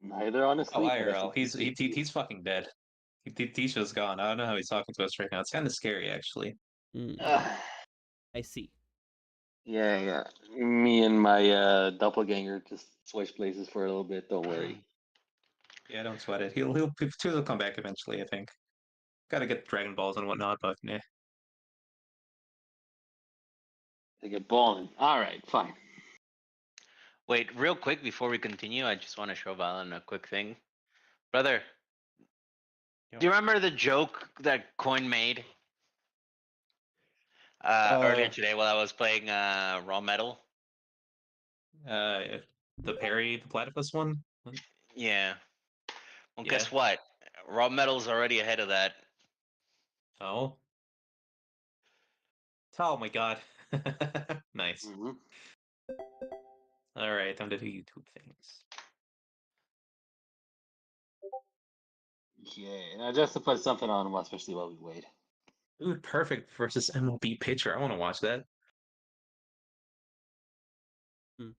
Neither, Oh, honestly, but I IRL. think He's fucking dead. Tisha's gone. I don't know how he's talking to us right now. It's kind of scary, actually. Mm, I see. yeah, yeah. Me and my doppelganger just switch places for a little bit. Don't worry. Yeah, don't sweat it. He'll come back eventually, I think. Gotta get Dragon Balls and whatnot, but yeah. They get balling. All right, fine. Wait, real quick before we continue, I just want to show Valen a quick thing. Brother, do you remember the joke that Coin made earlier today while I was playing Raw Metal? The Perry, the Platypus one? Yeah. Well, Yeah. guess what? Raw Metal's already ahead of that. Oh. Oh my god. Nice. Mm-hmm. Alright, time to do YouTube things. Yeah, now just to put something on, especially while we wait. Dude, perfect versus MLB pitcher. I want to watch that. Hmm.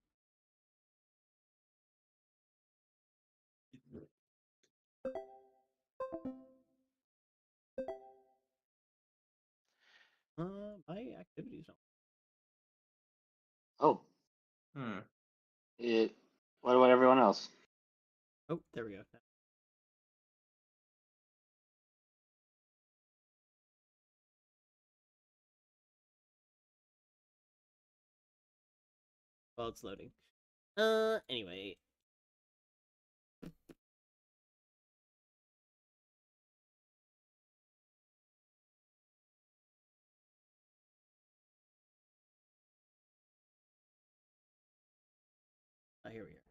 My activities don't. Oh, Hmm. what about everyone else? Oh, there we go. While it's loading. Anyway. Oh, here we are.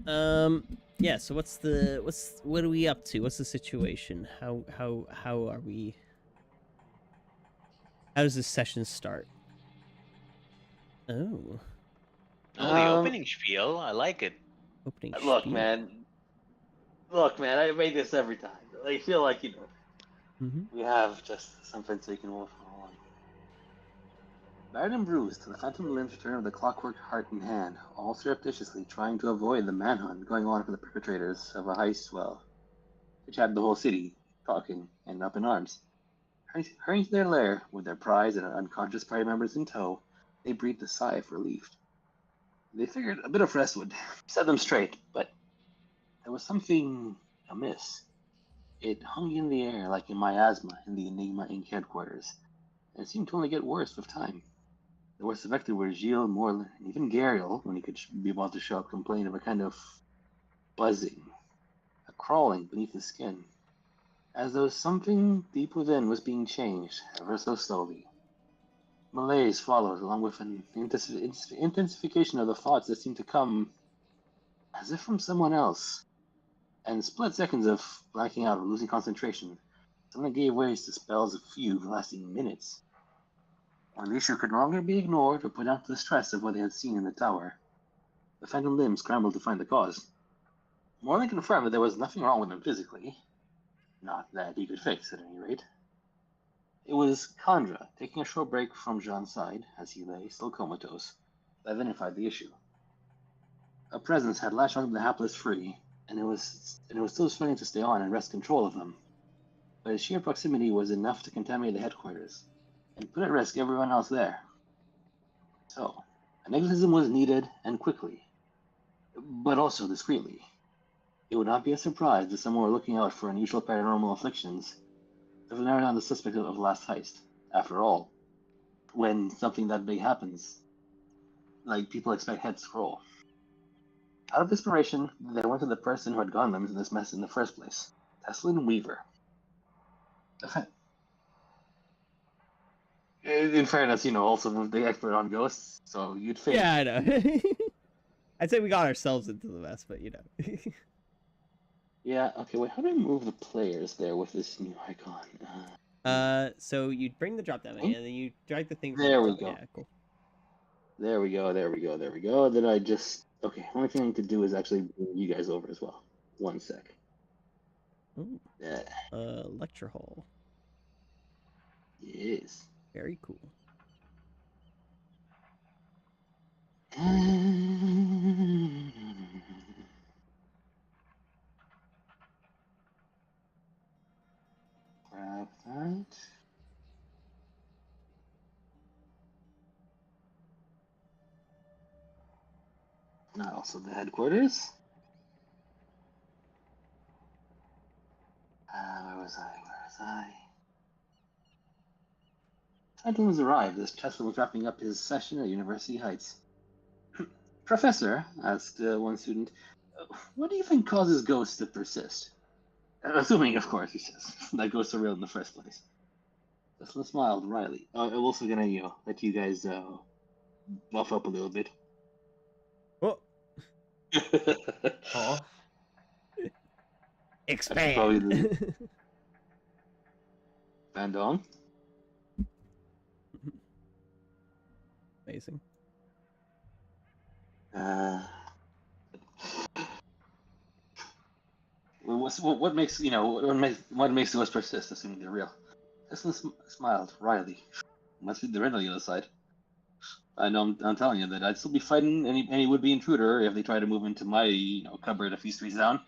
Cool. Yeah, so what are we up to? What's the situation? How are we? How does this session start? Oh, Oh, the opening spiel. I like it. opening Look, spiel. man. Look, man. I make this every time. I feel like we have just something so you can move on. Battered and bruised, the phantom limbs return with the clockwork heart in hand, all surreptitiously trying to avoid the manhunt going on for the perpetrators of a heist, which had the whole city talking and up in arms. Hurrying to their lair with their prize and unconscious party members in tow, they breathed a sigh of relief. They figured a bit of rest would set them straight, but there was something amiss. It hung in the air like a miasma in the Enigma Inc. headquarters, and it seemed to only get worse with time. The worst affected were Gilles, Morland, and even Gariel, when he could be about to show up, complained of a kind of buzzing, a crawling beneath his skin, as though something deep within was being changed ever so slowly. Malaise followed, along with an intensification of the thoughts that seemed to come as if from someone else, and split seconds of blacking out or losing concentration suddenly gave way to spells of fugue lasting minutes. When the issue could no longer be ignored or put down to the stress of what they had seen in the tower, the phantom limb scrambled to find the cause. Morley confirmed that there was nothing wrong with him physically, not that he could fix at any rate. It was Kandra, taking a short break from Jean's side as he lay, still comatose, that identified the issue. A presence had latched onto the hapless free, and it was still struggling to stay on and wrest control of them. But its sheer proximity was enough to contaminate the headquarters, and put at risk everyone else there. So, an exorcism was needed, and quickly, but also discreetly. It would not be a surprise if someone were looking out for unusual paranormal afflictions to narrow down the suspect of the last heist. After all, when something that big happens, like people expect heads to roll. Out of desperation, they went to the person who had gotten them into this mess in the first place, Teslin Weaver. In fairness, also the expert on ghosts, so you'd think. Yeah, I know. I'd say we got ourselves into the mess, but Yeah, okay, wait, how do I move the players there with this new icon? So you bring the drop down menu, and then you drag the thing from There the we top. go. Yeah, cool. There we go. Then I just... Okay, only thing I need to do is actually bring you guys over as well. One sec. Ooh. Yeah. Lecture hall. Yes. Very cool. Grab that. Now also the headquarters. Where was I? Titan has arrived as Tesla was wrapping up his session at University Heights. Professor, asked one student, what do you think causes ghosts to persist? Assuming, of course, he says, that ghosts are real in the first place. Tesla smiled wryly. I'm also gonna, let you guys buff up a little bit. Oh, Oh, expand. Probably the band on. Amazing. What makes what makes the ghosts persist, assuming they're real? Tesla smiled wryly. Must be the red on the other side. I know I'm telling you that I'd still be fighting any would-be intruder if they try to move into my cupboard a few streets down.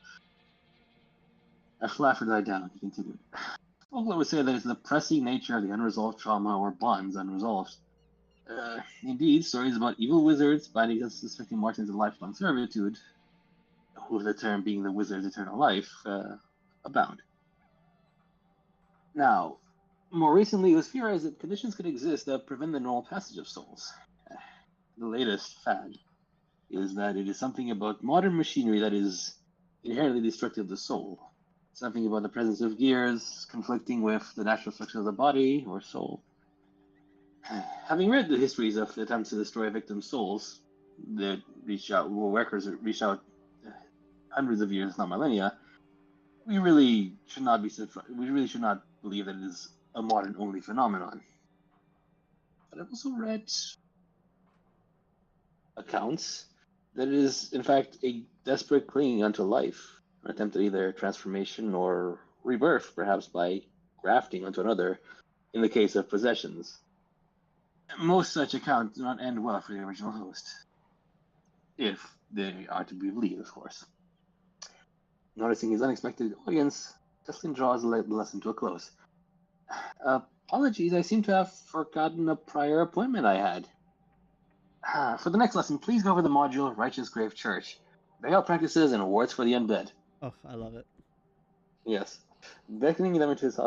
A laughter died down. He continued. All I would say that it's the pressing nature of the unresolved trauma or bonds unresolved. Indeed, stories about evil wizards binding unsuspecting Martians to lifelong servitude, with the term being the wizard's eternal life, abound. Now, more recently, it was theorized that conditions could exist that prevent the normal passage of souls. The latest fad is that it is something about modern machinery that is inherently destructive of the soul. Something about the presence of gears conflicting with the natural structure of the body or soul. Having read the histories of the attempts to destroy victims' souls that workers reached out hundreds of years, not millennia, we really should not believe that it is a modern-only phenomenon. But I've also read accounts that it is, in fact, a desperate clinging onto life, an attempt at either transformation or rebirth, perhaps by grafting onto another, in the case of possessions. Most such accounts do not end well for the original host, if they are to be believed, of course. Noticing his unexpected audience, Tuscan draws the lesson to a close. Apologies, I seem to have forgotten a prior appointment I had. For the next lesson, please go over the module Righteous Grave Church. Burial practices and awards for the undead. Oh, I love it. Yes. Beckoning them into his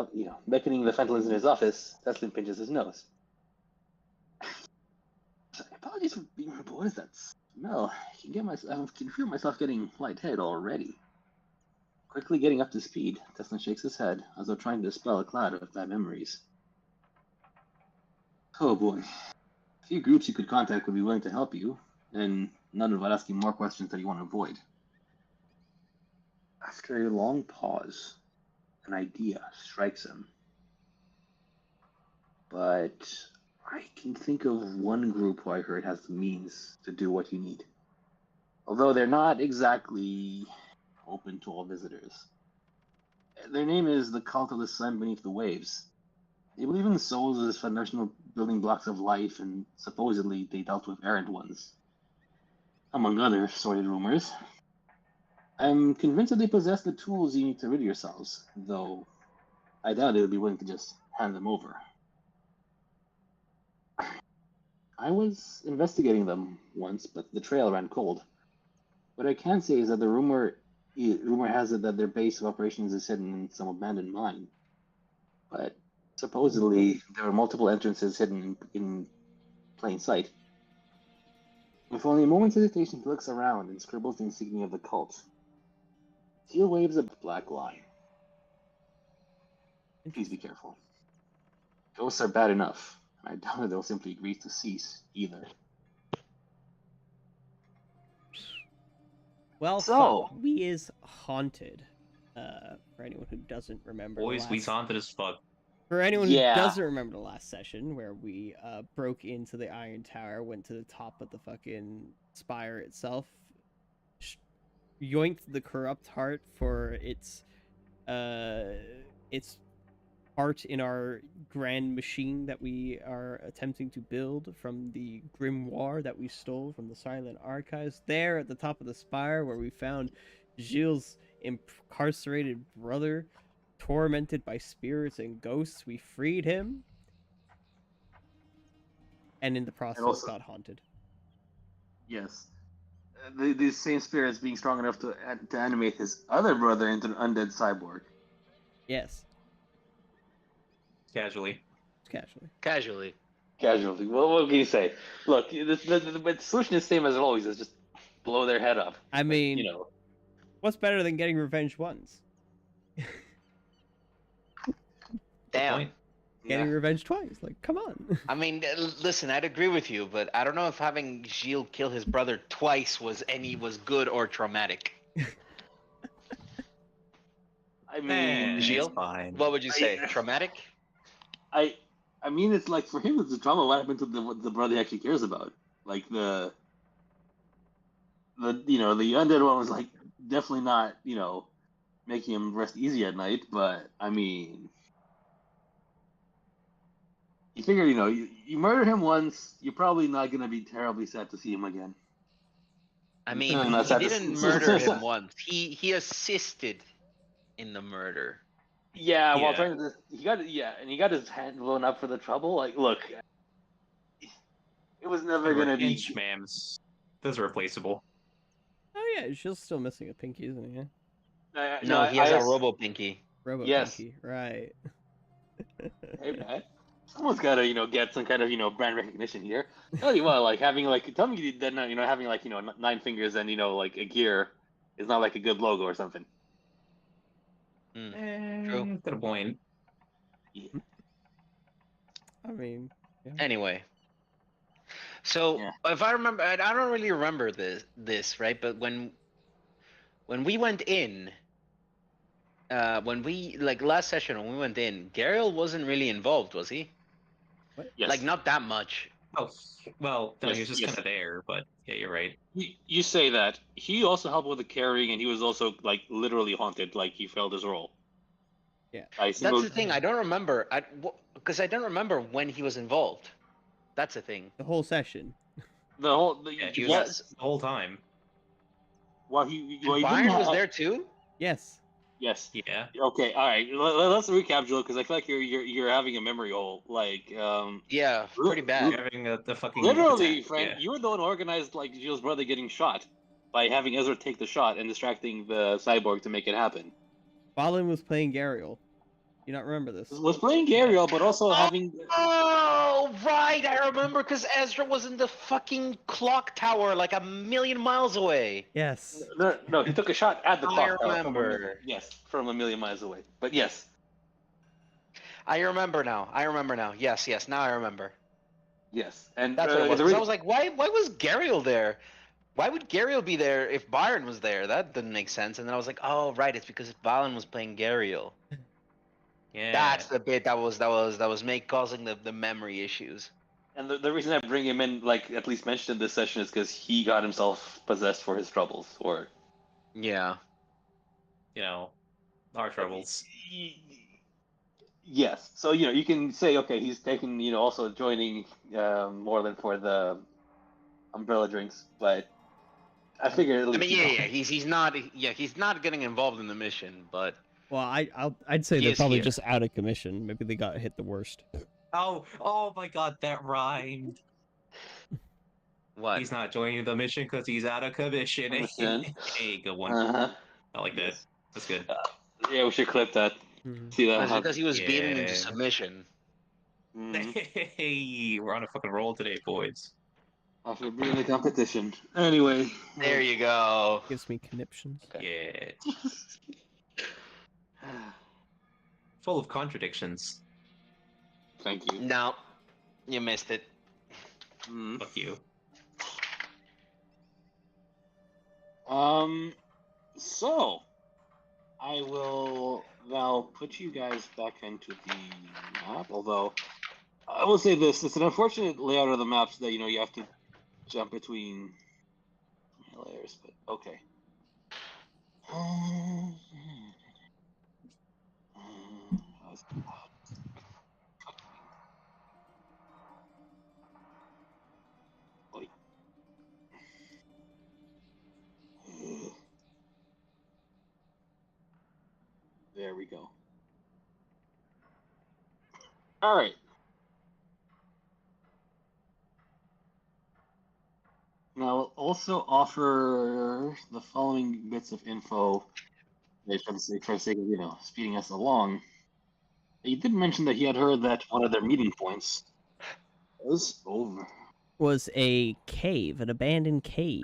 beckoning the Fentalins in his office, Teslin pinches his nose. Apologies for being rude, but what is that smell? I can feel myself getting lightheaded already. Quickly getting up to speed, Teslin shakes his head, as though trying to dispel a cloud of bad memories. Oh boy. A few groups you could contact would be willing to help you, and none without asking more questions that you want to avoid. After a long pause, an idea strikes him. But I can think of one group who I heard has the means to do what you need. Although they're not exactly open to all visitors. Their name is the Cult of the Sun Beneath the Waves. They believe in souls as foundational building blocks of life, and supposedly they dealt with errant ones. Among other sordid rumors. I'm convinced that they possess the tools you need to rid yourselves, though I doubt they would be willing to just hand them over. I was investigating them once, but the trail ran cold. What I can say is that the rumor has it that their base of operations is hidden in some abandoned mine. But supposedly there were multiple entrances hidden in plain sight. With only a moment's hesitation, he looks around and scribbles the insignia of the cult. Steel waves a black line. Please be careful. Ghosts are bad enough, and I doubt that they'll simply agree to cease either. Well, So- we is haunted. For anyone who doesn't remember, boys, we haunted as fuck. For anyone Yeah. who doesn't remember the last session where we broke into the Iron Tower, went to the top of the fucking spire itself, yoinked the corrupt heart for its part in our grand machine that we are attempting to build from the grimoire that we stole from the Silent Archives. There at the top of the spire, where we found Gilles' incarcerated brother, tormented by spirits and ghosts, we freed him, and in the process also- got haunted. Yes. These same spirits being strong enough to animate his other brother into an undead cyborg. Yes, Casually. casually. Casually. Casually. What can you say? Look, the solution is the same as always. Is just blow their head up. I mean, You know. what's better than getting revenge once? Damn. Point. Getting Yeah. revenge twice? Like, come on. I mean, listen, I'd agree with you, but I don't know if having Gilles kill his brother twice was good or traumatic. I mean, Gilles? It's fine. What would you say? Traumatic? I mean, it's like for him, it's a drama. What happened to the brother he actually cares about? Like the undead one was like definitely not making him rest easy at night. But I mean, you figure you murder him once, you're probably not gonna be terribly sad to see him again. I mean, No, he sad to didn't see- murder him once. He assisted in the murder. Yeah, well, Yeah. trying to, he got his hand blown up for the trouble. Like, look, it was never gonna be. Inch mams. Those are replaceable. Oh yeah, Gilles still missing a pinky, isn't he? No, he has I- a robo pinky. Robo Yes. pinky, right? Hey man, someone's got to get some kind of brand recognition here. Tell you what, like having tell me that having 9 fingers and like a gear is not like a good logo or something. True. Good point. I mean, Anyway. So Yeah. if I remember, I don't really remember this right, but when we went in, when we last session when we went in, Gariel wasn't really involved, was he? Yes. Like not that much. Oh, well, no, Yes, he was just yes. kind of there, but yeah, you're right. You say that he also helped with the carrying, and he was also literally haunted, like he failed his role. Yeah. That's the thing. I don't remember. Because I don't remember when he was involved. That's the thing. the whole session. The whole Yeah, he yes. was the whole time. While he didn't Byron was have- there too. Yes. Yes. Yeah. Okay. All right. Let's recap, Joe, because I feel like you're having a memory hole. Yeah, pretty You're bad. having the fucking Literally, attack, friend, yeah. you were the one who organized Gilles' brother getting shot by having Ezra take the shot and distracting the cyborg to make it happen. Balin was playing Gariel. You not remember this? Was playing Gariel, but also having. Oh, right. I remember because Ezra was in the fucking clock tower like a million miles away. Yes. No, he took a shot at the I clock tower remember. Yes, from a million miles away. But yes, I remember now. Yes, now I remember. yes, and That's what it was. the 'Cause I reason- was like, why was Gariel there? Why would Gariel be there if Byron was there? That didn't make sense. And then I was like, oh, right. It's because Balin was playing Gariel. Yeah. That's the bit that was causing the memory issues. And the reason I bring him in, at least mentioned in this session, is because he got himself possessed for his troubles, or Yeah. Our troubles. yes. So you can say, okay, he's taken, also joining Moreland for the umbrella drinks, but I figured at I least. mean, yeah. He's not getting involved in the mission, but Well, I'd say He they're is probably here. just out of commission. Maybe they got hit the worst. Oh my god, that rhymed. what? He's not joining the mission because he's out of commission. Commission. Hey, good one. Uh-huh. I like that. That's good. Yeah, we should clip that. Mhm. See that? It's because he was beaten into Yeah. submission. Mhm. Hey, we're on a fucking roll today, boys. After being a competition. Anyway. There you go. Gives me conniptions. Yeah. Full of contradictions. Thank you. No, you missed it. Mm. Fuck you. So I will now put you guys back into the map. Although I will say this: it's an unfortunate layout of the maps that you have to jump between layers. But okay. There we go. All right. Now, I'll also offer the following bits of info for the sake of, speeding us along. He did mention that he had heard that one of their meeting points was over. Was a cave, an abandoned cave.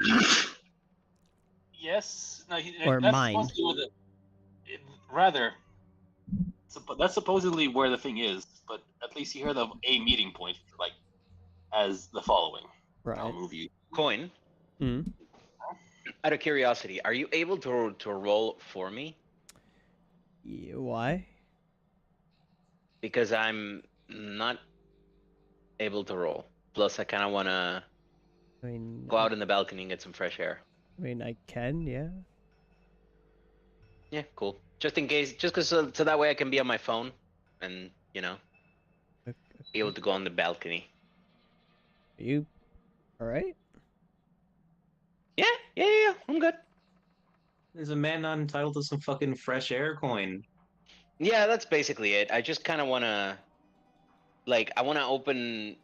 Yes. No, or that's mine. supposedly rather, that's supposedly where the thing is, but at least he heard of a meeting point, like, as the following. Right. I'll move you. Coin. Mm. Out of curiosity, are you able to roll for me? Yeah, why? Because I'm not able to roll. Plus, I kind of want to I mean, go out in the balcony and get some fresh air. I mean, I can, yeah. Yeah, cool. Just in case, just because so that way I can be on my phone and, Okay. be able to go on the balcony. Are you all right? Yeah, I'm good. There's a man not entitled to some fucking fresh air coin. Yeah, that's basically it. I just kind of want to, I want to open,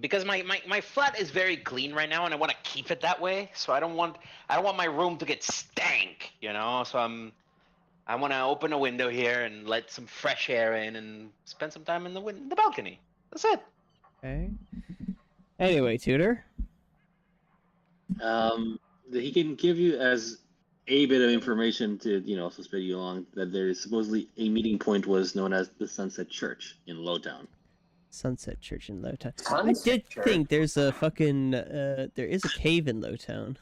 because my flat is very clean right now, and I want to keep it that way. So I don't want my room to get stank, So I want to open a window here and let some fresh air in, and spend some time in the balcony. That's it. Okay. Anyway, Tutor. He can give you as a bit of information to, also speed you along, that there is supposedly a meeting point was known as the Sunset Church in Lowtown. Sunset Church in Lowtown. I did think there's a fucking there is a cave in Lowtown.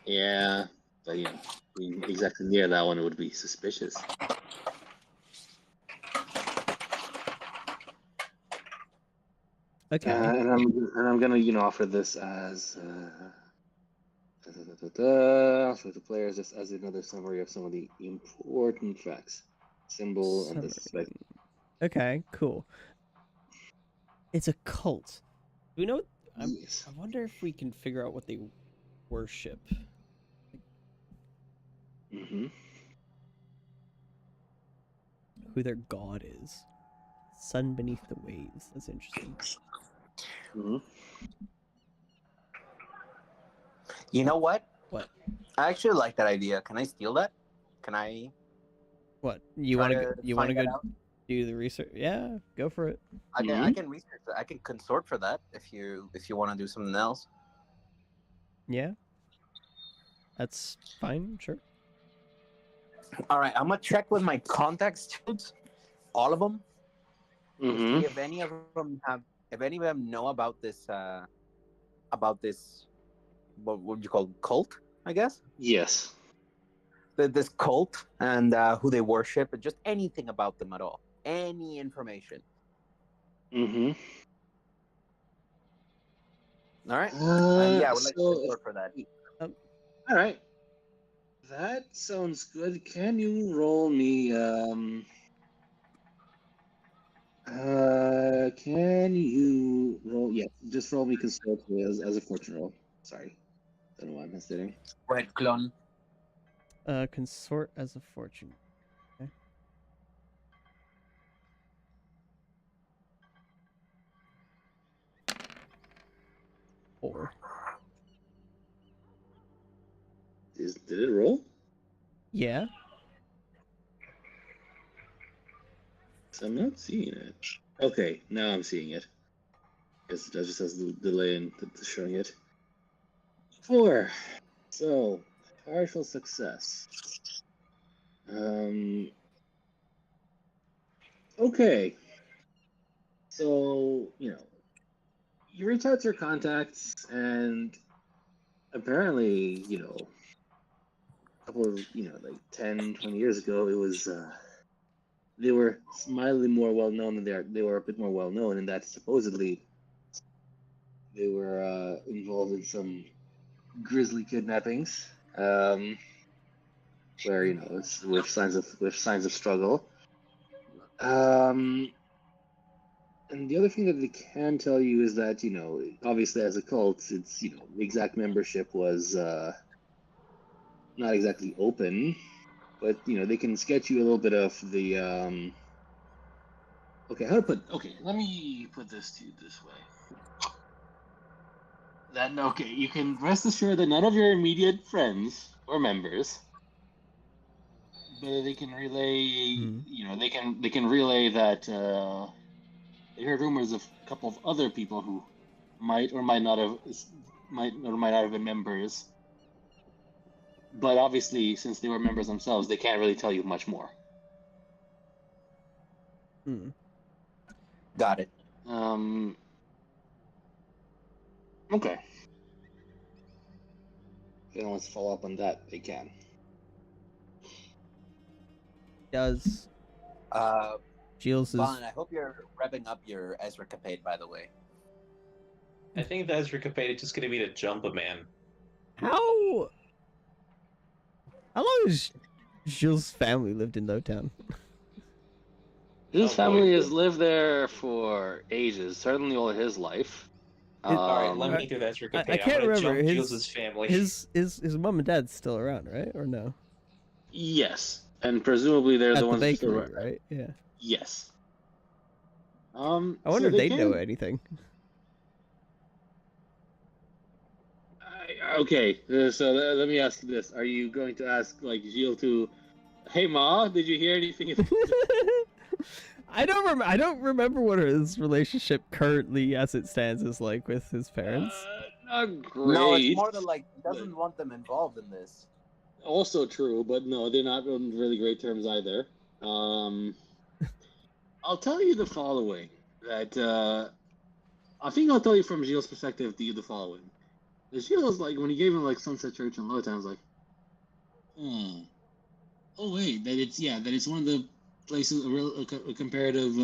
Yeah, but being exactly near that one would be suspicious. Okay. And I'm gonna offer this as also the players just as another summary of some of the important facts, symbol and the suspect. Okay, cool. It's a cult. Do we know? Yes. I wonder if we can figure out what they worship. Mm-hmm. Who their god is. Sun beneath the waves. That's interesting. Mm-hmm. You know what? What? I actually like that idea. Can I steal that? Can I? What? You try want to? You want to find go that out? do the research? Yeah, go for it. I can research that. I can consort for that if you want to do something else. Yeah. That's fine. Sure. All right, I'm gonna check with my contacts, dudes, all of them. Mm-hmm. See if any of them know about this, what would you call cult? I guess. Yes. This cult and who they worship, and just anything about them at all. Any information. Mm-hmm. All right. Yeah, I would like to consort for that. All right. That sounds good. Can you roll me? Can you roll? Yeah, just roll me consult as a fortune roll. Sorry, don't know why I'm hesitating. Red clone. Consort as a fortune. Okay. Four. Did it roll? Yeah. So I'm not seeing it. Okay, now I'm seeing it. Because that just has the delay in showing it. 4. So, partial success. Okay. So, you reach out to your contacts, and apparently, a couple of, 10, 20 years ago, it was, they were mildly more well known than they were a bit more well known in that supposedly they were involved in some grisly kidnappings, where it's with signs of struggle. And the other thing that they can tell you is that obviously as a cult, it's the exact membership was not exactly open. but they can sketch you a little bit of the. Okay, let me put this to you this way. You can rest assured that none of your immediate friends or members, but they can relay. They can relay that they heard rumors of a couple of other people who might or might not have been members. But obviously, since they were members themselves, they can't really tell you much more. Got it. Okay. If anyone wants to follow up on that, they can. Does Giles is Vaughn, I hope you're revving up your Ezra Capade, by the way. I think the Ezra Capade is just going to be to jump a man. how long has Giles' family lived in Lowtown? His Oh, family boy. has lived there for ages, certainly all his life. Alright, let me do the Ezra I Capade. can't I'm gonna remember. jump Giles' family. His mom and dad's still around, right? Or no? Yes, and presumably they're At the the ones bakery, that right? Yeah. Yes. I wonder if they know anything. Okay, so let me ask you this: are you going to ask Gilles to, "Hey Ma, did you hear anything?" I don't remember what his relationship currently, as it stands, is like with his parents. Not great. No, it's more than he doesn't want them involved in this. Also true, but no, they're not on really great terms either. I'll tell you the following. That I think I'll tell you from Gilles' perspective the following. Gilles, when he gave him Sunset Church in Lowtown, I was like, oh wait, that it's one of the places a comparative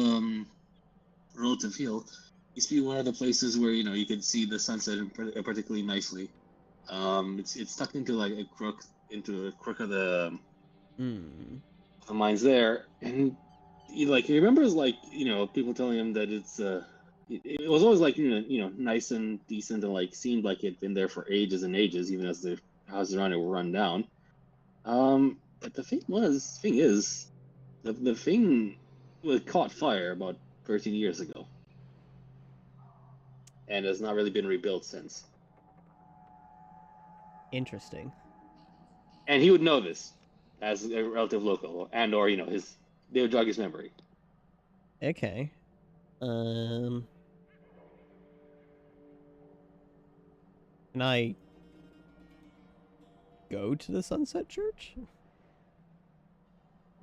relative hill. Used to be one of the places where you could see the sunset particularly nicely. It's tucked into a crook of the mines there, and he remembers people telling him that it was always nice and decent and seemed like it'd been there for ages and ages, even as the houses around it were run down. But the thing is, the thing caught fire about 13 years ago, and has not really been rebuilt since. Interesting. And he would know this as a relative local, or they would jog his memory. Okay. Can I go to the Sunset Church?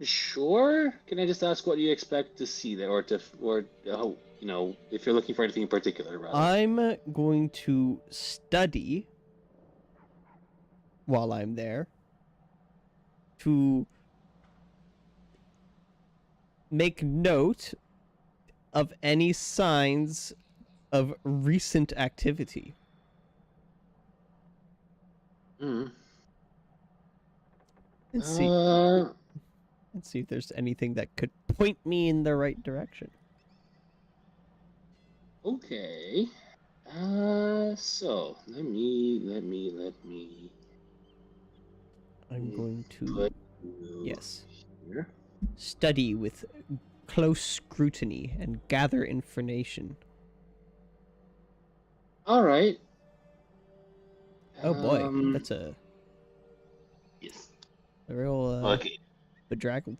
Sure. Can I just ask what you expect to see there, if you're looking for anything in particular, rather? I'm going to study while I'm there to make note of any signs of recent activity. Mm. And see if there's anything that could point me in the right direction. Okay. So let me. I'm going to put you yes here. study with close scrutiny and gather information. All right. Oh boy, that's a yes. real Okay. bedraggled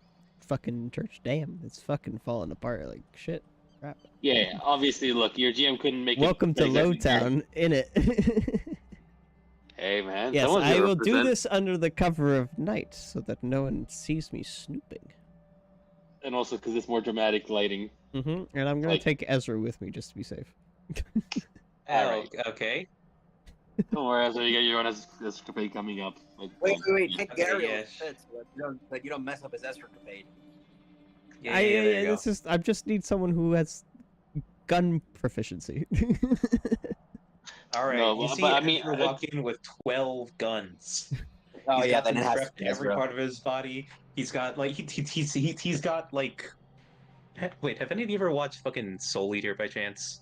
fucking church. Damn, it's fucking falling apart like shit. Crap. Yeah. Obviously, look, your GM couldn't make Welcome it. to exactly Lowtown, innit? Hey man. Yes, someone's I gonna will do represent- this under the cover of night so that no one sees me snooping. And also because it's more dramatic lighting. And I'm gonna take Ezra with me just to be safe. Alright. Okay. Don't worry, Ezra, you got your own escapade coming up. Wait. Take Okay, Gary yes. instead, so that you don't mess up his Ezra Capade. Yeah, there you go. It's just I just need someone who has gun proficiency. All right, No, you but see, I mean, Ezra walk in with 12 guns. Oh He's yeah, got then them it has prepped to be every Ezra. part of his body. He's got he's got Wait, have any of you ever watched fucking Soul Eater by chance?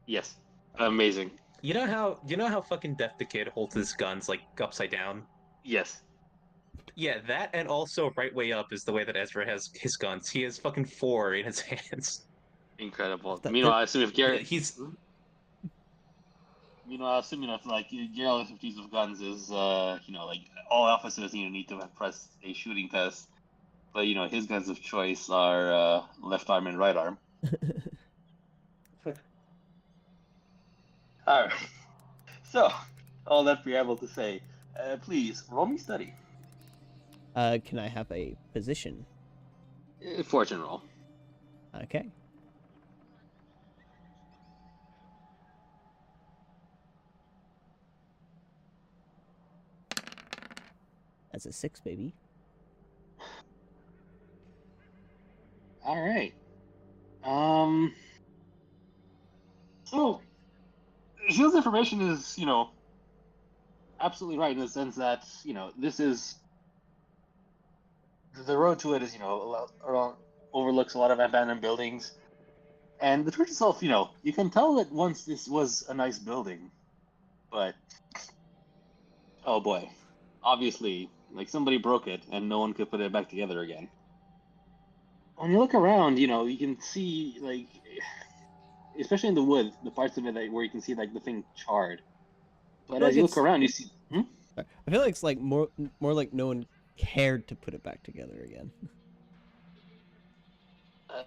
Yes. Amazing. You know how fucking Death the Kid holds his guns upside down? Yes. Yeah, that and also right way up is the way that Ezra has his guns. He has fucking 4 in his hands. Incredible. That- Meanwhile, I assume if Yeah, Garrett, he's meanwhile, I assume if like Garrett with use of guns is like all officers need to press a shooting test, but his guns of choice are left arm and right arm. All right. So, all that preamble to say, please roll me study. Can I have a position? Fortune roll. Okay. That's a 6, baby. All right. So, Shield's information is, absolutely right in the sense that, this is the road to it is, overlooks a lot of abandoned buildings. And the church itself, you can tell that once this was a nice building, but oh boy, obviously, like somebody broke it and no one could put it back together again. When you look around, you can see like, especially in the wood, the parts of it where you can see like the thing charred. But Like as you look around, you see. I feel like it's like more like no one cared to put it back together again.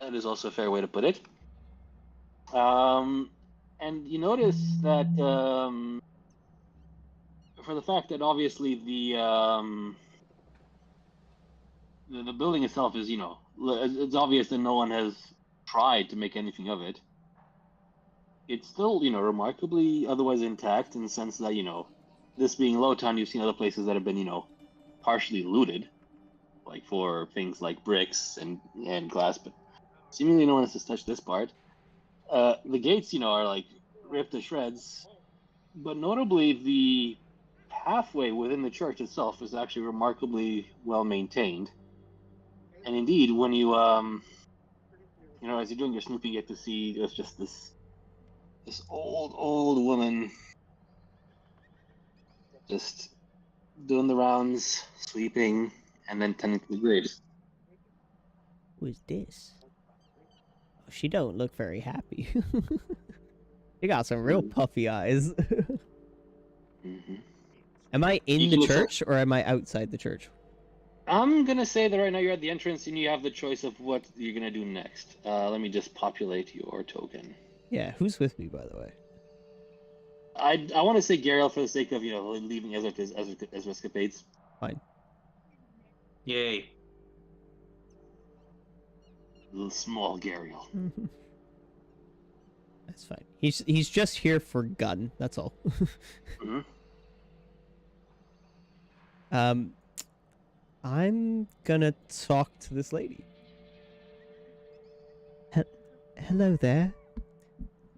That is also a fair way to put it. And you notice that for the fact that obviously the building itself is, it's obvious that no one has tried to make anything of it. It's still, remarkably otherwise intact in the sense that, this being Lowtown, you've seen other places that have been, partially looted, like for things like bricks and glass, but seemingly no one has touched this part. The gates, are like ripped to shreds, but notably the pathway within the church itself is actually remarkably well maintained. And indeed, when you as you're doing your snooping, you get to see there's just this old woman just doing the rounds, sweeping, and then tending to the graves. Who is this? Oh, she don't look very happy. She got some real puffy eyes. Mm-hmm. Am I in the church or am I outside the church? I'm gonna say that right now you're at the entrance and you have the choice of what you're gonna do next. Let me just populate your token. Yeah, who's with me, by the way? I want to say Gariel for the sake of leaving Ezra's escapades. Fine. yay. Little small Gariel. That's fine. He's just here for gun. That's all. Mm-hmm. I'm gonna talk to this lady. Hello there.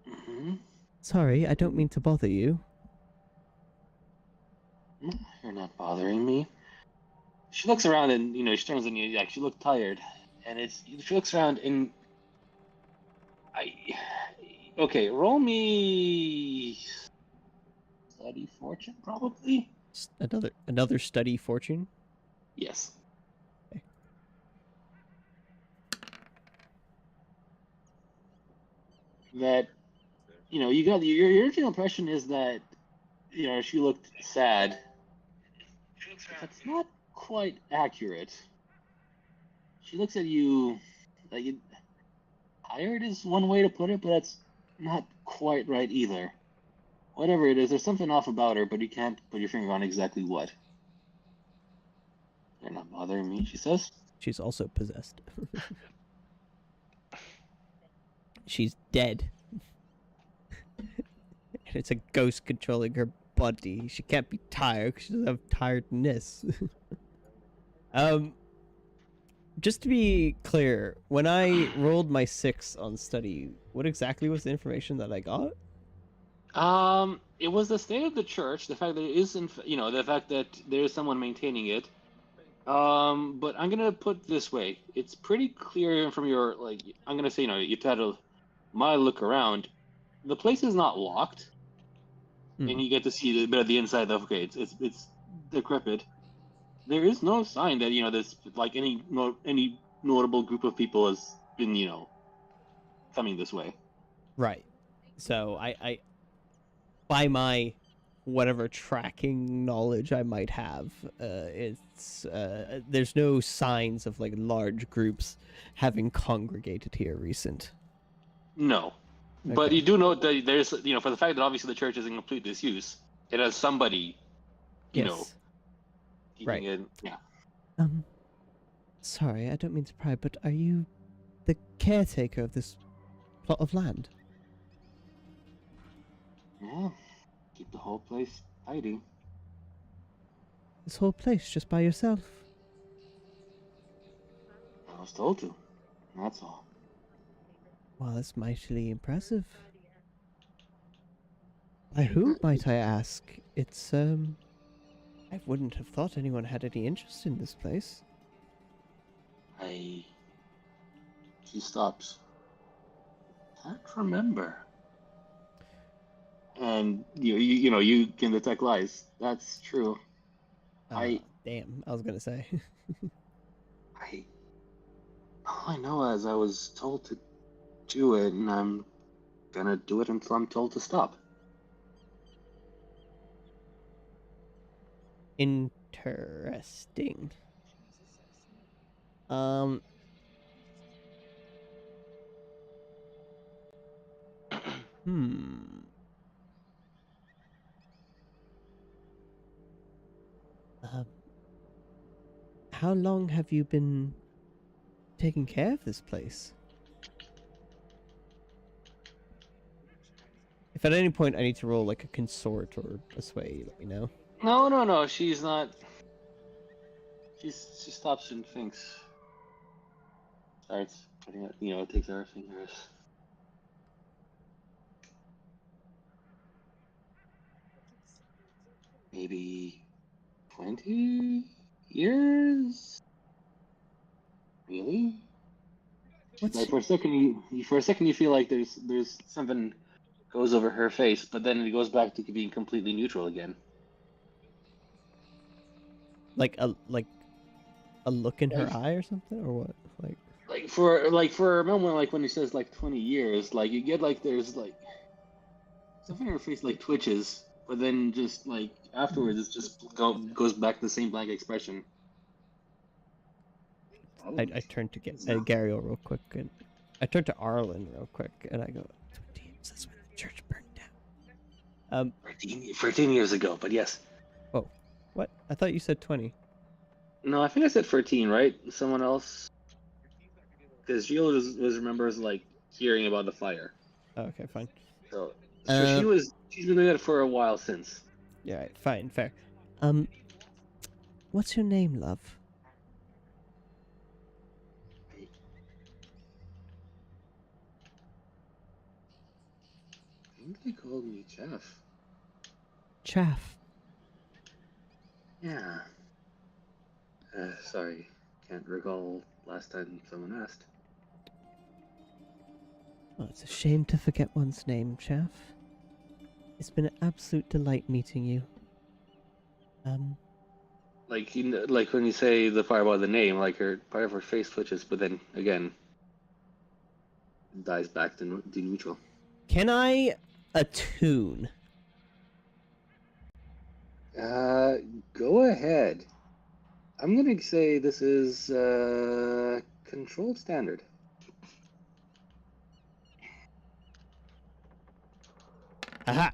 Mm-hmm. Sorry, I don't mean to bother you. You're not bothering me. She looks around and she turns and you she look tired, and she looks around and okay, roll me study fortune probably. Another study fortune. Yes. Okay. That you got your original impression is that she looked sad. That's not quite accurate. She looks at you like tired is one way to put it, but that's not quite right either. Whatever it is, there's something off about her, but you can't put your finger on exactly what. You're not bothering me, she says. She's also possessed. She's dead. And it's a ghost controlling her body. She can't be tired because she doesn't have tiredness. Just to be clear, when I rolled my 6 on study, what exactly was the information that I got? It was the state of the church, the fact that it is, the fact that there is someone maintaining it. But I'm gonna put it this way: it's pretty clear from your I'm gonna say, you've had my look around. The place is not locked, and you get to see a bit of the inside of. Okay, it's decrepit. there is no sign that this like any notable group of people has been coming this way. Right. So I by my whatever tracking knowledge I might have, it's there's no signs of like large groups having congregated here recent. No, but Okay. you do know that there's for the fact that obviously the church is in complete disuse, it has somebody Yes. keeping Right. it. Yeah. Sorry, I don't mean to pry, but are you the caretaker of this plot of land? Yeah. Keep the whole place tidy. This whole place just by yourself? I was told to. That's all. Well, that's mightily impressive. By who, might I ask? It's, I wouldn't have thought anyone had any interest in this place. She stops. Can't remember. And you can detect lies. That's true. Damn, I was gonna say. All I know is I was told to do it, and I'm gonna do it until I'm told to stop. Interesting. How long have you been taking care of this place? If at any point I need to roll like a consort or a sway, let me know. No. She's not. She stops and thinks. Starts putting it. Takes her fingers. Maybe 20 years. Really? Like for a second, you feel like there's something goes over her face, but then it goes back to being completely neutral again. Like a look in her eye or something, or what? Like for a moment, like when he says like 20 years, like you get like there's like something in her face like twitches, but then just like afterwards it just goes back to the same blank expression. I turned to Gariel real quick, and I turned to Arlen real quick, and I go, 20 years, that's when the church burned down. 13 years ago, but yes. Oh, what? I thought you said 20. No, I think I said 13, right? Someone else? Because Jill remembers like hearing about the fire. Oh, okay, fine. So she's been doing it for a while since. Yeah, right, fine, fair. What's your name, love? I think they called me Chaff. Chaff. Yeah. Sorry, can't recall last time someone asked. Well, it's a shame to forget one's name, Chaff. It's been an absolute delight meeting you. Like like when you say the part about the name, like part of her face twitches, but then again, dies back to neutral. Can I attune? Go ahead. I'm gonna say this is controlled standard. Aha!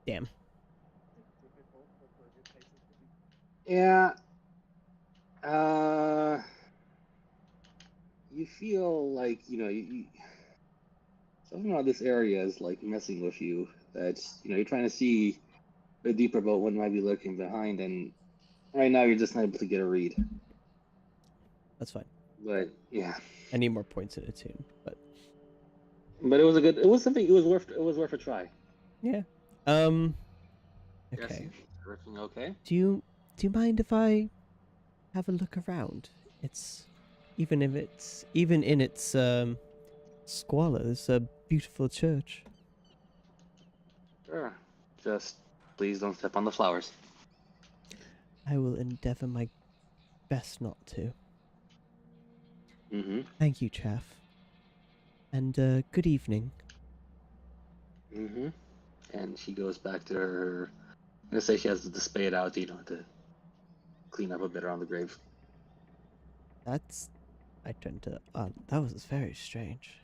Damn. Yeah. You feel like something about this area is like messing with you. That's you're trying to see a bit deeper about what might be lurking behind, and right now you're just not able to get a read. That's fine. But yeah. I need more points in attune, but it was worth a try. Yeah. Okay. Yes, everything okay? Do you mind if I have a look around? It's even in its squalor, it's a beautiful church. Sure. Just please don't step on the flowers. I will endeavor my best not to. Mm-hmm. Thank you, Chaff. And good evening. Mm-hmm. And she goes back to her. I'm gonna say she has the spade out, you know, to clean up a bit around the grave. That's... I tend to... that was very strange.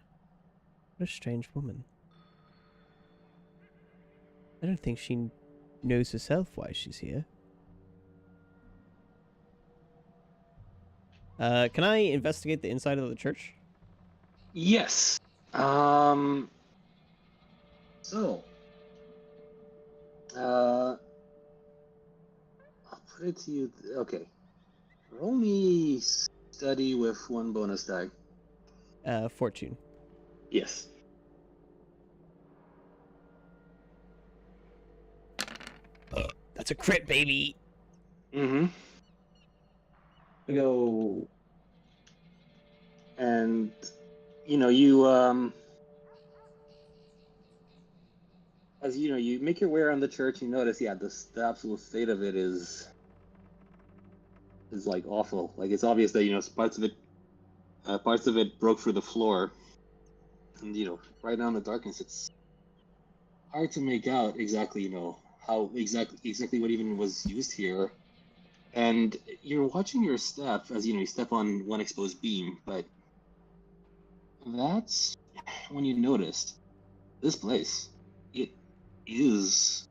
What a strange woman. I don't think she knows herself why she's here. Can I investigate the inside of the church? Yes. So. I'll put it to you. Okay. Roll me study with one bonus die. Fortune. Yes. That's a crit, baby! Mm-hmm. We go. And, you know, as you know, you make your way around the church, you notice, yeah, the absolute state of it is like awful. Like, it's obvious that, you know, parts of it broke through the floor, and, you know, right now in the darkness, it's hard to make out exactly, you know, how exactly what even was used here. And you're watching your step as, you know, you step on one exposed beam, but that's when you noticed this place. It is,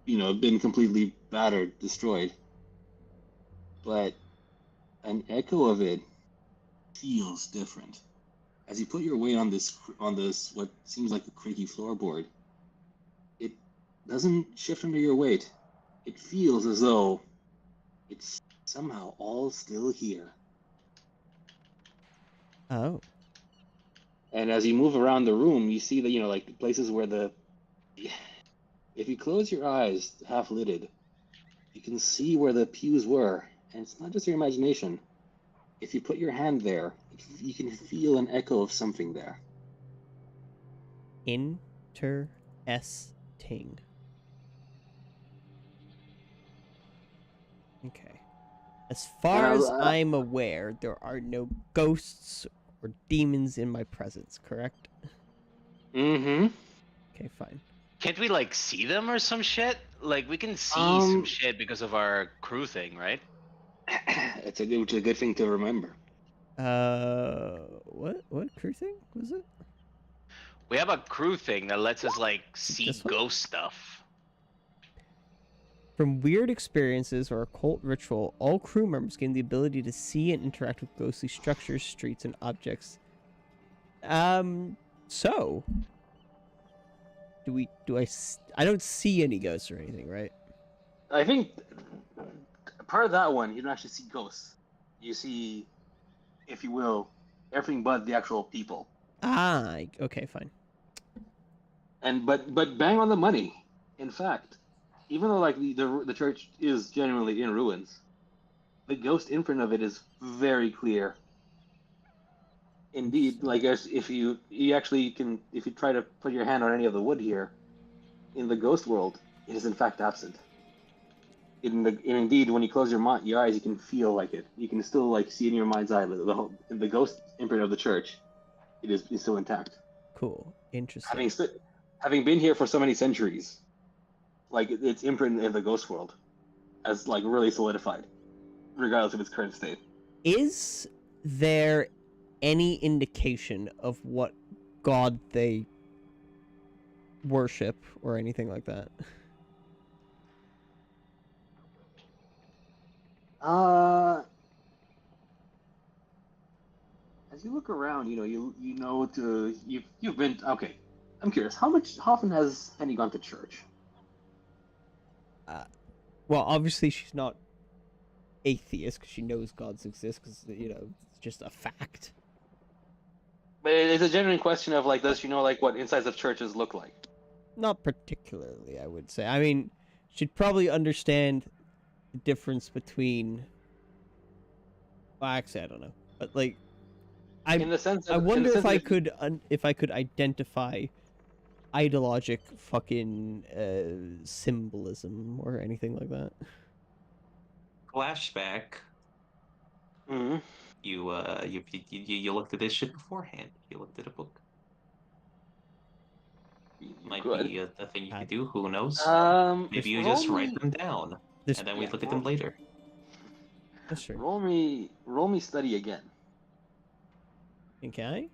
you know, been completely battered, destroyed. But an echo of it feels different. As you put your weight on this what seems like a creaky floorboard, it doesn't shift under your weight. It feels as though it's somehow all still here. Oh. And as you move around the room, you see that, you know, like the places where if you close your eyes half lidded, you can see where the pews were. And it's not just your imagination. If you put your hand there, you can feel an echo of something there. Interesting. Okay. As far as I'm aware, there are no ghosts or demons in my presence, correct? Mm-hmm. Okay, fine. Can't we like see them or some shit? Like we can see some shit because of our crew thing, right? It's a good thing to remember. What crew thing was it? We have a crew thing that lets us like see ghost stuff. From weird experiences or occult ritual, all crew members gain the ability to see and interact with ghostly structures, streets, and objects. So I don't see any ghosts or anything, right? I think part of that one, you don't actually see ghosts. You see, if you will, everything but the actual people. Ah, okay, fine. And but bang on the money. In fact, even though like the church is genuinely in ruins, the ghost imprint of it is very clear. Indeed, like if you actually can, if you try to put your hand on any of the wood here, in the ghost world, it is in fact absent. Indeed, when you close your eyes, you can feel like it. You can still like see in your mind's eye the ghost imprint of the church. Is still intact. Cool, interesting. Having been here for so many centuries, like its imprint in the ghost world, has like really solidified, regardless of its current state. Is there any indication of what god they worship or anything like that? As you look around, you've been okay. I'm curious, how often has Penny gone to church? Well, obviously she's not atheist because she knows gods exist because it's just a fact. But it's a genuine question of like, does she know like what insides of churches look like? Not particularly, I would say. I mean, she'd probably understand the difference between. Well, actually, I don't know, but like, I wonder if I could identify ideologic fucking symbolism or anything like that. Flashback. Mhm. You looked at this shit beforehand. You looked at a book. Might Good. be a thing you could do. Who knows? Maybe you roll just write me- them down, This and then we yeah, look at them later. That's true. Roll me study again. Okay.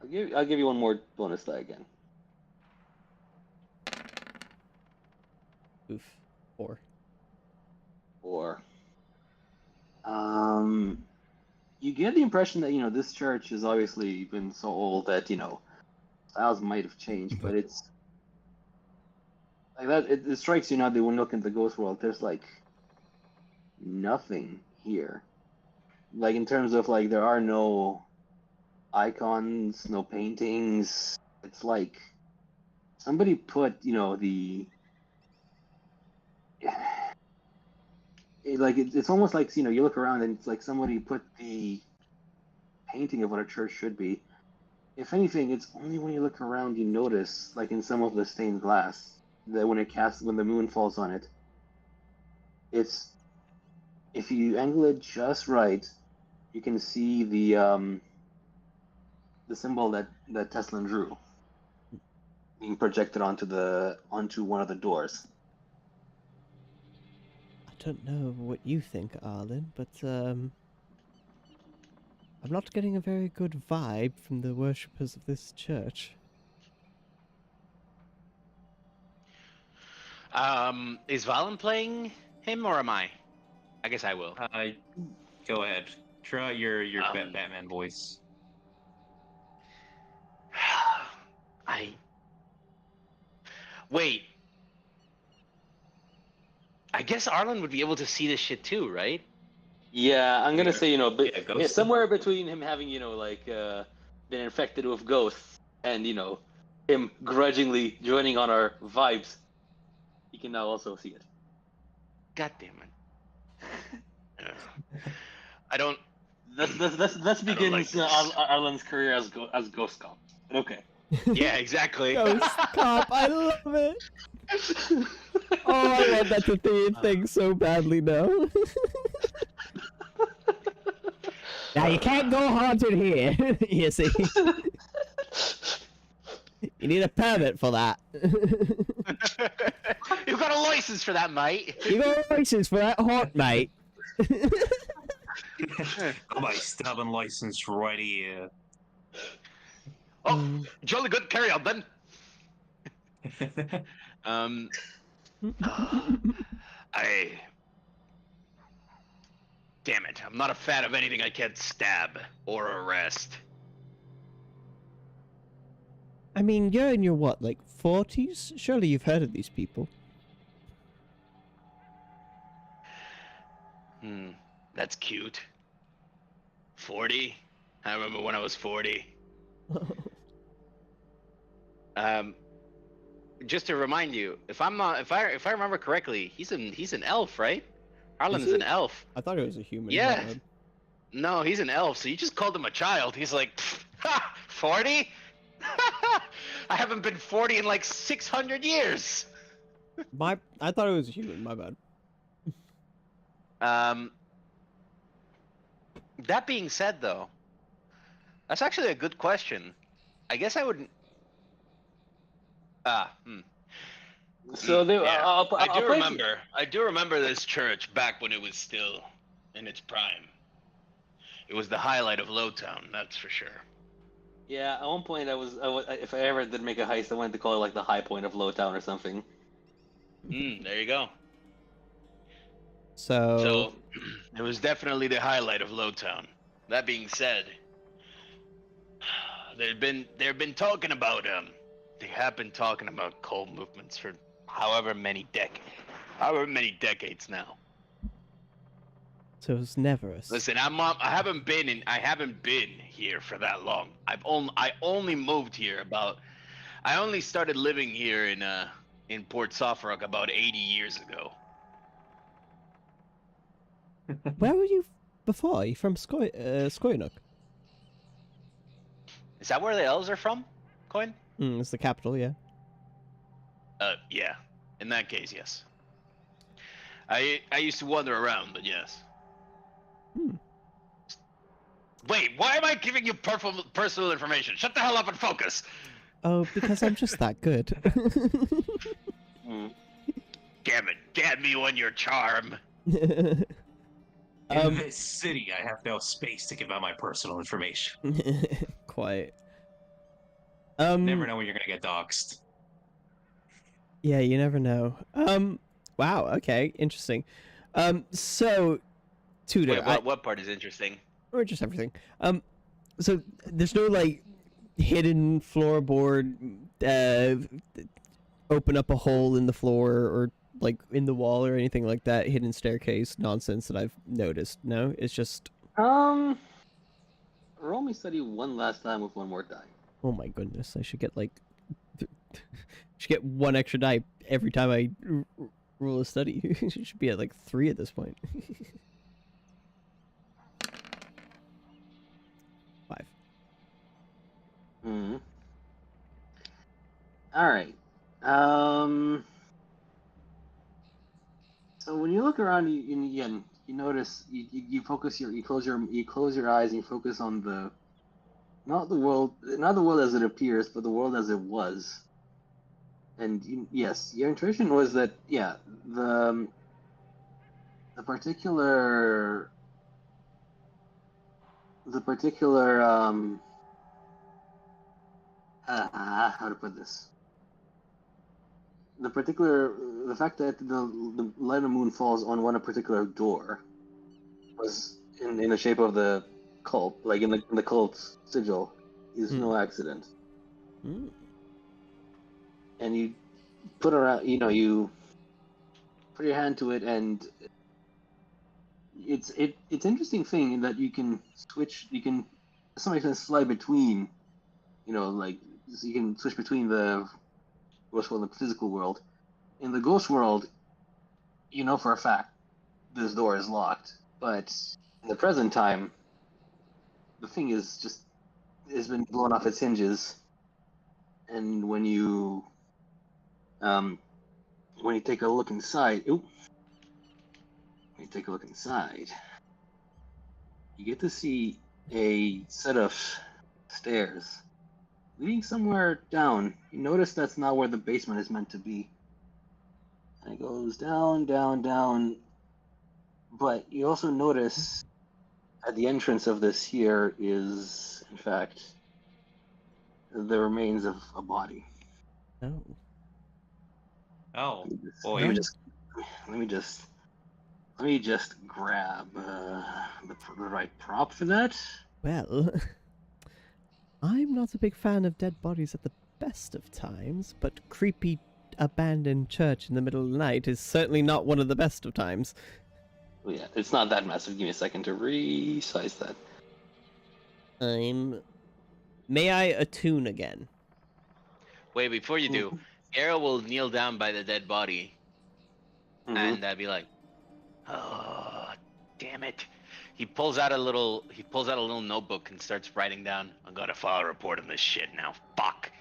I'll give you one more bonus die again. Oof. 4. Or you get the impression that this church has obviously been so old that styles might have changed, but it's like that. It strikes you now that when you look into the ghost world, there's like nothing here. Like in terms of like there are no icons, no paintings. It's like somebody put the it's almost like you look around and it's like somebody put the painting of what a church should be. If anything, it's only when you look around you notice, like in some of the stained glass, that when the moon falls on it, it's if you angle it just right, you can see the symbol that Tesla drew being projected onto one of the doors. I don't know what you think, Arlen, but I'm not getting a very good vibe from the worshippers of this church. Is Valen playing him or am I? I guess I will. Go ahead. Try your Um, Batman voice. Wait. I guess Arlen would be able to see this shit too, right? Yeah, I'm gonna Yeah. say Ghost. somewhere between him having been infected with ghosts and him grudgingly joining on our vibes, he can now also see it. God damn it. I don't. That begins like this. Arlen's career as ghost cop. But okay. Yeah, exactly. Ghost cop, I love it! Oh, I want that to be a thing so badly now. Now you can't go haunted here, you see. You need a permit for that. You've got a license for that, mate. You got a license for that haunt, mate. Got my stabbing license right here. Oh, jolly good. Carry on then. Damn it, I'm not a fan of anything I can't stab or arrest. I mean, you're in your what, like 40s? Surely you've heard of these people. That's cute. 40? I remember when I was 40. Just to remind you, if I remember correctly, he's an elf, right? Arlen is an elf. I thought it was a human. Yeah. No, he's an elf, so you just called him a child. He's like, 40? I haven't been 40 in like 600 years. I thought it was a human, my bad. That being said, though, that's actually a good question. I guess I would. So they, Yeah. I'll I do remember this church back when it was still in its prime. It was the highlight of Lowtown, that's for sure. Yeah, at one point if I ever did make a heist, I wanted to call it like the high point of Lowtown or something. There you go. So So it was definitely the highlight of Lowtown. That being said, they've been talking about they have been talking about cult movements for however many decades now. So it's never a... Listen, I haven't been here for that long. I only moved here I only started living here in Port Suffolk about 80 years ago. Where were you before? Are you from Skoynook? Is that where the elves are from, Coin? It's the capital, yeah. Yeah. In that case, yes. I used to wander around, but yes. Wait, why am I giving you personal information? Shut the hell up and focus. Oh, because I'm just that good. Damn you and your charm. In this city, I have no space to give out my personal information. Quite. Never know when you're gonna get doxxed. Yeah, you never know. Wow. Okay. Interesting. So, Tudor. Wait, what part is interesting? Or just everything. So there's no like hidden floorboard, open up a hole in the floor or like in the wall or anything like that. Hidden staircase nonsense that I've noticed. No, it's just. Roll me study one last time with one more die. Oh my goodness! I should get like. Should get one extra die every time I roll a study. It should be at like 3 at this point. 5. Mm-hmm. All right. So when you look around, you notice you focus you close your eyes and you focus on not the world as it appears, but the world as it was. And yes, your intuition was that the particular how to put this. The fact that the light of the moon falls on one particular door was in the shape of the cult, like in the cult's sigil, is no accident. And you put around, you put your hand to it, and it's interesting thing in that you can switch, somebody can slide between, so you can switch between the ghost world and the physical world. In the ghost world, for a fact this door is locked, but in the present time, the thing has been blown off its hinges, and when you take a look inside, you get to see a set of stairs leading somewhere down. You notice that's not where the basement is meant to be. And it goes down, down, down. But you also notice at the entrance of this here is, in fact, the remains of a body. Oh. Oh, boy. Let me just grab the right prop for that. Well, I'm not a big fan of dead bodies at the best of times, but creepy abandoned church in the middle of the night is certainly not one of the best of times. Well, yeah, it's not that massive. Give me a second to resize that. May I attune again? Wait, before you do, Arrow will kneel down by the dead body, and be like, "Oh, damn it!" He pulls out a little notebook and starts writing down, "I'm gonna file a report on this shit now. Fuck."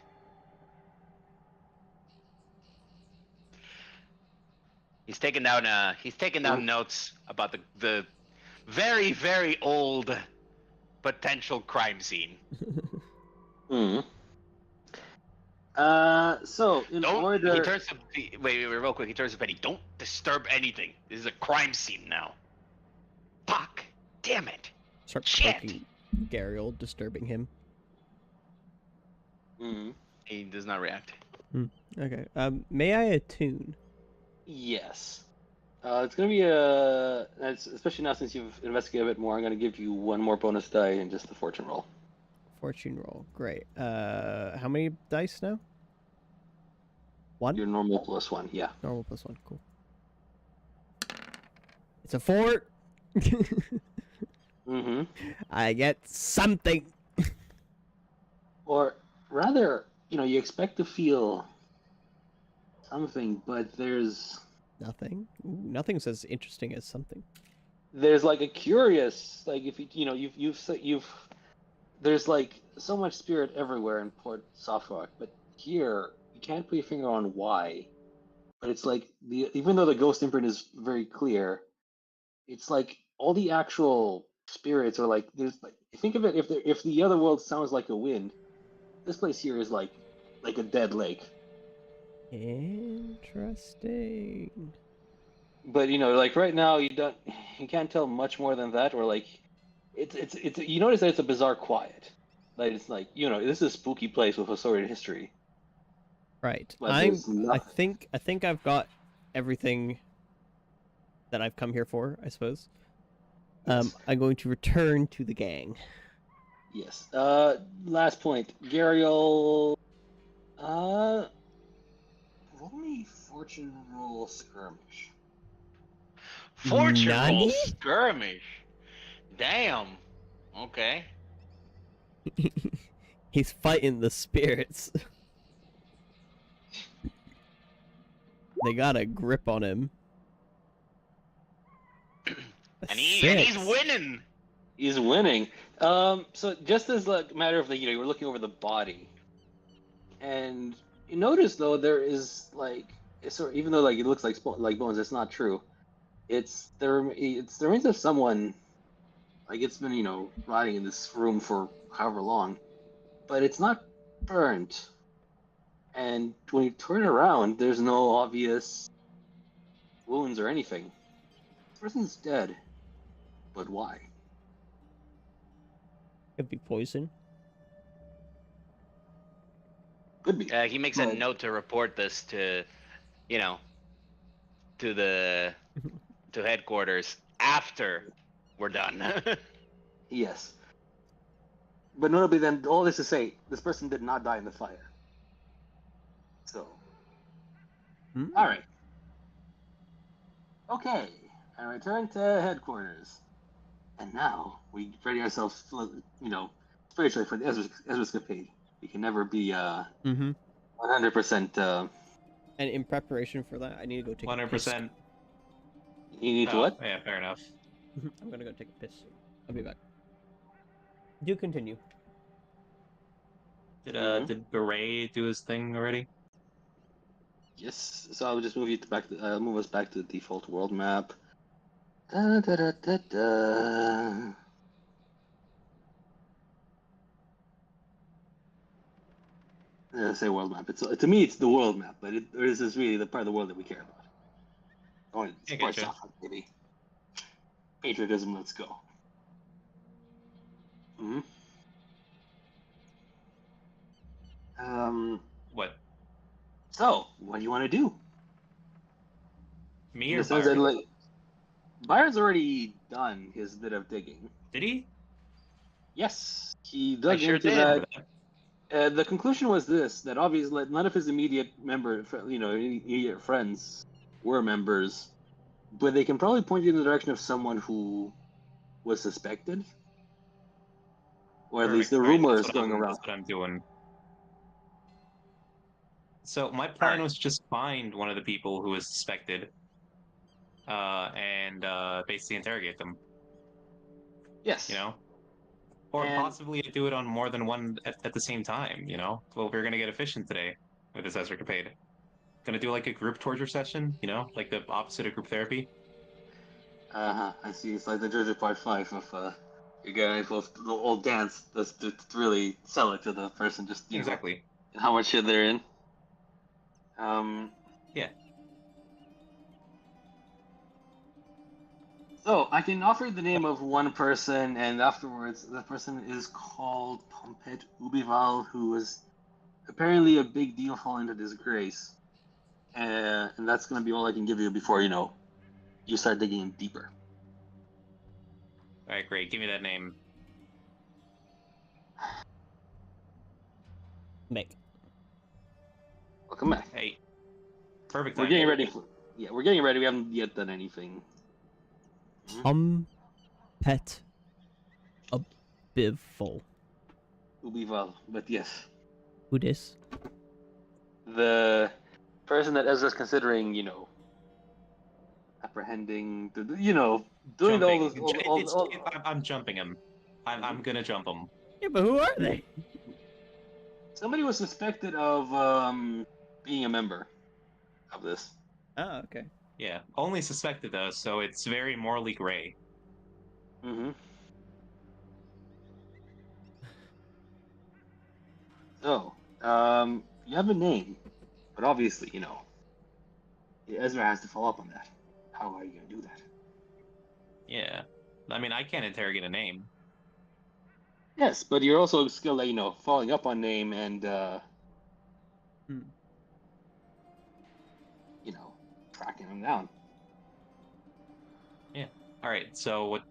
He's taking down notes about the very, very old potential crime scene. So in order, he turns to wait, real quick. He turns to Penny. Don't disturb anything. This is a crime scene now. Fuck! Damn it! Start Shit! poking Gariel, disturbing him. He does not react. Okay. May I attune? Yes. It's gonna be especially now since you've investigated a bit more. I'm gonna give you one more bonus die and just the fortune roll. Fortune roll. Great. How many dice now? 1? Your normal plus 1, yeah. Normal plus 1. Cool. It's a 4. I get something. Or rather, you expect to feel something, but there's nothing. Ooh, nothing says interesting as something. There's like a curious, like if you've there's like so much spirit everywhere in Port Softrock, but here you can't put your finger on why. But it's like even though the ghost imprint is very clear, it's like all the actual spirits are like there's like think of it if the other world sounds like a wind, this place here is like a dead lake. Interesting. But like right now you can't tell much more than that, or like it's you notice that it's a bizarre quiet. Like it's like this is a spooky place with a sordid history. Right. But I nothing. think I've got everything that I've come here for, I suppose. Yes. I'm going to return to the gang. Yes. Last point. Gariel. Roll me fortune roll skirmish. Fortune roll Nani? skirmish. Damn. Okay. He's fighting the spirits. They got a grip on him. And he's winning. He's winning. So just as a matter of you're looking over the body, and you notice though there is even though it looks like bones, it's not true. It's the remains of someone. It's been rotting in this room for however long, but it's not burnt. And when you turn around, there's no obvious wounds or anything. This person's dead. But why? Could be poison. Could be. He makes a note to report this to, to headquarters after we're done. Yes. But notably, then all this to say, this person did not die in the fire. So. All right. Okay. I return to headquarters. And now we ready ourselves, spiritually for the Ezra's Capade. We can never be 100%. And in preparation for that, I need to go take 100%. You need to what? Yeah, fair enough. I'm gonna go take a piss. I'll be back. Do continue. Did Beret do his thing already? Yes. So I'll just move us back to the default world map. Da, da, da, da, da. I say world map. To me, it's the world map, but this is really the part of the world that we care about. Oh, sports software, baby. Patriotism, let's go. Mm-hmm. What? So, what do you want to do? Me or Byron? Byron's already done his bit of digging. Did he? Yes, he dug into did. that. The conclusion was that obviously none of his immediate immediate friends were members, but they can probably point you in the direction of someone who was suspected, or at least the rumors going around. That's what I'm doing. So my plan was just find one of the people who was suspected, and basically interrogate them. Yes. Or possibly do it on more than one at the same time, Well, we're gonna get efficient today with this Ezra Capade. Gonna do like a group torture session, like the opposite of group therapy. I see. It's like the JoJo Part 5 of you're getting the old dance to really sell it to the person, just exactly how much shit they're in. Yeah. So I can offer the name of one person, and afterwards, the person is called Pompet Ubival, who was apparently a big deal falling into disgrace, and that's going to be all I can give you before you start digging deeper. All right, great. Give me that name. Meg. Welcome back. Hey. Perfect. We're getting ready. We're getting ready. We haven't yet done anything. Pet Ubival. Ubival, but yes. Who this? The person that Ezra's considering, apprehending, doing jumping. all those. I'm jumping him. I'm gonna jump him. Yeah, but who are they? Somebody was suspected of being a member of this. Oh, okay. Yeah, only suspected though, so it's very morally gray. Mm-hmm. So, you have a name, but obviously, Ezra has to follow up on that. How are you gonna do that? Yeah. I mean, I can't interrogate a name. Yes, but you're also skilled at, following up on name and, Hmm. tracking them down. Yeah. All right. So what?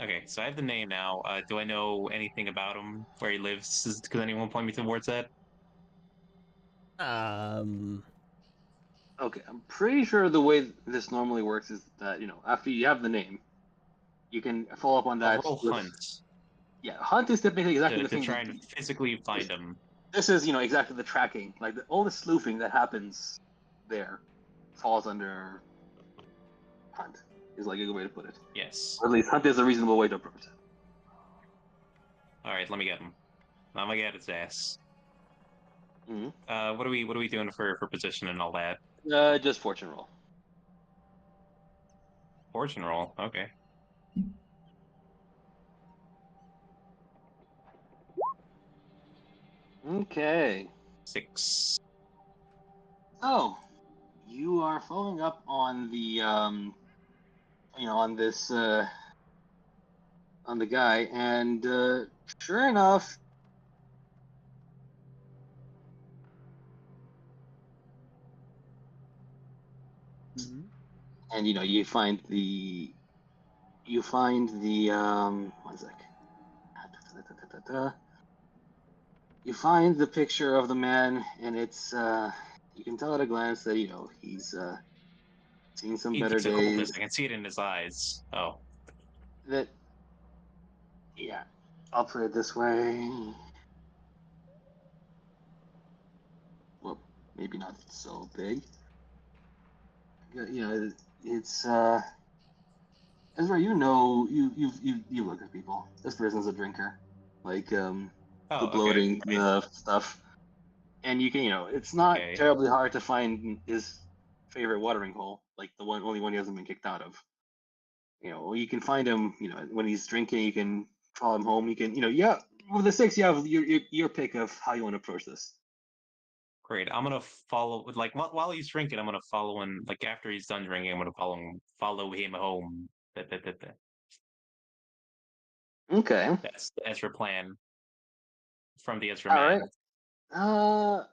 Okay. So I have the name now. Do I know anything about him? Where he lives? Could anyone point me towards that? Um. Okay, I'm pretty sure the way this normally works is that, after you have the name, you can follow up on I'll that roll with, hunt yeah, hunt is typically exactly to the thing try that and physically find him. this is, exactly the tracking. Like all the sleuthing that happens there falls under hunt, is like a good way to put it. Yes. Or at least hunt is a reasonable way to approach it. All right. Let me get him. I'm gonna get his ass. Mm-hmm. What are we doing for position and all that? Just fortune roll. Fortune roll. Okay. Okay. 6. So you are following up on the on this on the guy, and sure enough, Mhm. and you find the one sec. You find the picture of the man, and it's you can tell at a glance that he's seen some better He's a cultist. days. I can see it in his eyes. Oh. That Yeah, I'll put it this way. Well, maybe not so big. It's Ezra. You look at people. This person's a drinker, like the Oh. Okay. bloating, Right. the stuff, and you can it's not Okay. terribly hard to find his favorite watering hole, like the only one he hasn't been kicked out of. You can find him. When he's drinking, you can follow him home. You can, yeah. With the six, you have your pick of how you want to approach this. Great. I'm gonna follow. Like while he's drinking, I'm gonna follow him. Like after he's done drinking, I'm gonna follow him home. Okay. That's the Ezra plan from the Ezra All right. man.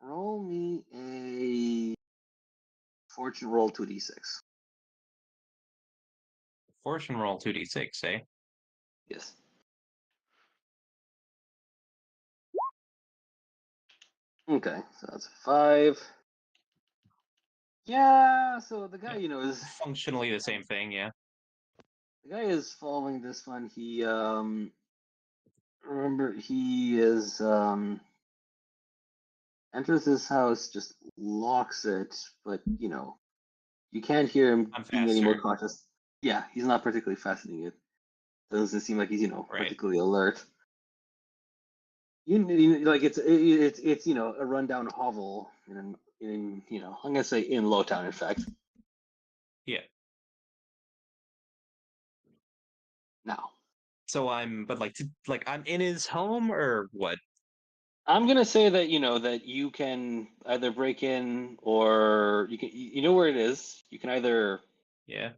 Roll me a fortune roll 2d6. Fortune roll 2d6, eh? Yes. Okay, so that's 5. Yeah, so the guy, Yeah. is Functionally the same thing, yeah. the guy is following this one. He remember he is enters his house, just locks it, but you can't hear him I'm being any more faster. cautious. Yeah, he's not particularly fastening it. Doesn't seem like he's Right. particularly alert. Like it's a rundown hovel in I'm gonna say in Lowtown, in fact. Yeah. Now So but I'm in his home or what? I'm gonna say that that you can either break in, or you know where it is. You can either Yeah.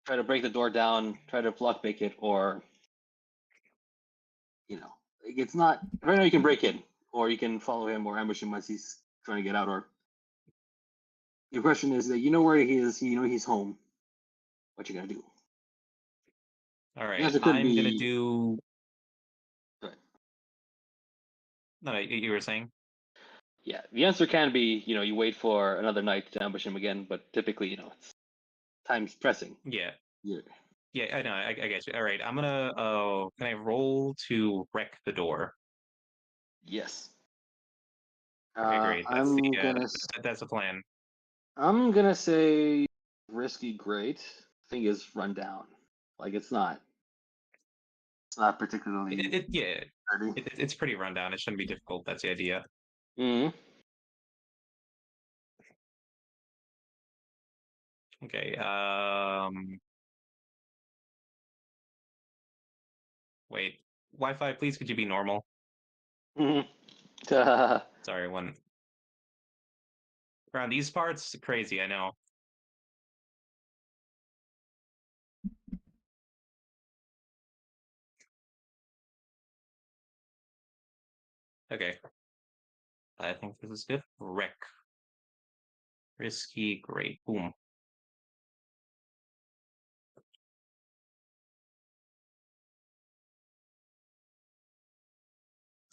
try to break the door down, try to block pick it, or it's not right now. You can break in, or you can follow him or ambush him as he's trying to get out. Or your question is that where he is. He's home. What you gonna do? All The right. answer could I'm gonna be. do. Go ahead. No, you were saying? Yeah, the answer can be, you wait for another night to ambush him again, but typically, it's time's pressing. Yeah. Yeah. Yeah, I know. I get you. All right. I'm gonna. Can I roll to wreck the door? Yes. Okay, great. That's the plan. I'm gonna say risky great. Thing is run down. Like it's not particularly Yeah. dirty. It's pretty rundown. It shouldn't be difficult. That's the idea. Hmm. Okay. Wait, Wi-Fi, please could you be normal? Mhm. Sorry, one. Around these parts, crazy, I know. Okay. I think this is good. Wreck. Risky, great. Boom.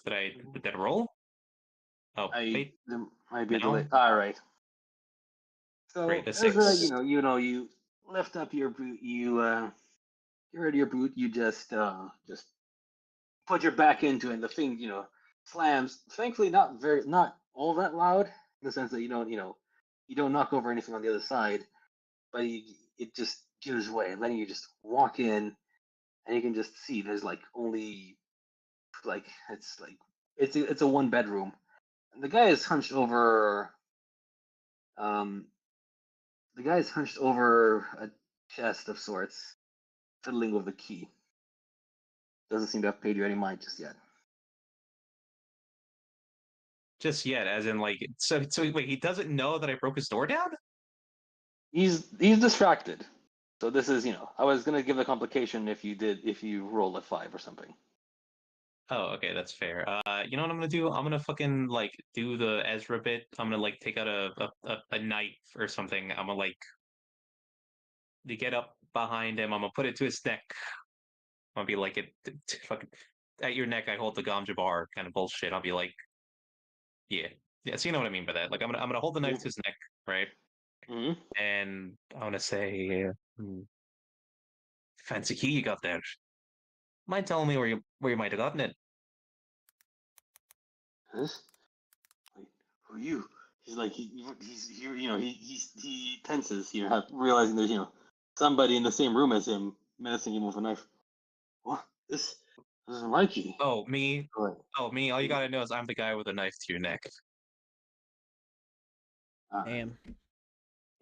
Did that roll? Oh, wait. There might be a No? delay. All right. So Great, a as 6. you lift up your boot, get rid of your boot, you just put your back into it, and the thing, slams. Thankfully, not all that loud, in the sense that you don't knock over anything on the other side, but it just gives way, and then you just walk in, and you can just see there's like only like it's a one bedroom. And the guy is hunched over. Um, the guy is hunched over a chest of sorts, fiddling with the key. Doesn't seem to have paid you any mind just yet. Just yet, as in like so wait, he doesn't know that I broke his door down? He's distracted. So this is, I was gonna give the complication if you roll a 5 or something. Oh, okay, that's fair. You know what I'm gonna do? I'm gonna fucking like do the Ezra bit. I'm gonna like take out a knife or something. I'm gonna like to get up behind him. I'm gonna put it to his neck. I'm gonna be like fucking at your neck. I hold the Gamja bar kind of bullshit. I'll be like, yeah, yeah. So you know what I mean by that. Like I'm gonna hold the knife to his neck, right? Mm-hmm. And I'm gonna say, fancy key you got there. Mind telling me where you might have gotten it? Wait, who are you? He's like he tenses, realizing there's somebody in the same room as him menacing him with a knife. What? This doesn't like you. Oh, me. Right. Oh, me. All you gotta know is I'm the guy with a knife to your neck. Damn. And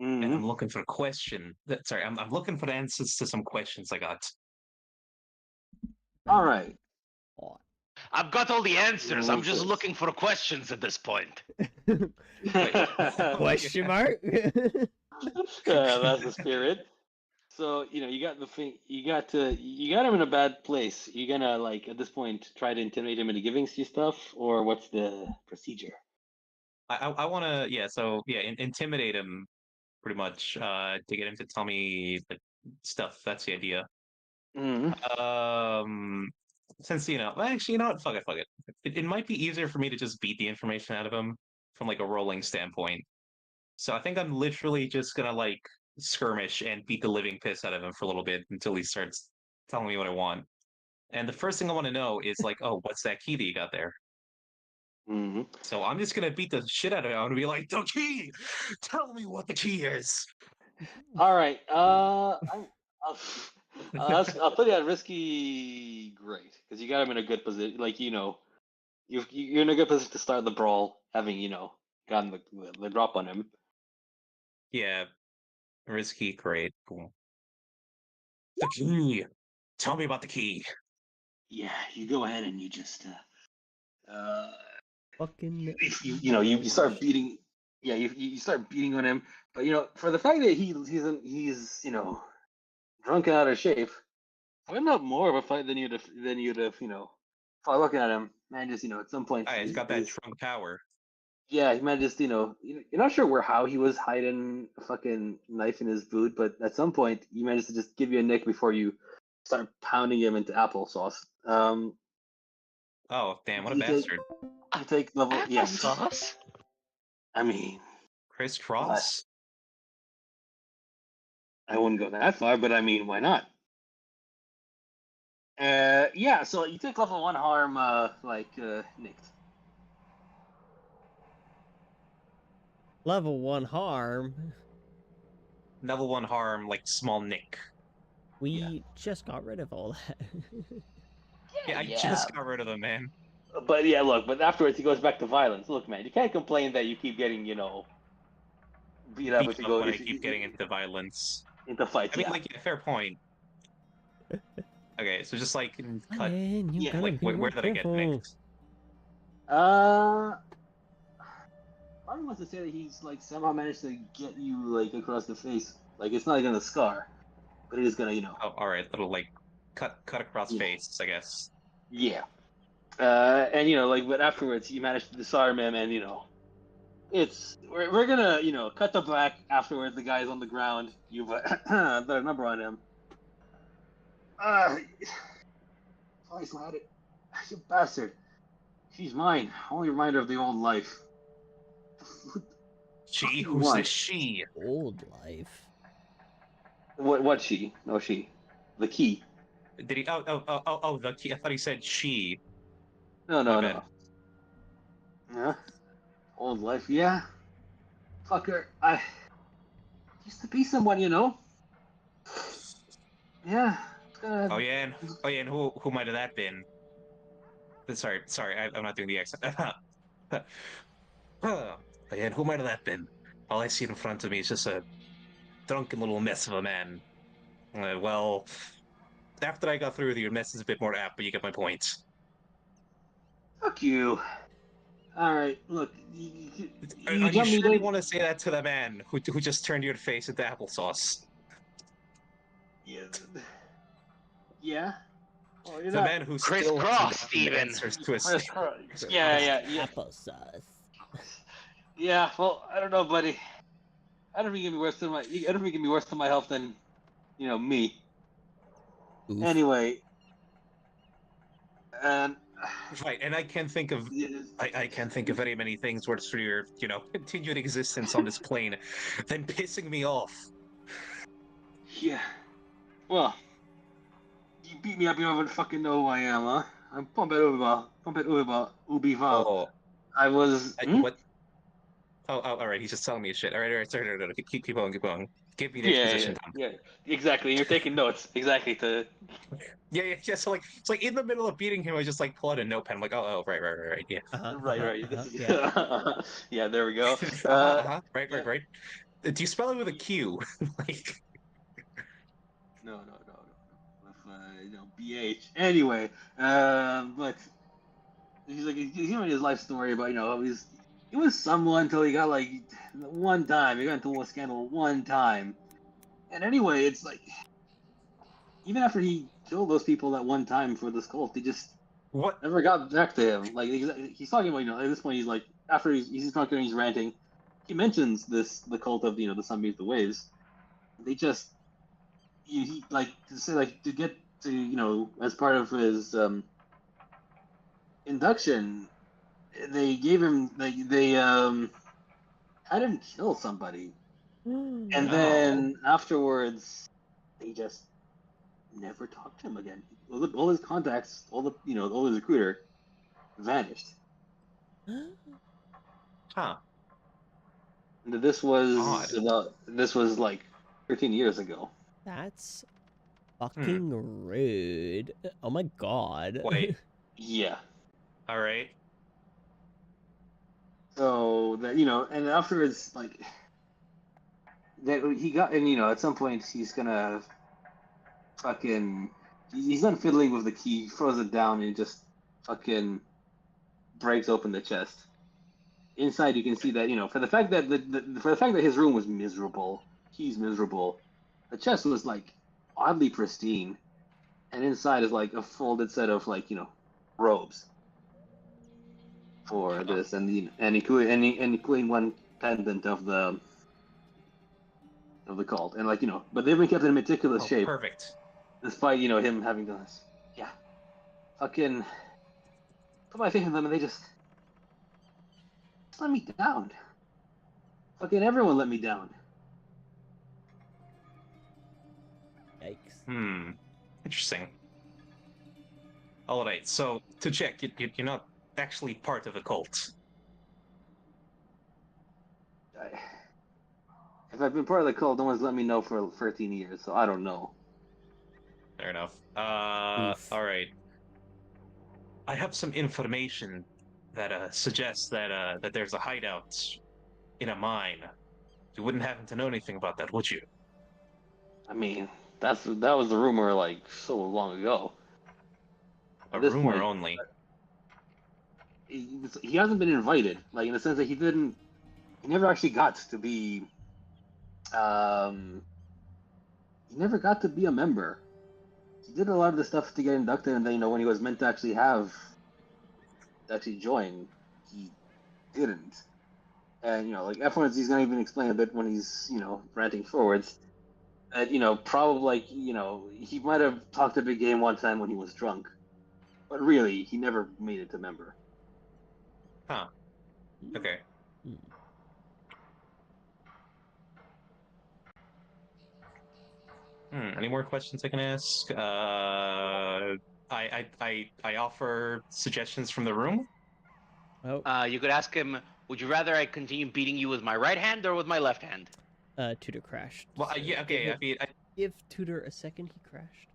Mm-hmm. I'm looking for a question. Sorry, I'm looking for the answers to some questions I got. All right. I've got all the answers. I'm just Rufus. looking for questions at this point. Question mark? That's the spirit. So you got the thing. You got him in a bad place. You gonna like at this point try to intimidate him into giving you stuff, or what's the procedure? I want to, yeah. So yeah, intimidate him pretty much to get him to tell me like stuff. That's the idea. Mm-hmm. Since actually, you know what? Fuck it. It might be easier for me to just beat the information out of him from like a rolling standpoint. So I think I'm literally just gonna like skirmish and beat the living piss out of him for a little bit until he starts telling me what I want. And the first thing I want to know is like, oh, what's that key that you got there? Mm-hmm. So I'm just gonna beat the shit out of him. I'm gonna be like, the key! Tell me what the key is. All right. I'll put you at risky great because you got him in a good position. Like you're in a good position to start the brawl, having gotten the drop on him. Yeah, risky, great. Cool. The key. Tell me about the key. Yeah, you go ahead and you just Fucking. you start beating. Yeah, you start beating on him, but for the fact that he's drunk and out of shape, probably not more of a fight than you'd have by looking at him. Man, just at some point, He's got that drunk power. yeah, he might just you're not sure how he was hiding a fucking knife in his boot, but at some point he managed to just give you a nick before you start pounding him into applesauce. Oh damn! What a you bastard! You take level Applesauce? I mean, crisscross. I wouldn't go that far, but I mean, why not? Yeah. So you take level 1 harm, nicked. Level 1 harm? Level 1 harm, like small nick. We just got rid of all that. Yeah, I just got rid of them, man. But yeah, look. But afterwards, he goes back to violence. Look, man, you can't complain that you keep getting, beat up if you go. When I keep getting into violence. Into fights. I mean, like, yeah, fair point. Okay, so just like cut. Man, you Yeah, gotta Like be where more did I get careful. nicked? Barney wants to say that he's like somehow managed to get you like across the face. Like it's not gonna scar, but it is gonna, Oh, all right, little like cut across Yeah. face, I guess. Yeah. And like, but afterwards you managed to disarm him, and we're gonna cut the black afterwards. The guy's on the ground. You've put a number on him. Twice had it. You bastard. She's mine. Only reminder of the old life. She? You Who's want? this she? Old life. What she? No, she. The key. Did he? Oh, the key. I thought he said she. No, My no, bad. no. Yeah. Old life. Yeah. Fucker. I used to be someone, Yeah. It's gonna. Oh yeah, and who might have that been? Sorry, I'm not doing the accent. Oh, yeah, and who might have that been? All I see in front of me is just a drunken little mess of a man. Well, after I got through with you, your mess is a bit more apt, but you get my point. Fuck you. All right. Look. Are You you jumped me sure you there. want to say that to the man who just turned your face into applesauce? Yeah. Yeah. Oh, you're The not. man who Criss still cross, hasn't gotten Steven. answers to his. Yeah. Applesauce. Yeah. Well, I don't know, buddy. I don't think it'd be worse than I don't think it'd be worse to my health than, me. Oof. Anyway. And. Right, and I can't think of I can't think of very many things worse for your, continued existence on this plane than pissing me off. Yeah. Well. You beat me up. You don't even fucking know who I am, huh? I'm Ubi Val. Oh, I was. what? Oh, all right. He's just telling me shit. All right. Sorry. No. Keep going. Give me the exposition time. Yeah. Exactly. You're taking notes. Exactly. Yeah. So like, it's like in the middle of beating him, I just like pull out a notepad. I'm like, oh, right. Yeah. Right. Yeah. Yeah. There we go. Right. Do you spell it with a Q? Like, No. With BH. Anyway, but he's hearing his life story about he was someone until he got like one time. He got into a scandal one time, and anyway, it's like even after he killed those people that one time for this cult, they just what? never got back to him. Like he's talking about at this point he's like after he's talking and he's ranting, he mentions the cult of the sun beneath the waves. They just he like to say like to get to as part of his induction, they gave him they had him kill somebody, and And then afterwards they just never talked to him again. All his contacts, all his recruiter vanished. Huh? And this was Odd. this was like 13 years ago. That's fucking rude. Oh my god. Wait. Yeah. All right. So that and afterwards, like that he got, and at some point he's gonna fucking he's done fiddling with the key, throws it down, and just fucking breaks open the chest. Inside, you can see that for the fact that his room was miserable, he's miserable. The chest was like oddly pristine, and inside is like a folded set of robes for this, and including one pendant of the cult, and but they've been kept in meticulous shape. Perfect. Despite him having done this. Yeah, fucking put my faith in them, and they just let me down. Fucking everyone let me down. Yikes. Interesting. All right. So to check, you're not actually part of a cult. If I've been part of the cult, no one's let me know for 13 years, so I don't know. Fair enough. All right. I have some information that suggests that there's a hideout in a mine. You wouldn't happen to know anything about that, would you? I mean, that was the rumor like so long ago. A At this rumor point, only. he hasn't been invited, like in the sense that he never actually got to be, he never got to be a member. He did a lot of the stuff to get inducted, and then when he was meant to actually join, he didn't. And like afterwards, he's gonna even explain a bit when he's ranting forwards. That probably he might have talked a big game one time when he was drunk, but really he never made it to member. Huh. Okay. Any more questions I can ask? I offer suggestions from the room. Oh, You could ask him, would you rather I continue beating you with my right hand or with my left hand? Tutor crashed. Well, so yeah, okay. give Tutor a second. He crashed.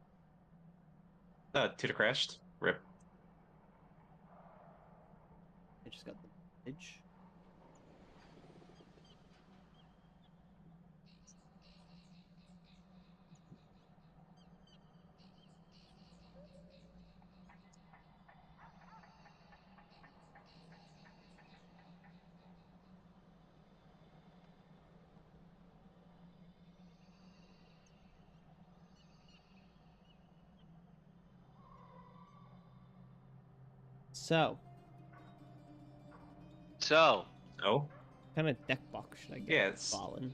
Tutor crashed. Rip. I just got the message. So, So, Oh. what kind of deck box should I get? Yeah, it's- Fallen.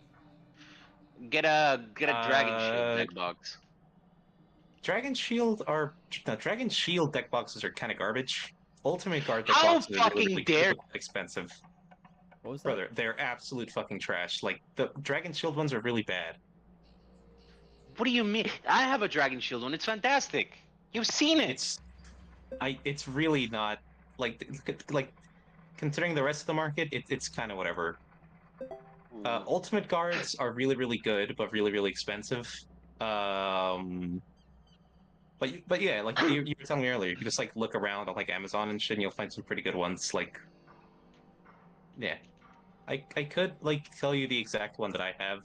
get a Dragon Shield deck box. Dragon Shield deck boxes are kind of garbage. Ultimate Guard deck How boxes are fucking really, really dare- expensive. What was that? Brother, they're absolute fucking trash. Like, the Dragon Shield ones are really bad. What do you mean? I have a Dragon Shield one. It's fantastic. You've seen it. It's really not like considering the rest of the market, it's kind of whatever. Ultimate Guards are really, really good, but really, really expensive. But yeah, like you were telling me earlier, you can just like look around on like Amazon and shit, and you'll find some pretty good ones. Like, yeah, I could like tell you the exact one that I have.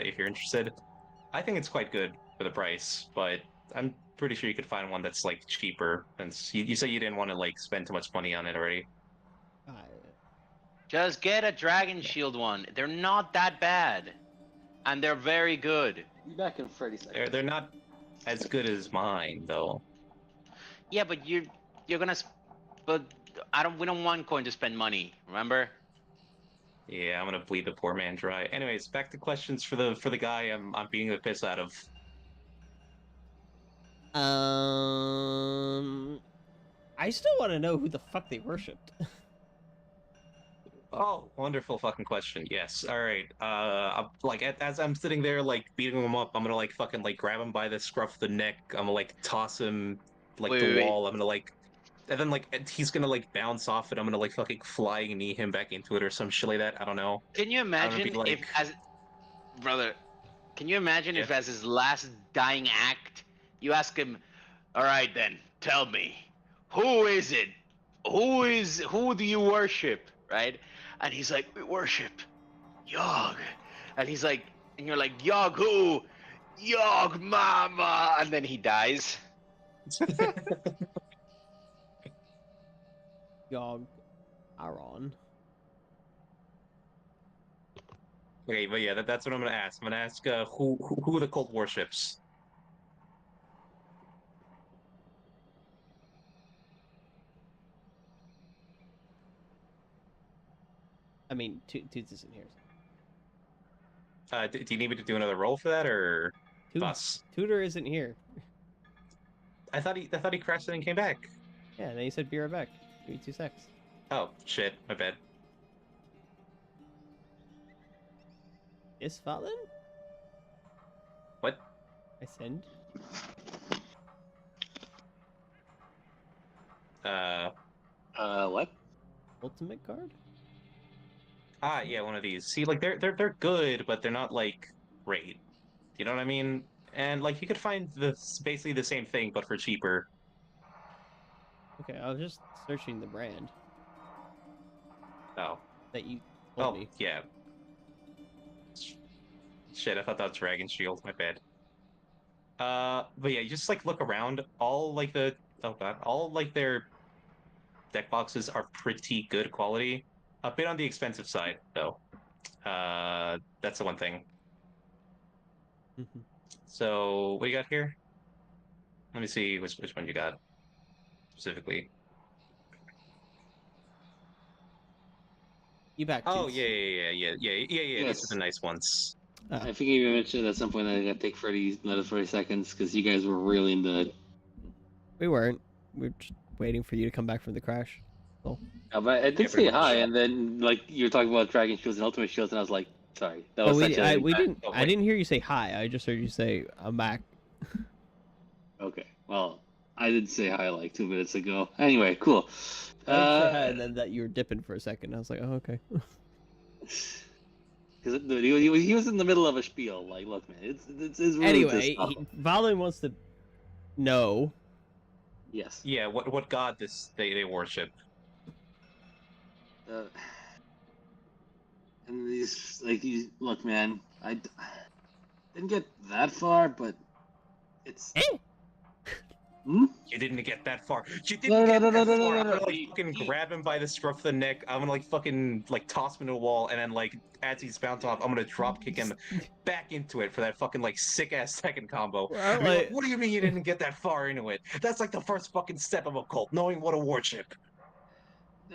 If you're interested, I think it's quite good for the price, but I'm pretty sure you could find one that's like cheaper. And you said you didn't want to like spend too much money on it already. Just get a Dragon Shield one. They're not that bad, and they're very good. Be back in 30 seconds. They're not as good as mine though. Yeah, but you're gonna. But we don't want Coin to spend money. Remember? Yeah, I'm gonna bleed the poor man dry. Anyways, back to questions for the guy I'm beating the piss out of. I still want to know who the fuck they worshipped. Oh, wonderful fucking question. Yes. All right. Like as I'm sitting there like beating him up, I'm gonna like fucking like grab him by the scruff of the neck. I'm gonna like toss him like the Wait. wall. I'm gonna like, and then like he's gonna like bounce off it. I'm gonna like fucking flying knee him back into it or some shit like that. I don't know. Can you imagine be like- if, brother? Can you imagine if, Yeah. as his last dying act, you ask him, "All right, then, tell me, who is it? Who do you worship?" Right? And he's like, "We worship Yogg," and he's like, and you're like, "Yogg who? Yogg mama," and then he dies. Yogg Aron. Okay, but yeah, that's what I'm gonna ask. I'm gonna ask who the cult worships. I mean, Toots isn't here. Do you need me to do another roll for that or bus? Tutor isn't here. I thought he crashed and then came back. Yeah, and then he said, "Be right back." Give me 2 secs. Oh shit, my bad. Is Fallen? What? I send. What? Ultimate card? Yeah, one of these. See, like they're good, but they're not like great. You know what I mean? And like you could find basically the same thing, but for cheaper. Okay, I was just searching the brand Oh. that you told Oh me. yeah. Shit, I thought that was Dragon Shield. My bad. But yeah, you just like look around. All like the oh god, all like their deck boxes are pretty good quality. A bit on the expensive side, though. That's the one thing. So what you got here? Let me see which one you got specifically. You back, Oh Juice. yeah. These Yes. are the nice ones. Ah. I think you mentioned at some point that I gotta take 30, another 30 seconds because you guys were really into it. We weren't. We were just waiting for you to come back from the crash. But I did Yeah, say pretty much. hi, and then like you were talking about Dragon Shields and Ultimate Shields, and I was like, sorry, that But was such a we didn't. Oh, I wait. didn't hear you say hi. I just heard you say I'm back. Okay, well, I did say hi like 2 minutes ago. Anyway, cool. I did say hi, and then that you were dipping for a second. I was like, oh okay. Because he was in the middle of a spiel. Like, look, man, it's rude Anyway, to stop. Valen wants to know. Yes. Yeah, what god they worship? Uh, and these like you look, man, didn't get that far, but it's. Eh? Hmm? You didn't get that far. You No, didn't get that no, far. I'm no. gonna like fucking grab him by the scruff of the neck. I'm gonna like fucking like toss him into a wall, and then like as he's bounced off, I'm gonna drop kick him back into it for that fucking like sick ass second combo. Well, Be like, what do you mean you didn't get that far into it? That's like the first fucking step of a cult, knowing what a worship.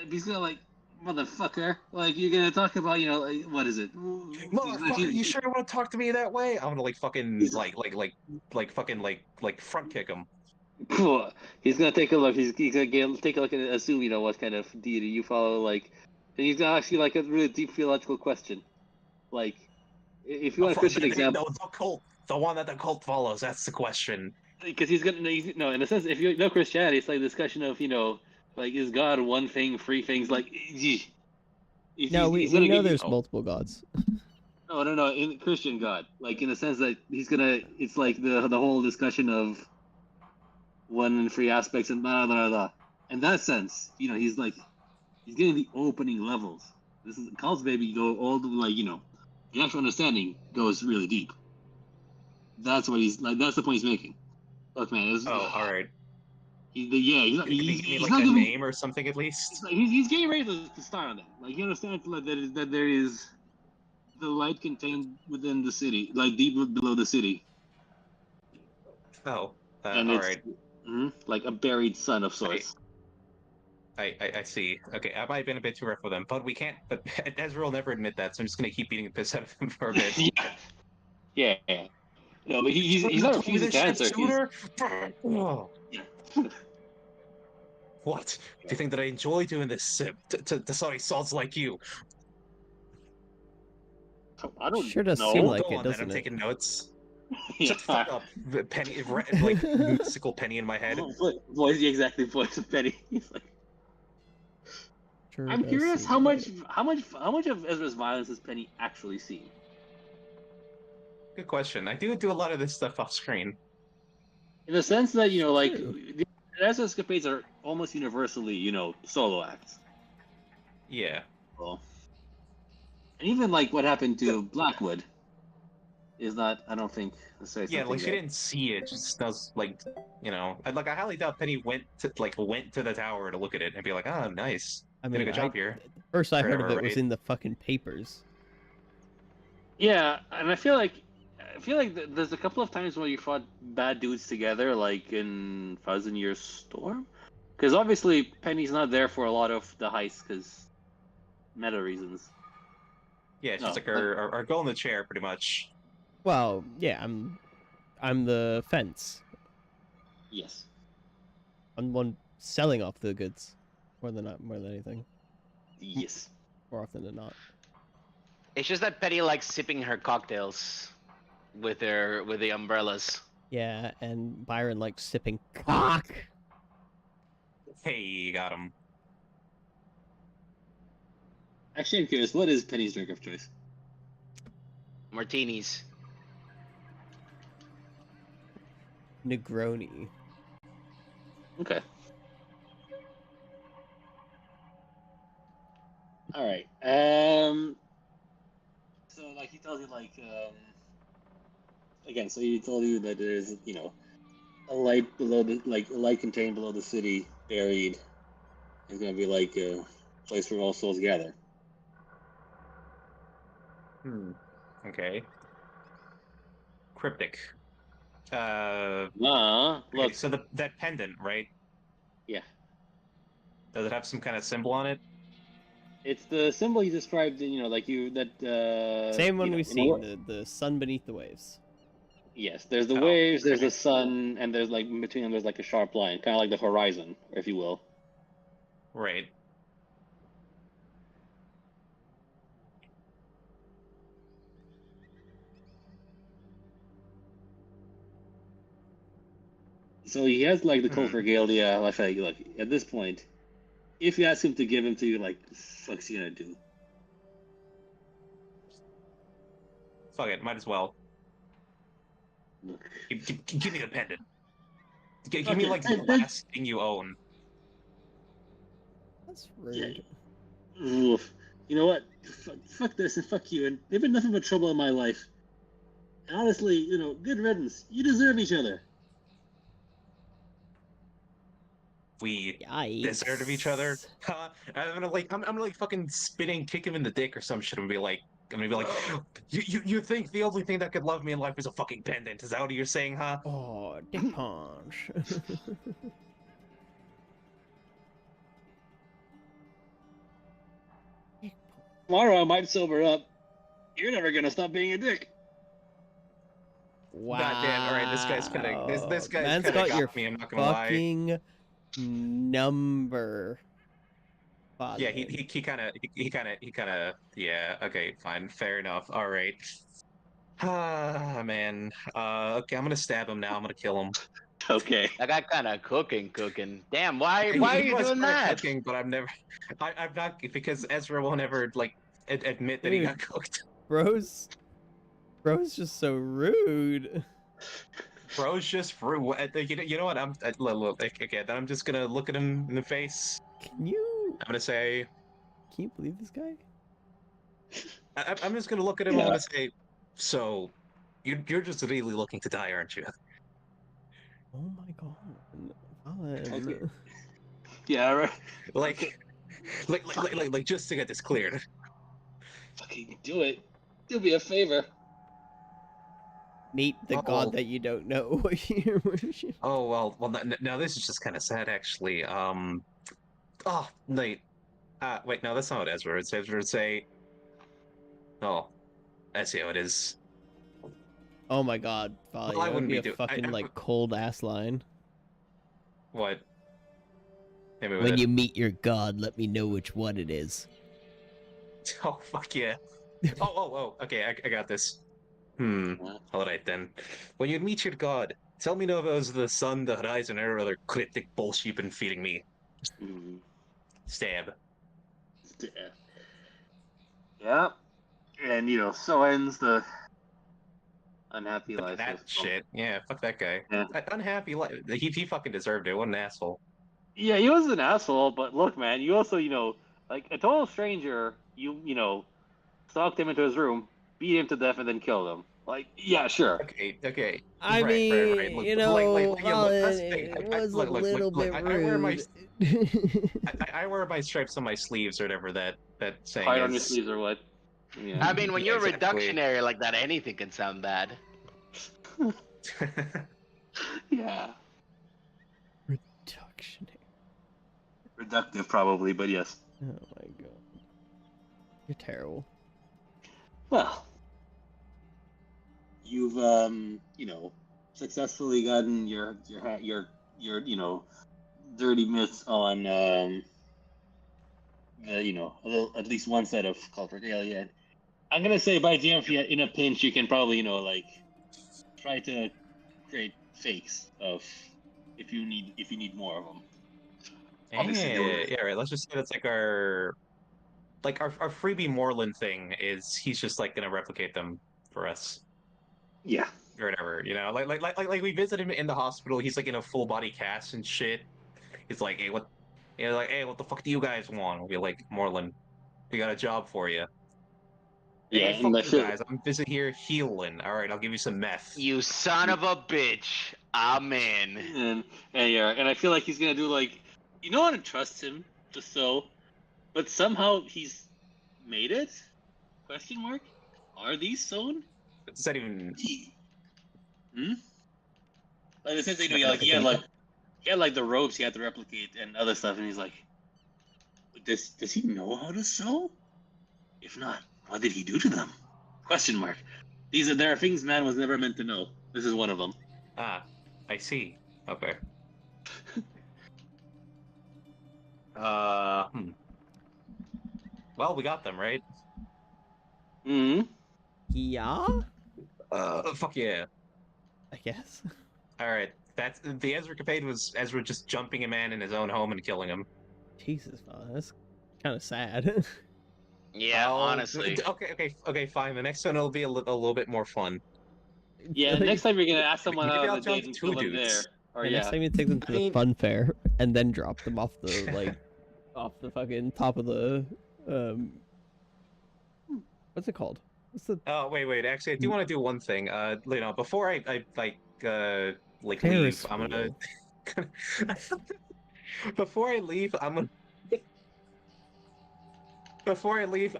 He's gonna like, motherfucker. Like you're gonna talk about, like, what is it? Motherfucker, you sure you want to talk to me that way? I'm gonna like fucking like fucking like front kick him. Cool. He's gonna take a look. He's gonna take a look and assume what kind of deity you follow. Like, and he's gonna ask you like a really deep theological question. Like, if you want a Christian example, The cult, the one that the cult follows. That's the question. because he's gonna no. In a sense, if you know Christianity, it's like a discussion of like, is God one thing, three things? Like, No, we know there's multiple gods. No. In Christian God, like in the sense that he's gonna, it's like the whole discussion of one and three aspects and blah blah blah. In that sense, he's getting the opening levels. This is Cult's baby. Go all the the actual understanding goes really deep. That's what he's like. That's the point he's making. Look, man. All right. He's Can you give me like not a giving, name or something at least? he's getting ready to start on that. Like he understands that there is the light contained within the city, like deep below the city, Oh, and all it's right. like a buried sun of sorts. I see. Okay, I might have been a bit too rough with him, but we can't. But Ezra will never admit that, so I'm just gonna keep beating the piss out of him for a bit. yeah. No, but he's not refusing to answer. What? Do you think that I enjoy doing this to sorry sods like you? I don't Sure does know. seem like Go it, on, then. doesn't I'm it? taking notes. Yeah. Shut the fuck up, Penny. Like musical Penny in my head. Voice of Penny. He's like, Sure I'm does curious seem how like much of Ezra's violence has Penny actually seen? Good question. I do a lot of this stuff off screen. In the sense that like True. the Ezra escapades are almost universally solo acts. Yeah. Well, and even like what happened to Blackwood is not, I don't think, necessarily. Yeah, like she that- didn't see it. Just does like, I highly doubt Penny went to the tower to look at it and be like, oh, nice. I Did a mean, good job here. first I heard of Whatever, it was right? in the fucking papers. Yeah, and I feel like there's a couple of times where you fought bad dudes together, like in Thousand Year Storm, because obviously Penny's not there for a lot of the heists because meta reasons. Yeah, it's No, just like our girl in the chair, pretty much. Well, yeah, I'm the fence. Yes. I'm the one selling off the goods, more than anything, Yes. more often than not. It's just that Penny likes sipping her cocktails with the umbrellas. Yeah, and Byron likes sipping cock. Hey, you got him. Actually, I'm curious. What is Penny's drink of choice? Martinis. Negroni. Okay. All right. So like he tells you like again, so he told you that there's, a light below a light contained below the city, buried. It's gonna be like a place where all souls gather. Okay. Cryptic. Look. Okay, so that pendant, right? Yeah. Does it have some kind of symbol on it? It's the symbol you described, Same one you know, we've seen, the sun beneath the waves. Yes, there's the Oh, waves, there's okay. the sun, and there's like in between them there's like a sharp line, kind of like the horizon, if you will. Right. So he has like the cult regalia. I feel like, look, at this point, if you ask him to give him to you, like, what the fuck's he gonna do? Fuck it, might as well. Look. Give me the pendant. Give Okay, me like the last thing you own. That's rude. Oof. You know what? Fuck this and fuck you. And they've been nothing but trouble in my life. And honestly, good riddance. You deserve each other. We Yikes. deserve each other. I'm gonna fucking spitting kick him in the dick or some shit and be like, you think the only thing that could love me in life is a fucking pendant? Is that what you're saying, huh? Oh, dick punch. Tomorrow I might sober up. You're never gonna stop being a dick. Wow. God damn! All right, this guy's kind of this guy's Man's kind of got your got me. I'm not gonna lie. fucking number. Father. Yeah, he kind of yeah. Okay, fine, fair enough. All right. Ah, man. Okay, I'm gonna stab him now. I'm gonna kill him. Okay. I got kind of cooking. Damn, why He are you was doing kinda that? Cooking, but I'm not because Ezra won't ever like admit that he got cooked. Bro's just so rude. Bro's just rude. You know what? Okay, then I'm just gonna look at him in the face. Can you Can you believe this guy? I'm just gonna look at him. Yeah. I'm gonna say, so you're just really looking to die, aren't you? Oh my god. Alan. Okay. Yeah, right. Like just to get this cleared. Fucking do it. Do me a favor. Meet the god that you don't know. Oh well. Now this is just kind of sad, actually. Oh, wait. Wait, no, that's not what Ezra would say. Ezra would say, "Oh, I see how it is." Oh my god, Folly, Well, I that would wouldn't be be a fucking like cold ass line. What? When you meet your god, let me know which one it is. Oh fuck yeah! Oh. Okay, I got this. All right then. When you meet your god, tell me no if it was the sun, the horizon, or other cryptic bullshit you've been feeding me. Stab. Yeah. And so ends the unhappy life. That shit. Yeah, fuck that guy. Yeah. Unhappy life. He fucking deserved it. What an asshole. Yeah, he was an asshole, but look, man, you also, like a total stranger, you stalked him into his room, beat him to death, and then killed him. Like, yeah, sure. Okay. I mean, Look, look, that's the thing. it was a look, little bit rude. I wear my stripes on my sleeves or whatever that saying Hide is. on your sleeves or what? Yeah. I mean, when you're exactly. reductionary like that, anything can sound bad. Yeah. Reductionary. Reductive, probably, but yes. Oh my god. You're terrible. Well, you've successfully gotten your dirty myths on at least one set of cult regalia. I'm gonna say by GM, in a pinch, you can probably try to create fakes of if you need more of them. Yeah, right. Let's just say that's like our freebie Moreland thing is he's just like gonna replicate them for us. Yeah. Or whatever, like we visited him in the hospital. He's like in a full body cast and shit. He's like, hey, what the fuck do you guys want? We'll be like, Moreland, we got a job for you. Yeah, Hey, and fuck I you feel guys. I'm busy here healing. All right, I'll give you some meth. You son of a bitch. Amen. and I feel like he's gonna do like, you don't want to trust him just so, but somehow he's made it? Question mark? Are these sewn? Does that even? Hmm. Like the sense that, No, like I think- he had like the ropes he had to replicate and other stuff, and he's like, does he know how to sew? If not, what did he do to them? Question mark. There are things man was never meant to know. This is one of them. Ah, I see. Okay. Hmm. Well, we got them, right? Hmm. Yeah, Fuck yeah. I guess. All right. That's the Ezra Capade was Ezra just jumping a man in his own home and killing him. Jesus, man, that's kind of sad. Yeah, Oh, honestly. Okay, fine. The next one will be a little bit more fun. Yeah, next time you're gonna ask someone Maybe out I'll on the date jump and two kill them there. dudes. Or Yeah, next yeah. time you take them to I the mean- fun fair and then drop them off the like off the fucking top of the what's it called? What's the Oh, wait. Actually, I do want to do one thing. Before I leave, Ferris I'm gonna. wheel? Before I leave,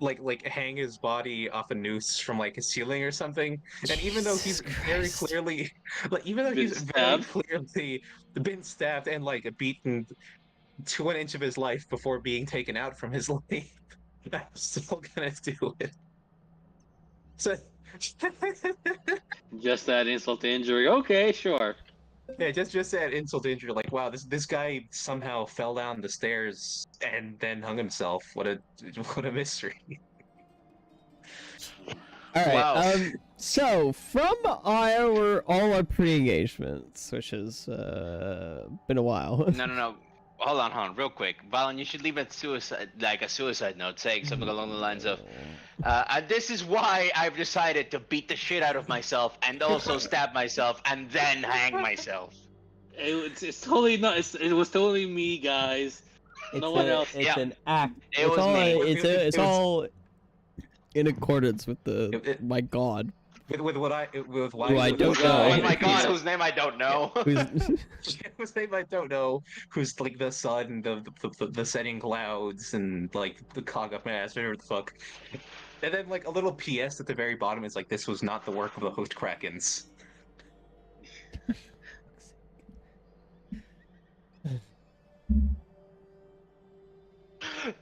like hang his body off a noose from like a ceiling or something. And even though he's Jesus very Christ. clearly, like even though Been he's very stabbed? clearly been stabbed and like beaten to an inch of his life before being taken out from his life, I'm still gonna do it. So. Just that insult to injury. Okay, sure. Yeah, just that insult to injury. Like, wow, this guy somehow fell down the stairs and then hung himself. What a mystery. All right. Wow. So from all our pre-engagements, which has been a while. No. Hold on, real quick. Valen, you should leave a suicide note saying something along the lines of, this is why I've decided to beat the shit out of myself and also stab myself and then hang myself. It's totally not. It was totally me, guys. No one else. It's Yeah. an act. It was me. It's It was- all in accordance with the It- my God. With why Who I don't know. Oh Oh my god, whose name I don't know. whose name I don't know. Who's like the sun, the setting clouds, and like the Kaga mask, whatever the fuck. And then like a little PS at the very bottom is like, this was not the work of the host Krakens.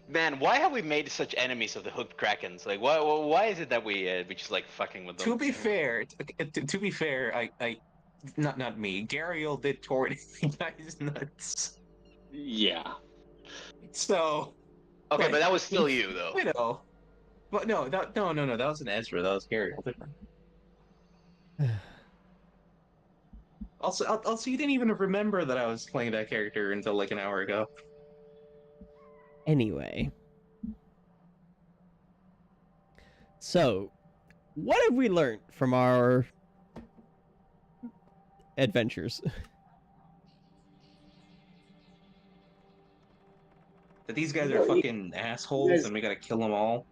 Man, why have we made such enemies of the hooked krakens? Like, why is it that we just like fucking with them? To be fair, I not me. Gariel did toward guys nuts. Yeah. So Okay, like, but that was still you though. you know. But no, that was an Ezra. That was Gariel. Different. Also, you didn't even remember that I was playing that character until like an hour ago. Anyway. So, what have we learned from our adventures? That these guys are fucking assholes and we gotta kill them all.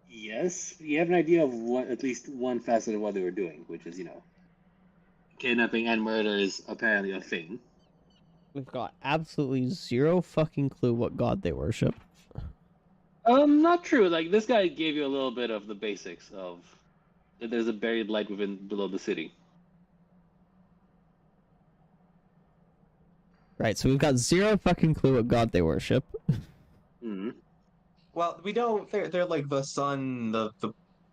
Yes, you have an idea of at least one facet of what they were doing, which is, kidnapping and murder is apparently a thing. We've got absolutely zero fucking clue what god they worship. Not true. Like, this guy gave you a little bit of the basics of that there's a buried light below the city. Right, so we've got zero fucking clue what god they worship. Hmm. Well, we know they're like the sun, the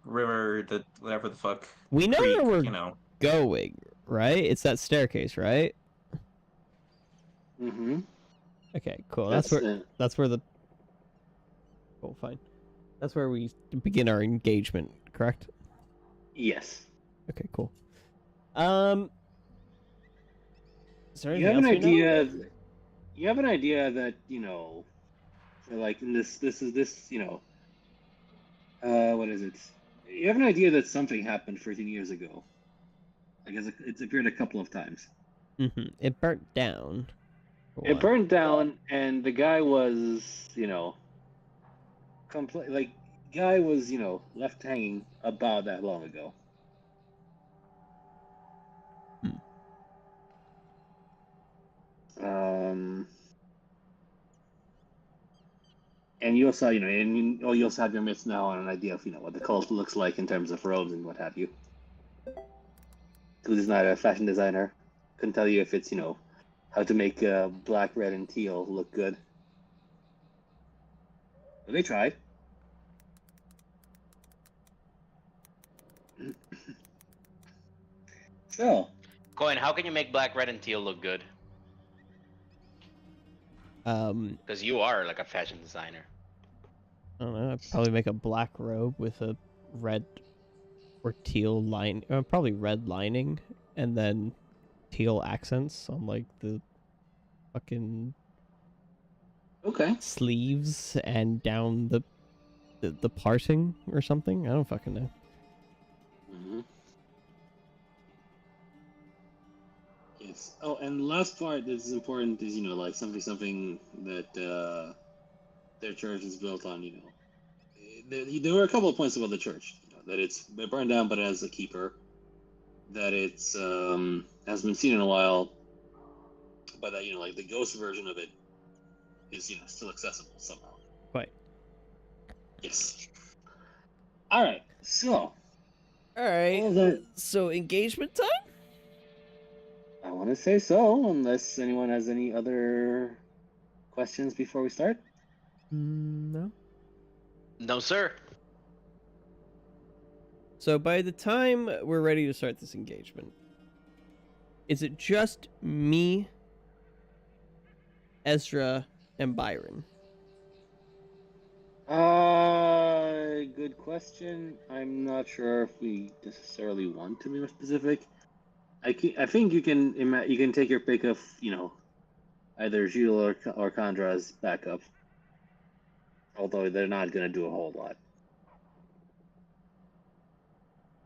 river, the whatever the fuck. We know creek, where we're you know. going, right? It's that staircase, right? Mm-hmm. Okay, cool. That's where the cool, fine. That's where we begin our engagement, correct? Yes. Okay, cool. Is there You anything have an else we know? idea. You have an idea that like in this is what is it? You have an idea that something happened 13 years ago. I guess it's appeared a couple of times. It burnt down. It What? burned down, and the guy was, left hanging about that long ago. And you also, you also have your myths now on an idea of, what the cult looks like in terms of robes and what have you. Who's not a fashion designer, couldn't tell you if it's, how to make black, red, and teal look good. But they tried. So, Coin, how can you make black, red, and teal look good? Because you are like a fashion designer. I don't know. I'd probably make a black robe with a red or teal line, probably red lining, and then teal accents on like the fucking okay. sleeves and down the parting or something. I don't fucking know. Mm-hmm. Yes. Oh, and the last part that is important is, like something that their church is built on, There were a couple of points about the church, that it burned down, but it has a keeper, that it's hasn't been seen in a while, but that, like the ghost version of it is, still accessible somehow. Quite. Yes. All right. So. All right. All that... So engagement time. I want to say so, unless anyone has any other questions before we start. No. No, sir. So by the time we're ready to start this engagement, is it just me, Ezra, and Byron? Good question. I'm not sure if we necessarily want to be more specific. I think you can take your pick of, either Gilles or Kandra as backup. Although they're not going to do a whole lot.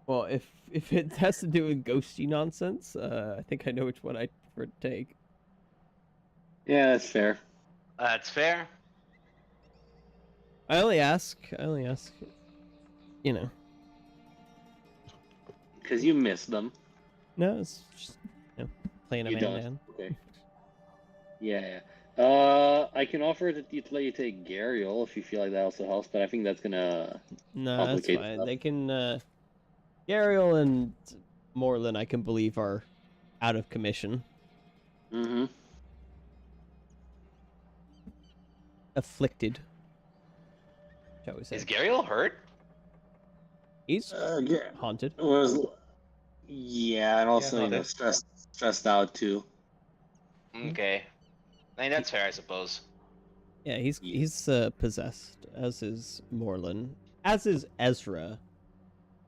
Well, if it has to do with ghosty nonsense, I think I know which one I prefer to take. Yeah, that's fair. That's fair. I only ask, Because you miss them. No, it's just, playing a You don't. man. Okay. Yeah. I can offer to let you take Gariel if you feel like that also helps, but I think that's gonna No, that's complicate fine. stuff. They can, Gariel and Morlin, I can believe, are out of commission. Mm-hmm. Afflicted. Shall we say? Is Gariel hurt? He's Yeah. haunted. Yeah, and also Yeah, stressed out too. Okay. I mean, that's fair, I suppose. Yeah, he's possessed, as is Morlin, as is Ezra.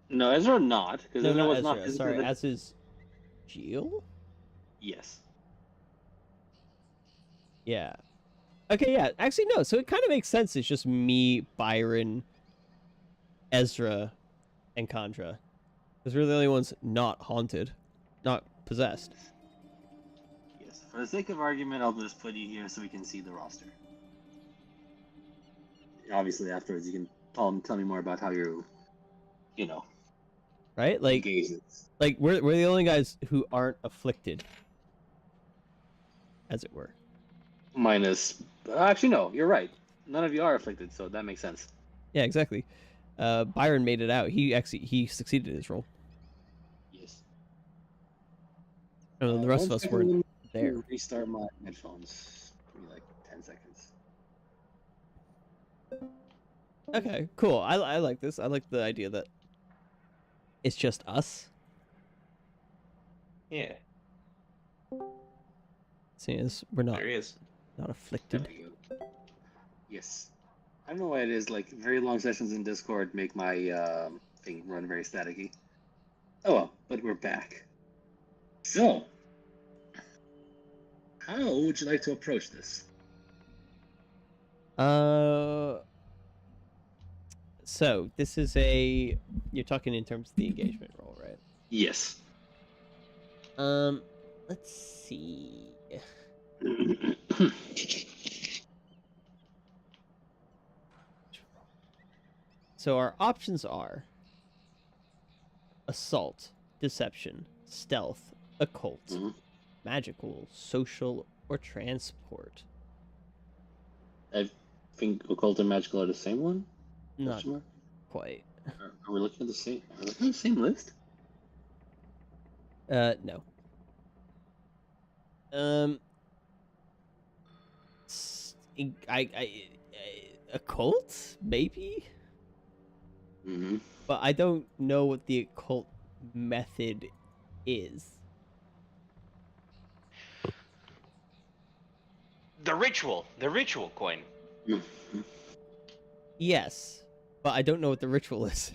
No, Ezra not, because No, Ezra not was Ezra. not. Sorry, as is Gilles? Yes. Yeah. Okay, yeah. Actually, no. So it kind of makes sense. It's just me, Byron, Ezra, and Kandra. Because we're the only ones not haunted, not possessed. Yes. For the sake of argument, I'll just put you here so we can see the roster. Obviously, afterwards, you can tell me more about how you're, Right? Like, engaged. like we're the only guys who aren't afflicted, as it were. Minus, actually, no, you're right. None of you are afflicted, so that makes sense. Yeah, exactly. Byron made it out. He succeeded in his role. Yes. And the rest of us weren't there. Restart my headphones. Give me like 10 seconds. Okay, cool. I like this. I like the idea that it's just us. Yeah, Seeing as we're not there he is. not There afflicted. we go. Yes. I don't know why it is. Like, very long sessions in Discord make my thing run very staticky. Oh well, but we're back. So, how would you like to approach this? So this is you're talking in terms of the engagement role, right? Yes. Let's see. So our options are assault, deception, stealth, occult, Mhm. magical, social, or transport. I think occult and magical are the same one. Not Question mark? quite. Are we looking at the same? Are we looking at the same list? No. Occult maybe, Mm-hmm. but I don't know what the occult method is. The ritual coin. Mm-hmm. Yes, but I don't know what the ritual is.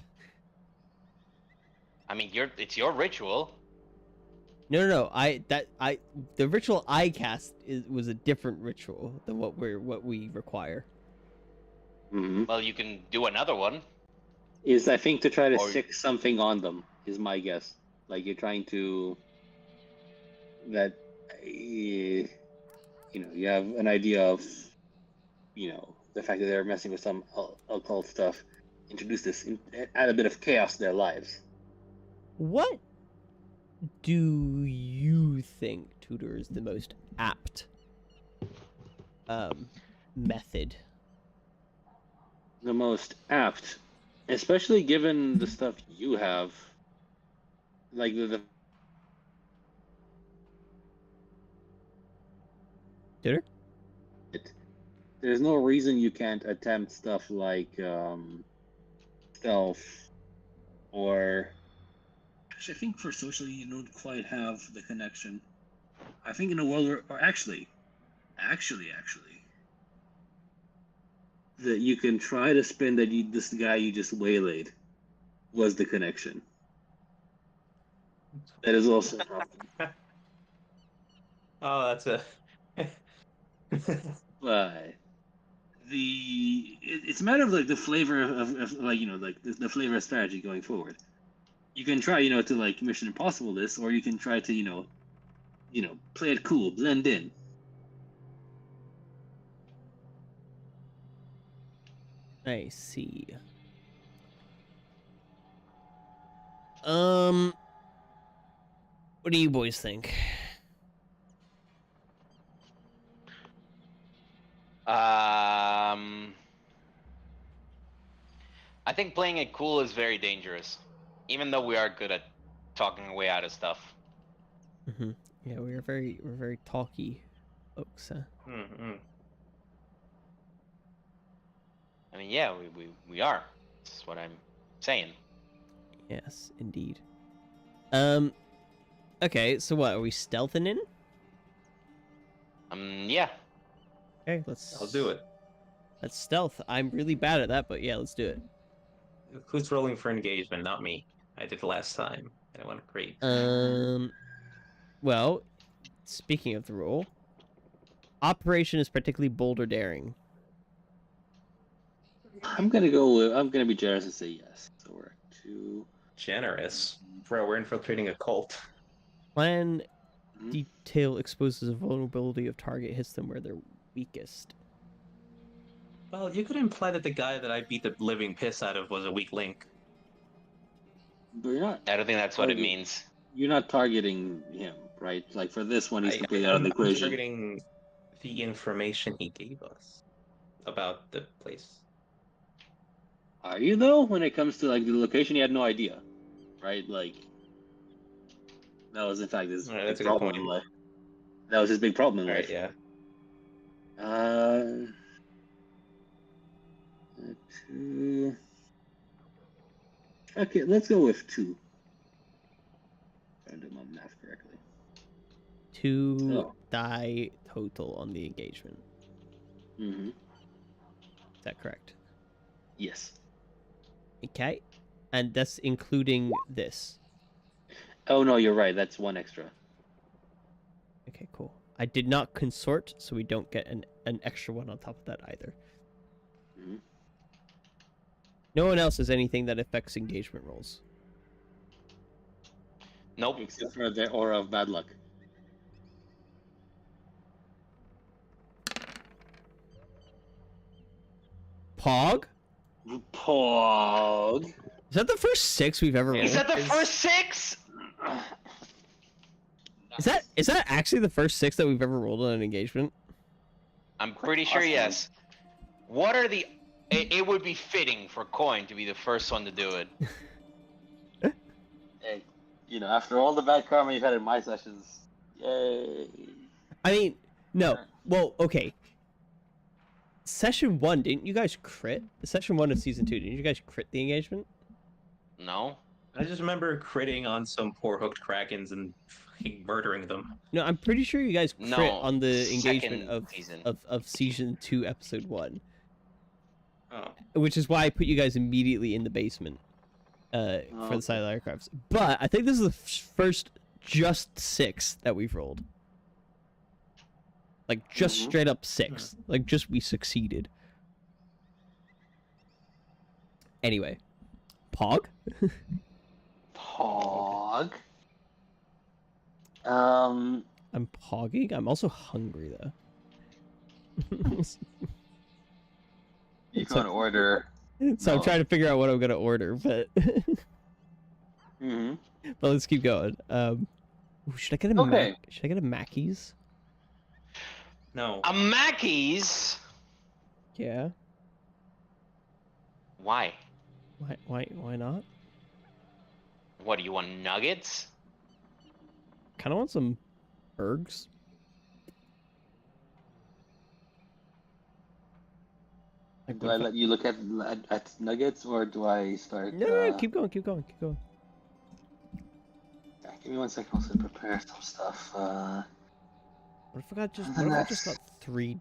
I mean, it's your ritual. No. The ritual I cast was a different ritual than what we require. Mm-hmm. Well, you can do another one. Is I think to try to Or- stick something on them is my guess. Like you're trying to that you have an idea of the fact that they're messing with some occult stuff. Introduce this, add a bit of chaos to their lives. What do you think, Tudor, is the most apt method? The most apt, especially given the stuff you have, like the Tudor? there's no reason you can't attempt stuff like stealth or. Actually, I think for social you don't quite have the connection. I think in a world where, or actually, that you can try to spin that this guy you just waylaid was the connection. That is also an option. Oh, that's a. But it's a matter of like the flavor of like like the flavor of strategy going forward. You can try to like Mission Impossible this, or you can try to play it cool, blend in. I see. What do you boys think? I think playing it cool is very dangerous, even though we are good at talking our way out of stuff. Mm-hmm. Yeah, we're very talky folks. Huh? Mm-hmm. I mean, yeah, we are. That's what I'm saying. Yes, indeed. Okay, so what are we stealthing in? Yeah. Okay, let's. I'll do it. Let's stealth. I'm really bad at that, but yeah, let's do it. Who's rolling for engagement? Not me. I did last time, and it went great. Well, speaking of the role, operation is particularly bold or daring. I'm gonna be generous and say yes. So we're at 2. Generous. Bro, we're infiltrating a cult. Plan Mhm. detail exposes a vulnerability of target hits them where they're weakest. Well, you could imply that the guy that I beat the living piss out of was a weak link. But you're not. I don't think that's what it Okay. means. You're not targeting him, right? Like for this one, he's completely out of the I'm equation. targeting the information he gave us about the place. Are you though? When it comes to like the location, he had no idea, right? Like that was in fact his Alright, big that's a good problem point. in life. That was his big problem in All right, life. yeah. 2. Okay, let's go with 2. Trying to do my math correctly. 2 die total on the engagement. Mm-hmm. Is that correct? Yes. Okay. And that's including this. Oh no, you're right. That's 1 extra. Okay, cool. I did not consort, so we don't get an extra one on top of that either. Mm-hmm. No one else has anything that affects engagement rolls. Nope. Except for the aura of bad luck. Pog? Pog. Is that the first 6 we've ever rolled? Is that the first 6? Is that actually the first 6 that we've ever rolled on an engagement? I'm pretty sure yes. What are the... It would be fitting for Coin to be the first one to do it. Hey, after all the bad karma you've had in my sessions, yay. I mean, no. Well, okay. Session 1, didn't you guys crit? Session 1 of Season 2, didn't you guys crit the engagement? No? I just remember critting on some poor hooked krakens and fucking murdering them. No, I'm pretty sure you guys crit No, on the engagement second of, season. of Season 2, Episode 1. Oh. Which is why I put you guys immediately in the basement for the Silent Archives. But I think this is the first just 6 that we've rolled. Like, just straight up 6. Like, just we succeeded. Anyway. Pog? Pog. Um, I'm pogging? I'm also hungry, though. you can order. So I'm trying to figure out what I'm going to order, but... Mm-hmm. But let's keep going. Should I get a Should I get a Mackey's? No. A Mackey's? Yeah. Why? Why not? What, do you want nuggets? Kind of want some burgers. Do I let you look at nuggets, or do I start? No, keep going. Yeah, give me 1 second. I'll prepare some stuff. What if I just got 3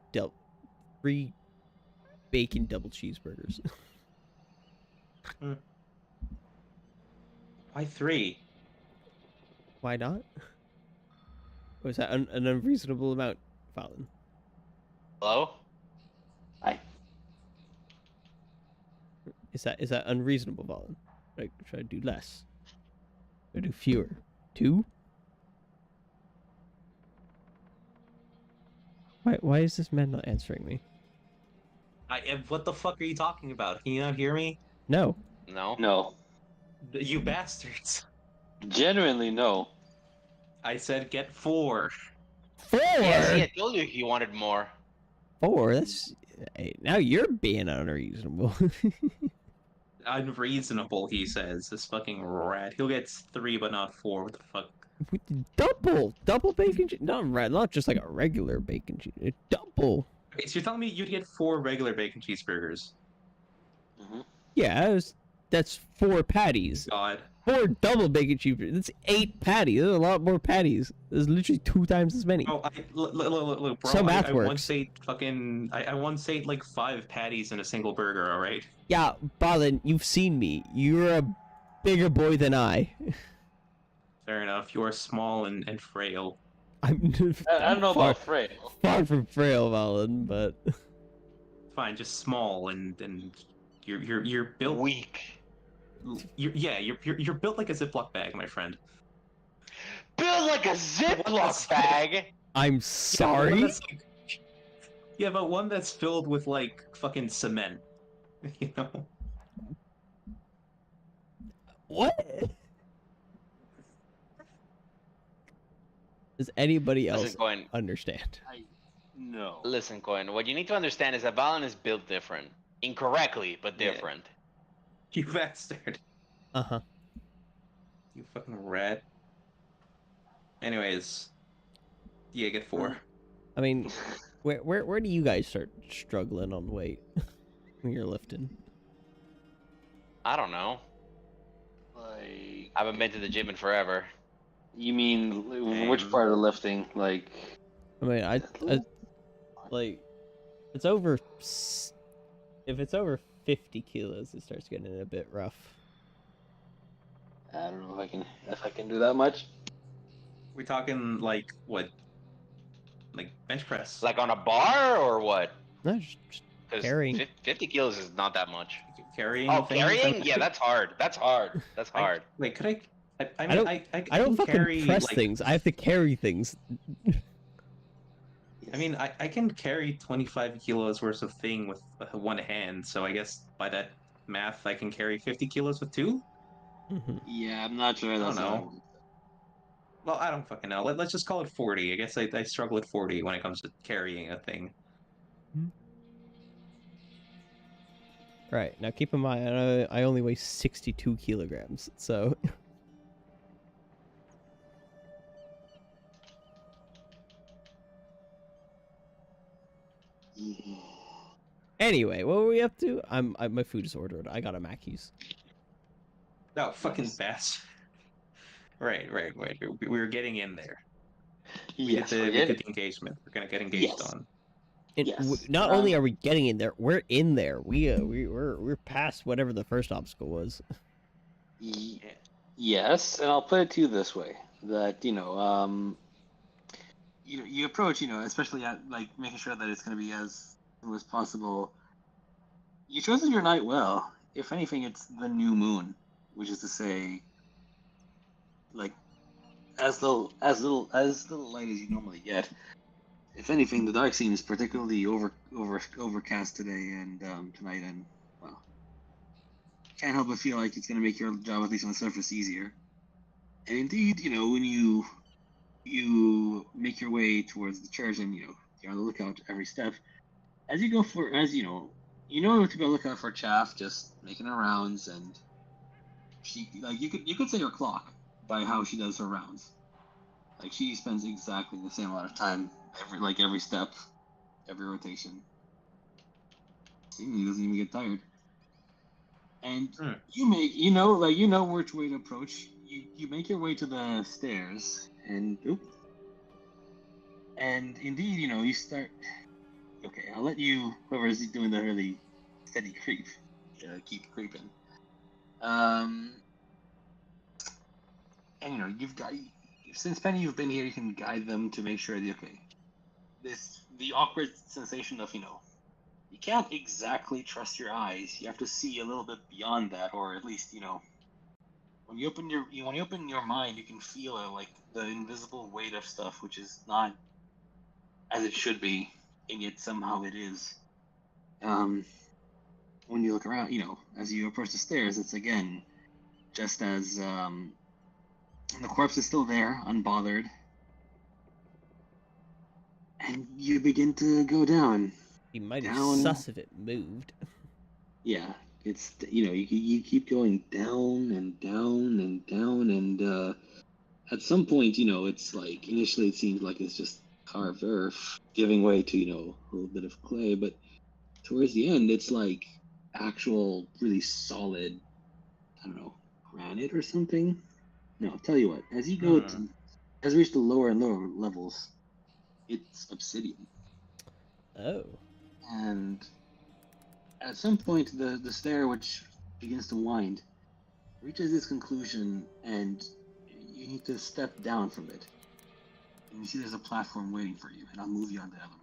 bacon double cheeseburgers? Why 3? Why not? Or is that an unreasonable amount, Fallon? Hello? Hi. Is that unreasonable, Fallon? Like, should I do less? Or do fewer? 2? Why is this man not answering me? What the fuck are you talking about? Can you not hear me? No. No? No. You bastards. Genuinely, no. I said get 4. 4? Yes, I told you he wanted more. 4? That's... Hey, now you're being unreasonable. Unreasonable, he says. This fucking rat. He'll get 3 but not 4. What the fuck? Double bacon cheese, not just like a regular bacon cheese, double. Okay, so you're telling me you'd get 4 regular bacon cheeseburgers? Mm-hmm. Yeah, that's 4 patties. God. 4 double bacon cheeseburgers. That's 8 patties. There's a lot more patties. There's literally 2 times as many. Oh, look, bro. So math I works. once ate like 5 patties in a single burger. All right. Yeah, Balin, you've seen me. You're a bigger boy than I. Fair enough. You are small and frail. I don't know about frail. Far from frail, Balin, but Fine, just small and you're built Weak. You're built like a Ziploc bag, my friend. Build like a Ziploc bag? I'm sorry. Yeah, but one that's filled with like fucking cement. You know? What? Does anybody else understand? No. Listen, Coin, what you need to understand is that Valen is built different. Incorrectly, but different. You bastard. Uh-huh. You fucking rat. Anyways. Yeah, get 4. I mean, where do you guys start struggling on weight when you're lifting? I don't know. Like, I haven't been to the gym in forever. you mean which part of the lifting? Like, I mean, I like, it's over. If it's over 50 kilos, it starts getting a bit rough. I don't know if I can do that much. We're talking like what? Like bench press. Like on a bar or what? No, just 'Cause carrying. 50 kilos is not that much. Carrying. Oh, things? carrying? Yeah, that's hard. That's hard. That's hard. Wait, could I? I I mean, don't I don't can fucking carry, press like, things. I have to carry things. Yeah, I mean, I can carry 25 kilos worth of thing with one hand, so I guess by that math, I can carry 50 kilos with two? Yeah, I'm not sure I that's don't how that know. works. Well, I don't fucking know. Let's just call it 40. I guess I struggle with 40 when it comes to carrying a thing. Right, now keep in mind, I only weigh 62 kilograms, so... Yeah. Anyway, what were we up to? My food is ordered. I got a Mackey's. Oh, fucking Yes. bats. Right. We were getting in there. We Yes, get forget the it. engagement. We're gonna get engaged Yes. on. And Yes. not only are we getting in there, we're in there. We're past whatever the first obstacle was. Yes, and I'll put it to you this way: that you approach, especially at like making sure that it's going to be as smooth as possible. You chosen your night well. If anything, it's the new moon, which is to say, like as little light as you normally get. If anything, the dark seems particularly overcast today and tonight, and well, can't help but feel like it's going to make your job, at least on the surface, easier. And indeed, when you make your way towards the church, and you're on the lookout every step as you go for as you know to go look out for Chaff just making her rounds, and she like you could say her clock by how she does her rounds. Like she spends exactly the same amount of time every step, every rotation. He doesn't even get tired. And you know which way to approach. You make your way to the stairs, and indeed, you start. Okay, I'll let you, whoever's doing the really steady creep, keep creeping. And you've got, since Penny, you've been here, you can guide them to make sure the awkward sensation of, you can't exactly trust your eyes. You have to see a little bit beyond that, or at least, when you open your mind, you can feel it, like the invisible weight of stuff, which is not as it should be, and yet somehow it is. When you look around, as you approach the stairs, it's again just as the corpse is still there, unbothered, and you begin to go down. He might have Down. sus if it moved. Yeah, it's you keep going down and down and down, and at some point, it's like initially it seems like it's just carved earth giving way to a little bit of clay, but towards the end, it's like actual really solid, I don't know, granite or something. No, I'll tell you what. As you go as you reach the lower and lower levels, it's obsidian. Oh. And at some point, the stair, which begins to wind, reaches its conclusion, and you need to step down from it. And you see there's a platform waiting for you, and I'll move you on the other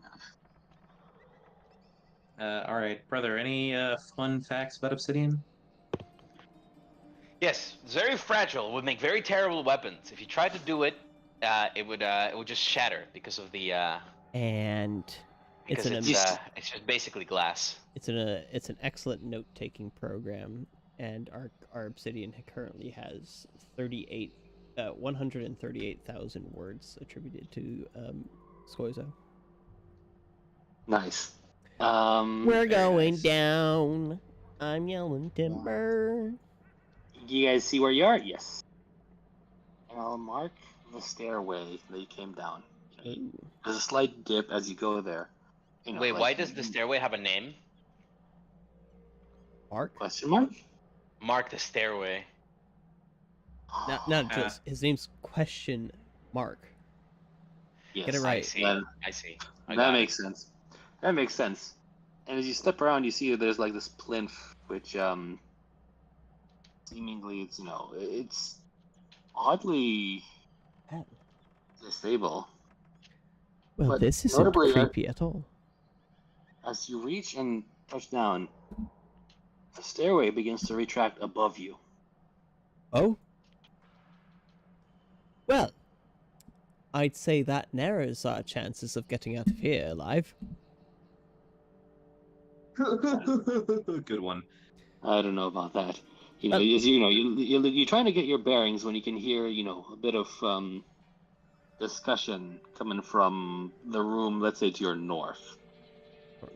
map. All right, brother. Any fun facts about obsidian? Yes, it's very fragile. It would make very terrible weapons. If you tried to do it, it would just shatter because of the And because it's just basically glass. it's an excellent note-taking program, and our obsidian currently has 138,000 words attributed to Scoizo. Nice. We're going down. I'm yelling timber. You guys see where you are? Yes. And I'll mark the stairway that you came down. There's a slight dip as you go there. Wait, why does the stairway have a name? Mark? Question mark? Mark the stairway. Not just his name's question mark. Yes, Get it right. I see. That makes sense. That makes sense. And as you step around, you see there's like this plinth, which seemingly it's oddly stable. Well, But this isn't creepy at all. As you reach and touch down, the stairway begins to retract above you. Oh? Well, I'd say that narrows our chances of getting out of here alive. Good one. I don't know about that. You know, as you know, you're trying to get your bearings when you can hear, you know, a bit of discussion coming from the room, let's say to your north.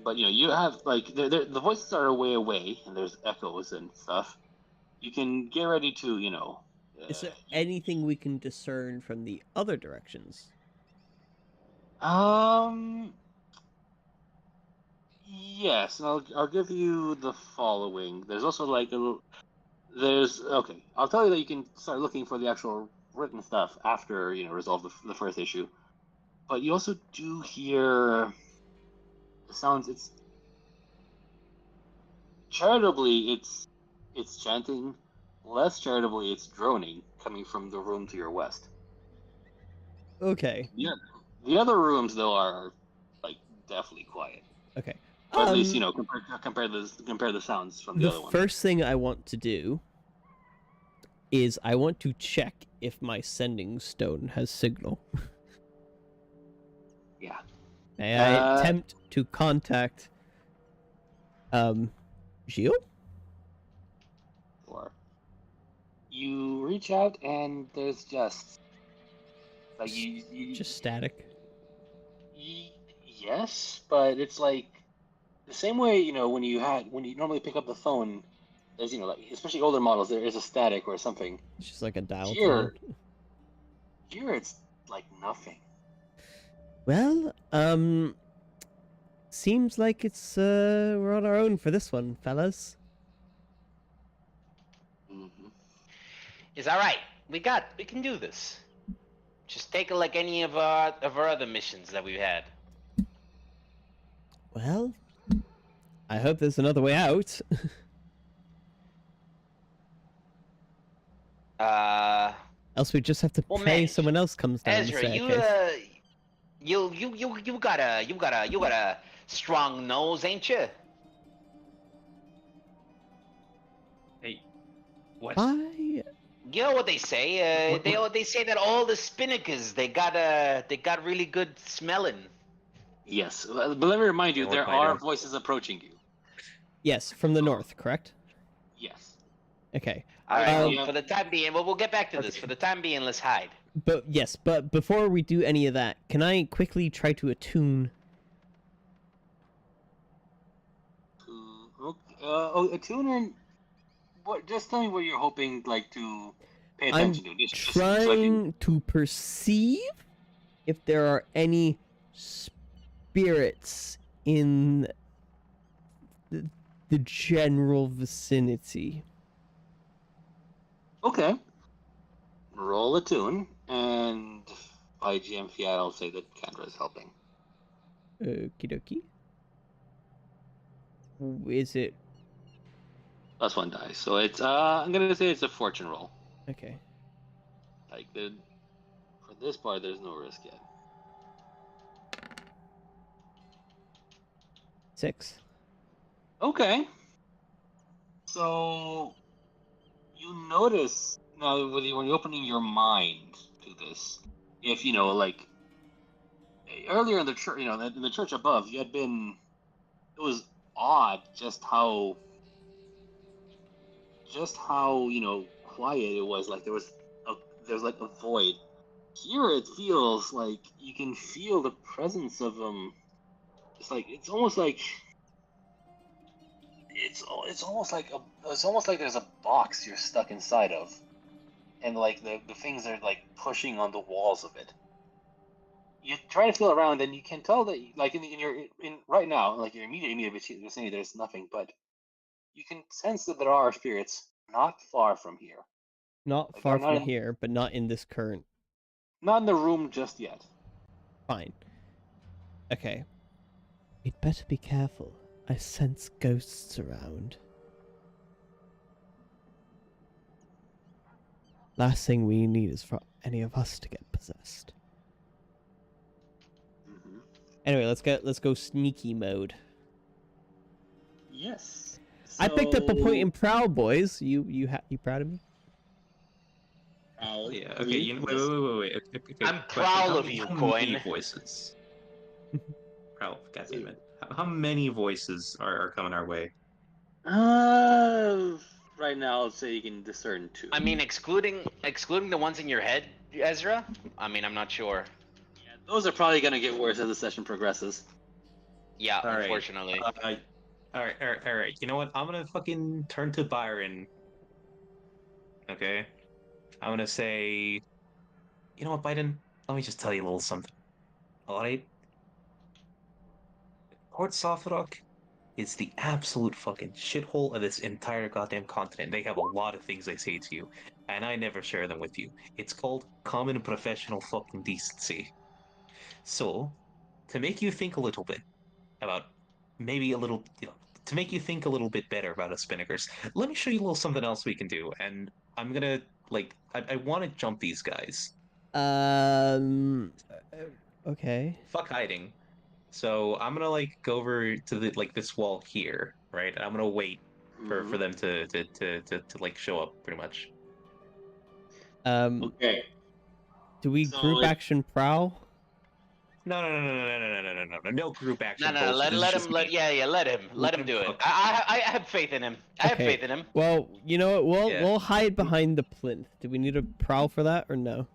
But you know, you have like the voices are way away, and there's echoes and stuff. You can get ready to, you know. Is there anything we can discern from the other directions? Yes, and I'll give you the following. There's also like okay. I'll tell you that you can start looking for the actual written stuff after, you know, resolve the first issue. But you also do hear the sounds. It's charitably, it's chanting. Less charitably, it's droning coming from the room to your west. Okay. Yeah, the other rooms though are like definitely quiet. Okay. Or at least, you know, compare the sounds from the other one. The first thing I want to do is I want to check if my sending stone has signal. Yeah. May I attempt to contact Gilles? Or you reach out and there's just like you Just static. Yes, but it's like the same way, you know, when you normally pick up the phone, there's, you know, like especially older models, there is a static or something. It's just like a dial Here tone. it's like nothing. Well, seems like it's we're on our own for this one, fellas. Mm-hmm. It's all right. We can do this. Just take it like any of our other missions that we've had. Well, I hope there's another way out. Else we just have to pray someone else comes down Ezra, the staircase. you got a strong nose, ain't you? Hey, what? You know what they say? They say that all the spinnakers they got really good smelling. Yes, but let me remind you, there are voices approaching you. Yes, from the north, correct? Yes. Okay. All right. For the time being, we'll get back to this. For the time being, let's hide. But yes, but before we do any of that, can I quickly try to attune? Attune and what? Just tell me what you're hoping, like, to pay I'm attention to. trying to perceive if there are any spirits in the general vicinity. Okay. Roll a tune, and by GMP, I'll say that Kendra is helping. Okie dokie. Is it? Plus one die, so it's I'm gonna say it's a fortune roll. Okay. Like for this part, there's no risk yet. 6. Okay. So you notice now when you're opening your mind to this, if you know, like earlier in the church, you know, in the church above, you had been. It was odd just how you know quiet it was. Like there's like a void. Here it feels like you can feel the presence of it's almost like there's a box you're stuck inside of, and like the things are like pushing on the walls of it. You try to feel around, and you can tell that like in right now, like your immediate vicinity, there's nothing, but you can sense that there are spirits not far from here. Not far from here, but not in this current. Not in the room just yet. Fine. Okay. We'd better be careful. I sense ghosts around. Last thing we need is for any of us to get possessed. Mm-hmm. Anyway, let's go sneaky mode. Yes. I picked up a point in Proud, boys. You proud of me? Prowl. Yeah. Okay. You know, wait. Okay, I'm question. proud of you, How many Coin. voices? Prowl. God damn it. How many voices are coming our way? Right now, I'll say you can discern 2. I mean, excluding the ones in your head, Ezra. I mean, I'm not sure. Yeah, those are probably gonna get worse as the session progresses. Yeah, All right. unfortunately. All right. You know what? I'm gonna fucking turn to Byron. Okay. I'm gonna say, you know what, Biden? Let me just tell you a little something. All right. Port Safrak is the absolute fucking shithole of this entire goddamn continent. They have a lot of things they say to you, and I never share them with you. It's called common professional fucking decency. So, to make you think a little bit about maybe a little, to make you think a little bit better about us Spinnakers, let me show you a little something else we can do. And I'm gonna, I want to jump these guys. Okay. Fuck hiding. So I'm gonna like go over to the this wall here, right? And I'm gonna wait for them to like show up, pretty much. Okay. Do we So group if- action prowl? No group action. No, bullshit. let This is him. just me. Let him do it. I have faith in him. I have faith in him. Well, you know what? Yeah. We'll hide behind the plinth. Do we need a prowl for that or no?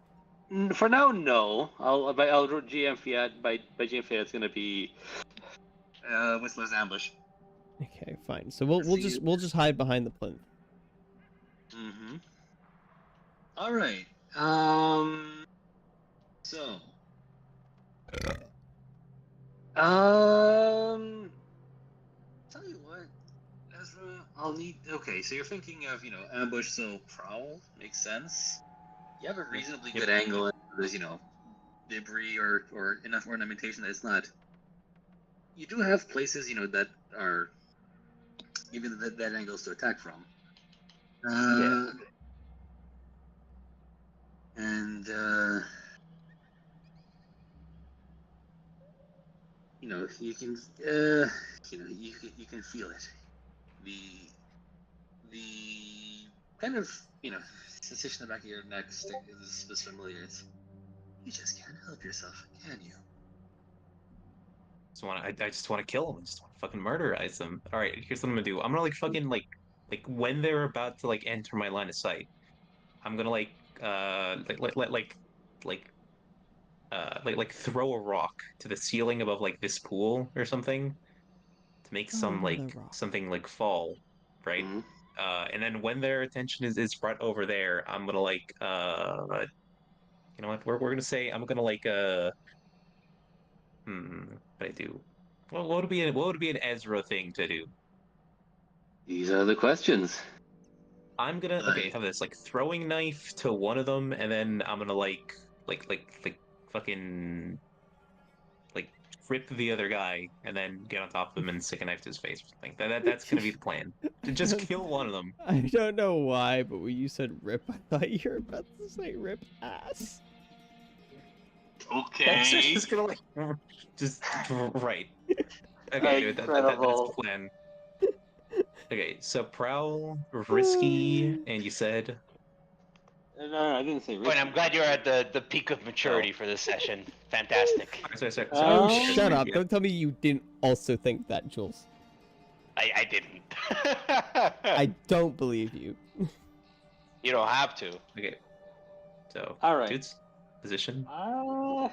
For now, no. I'll GM Fiat by GM Fiat. It's gonna be Whistler's ambush. Okay, fine. So we'll just hide behind the plinth. Mm-hmm. All right. So. Tell you what, Ezra, I'll need. Okay, so you're thinking of ambush, so prowl makes sense. You have a reasonably good angle. There's debris or enough ornamentation that it's not. You do have places that are even that angles to attack from. Yeah. And you can you can feel it. The kind of sensation in the back of your neck is familiar. You just can't help yourself, can you? I just want to kill them. I just want to fucking murderize them. All right, here's what I'm gonna do. I'm gonna fucking when they're about to enter my line of sight, I'm gonna throw a rock to the ceiling above this pool or something to make something fall, right? Mm-hmm. And then when their attention is brought over there, I'm gonna you know what? We're gonna say I'm gonna what I do? Well, what would be an Ezra thing to do? These are the questions. I'm gonna have this throwing knife to one of them, and then I'm gonna fucking rip the other guy, and then get on top of him and stick a knife to his face or something. That's gonna be the plan. To just kill one of them. I don't know why, but when you said rip, I thought you were about to say rip ass. Okay. That's just gonna just right. Okay, that's the plan. Okay, so prowl, risky, and you said. No, I didn't say risky. Point. I'm glad you're at the peak of maturity for this session. Fantastic. Sorry. Oh, shut up! Don't tell me you didn't also think that, Jules. I didn't. I don't believe you. You don't have to. Okay. So. All right. Dude's position. So.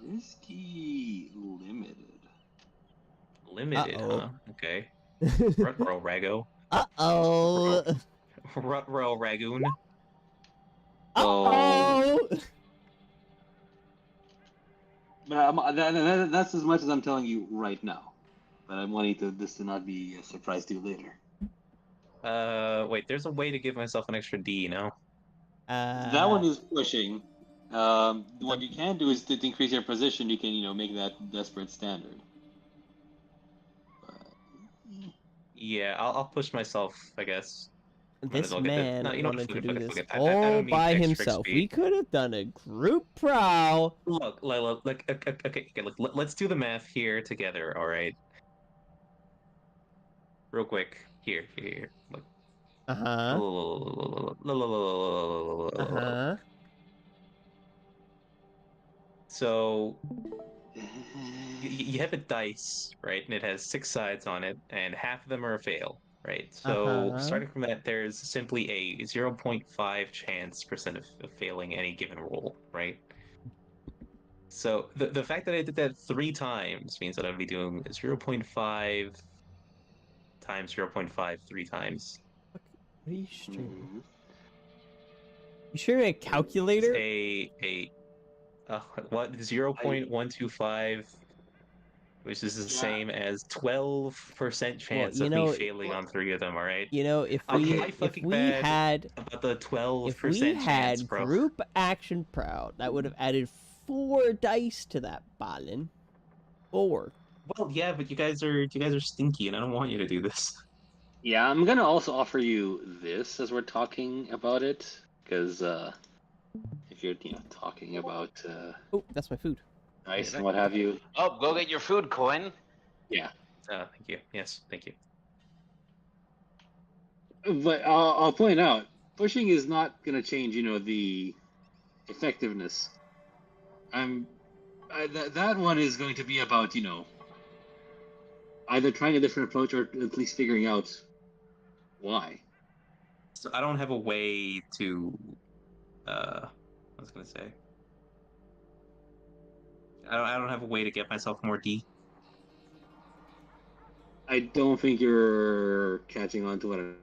Risky limited. Limited, Uh-oh. huh? Okay. Rutrow Rago. Uh-oh. Rutrow Ragoon. Uh-oh. That's as much as I'm telling you right now. But I'm wanting this to not be a surprise to you later. Wait, there's a way to give myself an extra D, you know? That one is pushing. What you can do is to increase your position. You can, make that desperate standard. Yeah, I'll push myself, I guess. This man wanted to do this I all don't need by extra himself. XP. We could have done a group prowl. Look, okay, let's do the math here together, all right? Real quick, here. Look, Uh-huh. Uh-huh. So you have a dice, right? And it has 6 sides on it, and half of them are a fail, right? So Uh-huh. starting from that, there's simply a 0.5 chance percent of failing any given roll, right? So the fact that I did that 3 times means that I'd be doing 0.5 times 0.5 3 times. What are you streaming? Mhm. You sharing a It's calculator? what, 0.125, which is the Yeah. same as 12% Well, chance of me failing on 3 of them, all right? if I'm we high fucking bad about the if we 12% chance, had bro. group action proud, that would have added 4 dice to that, Balin. 4. Well, yeah, but you guys are stinky, and I don't want you to do this. Yeah, I'm gonna also offer you this as we're talking about it, because if you're talking about Oh, that's my food. dice and what have you, Oh, go get your food, Cohen. yeah. Thank you. Yes, thank you. But I'll point out, pushing is not gonna change, the effectiveness. That one is going to be about, either trying a different approach or at least figuring out why. So I don't have a way to. I was gonna say. I don't have a way to get myself more D. I don't think you're catching on to what I'm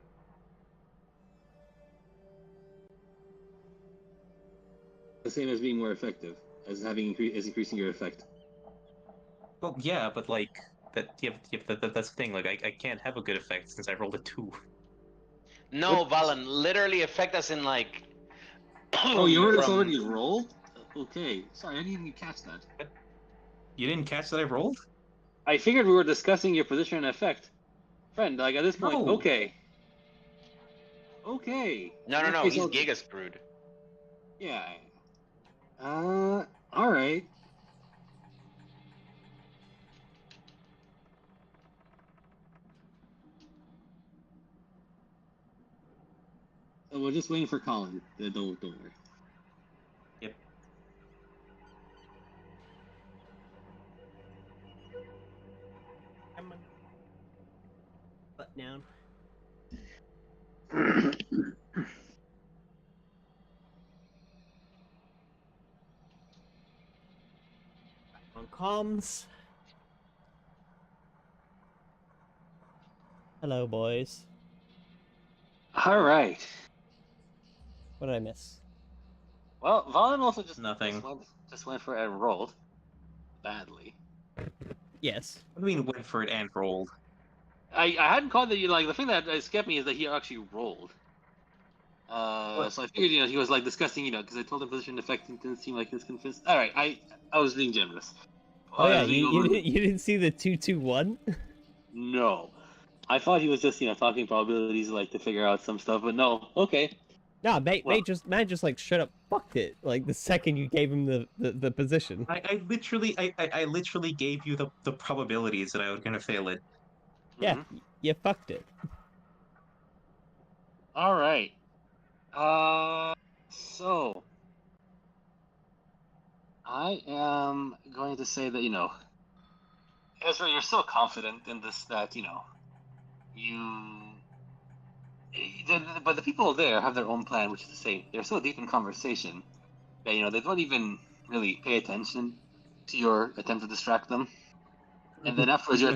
the same as being more effective, as increasing your effect. Well, yeah, but like that. Yeah, that's the thing. Like I can't have a good effect since I rolled a 2. No, Valen, literally affect us in like. Oh, it's from already rolled? Okay, sorry, I didn't even catch that. You didn't catch that I rolled? I figured we were discussing your position and effect. Friend, like at this point, No. okay. Okay. No, he's giga screwed. Yeah. Alright. We're just waiting for Colin. Don't worry. Yep. Come on. Butt down. On comms. Hello, boys. Alright. What did I miss? Well, Valen also Nothing. just went for it and rolled. Badly. Yes. What do you mean went for it and rolled? I hadn't caught that the thing that skipped me is that he actually rolled. So I figured, he was like discussing, because I told him position effect didn't seem like he was convinced. All right, I was being generous. Oh yeah, you didn't see the 2-2-1? No, I thought he was just talking probabilities like to figure out some stuff, but no. Okay. Nah, man just like straight up fucked it. Like the second you gave him the position. I literally gave you the probabilities that I was gonna fail it. Yeah, you fucked it. All right. So I am going to say that Ezra, you're so confident in this that but the people there have their own plan, which is to say they're so deep in conversation that they don't even really pay attention to your attempt to distract them. And then afterwards, when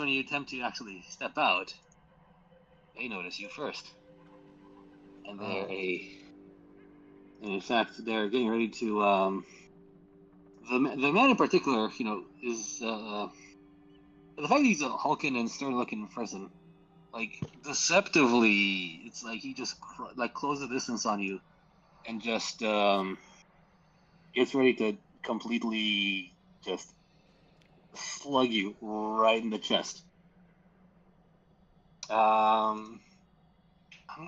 you attempt to actually step out, they notice you first, and in fact, they're getting ready to. The man in particular, is the fact that he's a hulking and stern-looking person. Like deceptively, it's like he just closes the distance on you, and just gets ready to completely just slug you right in the chest. I'm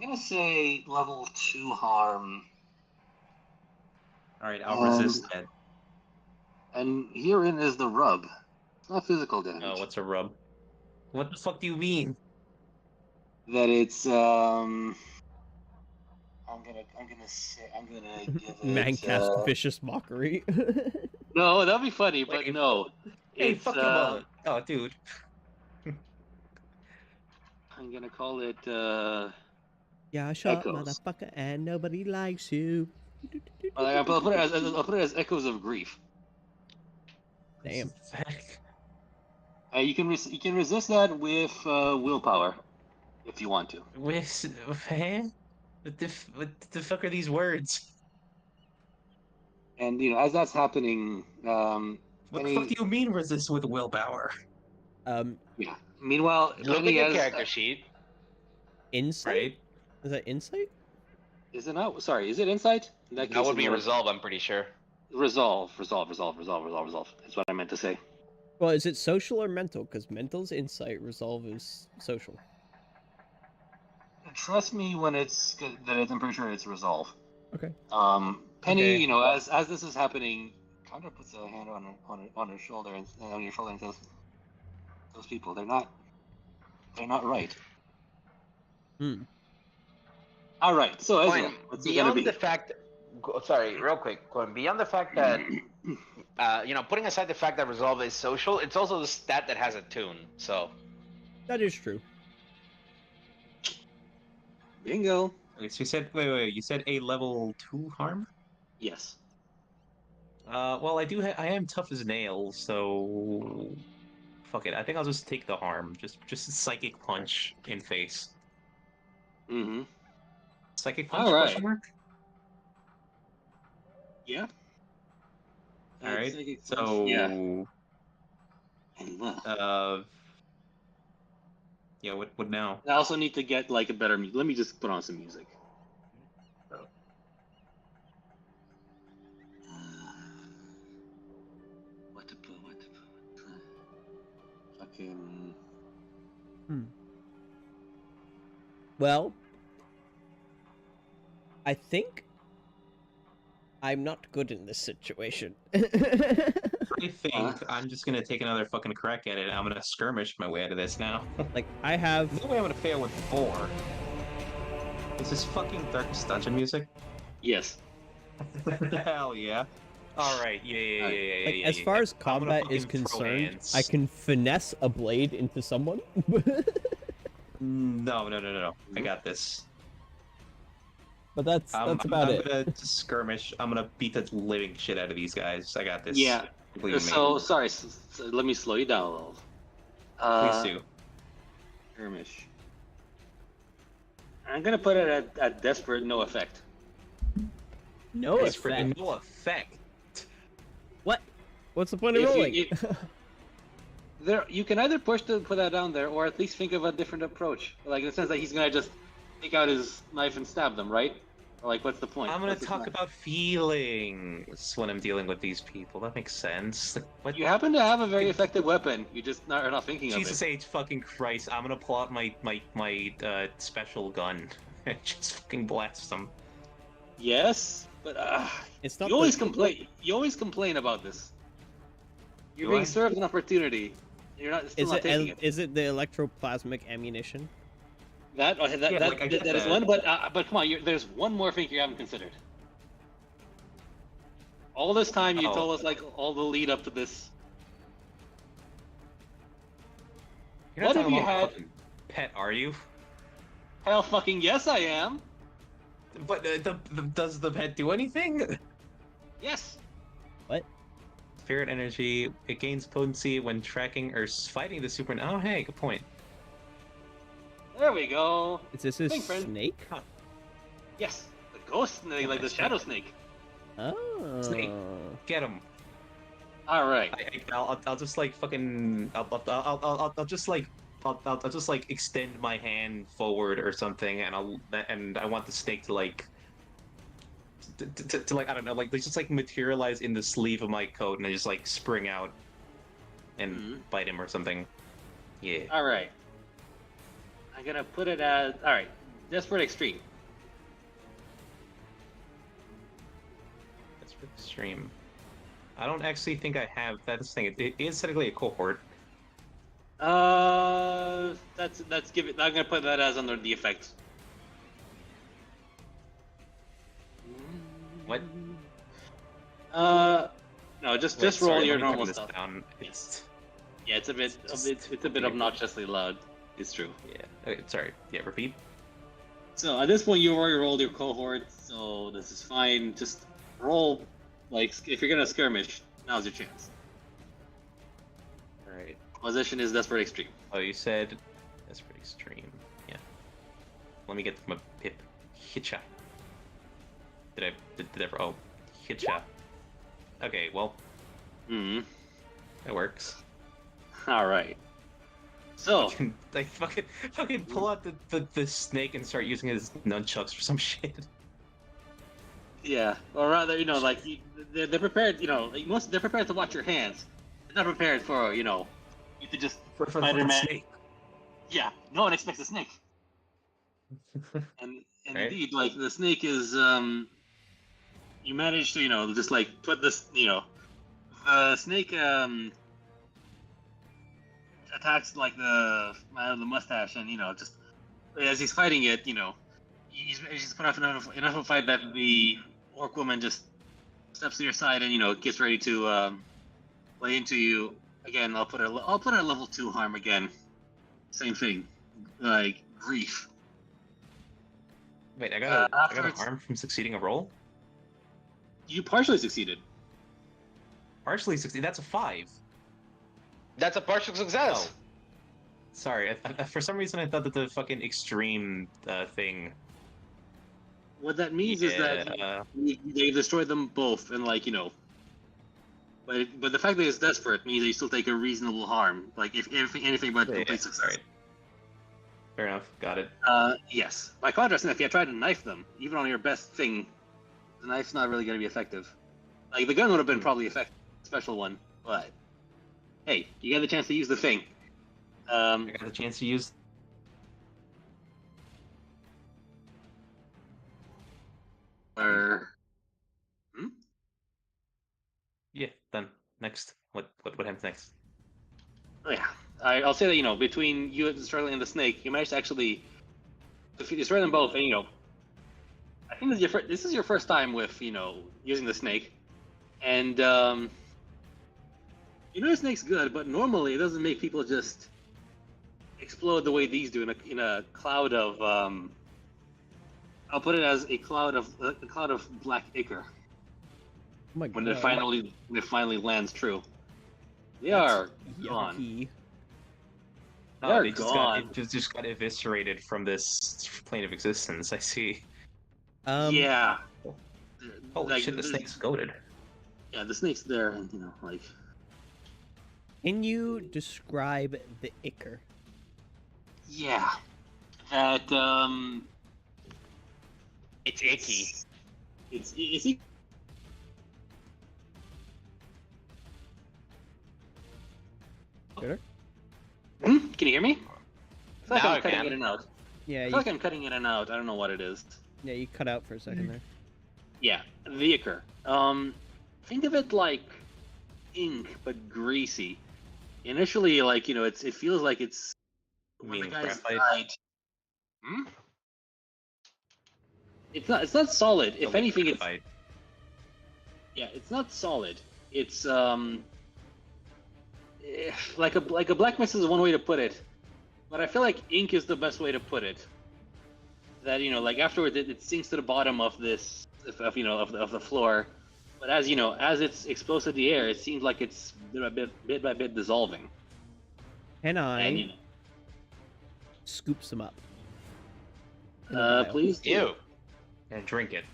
gonna say level 2 harm. All right, I'll resist that. And herein is the rub. It's not physical damage. Oh, what's a rub? What the fuck do you mean? that it's I'm gonna give it Mancast vicious mockery. no, that'd be funny, but Wait, no. Hey, It's fuck your mother. Oh, dude. I'm gonna call it Yeah, shut Echoes. motherfucker, and nobody likes you. I'll put it as Echoes of Grief. Damn. You can resist that with willpower, if you want to. What the fuck are these words? And as that's happening, What the fuck do you mean resist with willpower? Yeah. Meanwhile, Look Penny at your has character sheet. Insight? Right? Is that insight? Is it not? Sorry, is it insight? In That case would be it was- resolve, I'm pretty sure. Resolve. That's what I meant to say. Well, is it social or mental? Because mental's insight, resolve is social. Trust me when I'm pretty sure it's resolve. Okay. Penny, Okay. as this is happening, Connor puts a hand on her shoulder and on your shoulder and says, "Those people, they're not right." Hmm. All right. So Ezra, Gwen, what's it gonna be? beyond the fact, sorry, real quick, Gwen, beyond the fact that, putting aside the fact that resolve is social, it's also the stat that has a tune. So That is true. Bingo. Okay, so you said wait, you said a level 2 harm? Yes. Well, I am tough as nails, so fuck it. I think I'll just take the harm. Just a psychic punch in face. Mm-hmm. Psychic punch? All right. Question mark? Yeah. All right. Psychic punch, So yeah. And yeah. What now? I also need to get like a better. Let me just put on some music. What to put? Fucking. Well, I think I'm not good in this situation. I think I'm just gonna take another fucking crack at it. I'm gonna skirmish my way out of this now. Like, I have... No way I'm gonna fail with 4. Is this fucking Darkest Dungeon music? Yes. Hell yeah. Alright, yeah. Like, as far as combat is fucking throw concerned, hands. I can finesse a blade into someone. No. I got this. But that's about it. I'm gonna skirmish. I'm gonna beat the living shit out of these guys. I got this. Yeah. Believe me. So sorry. So let me slow you down a little. Please do. Skirmish. I'm gonna put it at desperate, no effect. No Desperate effect. and no effect. What? What's the point of If rolling? You can either put that down there, or at least think of a different approach. Like in the sense that he's gonna just take out his knife and stab them, right? Or like, what's the point? I'm gonna What's the talk point? about feelings when I'm dealing with these people. That makes sense. Like, what? You happen to have a very effective weapon. You just are not thinking Jesus of it. H fucking Christ! I'm gonna pull out my special gun and just fucking blast them. Yes, but It's not you always the- complain. You always complain about this. You're Do being I? served an opportunity. You're not still not taking it. Is it the electroplasmic ammunition? That like, I get that is that. one, but come on, there's one more thing you haven't considered. All this time you Oh. told us like all the lead up to this. You're not What if talking you about had- fucking pet, are you? Hell, fucking yes, I am. But does the pet do anything? Yes. Spirit energy, it gains potency when tracking or fighting the super. Oh, hey, good point. There we go. Is this a Thanks, friend. snake? Yes. The ghost snake, like the shadow snake. Oh. Snake. Get him. All right. I'll just like fucking. I'll just like. I'll just like extend my hand forward or something, and I want the snake to like. To like, I don't know, like they just like materialize in the sleeve of my coat, and I just like spring out and Mhm. bite him or something. Yeah. All right. I'm gonna put it as all right. Desperate extreme. That's for extreme. I don't actually think I have that thing. It is technically a cohort. That's give it. I'm gonna put that as under the effect. What? No, just Wait, roll sorry, your let me turn normal this stuff. down. It's Yeah, it's a bit obnoxiously loud. It's true. yeah. Okay, sorry. Yeah, repeat. So at this point, you already rolled your cohort, so this is fine. Just roll, like if you're gonna skirmish, now's your chance. All right. Position is Desperate Extreme. Oh, you said that's pretty extreme. Yeah. Let me get my pip. Hitcha. Did I? Oh, hitcha. Okay, well, Hmm. that works. All right. So Like fucking pull out the snake and start using it as nunchucks or some shit. yeah, or rather, like they're prepared. They're prepared to watch your hands. They're not prepared for you to just For the Spider-Man. snake. Yeah, no one expects a snake. And Right. indeed, like the snake is you manage to just like put this the snake attacks like the man of the mustache, and just as he's fighting it, he's put off enough of a fight that the orc woman just steps to your side and gets ready to lay into you again. I'll put her at level 2 harm again. Same thing, like grief. Wait, I got a afterwards- harm from succeeding a roll. You partially succeeded. Partially succeed. That's a 5. That's a partial success. Oh. Sorry, for some reason I thought that the fucking extreme thing. What that means is that they destroyed them both, and but the fact that it's desperate means that you still take a reasonable harm, like if anything but complete success. Right. Fair enough. Got it. Yes. By contrast, if you tried to knife them, even on your best thing, the knife's not really going to be effective. Like the gun would have been probably effective, special one, but hey, you got the chance to use the thing. I got the chance to use. Yeah. Then next, what happens next? Oh, yeah. I'll say that between you and Sterling and the snake, you managed to actually destroy them both, and I think this is your first time with using the snake, and the snake's good, but normally it doesn't make people just explode the way these do in a cloud of I'll put it as a cloud of black ichor. Oh my When god. it finally lands true, they That's are gone. yucky. They're They gone. just got eviscerated from this plane of existence. I see. Yeah. Holy shit, the snake's goated. Yeah, the snake's there, and like. Can you describe the ichor? Yeah. That It's icky. It's Better? Can you hear me? I feel like Now I'm I cutting can. in and out. Yeah, I feel like I'm cutting in and out. I don't know what it is. yeah, you cut out for a second there. Yeah, the ichor. Think of it like ink, but greasy. Initially, like it feels like it's when the Meaning guys graphite? died. It's not. It's not solid. If anything, it's Fight. yeah. It's not solid. It's like a black mist is one way to put it, but I feel like ink is the best way to put it. That like afterwards it sinks to the bottom of this of the floor, but as as it's exposed to the air, it seems like it's bit by bit dissolving. Can I And scoop some up? In a vial? please do. Ew. And drink it.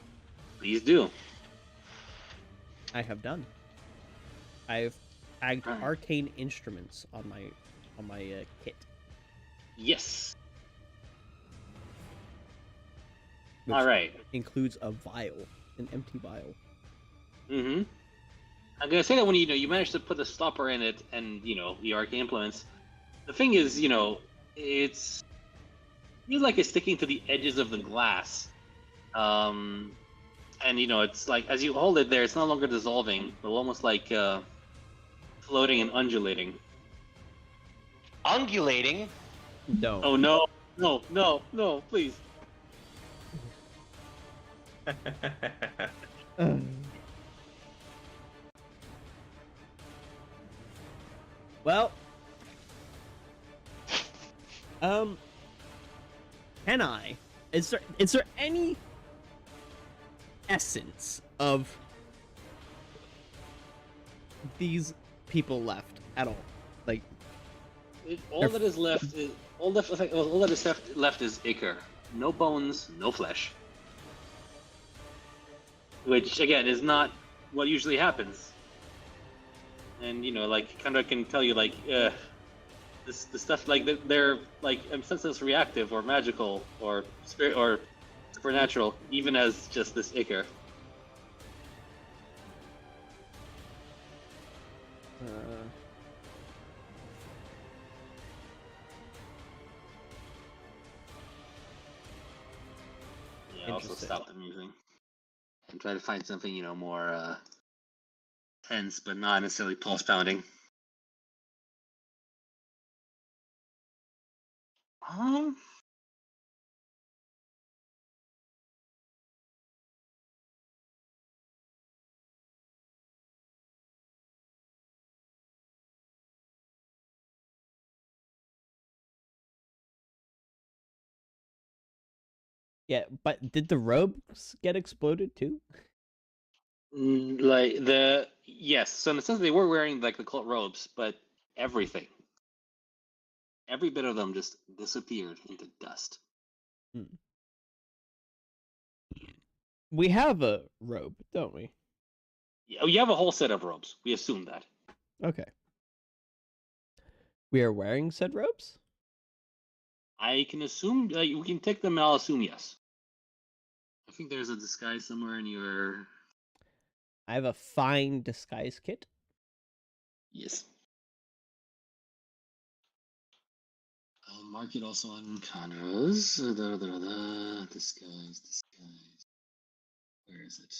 Please do. I have done. I've tagged Right. arcane instruments on my kit. Yes. which All right. includes a vial, an empty vial. Mm-hmm. I'm gonna say that when you manage to put the stopper in it and the arcane implements, the thing is it's feels like it's sticking to the edges of the glass, and it's like as you hold it there, it's no longer dissolving, but almost like floating and undulating. ungulating. No. Oh no, no, please. Well, can I? Is there any essence of these people left at all? Like, All that is left is all that is left is ichor. No bones, no flesh. Which again is not what usually happens. And like kind of can tell you like the stuff like they're like senseless reactive or magical or spirit or supernatural, even as just this ichor. Yeah, also stop the music and try to find something more tense, but not necessarily pulse pounding. yeah, but did the robes get exploded too? Yes, so in a sense they were wearing like the cult robes, but every bit of them just disappeared into dust. We have a robe, don't we? Yeah, you have a whole set of robes. We assume that. Okay. We are wearing said robes? I can assume we can take them and I'll assume yes. I think there's a disguise somewhere in your... I have a fine disguise kit. Yes. I'll mark it also on Conroe's. Disguise. Where is it?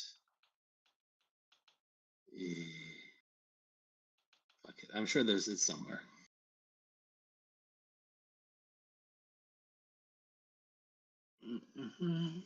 Fuck it. I'm sure it's somewhere. Mm-hmm.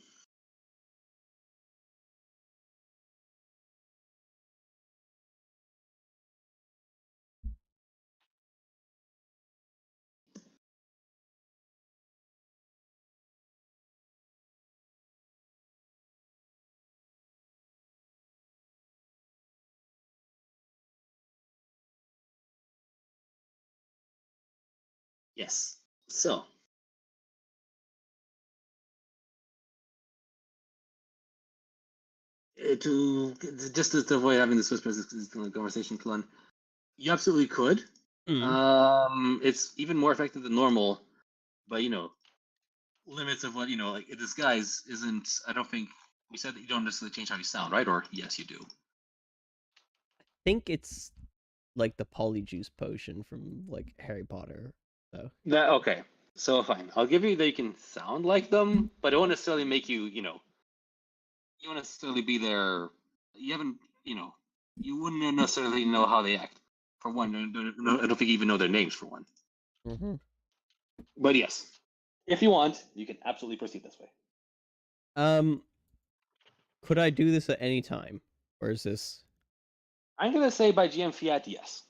Yes. So. To avoid having this conversation, Kulon, you absolutely could. It's even more effective than normal, but limits of what like a disguise isn't. I don't think we said that you don't necessarily change how you sound, right? Or yes, you do. I think it's like the polyjuice potion from like Harry Potter. So That okay. So fine, I'll give you that you can sound like them, but it won't necessarily make you. You won't necessarily be there. You haven't. You wouldn't necessarily know how they act. For one, I don't think you even know their names. For one. mm-hmm. But yes, if you want, you can absolutely proceed this way. Could I do this at any time, or is this? I'm gonna say by GM Fiat, yes.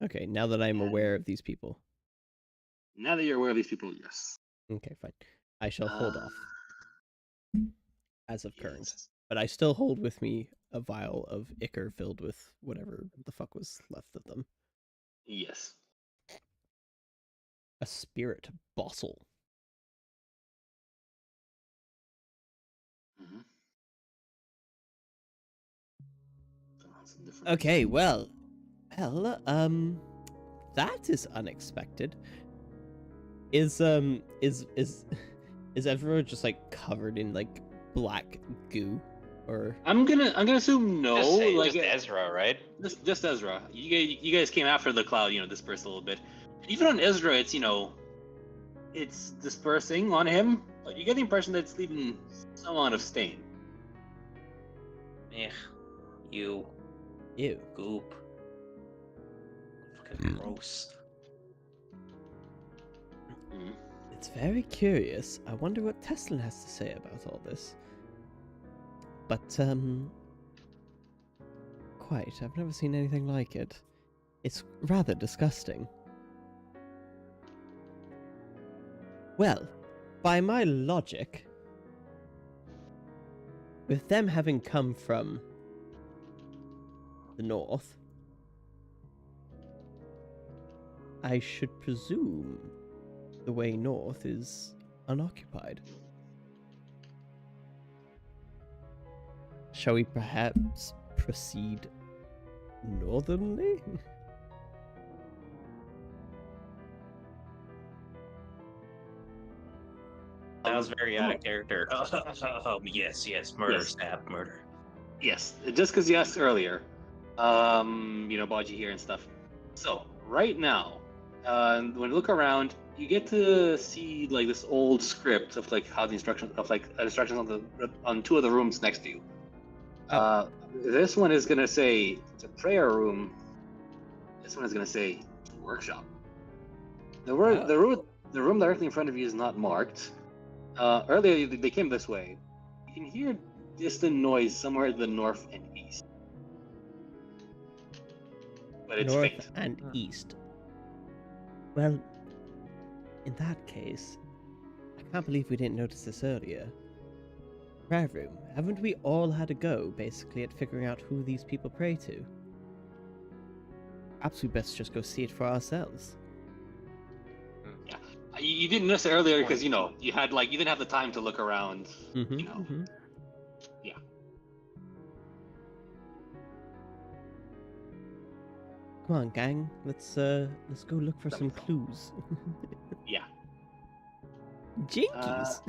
Okay, now that I'm aware of these people. Now that you're aware of these people, yes. Okay, fine. I shall hold off as of current, Yes. but I still hold with me a vial of ichor filled with whatever the fuck was left of them. Yes. A spirit bostle. Mm-hmm. Okay, well, that is unexpected. Is everyone just like covered in like black goo, or? I'm gonna assume no. Just Ezra, right? Just Ezra. You guys came after the cloud, dispersed a little bit. Even on Ezra, it's dispersing on him, but you get the impression that it's leaving some amount of stain. Ew. Ew. Goop. Fucking gross. It's very curious. I wonder what Teslin has to say about all this. But, quite. I've never seen anything like it. It's rather disgusting. Well, by my logic, with them having come from the north, I should presume the way north is unoccupied. Shall we perhaps proceed northernly? That was very out of character. Yes, murder, Yes. stab, murder. Yes, just because you asked earlier, Baji here and stuff. So right now, when you look around, you get to see like this old script of like how the instructions on two of the rooms next to you. This one is gonna say it's a prayer room. This one is gonna say workshop. The room directly in front of you is not marked. Earlier they came this way. You can hear distant noise somewhere in the north and east, but it's North faint. and east. Well, in that case, I can't believe we didn't notice this earlier. Prayer room. Haven't we all had a go, basically, at figuring out who these people pray to? Perhaps we best just go see it for ourselves. Yeah, you didn't notice it earlier because you didn't have the time to look around. Mm-hmm, You know. Yeah. Come on, gang. Let's go look for some clues. Yeah. Jinkies.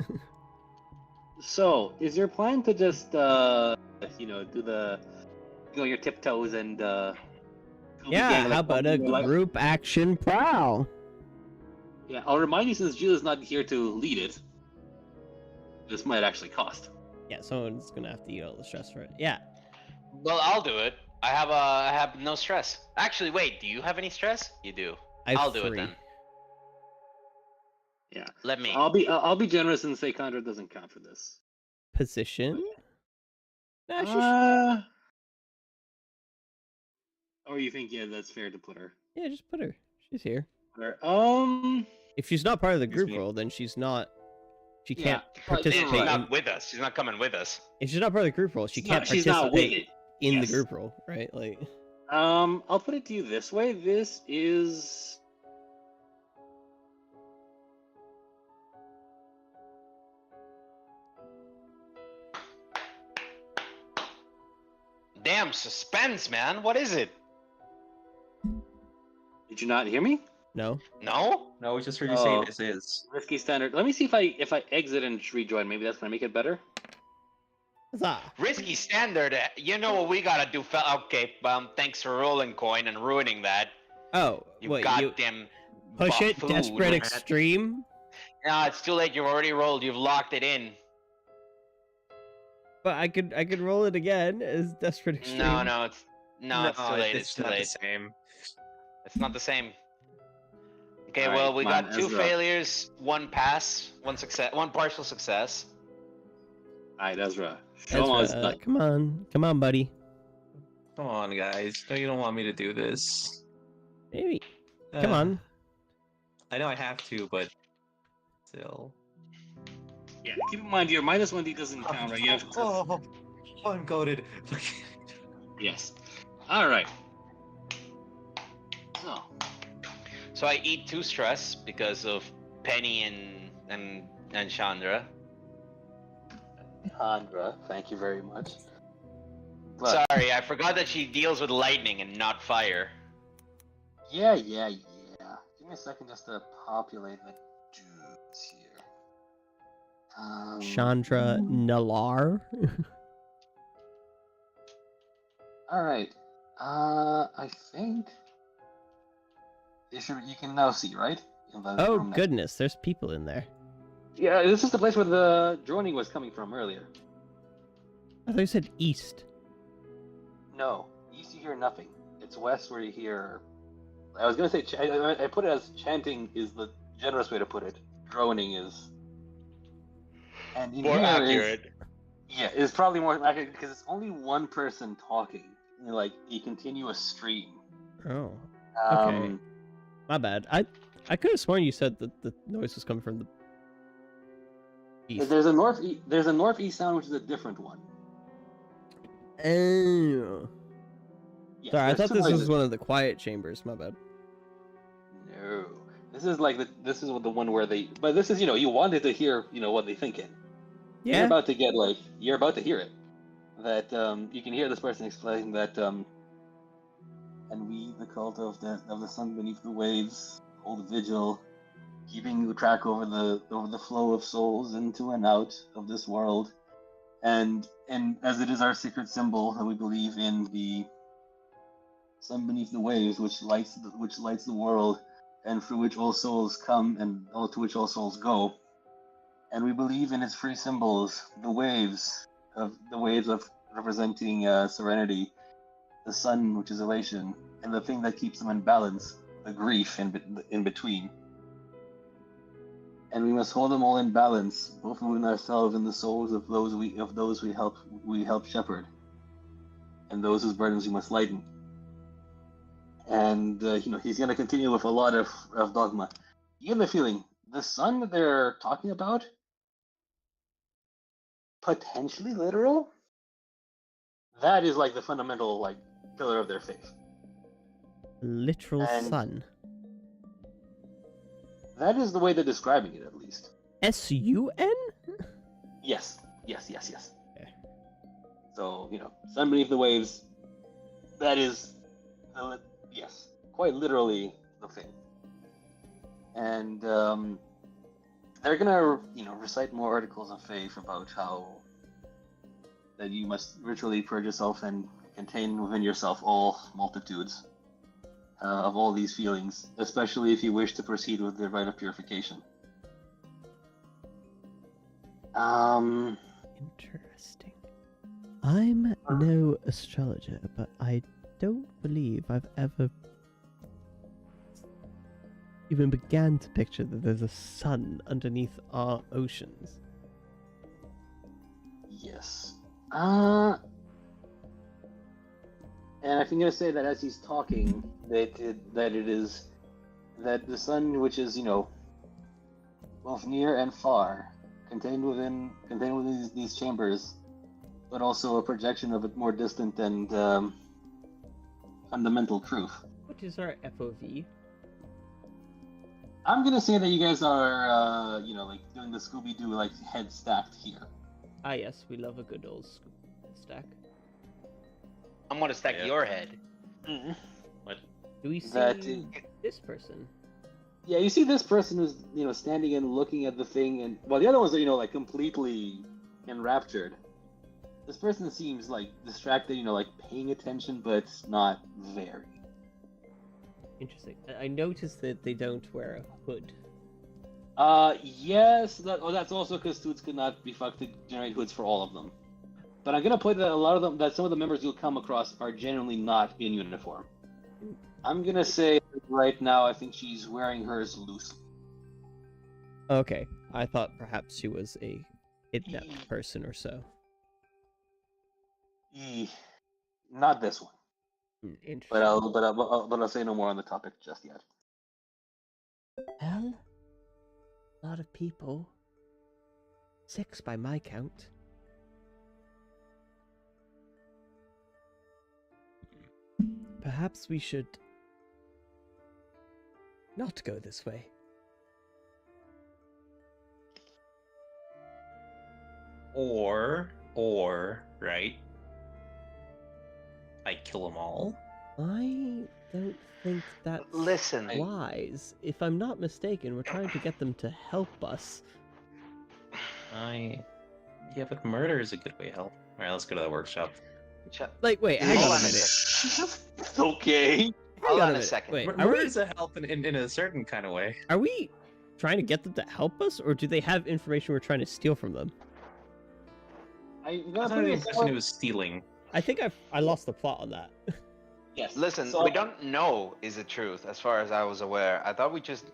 So, is your plan to just do the your tiptoes and Yeah, how about a group action prowl? Yeah, I'll remind you since Jill is not here to lead it. This might actually cost. Yeah, someone's gonna have to eat all the stress for it. Yeah. Well, I'll do it. I have no stress. Actually, wait. Do you have any stress? You do. I'll do it then. Yeah. Let me. I'll be generous and say Condra doesn't count for this. Position. Nah, Or you think that's fair to put her? yeah, just put her. She's here. If she's not part of the Excuse group me. role, then she's not. She Yeah, can't but She's participate. not with us. She's not coming with us. If she's not part of the group role, she can't She's not with participate it. in the Yes. group role, right? Like, I'll put it to you this way. This is Damn suspense, man. What is it? Did you not hear me? no. No? No, we just heard you Oh. say this is. Risky standard. Let me see if I exit and rejoin. Maybe that's gonna make it better. Huzzah. Risky standard. You know what we gotta do, Okay, thanks for rolling coin and ruining that. Oh, You what, you goddamn push it, buffoon. desperate extreme? No, it's too late. You've already rolled. You've locked it in. But I could roll it again as desperate extreme. No, it's too late. It's It's too not the late. same. It's not the same. Okay, All right, well, we come on, got two Ezra. failures, one pass, one success, one partial success. Alright, Ezra. Show us Ezra, come on, buddy. Come on, guys. No, you don't want me to do this. Maybe. Come Uh, on. I know I have to, but still. Yeah, keep in mind your -1D doesn't count, right? You have to... Oh, I'm goaded. Yes. Alright. So So I eat 2 stress because of Penny and Chandra. Condra, thank you very much. But, Sorry, I forgot that she deals with lightning and not fire. yeah. Give me a second just to populate the dudes here. Chandra Nalar. Alright. I think you can now see, right? In the Oh, room next- goodness, there's people in there. Yeah, this is the place where the droning was coming from earlier. I thought you said east. No, east you hear nothing. It's west where you hear. I was gonna say I put it as chanting is the generous way to put it. droning is. And in More here accurate. Yeah, it's probably more accurate because it's only one person talking, like a continuous stream. Oh, okay. Um, My bad. I could have sworn you said that the noise was coming from the east. there's a northeast sound, which is a different one. Oh. Yes, Sorry, I there's thought two this was noises. one of the quiet chambers. My bad. No, this is like this is the one where they. But this is you wanted to hear what they thinking. You're Yeah. about to get you're about to hear it. That you can hear this person explaining that and we, the cult of the sun beneath the waves, hold vigil, keeping track over the flow of souls into and out of this world, and as it is our secret symbol that we believe in the sun beneath the waves, which lights the world, and through which all souls come and to which all souls go. And we believe in its free symbols, the waves of representing serenity, the sun, which is elation, and the thing that keeps them in balance, the grief in between. And we must hold them all in balance, both within ourselves and the souls of those we help shepherd, and those whose burdens we must lighten. And he's going to continue with a lot of dogma. You get the feeling the sun that they're talking about, potentially literal. That is like the fundamental pillar of their faith. Literal And- sun. That is the way they're describing it, at least. S-U-N? Yes. Okay. So sun beneath the waves. That is, yes, quite literally the thing. And they're gonna recite more articles of faith about how that you must ritually purge yourself and contain within yourself all multitudes of all these feelings, especially if you wish to proceed with the rite of purification. Interesting. I'm no astrologer, but I don't believe I've ever even began to picture that there's a sun underneath our oceans. Yes. And I'm gonna say that as he's talking, that the sun, which is both near and far, contained within these chambers, but also a projection of a more distant and fundamental truth. What is our FOV? I'm gonna say that you guys are doing the Scooby-Doo head stacked here. Ah yes, we love a good old stack. I'm gonna stack Yeah. your head. What? Do we see That this person? Yeah, you see this person who's standing and looking at the thing, and while the other ones are completely enraptured. This person seems distracted, paying attention, but not very. Interesting. I noticed that they don't wear a hood. Yes, that's also because suits could not be fucked to generate hoods for all of them. But I'm gonna put that some of the members you'll come across are genuinely not in uniform. I'm gonna say right now I think she's wearing hers loosely. Okay, I thought perhaps she was a kidnapped person or so. Not this one. Interesting. But I'll say no more on the topic just yet. Well, a lot of people. 6 by my count. Perhaps we should not go this way. Or, right? I kill them all. I don't think that's Listen. wise. If I'm not mistaken, we're trying to get them to help us. Yeah, but murder is a good way to help. All right, let's go to the workshop. Like, wait, hang Hold on a on a minute. Okay. Hang Hold on on a a second. Wait, are Murder we, is a help in a certain kind of way. are we trying to get them to help us, or do they have information we're trying to steal from them? I'm I gonna was put under the it impression it was stealing. I think I lost the plot on that. Yes. Listen, So, we don't know is the truth, as far as I was aware. I thought we just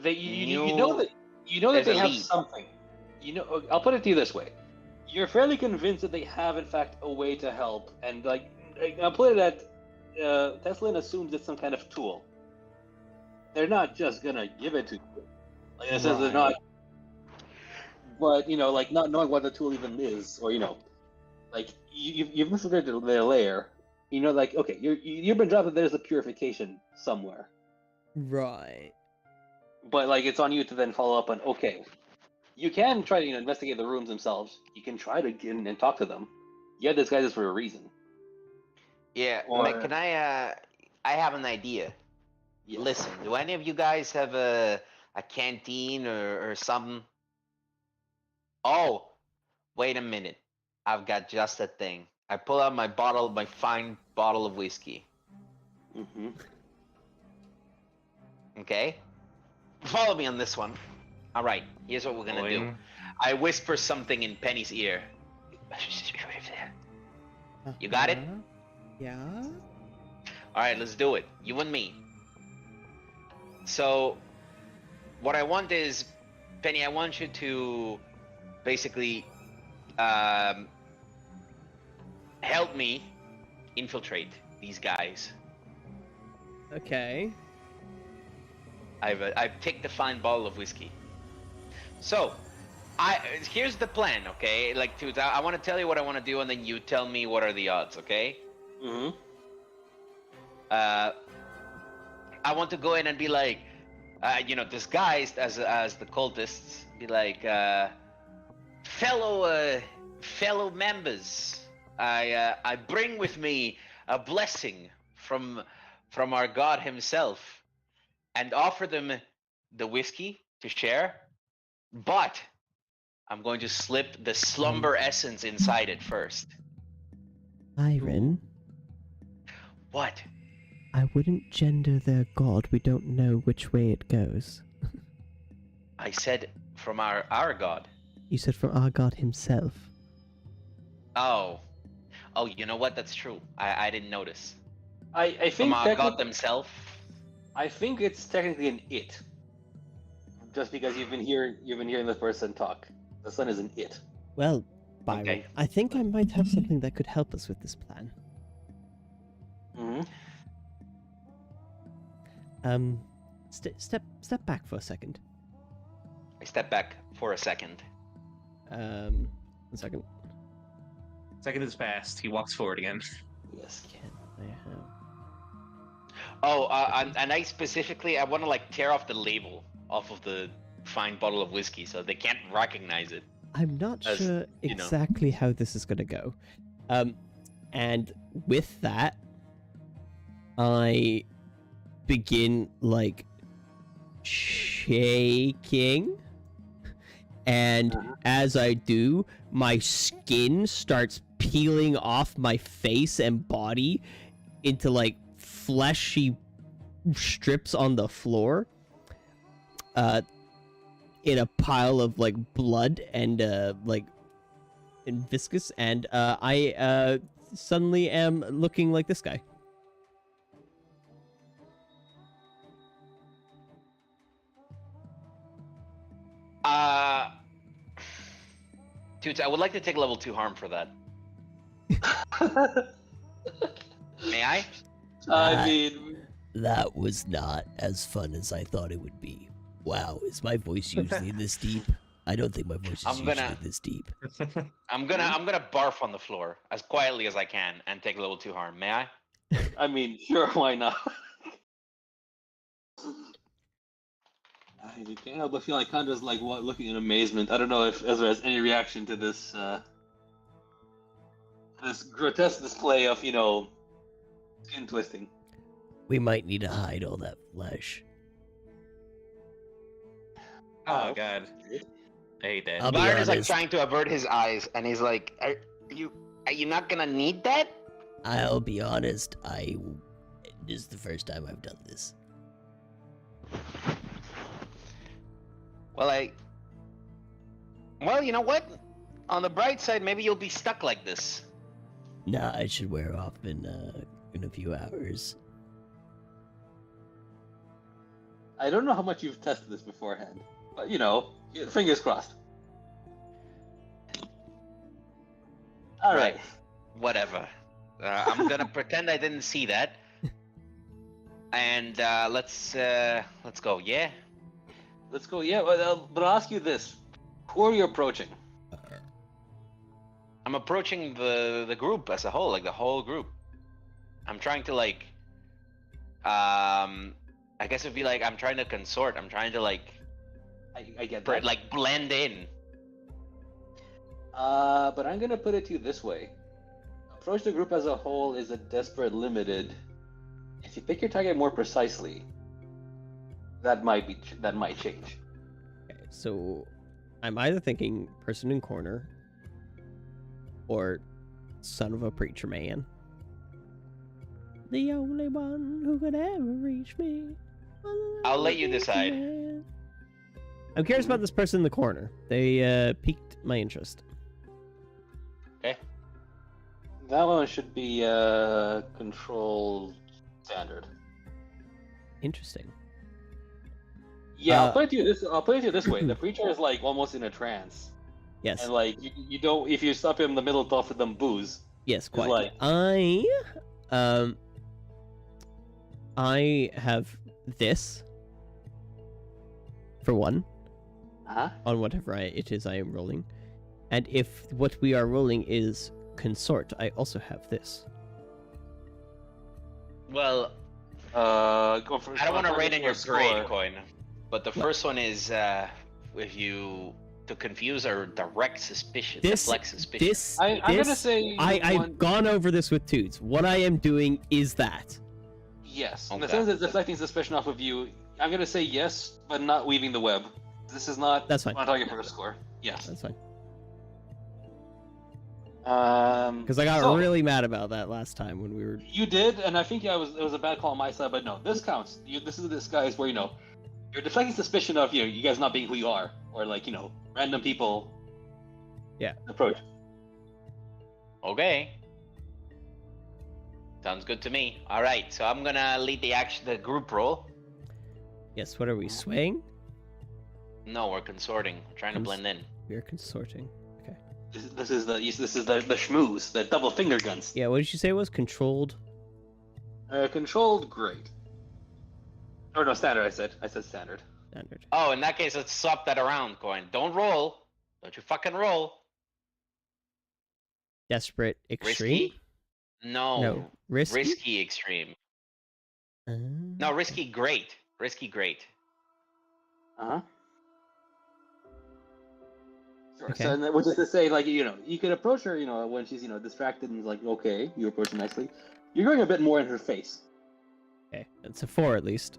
You know that You know that There's they a have lead. something. You know, I'll put it to you this way: you're fairly convinced that they have, in fact, a way to help, and I'll put it that Teslin assumes it's some kind of tool. They're not just gonna give it to you. Like I said, they're not. But like not knowing what the tool even is, or like you've listened to their lair. Like okay, you've been dropped that there's a purification somewhere. Right. But like it's on you to then follow up on okay. You can try to investigate the rooms themselves. You can try to get in and talk to them. You had this guy just for a reason. Yeah, Or- can I have an idea. Yes. Listen, do any of you guys have a canteen or something? Oh, wait a minute. I've got just a thing. I pull out my fine bottle of whiskey. Mm-hmm. Okay? Follow me on this one. All right, here's what we're gonna do. I whisper something in Penny's ear. You got it? Yeah. All right, let's do it. You and me. So, what I want is, Penny, I want you to basically help me infiltrate these guys. Okay. I've picked a fine bottle of whiskey. So, here's the plan, okay? Like, I want to tell you what I want to do, and then you tell me what are the odds, okay? Mm-hmm. I want to go in and be like, disguised as the cultists, be like, fellow members, I bring with me a blessing from our god himself, and offer them the whiskey to share, but I'm going to slip the slumber essence inside it first. Iron, What? I wouldn't gender their god. We don't know which way it goes. I said from our god. You said from our god himself. Oh, you know what? That's true. I didn't notice. I From think our god themselves. I think it's technically an it. Just because you've been hearing this person talk. The sun is an it. Well, Byron, Okay. I think I might have something that could help us with this plan. Mm-hmm. Step back for a second. I step back for a second. 1 second. Second is passed. He walks forward again. Yes. Can I have? Oh, and I specifically, I want to like tear off the label off of the fine bottle of whiskey so they can't recognize it. I'm not As, sure you know. exactly how this is going to go. And with that, I begin like shaking. And as I do, my skin starts peeling off my face and body into like fleshy strips on the floor. In a pile of like blood and and viscous, and I suddenly am looking like this guy. Toots, I would like to take level 2 harm for that. May I? I mean, That was not as fun as I thought it would be. Wow, is my voice usually this deep? I don't think my voice is I'm usually gonna- this deep. I'm gonna barf on the floor as quietly as I can and take level 2 harm. May I? I mean, sure, why not? I can't help but feel like Condra's like what, looking in amazement. I don't know if Ezra has any reaction to this this grotesque display of skin twisting. We might need to hide all that flesh. Oh god. I hate that. I'll be Byron is like honest. trying to avert his eyes, and he's like, "Are you not gonna need that?" I'll be honest, this is the first time I've done this. Well, you know what? On the bright side, maybe you'll be stuck like this. Nah, it should wear off in a few hours. I don't know how much you've tested this beforehand, But, you know, fingers crossed. All right. Whatever. I'm gonna pretend I didn't see that. And let's go. Yeah. Let's go. Yeah, but I'll ask you this: who are you approaching? I'm approaching the group as a whole, like the whole group. I'm trying to like, I guess it'd be like I'm trying to consort. I'm trying to like, I get that. like blend in. But I'm gonna put it to you this way: approach the group as a whole is a desperate limited. If you pick your target more precisely, that might change. Okay, so I'm either thinking person in corner or son of a preacher man. The only one who could ever reach me. I'll let you decide. Man. I'm curious about this person in the corner. They piqued my interest. Okay. That one should be control standard. Interesting. Yeah, I'll put it to you this way: the preacher is like almost in a trance, Yes. and like you don't, if you stop him in the middle to offer them booze. Yes, quite. like- I have this for one Huh? on whatever it is I am rolling, and if what we are rolling is consort, I also have this. Well, Go for. I don't want to rate in your score. grade coin, but the first one is if you to confuse or direct suspicion, This- deflect suspicion. I'm gonna say I've gone over this with Toots. What I am doing is that. yes. In the Okay. sense that deflecting suspicion off of you, I'm gonna say yes, but not weaving the web. This is not. That's fine. On target for a score. Yes. That's fine. Because Because I got really mad about that last time when we were. You did, and I think it was a bad call on my side, but no, this counts. This is a disguise where you're deflecting suspicion of you guys not being who you are, or like random people. Yeah. Approach. Okay. Sounds good to me. All right, so I'm gonna lead the group roll. Yes. What are we swaying? No, we're consorting, trying to blend in. We are consorting. Okay. This is the schmooze, the double finger guns. Yeah. What did you say it was? Controlled. Controlled, great. Or no, standard. I said standard. Standard. Oh, in that case, let's swap that around, coin. Don't roll. Don't you fucking roll. Desperate. Extreme. Risky? No. No. Risky. Risky extreme. No, risky great. Risky great. Uh-huh. Sure. Okay. So, which is to say, like, you could approach her, when she's, distracted and like, okay, you approach her nicely. You're going a bit more in her face. Okay. It's a 4 at least.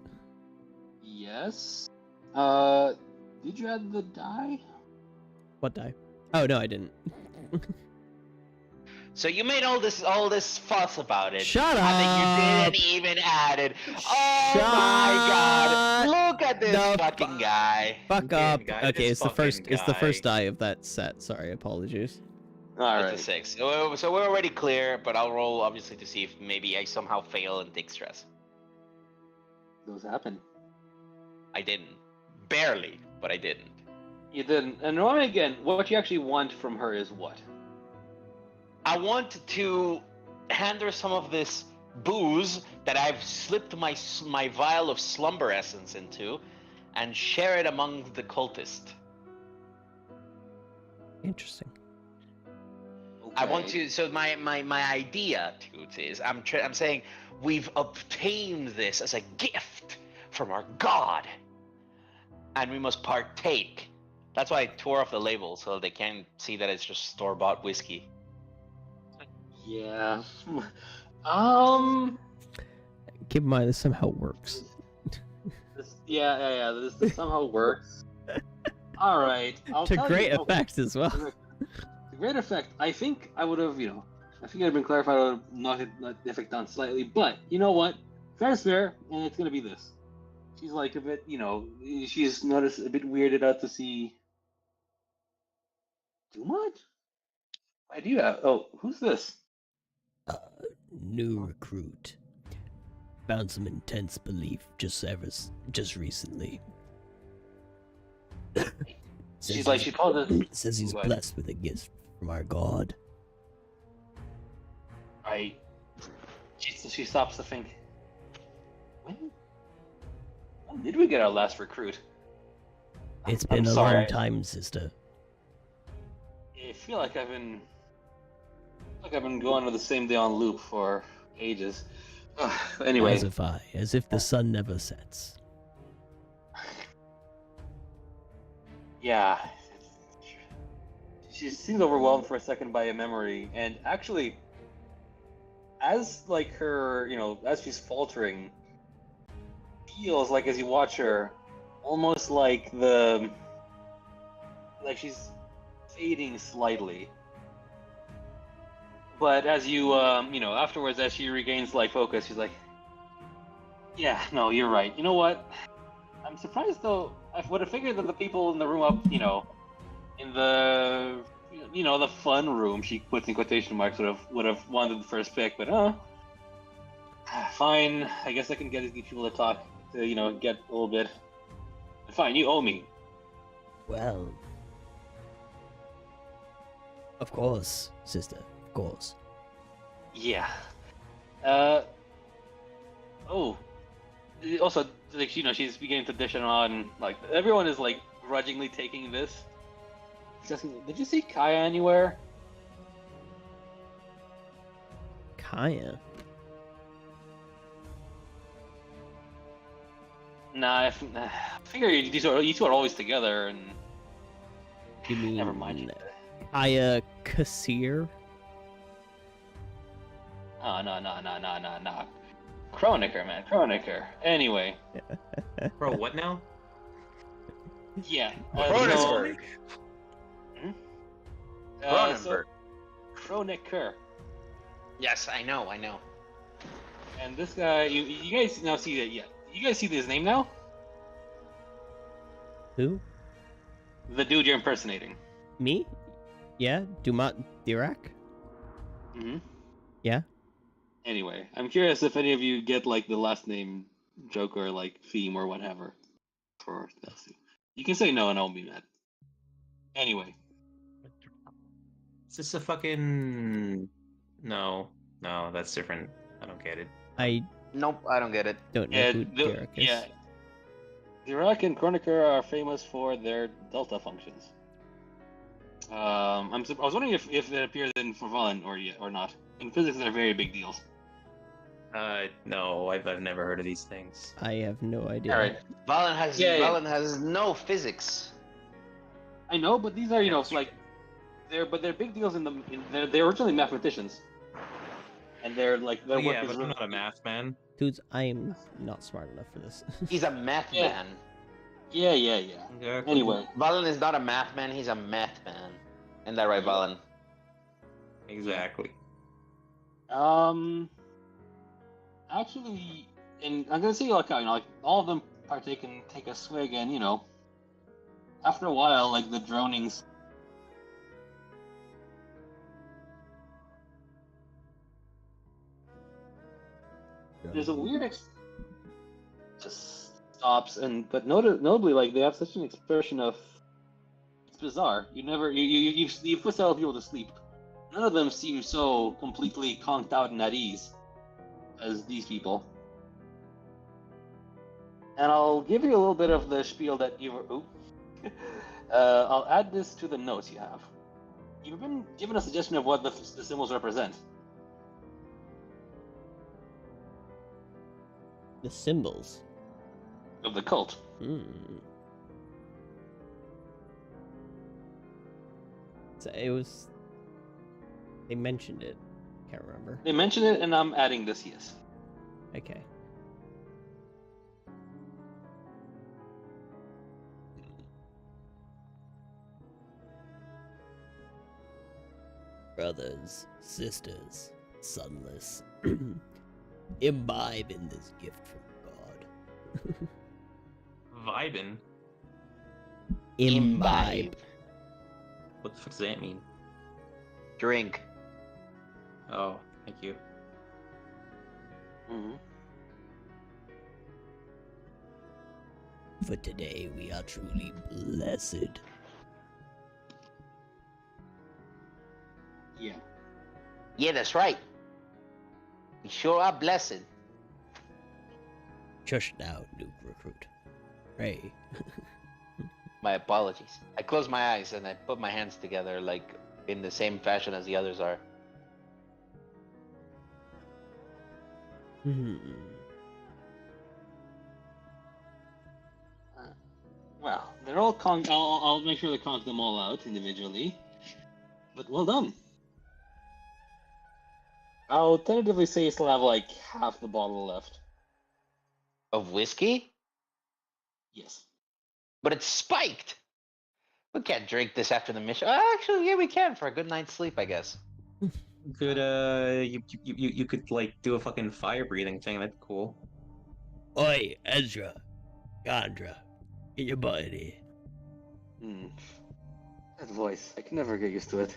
Yes. Did you add the die? What die? Oh no, I didn't. So you made all this fuss about it. Shut I think up! you didn't even add it. Oh Shut my god! Look at this the fucking guy. Fuck Damn, up. guy, Okay, this it's the first. fucking It's the first guy. die of that set. Sorry, apologies. All That's right. a 6. So we're already clear, but I'll roll obviously to see if maybe I somehow fail and take stress. Those happen. I didn't. Barely, but I didn't. You didn't. And normally, again, what you actually want from her is what? I want to hand her some of this booze that I've slipped my vial of slumber essence into, and share it among the cultists. Interesting. I want Okay. to. So my idea, Toots, is I'm saying we've obtained this as a gift from our god, and we must partake. That's why I tore off the label so they can't see that it's just store-bought whiskey. Yeah. Keep in mind, this somehow works. Yeah. This somehow works. All right. I'll To tell great you, effect as well. To great effect. I think I would have, I think it had been clarified. I would have knocked the effect down slightly. But you know what? Fair's fair, and it's gonna be this. She's like a bit, she's noticed a bit weirded out to see. Too much? Why do you have? Oh, who's this? New recruit. Found some intense belief just recently. Says She called it. says he's What? blessed with a gift from our god. She stops to think. When did we get our last recruit? It's I'm been a sorry. long time, sister. I feel like I've been going to the same day on loop for ages. Anyway, As if the sun never sets. yeah. She seems overwhelmed for a second by a memory, and actually, as like her, as she's faltering, feels like as you watch her, almost like she's fading slightly. But as you, afterwards, as she regains like focus, she's like, "Yeah, no, you're right. You know what? I'm surprised though. I would have figured that the people in the room up, in the, the fun room," she puts in quotation marks, would have wanted the first pick. But fine. I guess I can get these people to talk to, get a little bit. Fine, you owe me. Well, of course, sister. Of course. Yeah. Oh. Also, like, she's beginning to dish it on. Like, everyone is like grudgingly taking this. She's asking, did you see Kaya anywhere? Kaya. Nah, I figure you two are always together, and You mean never mind. Kaya Kassir? Oh, no. Kronecker, man. Kronecker. Anyway. Bro, what now? Yeah. Cronenberg. So, Kronecker. Yes, I know. And this guy, you guys now see that, yeah. You guys see his name now? Who? The dude you're impersonating. Me? Yeah, Dumat Dirac? Mm-hmm. Yeah. Anyway, I'm curious if any of you get like the last name joke or like theme or whatever for this. You can say no and I won't be mad. Anyway. Is this a fucking... No, that's different. I don't get it. I Nope, I don't get it. don't know who Dirac is. Yeah. Dirac and Kronecker are famous for their delta functions. I was wondering if it appears in Forvallen or not. In physics, they're very big deals. No, I've never heard of these things. I have no idea. All right. Valen has Yeah, yeah. Valen has no physics. I know, but these are like they're big deals they're originally mathematicians, and they're like their work Yeah, is but I'm really not a math man. Dudes, I am not smart enough for this. He's a math Yeah. man. Yeah. Exactly. Anyway, Valen is not a math man, he's a math man. Isn't that right, Valen? Exactly. actually, and I'm gonna say like all of them take a swig, and after a while, like the dronings. There's a weird just stops, but notably, like they have such an expression of, it's bizarre. You put several people to sleep. None of them seem so completely conked out and at ease as these people. And I'll give you a little bit of the spiel that you were. I'll add this to the notes you have. You've been given a suggestion of what the symbols represent. The symbols. Of the cult. So it was. They mentioned it. Can't remember. They mention it, and I'm adding this, yes. Okay. Brothers, sisters, sunless, imbibe in this gift from God. Vibin? Imbibe. What the fuck does that mean? Drink. Oh, thank you. Mm-hmm. For today we are truly blessed. Yeah. Yeah, that's right. We sure are blessed. Shush now, new recruit. Pray. My apologies. I close my eyes and I put my hands together, like in the same fashion as the others are. Well, they're all I'll make sure to conk them all out individually. But well done. I'll tentatively say you still have like half the bottle left. Of whiskey? Yes. But it's spiked! We can't drink this after the mission. Actually, yeah, we can for a good night's sleep, I guess. Could you could like do a fucking fire breathing thing? That'd be cool. Oi, Ezra, Chandra, get your butt in here. That voice, I can never get used to it.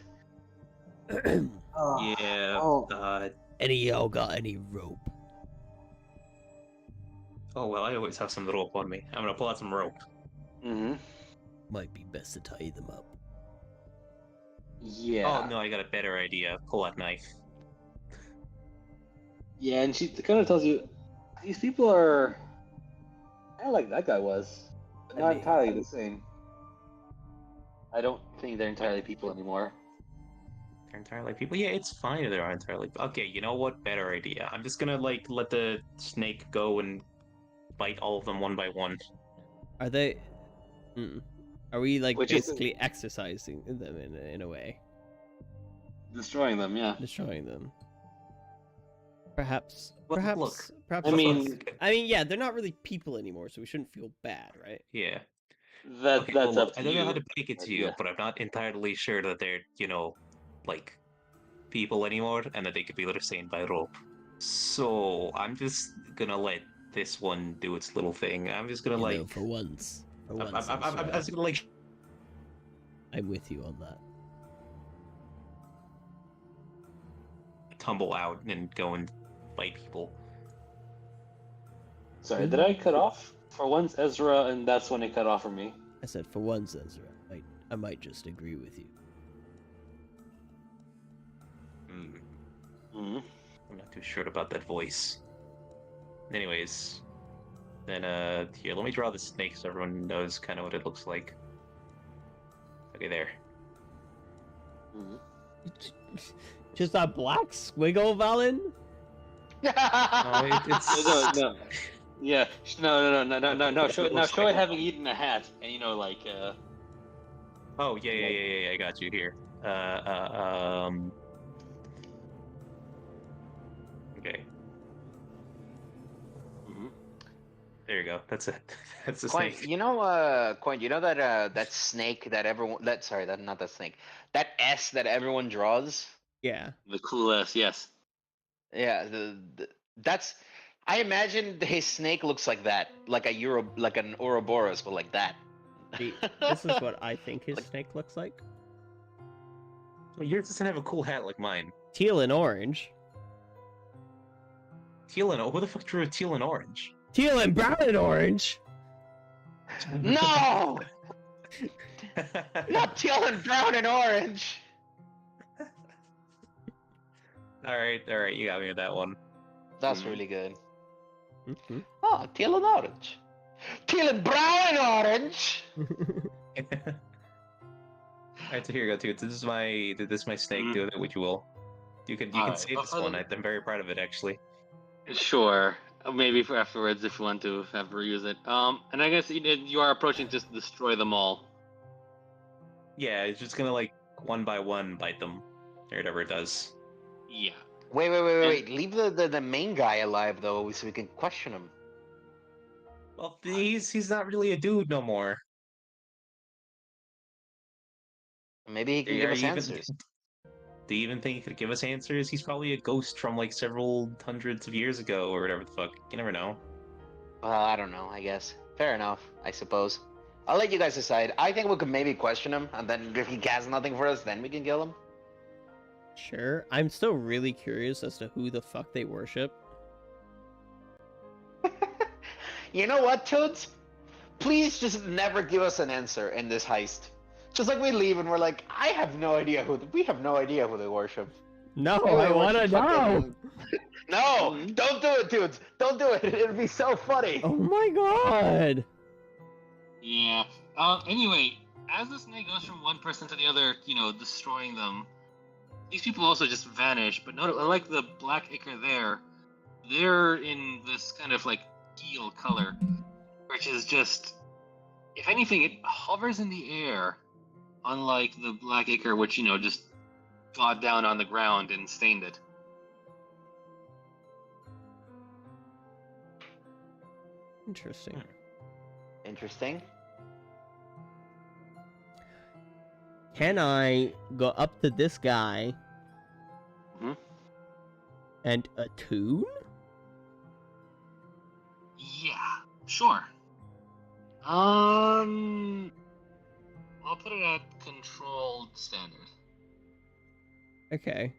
Yeah. Oh. Any of y'all got any rope? Oh well, I always have some rope on me. I'm gonna pull out some rope. Mm-hmm. Might be best to tie them up. Yeah. Oh no, I got a better idea. Pull out knife. Yeah, and she kind of tells you, these people are kind of like that guy was, but not entirely the same. I don't think they're entirely people anymore. They're entirely people. Yeah, it's fine if they are entirely. Okay, you know what? Better idea. I'm just gonna like let the snake go and bite all of them one by one. Are they? Are we like Which is- basically exercising them in a way, Destroying them, yeah. destroying them? Perhaps. Well, Perhaps. look, Perhaps. I mean, yeah, they're not really people anymore, so we shouldn't feel bad, right? yeah. that's well, up to I don't you. know how to break it to you, Yeah. but I'm not entirely sure that they're, like people anymore, and that they could be restrained by rope. So I'm just gonna let this one do its little thing. I'm just gonna You know, for once, I'm Ezra, just gonna like. I'm with you on that. Tumble out and go and bite people. Sorry, did I cut off? For once, Ezra, and that's when it cut off for me. I said for once, Ezra. I might just agree with you. Mm-hmm. I'm not too sure about that voice. Anyways, then here, let me draw the snake so everyone knows kind of what it looks like. Okay, there. Mm-hmm. Just a black squiggle, Valen? No, it's No. Yeah, no. Show it having eaten a hat, and like. Oh yeah. I got you here. Okay. Mm-hmm. There you go. That's it. That's the Coin, snake. you know, Coin, you know that that snake that everyone not that snake. That S that everyone draws? Yeah. The cool S, yes. Yeah, that's I imagine his snake looks like that. Like an Ouroboros, but like that. See, this is what I think his snake looks like. Well, yours doesn't have a cool hat like mine. Teal and orange. Teal and who the fuck drew a teal and orange? Teal and brown and orange. No! Not teal and brown and orange. All right, you got me with that one. That's really good. Mm-hmm. Oh, teal and orange. Teal and brown and orange. Alright, so here you go, too. This is my snake. Do with it what you will. You can Alright, save this one. I'm very proud of it, actually. Sure. Maybe for afterwards if you want to ever use it. And I guess you are approaching just to destroy them all. Yeah, it's just gonna like one by one bite them, or whatever it does. Yeah. Wait. Leave the main guy alive though, so we can question him. Well, he's not really a dude no more. Maybe he can give us answers. Do you even think he could give us answers? He's probably a ghost from like several hundreds of years ago or whatever the fuck. You never know. Well, I don't know, I guess. Fair enough, I suppose. I'll let you guys decide. I think we could maybe question him, and then if he has nothing for us, then we can kill him. Sure. I'm still really curious as to who the fuck they worship. You know what, Toots? please just never give us an answer in this heist. Just like we leave and we're like, we have no idea who they worship. No, Maybe I they want to worship know. fucking- No, don't do it, dudes. Don't do it. It'd be so funny. Oh my god. Yeah. Anyway, as the snake goes from one person to the other, destroying them, these people also just vanish. But note, unlike the black ichor there, they're in this kind of like teal color, which is just, if anything, it hovers in the air, unlike the black ichor, which just got down on the ground and stained it. Interesting. Interesting. Can I go up to this guy Mhm. and attune? Yeah, sure. I'll put it at controlled standard. Okay.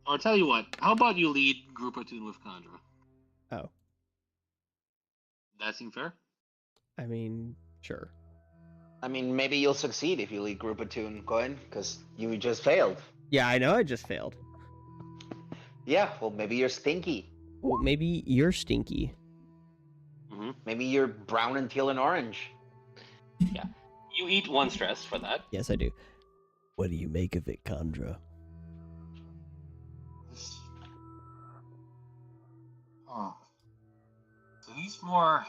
Or tell you what, how about you lead group attune with Kandra? Oh, That seem fair? I mean, sure. I mean, maybe you'll succeed if you lead group attune, Coin, because you just failed. Yeah, I know I just failed. Yeah, well, maybe you're stinky. Well, maybe you're stinky. Maybe you're brown and teal and orange. You eat one stress for that. Yes, I do. What do you make of it, Kandra? Oh. So he's more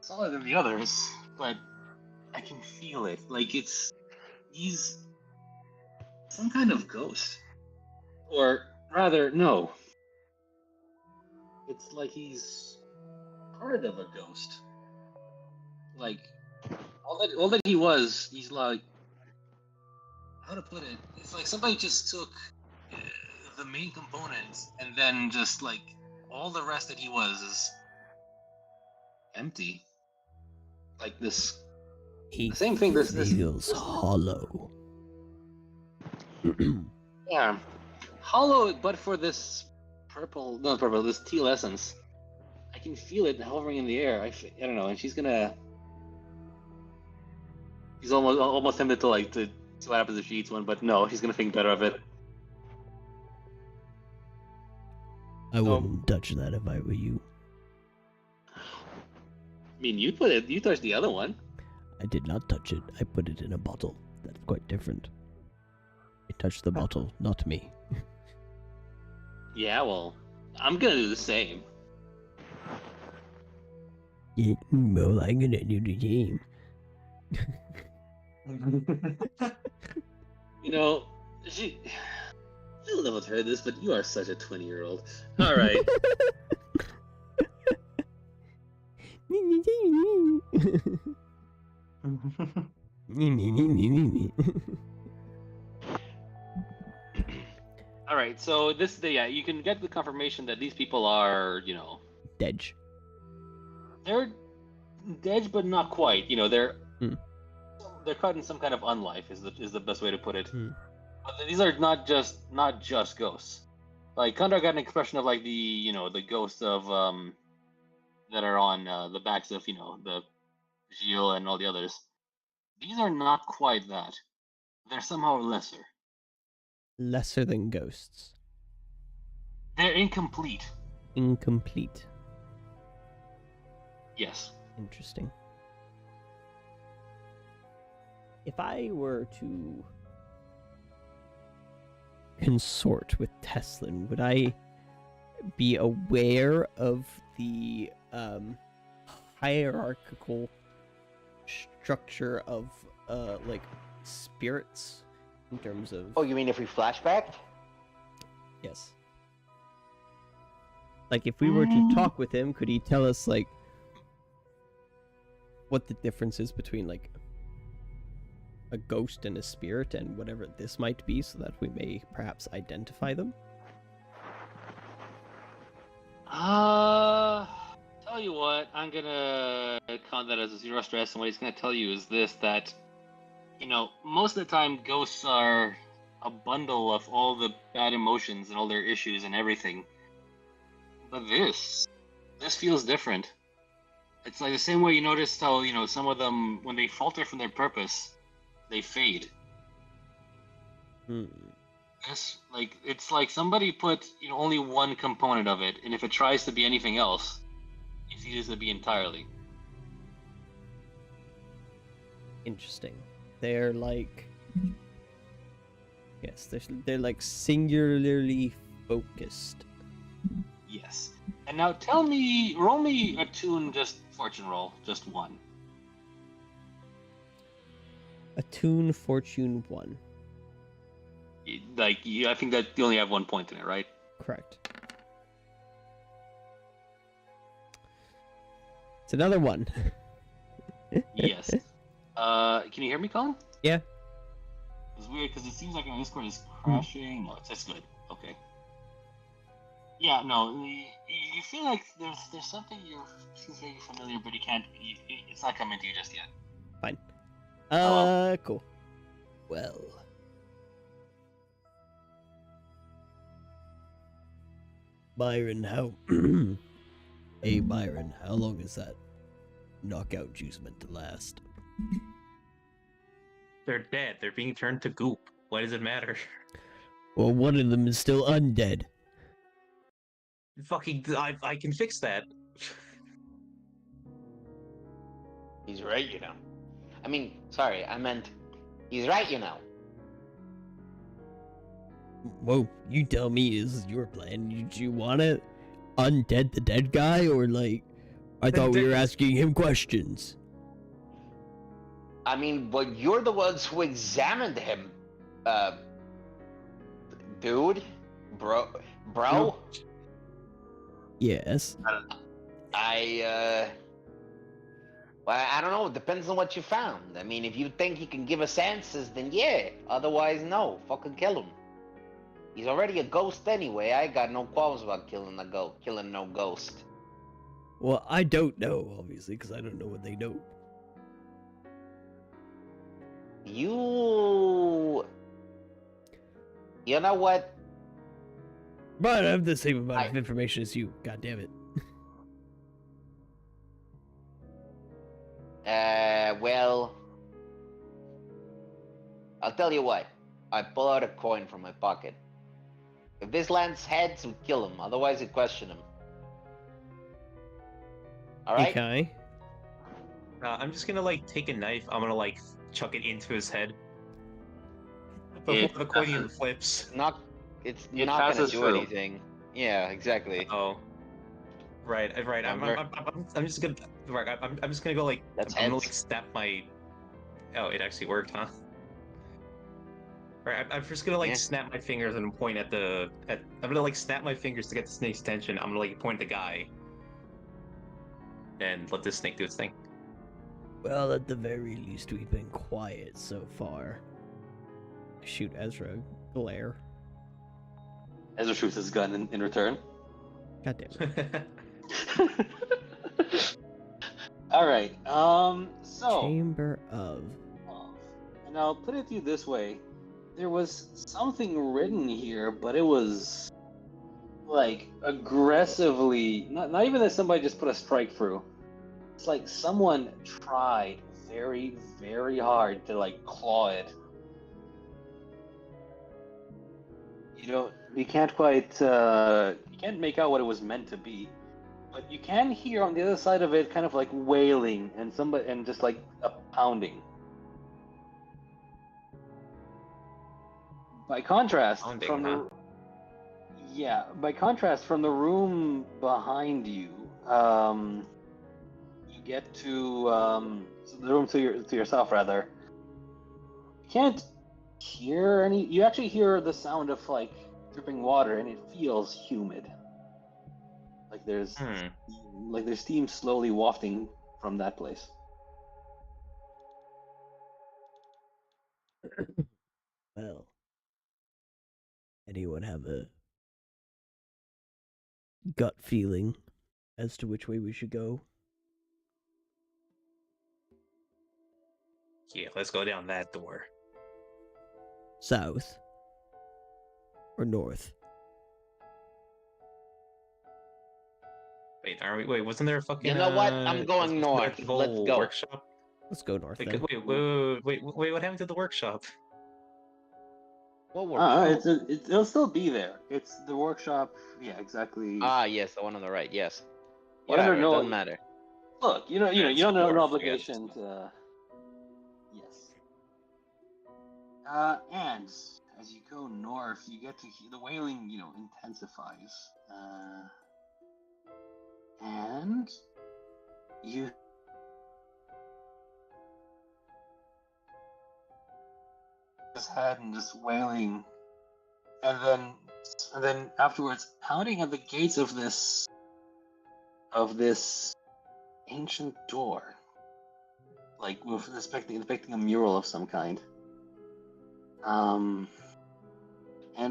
solid than the others, but I can feel it. Like he's some kind of ghost. Or rather, no. It's like he's part of a ghost. Like all that he was, he's like, how to put it? It's like somebody just took the main components and then just like all the rest that he was is empty. Like this. He Same thing. This feels hollow. Yeah, hollow, but for this this teal essence, I can feel it hovering in the air. I don't know, and she's almost tempted to see what happens if she eats one, but no, she's gonna think better of it. I wouldn't touch that if I were you. I mean, you touched the other one. I did not touch it. I put it in a bottle. That's quite different. I touched the bottle, not me. Yeah, well, I'm gonna do the same. Yeah, well, I'm gonna do the same. You'll never heard this, but you are such a 20-year-old. All right. All right. So you can get the confirmation that these people are, Dedge. they're dead, but not quite. They're caught in some kind of unlife. Is the best way to put it. But these are not just ghosts. Like Kandra got an expression of like the ghosts of that are on the backs of the Gilles and all the others. These are not quite that. They're somehow lesser. Lesser than ghosts. They're incomplete. Incomplete. Yes. Interesting. If I were to consort with Teslin, would I be aware of the hierarchical structure of like spirits in terms of? Oh, you mean if we flashbacked? Yes. Like if we were to talk with him, could he tell us like what the difference is between like a ghost and a spirit and whatever this might be, so that we may perhaps identify them? Tell you what, I'm gonna count that as a 0 stress, and what he's gonna tell you is this: that most of the time ghosts are a bundle of all the bad emotions and all their issues and everything. But this this feels different. It's like the same way you noticed how, some of them, when they falter from their purpose, they fade. It's like somebody put, only one component of it, and if it tries to be anything else, it ceases to be entirely. Interesting. They're like... Yes, they're like singularly focused. Yes. And now roll me a tune, just fortune roll, just one. Attune Fortune 1. I think that you only have 1 point in it, right? Correct. It's another one. Yes. Can you hear me, Colin? Yeah. It's weird because it seems like my Discord is crashing. No, it's good. Okay. Yeah, no, you feel like there's something seems very familiar, but you can't. It's not coming to you just yet. Fine. Cool. Well, Byron, how... Hey, Byron, how long is that knockout juice meant to last? They're dead. They're being turned to goop. Why does it matter? Well, one of them is still undead. Fucking, I can fix that. He's right, I mean, sorry, I meant he's right, Whoa, you tell me, this is your plan. Did you want to undead the dead guy, or like, I thought we were asking him questions? I mean, but you're the ones who examined him, dude, bro. Yes. Well, I don't know. It depends on what you found. I mean, if you think he can give us answers, then yeah. Otherwise, no. Fucking kill him. He's already a ghost anyway. I got no qualms about killing no ghost. Well, I don't know, obviously, because I don't know what they know. You know what? But I have the same amount of information as you. God damn it. Well, I'll tell you what. I pull out a coin from my pocket. If this lands heads, we kill him. Otherwise, we question him. All right. Okay. I'm just gonna take a knife. I'm gonna chuck it into his head. Before the coin even flips. It's It not gonna passes do through. anything. Yeah, exactly. Oh. Right. I'm just gonna. Right. I'm just gonna go That's I'm gonna heads. snap my. Oh, it actually worked, huh? Right. I'm just gonna Yeah. snap my fingers and point at the. I'm gonna snap my fingers to get the snake's attention. I'm gonna point at the guy. And let this snake do its thing. Well, at the very least, we've been quiet so far. Shoot Ezra. Glare. Ezra shoots his gun in return. God damn it. All right. So. Chamber of... And I'll put it to you this way: there was something written here, but it was aggressively. Not even that somebody just put a strike through. It's like someone tried very, very hard to claw it. You can't quite. You can't make out what it was meant to be. But you can hear on the other side of it kind of wailing and just a pounding. By contrast, Pounding, by contrast from the room behind you, you get to the room to yourself rather. You can't hear any. You actually hear the sound of dripping water, and it feels humid. There's steam slowly wafting from that place. Well, anyone have a gut feeling as to which way we should go? Yeah, let's go down that door. South or north? Wait, are we? Wait, wasn't there a fucking? You know what? I'm going wasn't there north. a whole Let's go. Workshop. Let's go north Wait, then. wait, what happened to the workshop? What workshop? It'll still be there. It's the workshop. Yeah, exactly. Yes, the one on the right. Yes. You don't Whatever. know- Doesn't matter. Look, you don't It's have no dwarf, I obligation to. Yes. And as you go north, you get to hear the wailing. Intensifies. And you. His head and just wailing, and then afterwards pounding at the gates of this ancient door, like with depicting a mural of some kind. And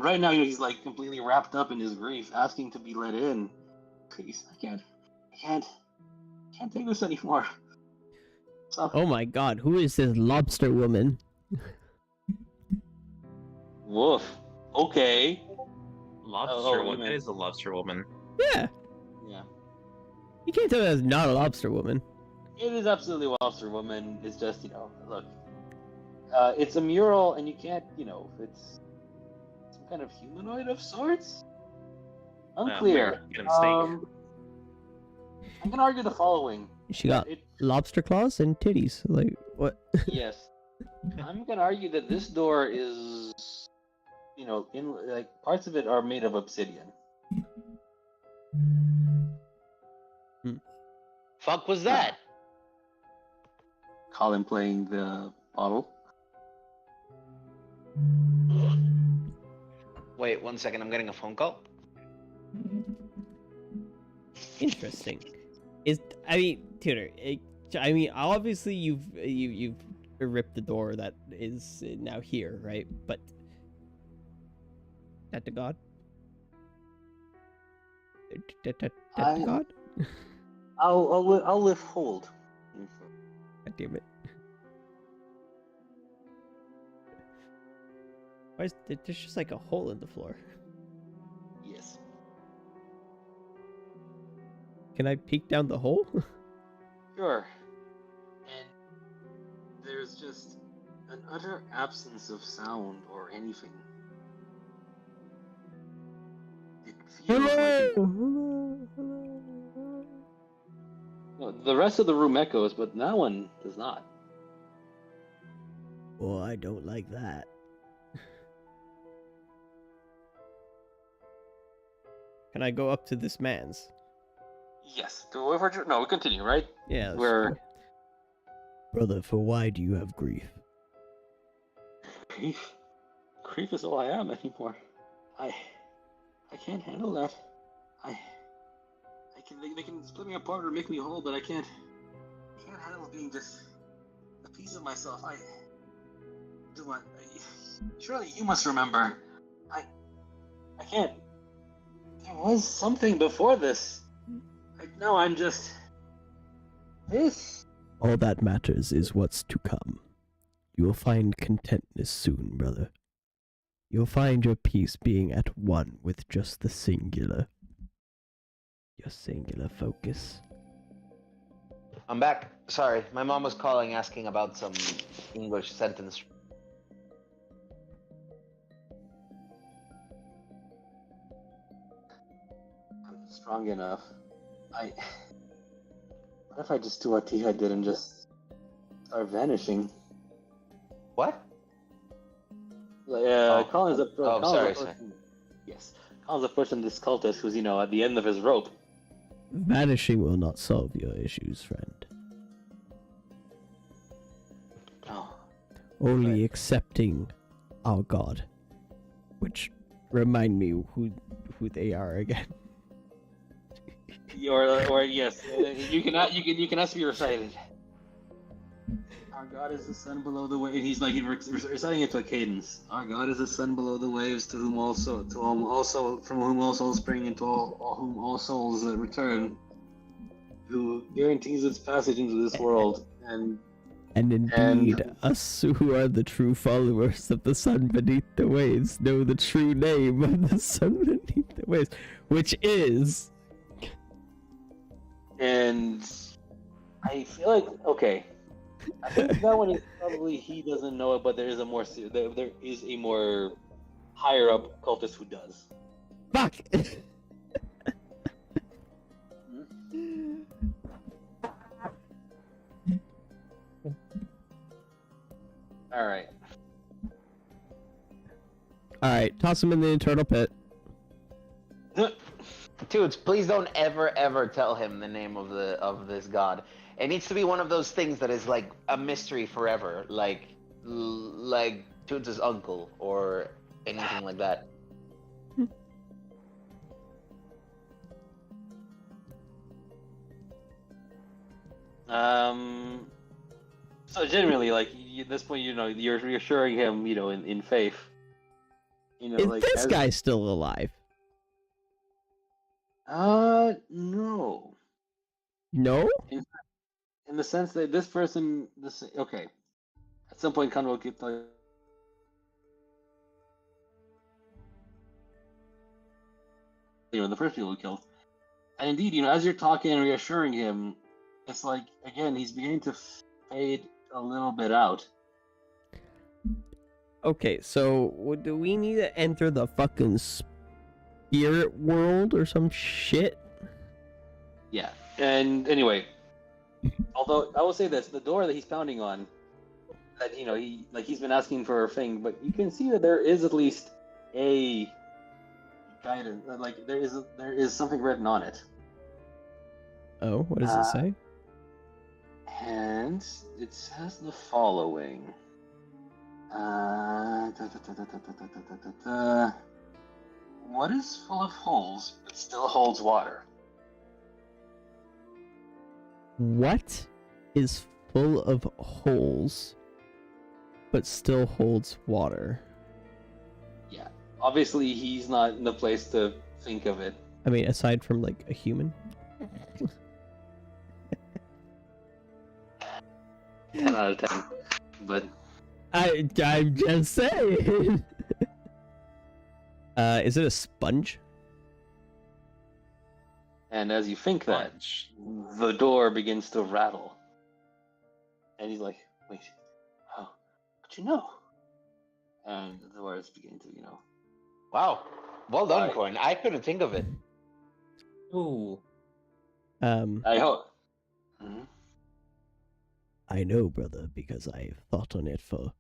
right now he's like completely wrapped up in his grief, asking to be let in. Please, I can't take this anymore. So, Oh my god, who is this lobster woman? woof. Okay. Lobster oh, woman. man. It is a lobster woman. Yeah, Yeah. you can't tell me that's not a lobster woman. It is absolutely a lobster woman. It's just, look. It's a mural, and you can't, it's some kind of humanoid of sorts? Unclear. Get him steak. I'm gonna argue the following. She got It, lobster claws and titties. Like, what? yes. I'm gonna argue that this door is, in like parts of it are made of obsidian. Fuck was that? Colin playing the bottle. Wait 1 second. I'm getting a phone call. Interesting. Tutor. Obviously you've ripped the door that is now here, right? But that the god? That the god? I'll withhold. God damn it. Why is there's just like a hole in the floor? Yes. Can I peek down the hole? Sure. And there's just an utter absence of sound or anything. It feels like no, the rest of the room echoes, but that one does not. Oh, I don't like that. Can I go up to this man's? Yes. No, we continue, right? Yeah. We're Brother, for why do you have grief? grief. Grief is all I am anymore. I can't handle that. They can split me apart or make me whole, but I can't handle being just a piece of myself. Surely you must remember. I can't. There was something before this. No, I'm just this. All that matters is what's to come. You will find contentness soon, brother. You'll find your peace being at one with just the singular. Your singular focus. I'm back. Sorry, my mom was calling asking about some English sentence. I'm strong enough. What if I just do what Tiha did and just start vanishing? What? Colin's a sorry. Yes, Colin's approaching this cultist who's at the end of his rope. Vanishing will not solve your issues, friend. Oh, Only Right. accepting our God. Which, remind me who they are again. or yes, you can ask me recited. Our God is the sun below the waves. He's like reciting it to a cadence. Our God is the sun below the waves, from whom all souls spring, and to whom all souls return. Who guarantees its passage into this world, and Indeed, us who are the true followers of the sun beneath the waves know the true name of the sun beneath the waves, which is And I feel like, okay, I think that one is probably he doesn't know it, but there is a more higher up cultist who does. Fuck! All right. Alright, toss him in the internal pit. Dudes, please don't ever tell him the name of this god. It needs to be one of those things that is like a mystery forever, like Toots' uncle or anything like that. So generally, like at this point, you're reassuring him, in faith. Is like this guy still alive? No. No? In the sense that this person, okay, at some point, Conwell keep telling. The first people he killed, and indeed, as you're talking and reassuring him, it's like again he's beginning to fade a little bit out. Okay, so do we need to enter the fucking spirit world or some shit? Yeah, and anyway, although I will say this, the door that he's pounding on, that he's been asking for a thing, but you can see that there is at least a guidance, like there is something written on it. Oh, what does it say? And it says the following. What is full of holes but still holds water? What is full of holes but still holds water? Yeah. Obviously, he's not in the place to think of it. I mean, aside from like a human. 10 out of 10. But I'm just saying. Is it a sponge? and as you think that, the door begins to rattle. And he's like, wait, how would you know? And the door is beginning to, Wow. Well done, Right. Coin. I couldn't think of it. Ooh. I hope. Mhm. I know, brother, because I've thought on it for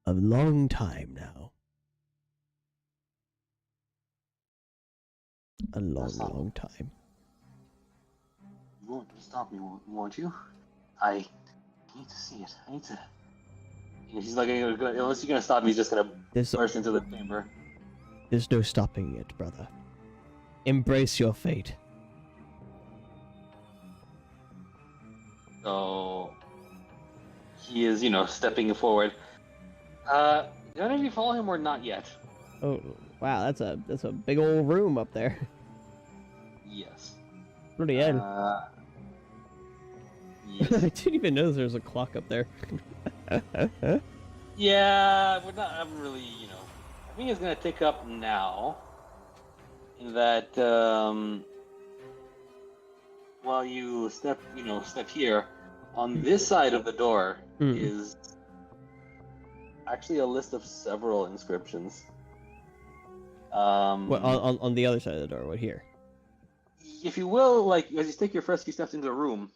a long time now. A long time. You won't stop me, won't you? I need to see it. I need to. He's not gonna, unless you're gonna stop me, he's just gonna burst into the chamber. There's no stopping it, brother. Embrace your fate. So he is, stepping forward. None of you follow him or not yet? Oh wow, that's a big old room up there. Yes. Pretty end. Yes. I didn't even know there's a clock up there. Yeah, we're not. I'm really, I think it's gonna tick up now. In that, while you step here, on this side of the door is actually a list of several inscriptions. What on the other side of the door? What here? If you will, like as you take your first few steps into the room,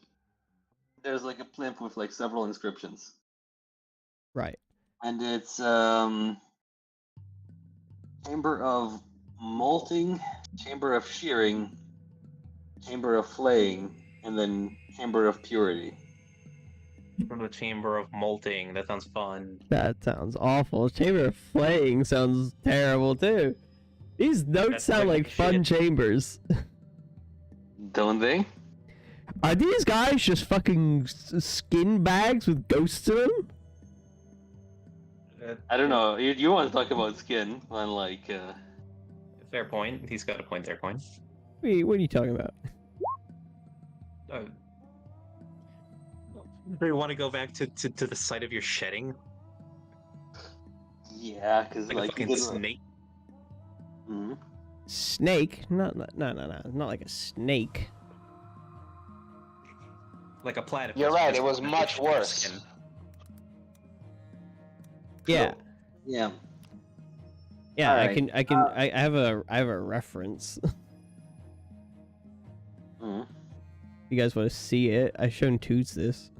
there's like a plinth with like several inscriptions. Right. And it's chamber of molting, chamber of shearing, chamber of flaying, and then chamber of purity. From the chamber of molting. That sounds fun. That sounds awful. Chamber of Flaying sounds terrible too. These notes That's sound like fun shit. chambers. Don't they? Are these guys just fucking skin bags with ghosts in them? I don't know. You want to talk about skin, unlike Fair point. He's got a point there, Coin. Wait, what are you talking about? Do you want to go back to the site of your shedding? yeah, because Like a fucking snake? Hmm. Snake? No, not like a snake. like a platypus. You're right. just It was with much fish worse. skin. Yeah. Yeah. Yeah, Alright, I have a reference. Mhm. You guys want to see it? I shown Toots this.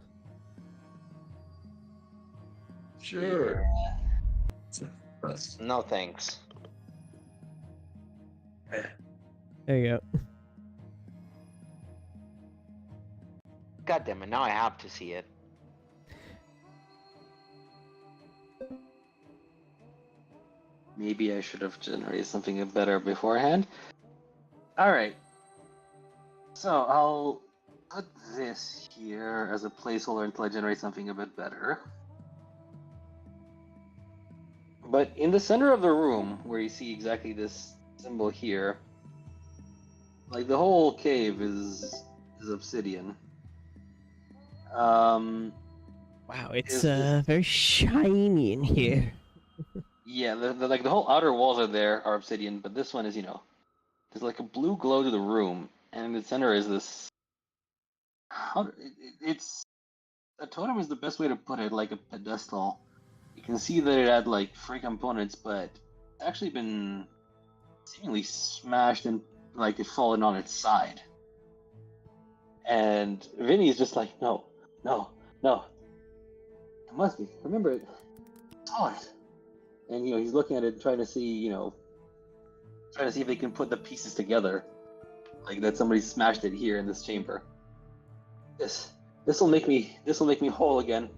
Sure. No thanks. There you go. God damn it! Now I have to see it. Maybe I should have generated something better beforehand. Alright. So I'll put this here as a placeholder until I generate something a bit better. But in the center of the room, where you see exactly this symbol here, like the whole cave is obsidian. Wow, it's Is this- very shiny in here. Yeah, like the whole outer walls are obsidian, but this one is, there's like a blue glow to the room, and in the center is this. It's a totem is the best way to put it, like a pedestal. You can see that it had like 3 components, but it's actually been seemingly smashed and like it's fallen on its side. And Vinny is just like, no, it must be. Remember it. Saw it. And he's looking at it, trying to see if they can put the pieces together, like that somebody smashed it here in this chamber. This will make me whole again.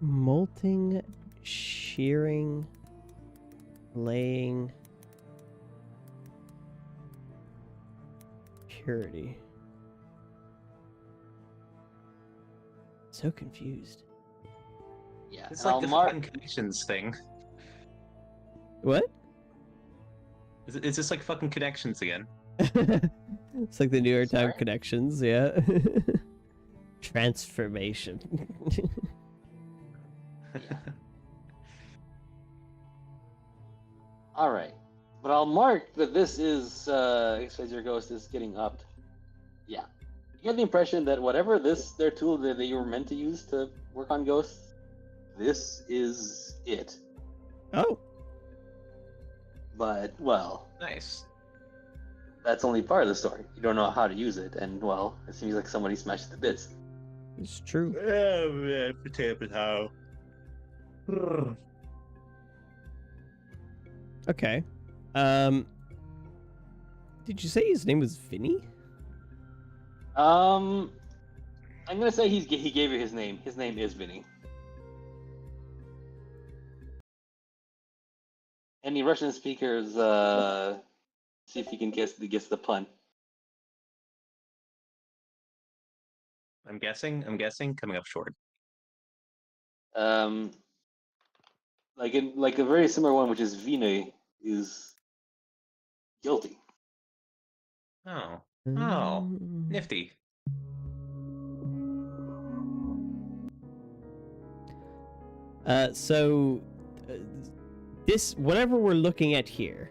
Molting, shearing, laying, purity. So confused. Yeah, It's and like I'll the mark. fucking connections thing. What? It's just like fucking connections again. It's like the New York Times Sorry? connections, yeah. Transformation. All right, but I'll mark that this is your ghost is getting upped. Yeah, you get the impression that whatever their tool that you were meant to use to work on ghosts, this is it. Oh, But well, Nice. that's only part of the story. You don't know how to use it, and well, it seems like somebody smashed it to bits. it's true. Oh man, potato. Okay. Did you say his name was Vinny? I'm gonna say he gave you his name. His name is Vinny. Any Russian speakers? See if you can guess the pun. I'm guessing coming up short. Like a very similar one, which is Vine, is guilty. Oh, Mm. nifty. This whatever we're looking at here.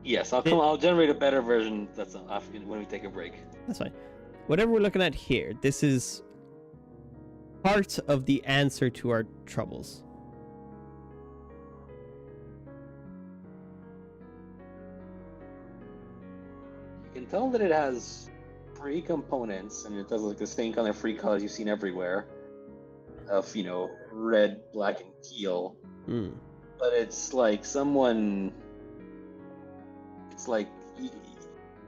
Yes, I'll generate a better version. That's when we take a break. That's fine. Whatever we're looking at here, this is part of the answer to our troubles. You can tell that it has 3 components, and it does like the same kind of 3 colors you've seen everywhere, of red, black, and teal. Mm. But it's like someone. It's like you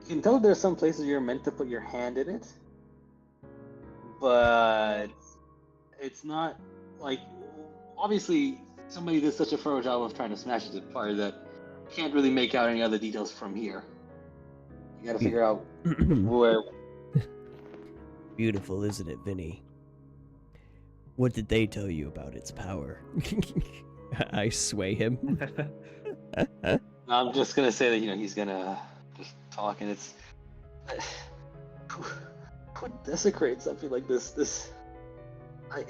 can tell there's some places you're meant to put your hand in it, but it's not like obviously somebody did such a thorough job of trying to smash it apart that you can't really make out any other details from here. You gotta figure out where. Beautiful, isn't it, Vinny? What did they tell you about its power? I sway him. I'm just gonna say that he's gonna just talk, and it's who desecrates something like this. I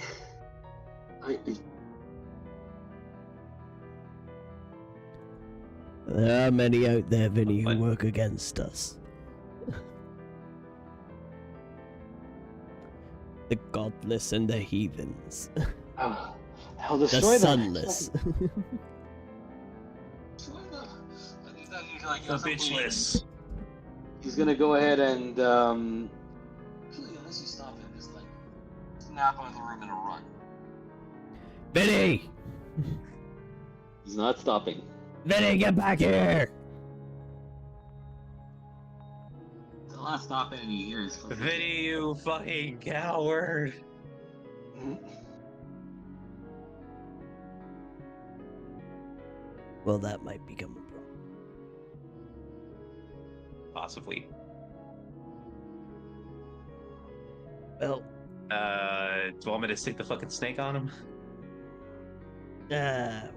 There are many out there, Vinny, who work against us. The godless and the heathens. I'll The destroy them. sunless. The bitchless. He's gonna go ahead and actually, unless you stop him, just like snap out of the room and run. Vinny! He's not stopping. Vinny, get back here! He'll not stop it in years. Vinny, you fucking coward. Well, that might become a problem. Possibly. Well, Do you want me to stick the fucking snake on him? well.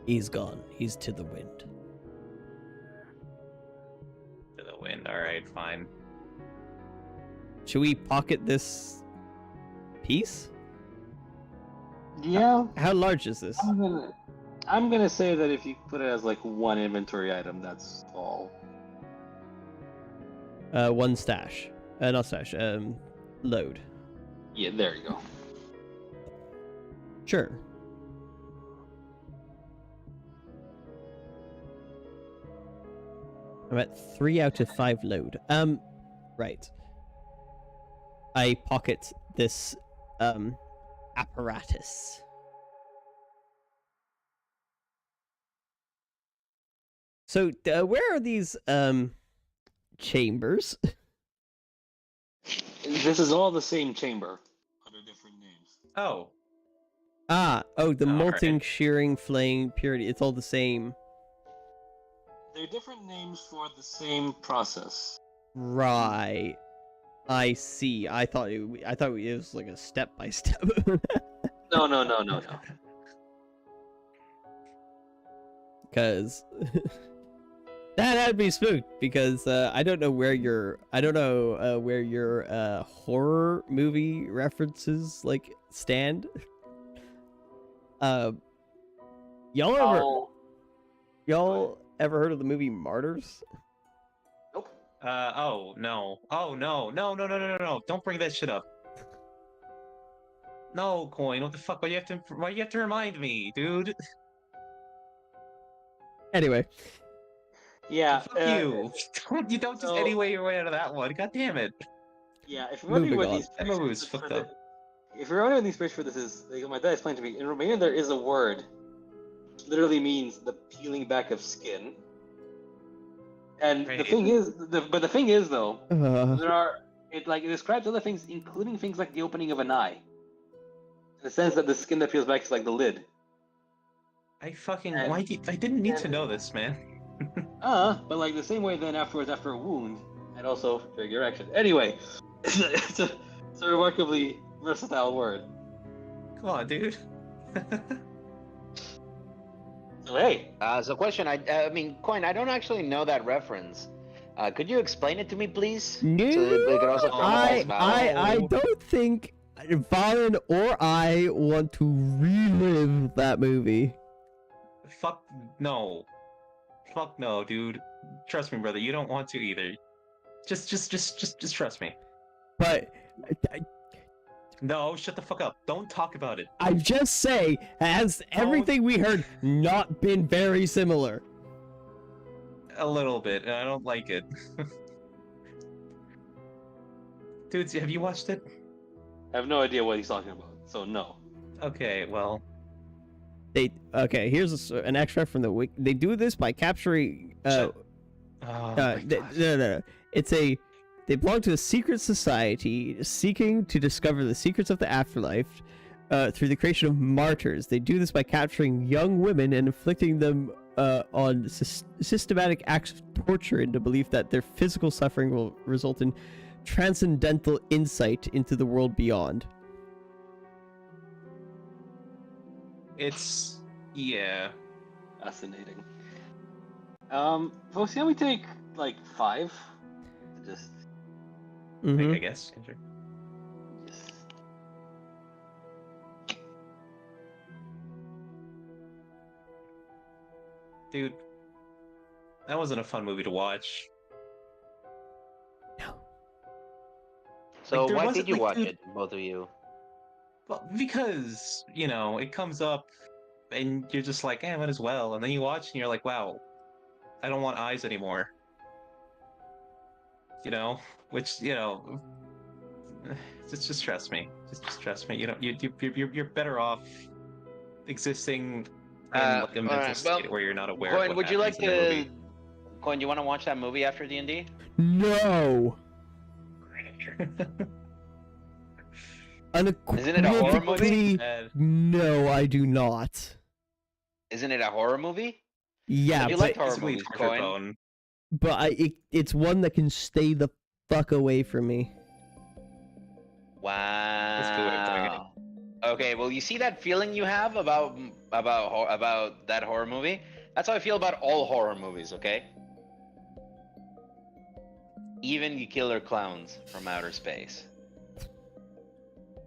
He's gone. He's to the wind. To the wind. Alright, fine. Should we pocket this piece? Yeah. How large is this? I'm gonna say that if you put it as like one inventory item, that's all. One stash. Not stash. Load. Yeah, there you go. Sure. I'm at 3 out of 5 load. Right. I pocket this apparatus. So, where are these chambers? This is all the same chamber under different names. Oh. The All molten, right. shearing, flame, purity. It's all the same. They're different names for the same process. Right. I see. I thought it was like a step by step. No. Because that'd be spooked. Because I don't know where your horror movie references like stand. Y'all ever heard of the movie Martyrs? Nope. Oh, no. Oh, no. No. Don't bring that shit up. No, Coin, what the fuck? Why you have to remind me, dude? Anyway, Yeah. Fuck you. You don't just so- anyway your way out of that one. God damn it. Yeah. If you're wondering Moving what on. these That movie was pictures fucked for the- up. If you're wondering what these pictures for this is, like my dad explained to me, in Romanian there is a word. It literally means the peeling back of skin. And the Right. thing is, the thing is though, uh, it describes other things, including things like the opening of an eye. In the sense that the skin that peels back is like the lid. I fucking And- I didn't need to know this, man. But like the same way then afterwards after a wound, and also trigger action. Anyway, it's a remarkably versatile word. Come on, dude. So hey, So question, I mean, Coin, I don't actually know that reference. Could you explain it to me, please? no, So that we can also I traumatize don't think Valen or I want to relive that movie. Fuck no. Fuck no, dude. Trust me, brother. You don't want to either. Just trust me. But No, shut the fuck up. Don't talk about it. I just say, has everything we heard not been very similar? A little bit, and I don't like it. Dudes, have you watched it? I have no idea what he's talking about. So no. Okay, well, Here's an extract from the wiki. They do this by capturing. oh my God. No. They belong to a secret society seeking to discover the secrets of the afterlife through the creation of martyrs. They do this by capturing young women and inflicting them on systematic acts of torture in the belief that their physical suffering will result in transcendental insight into the world beyond. It's yeah. Fascinating. Folks, can we take like 5? Just Mhm. I guess. Sure. Dude, that wasn't a fun movie to watch. No. So there why wasn't, did you like, watch dude- it, both of you? Well, because it comes up, and you're just like, might as well. And then you watch, and you're like, wow, I don't want eyes anymore. Which just trust me. Just trust me. You're better off existing in like a mental alright, state where you're not aware of Coin, what would you like happens in the to? movie. Coin, you want to watch that movie after D&D? No. Isn't it a horror movie? Unequivocally, Bad. no, I do not. Isn't it a horror movie? Yeah, you but, like horror Basically, movies, torture Coin? bone. but it's one that can stay the fuck away from me. Wow. Okay, well, you see that feeling you have about that horror movie? That's how I feel about all horror movies. Okay. Even you killer clowns from outer space.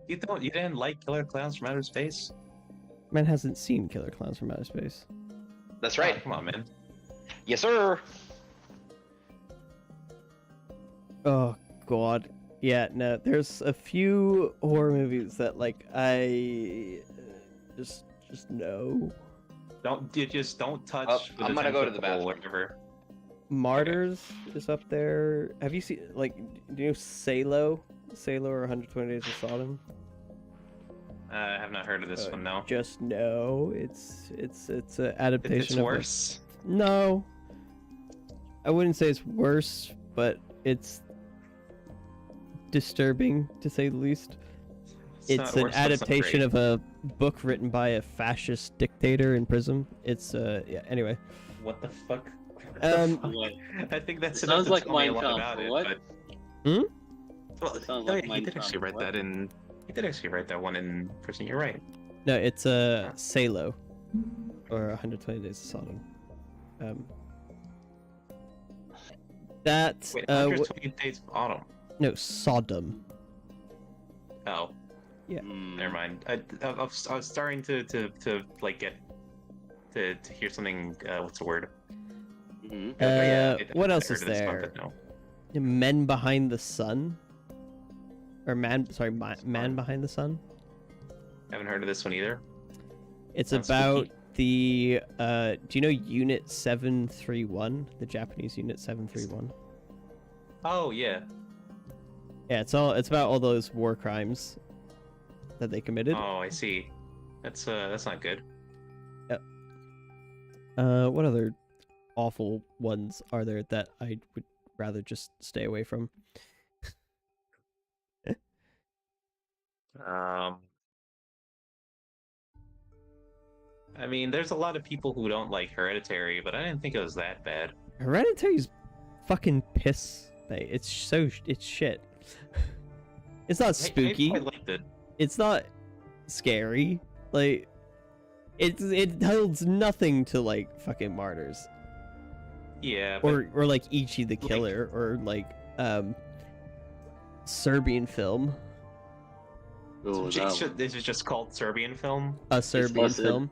You didn't like Killer Clowns from Outer Space? Man hasn't seen Killer Clowns from Outer Space. That's Oh, right. come on, man. Yes, sir. Oh god. Yeah, no, there's a few horror movies that like I just no. Don't touch. Oh, with I'm a gonna go to 10-foot the pole, bathroom. whatever. Martyrs is up there. Have you seen like do you know Salo? Salo or 120 Days of Sodom? I have not heard of this one, no. Just no. It's an adaptation It's of a- worse. No. I wouldn't say it's worse, but it's disturbing to say the least. It's not an worse, but it's not adaptation great. of a book written by a fascist dictator in prison. It's yeah, anyway. What the fuck? What? I think that's Sounds enough to like tell me a Mein lot Kampf, about it. what? But... Hmm? Well, Sounds oh, like yeah, Mein he did actually Kampf, write what? that in. He did actually write that one in prison. You're right. No, it's Salo or 120 Days of Sodom. That Wait, wh- 120 Days of Autumn. no Sodom. Oh, Hmm. never mind. I was starting to like get to hear something. What's the word? Mhm. But yeah, What I else heard is of this one, there? but no. Men Behind the Sun, or Man Behind the Sun. Haven't heard of this one either. It's Sounds about spooky. the do you know Unit 731, the Japanese Unit 731? Oh yeah. Yeah, it's about all those war crimes that they committed. Oh, I see. That's not good. What other awful ones are there that I would rather just stay away from? I mean, there's a lot of people who don't like Hereditary, but I didn't think it was that bad. Hereditary's fucking piss. It's shit. It's not spooky. I liked it. It's not scary. Like it holds nothing to like fucking Martyrs Yeah, but or like Ichi the Killer or like Serbian film. Oh, that one. this is just called Serbian film. A It's Serbian listed. film.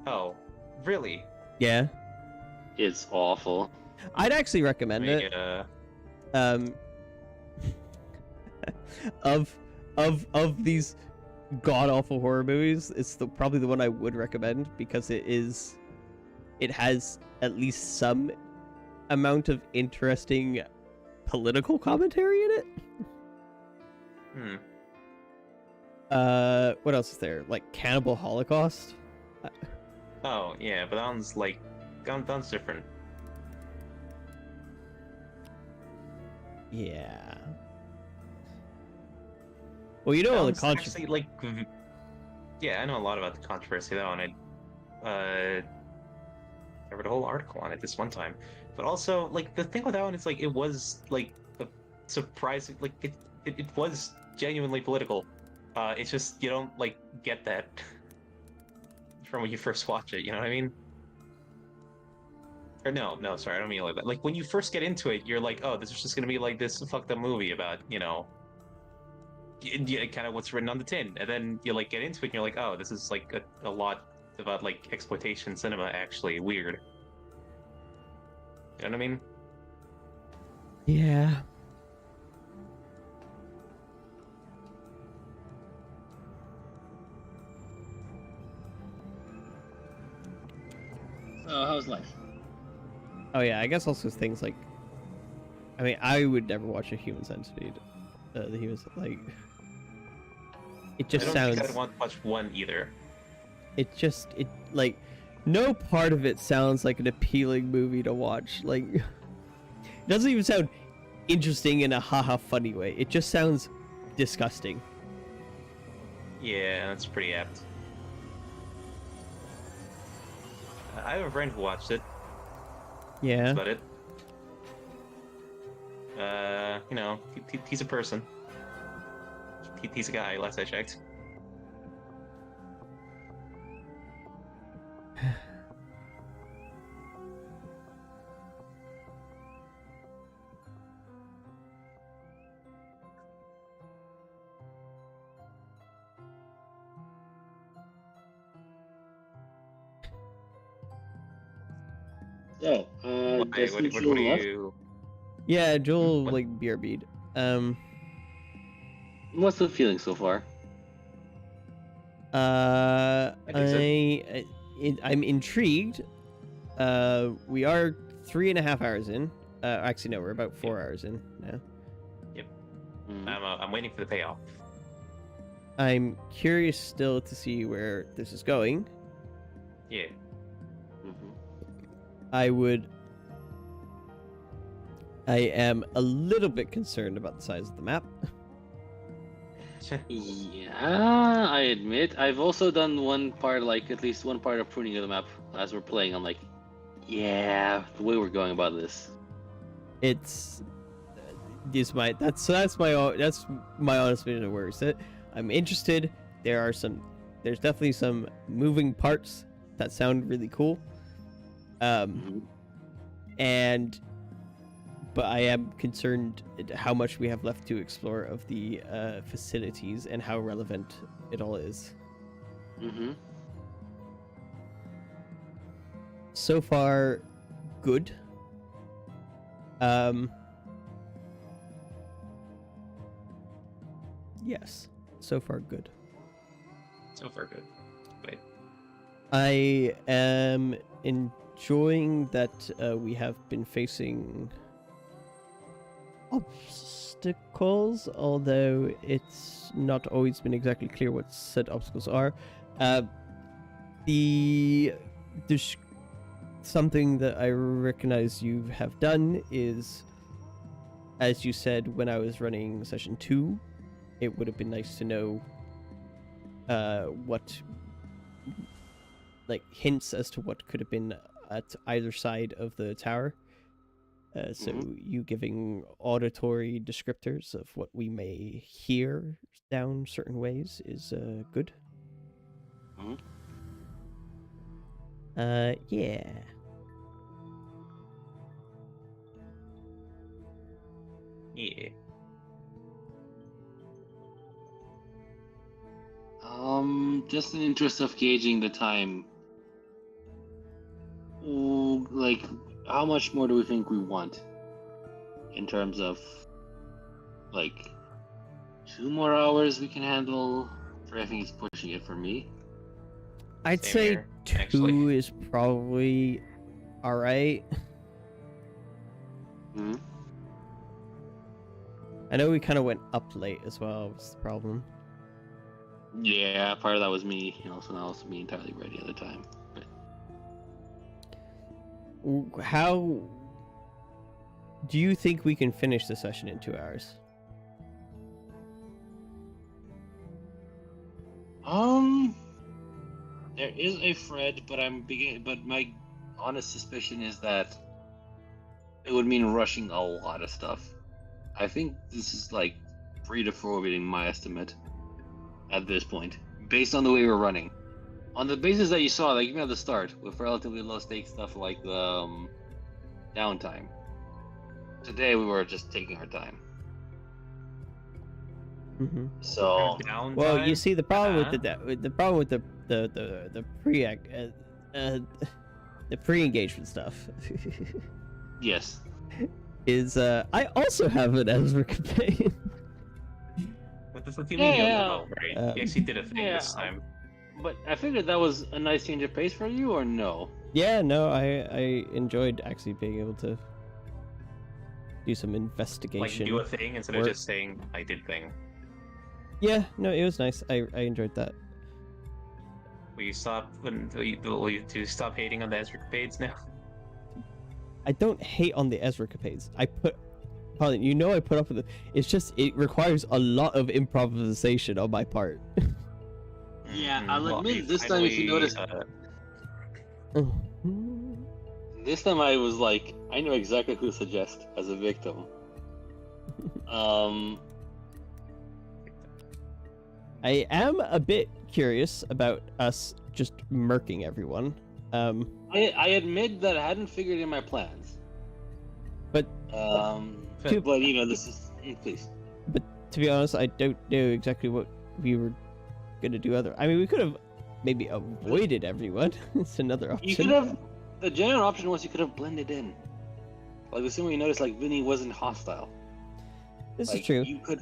Oh, really? Yeah. It's awful. I'd actually recommend it. Um of these god awful horror movies, it's probably the one I would recommend because it has at least some amount of interesting political commentary in it. What else is there? Like Cannibal Holocaust? Oh, yeah, but that one's different. Yeah. Well, you know all the That one's controversy. actually, yeah, I know a lot about the controversy though, and I read a whole article on it this one time. But also, like, the thing with that one is, like, it was like a surprising, like, it was genuinely political. It's just you don't like get that from when you first watch it. You know what I mean? Or no, sorry, I don't mean like that. Like when you first get into it, you're like, oh, this is just gonna be like this fucked up movie about, kind of what's written on the tin, and then you like get into it, and you're like, oh, this is like a lot about like exploitation cinema. Actually, weird. You know what I mean? Yeah. was life. Oh yeah, I guess also things like, I mean, I would never watch a Human Centipede. The humans like, it just I don't sounds. think I'd want to watch one either. It like, no part of it sounds like an appealing movie to watch. Like, it doesn't even sound interesting in a haha funny way. It just sounds disgusting. Yeah, that's pretty apt. I have a friend who watched it. Yeah. That's about it. You know, he's a person. He's a guy, last I checked. So, What Destiny do Jewel left? you... Yeah, Joel What? like BRB'd. What's the feeling so far? I'm intrigued. We are 3.5 hours in. Actually, no, we're about 4 hours in now. Mhm. I'm waiting for the payoff. I'm curious still to see where this is going. Yeah. Mhm. I am a little bit concerned about the size of the map. Yeah, I admit. I've also done one part, like at least one part of pruning of the map as we're playing. I'm like, yeah, the way we're going about this. It's that's my honest opinion of where we sit. I'm interested. There's definitely some moving parts that sound really cool. Mhm. But I am concerned at how much we have left to explore of the facilities and how relevant it all is. Mhm. So far, good. Yes, so far good. So far, good. Wait. I am enjoying that we have been facing obstacles, although it's not always been exactly clear what said obstacles are. There's something that I recognize you have done is, as you said when I was running session 2, it would have been nice to know what, like, hints as to what could have been at either side of the tower. So you giving auditory descriptors of what we may hear down certain ways is good. Mhm. Yeah. Yeah. Just in the interest of gauging the time, like, how much more do we think we want in terms of, like, 2 more hours we can handle? I think it's pushing it for me. I'd Same say here, 2 actually. is probably all right. Mhm. I know we kind of went up late as well. Was the problem? Yeah, part of that was me, so now it's me entirely ready at the time. But How do you think we can finish the session in 2 hours? there is a Fred, but but my honest suspicion is that it would mean rushing a lot of stuff. I think this is like 3 to 4 being my estimate at this point, based on the way we're running. On the basis that you saw, like even at the start, with relatively low stake stuff like the downtime. Today we were just taking our time. Mm-hmm. So Downtime? Well, you see, the problem Uh-huh. with the problem with the pre-engagement stuff yes, is I also have an Ezra campaign. What does the feeling Yeah. about, right? You actually did a thing this Yeah. time. but I figured that was a nice change of pace for you, or no? Yeah, no, I enjoyed actually being able to do some Like investigation. do a thing instead work. of just saying I did thing. Yeah, no, it was nice. I enjoyed that. Will you stop? Will you stop hating on the escapades now? I don't hate on the Ezra capades. Colin, you know I put up with it. It's just it requires a lot of improvisation on my part. Yeah, Mhm. I'll Well, admit you this time, if you finally, notice, this time I was like, I know exactly who to suggest as a victim. I am a bit curious about us just murking everyone. I admit that I hadn't figured in my plans. But but you know, this is please. But to be honest, I don't know exactly what we were gonna do. I mean, we could have maybe avoided everyone. It's another option. You could have. The general option was you could have blended in. Like the same way you noticed, like Vinny wasn't hostile. This Like, is true. You could.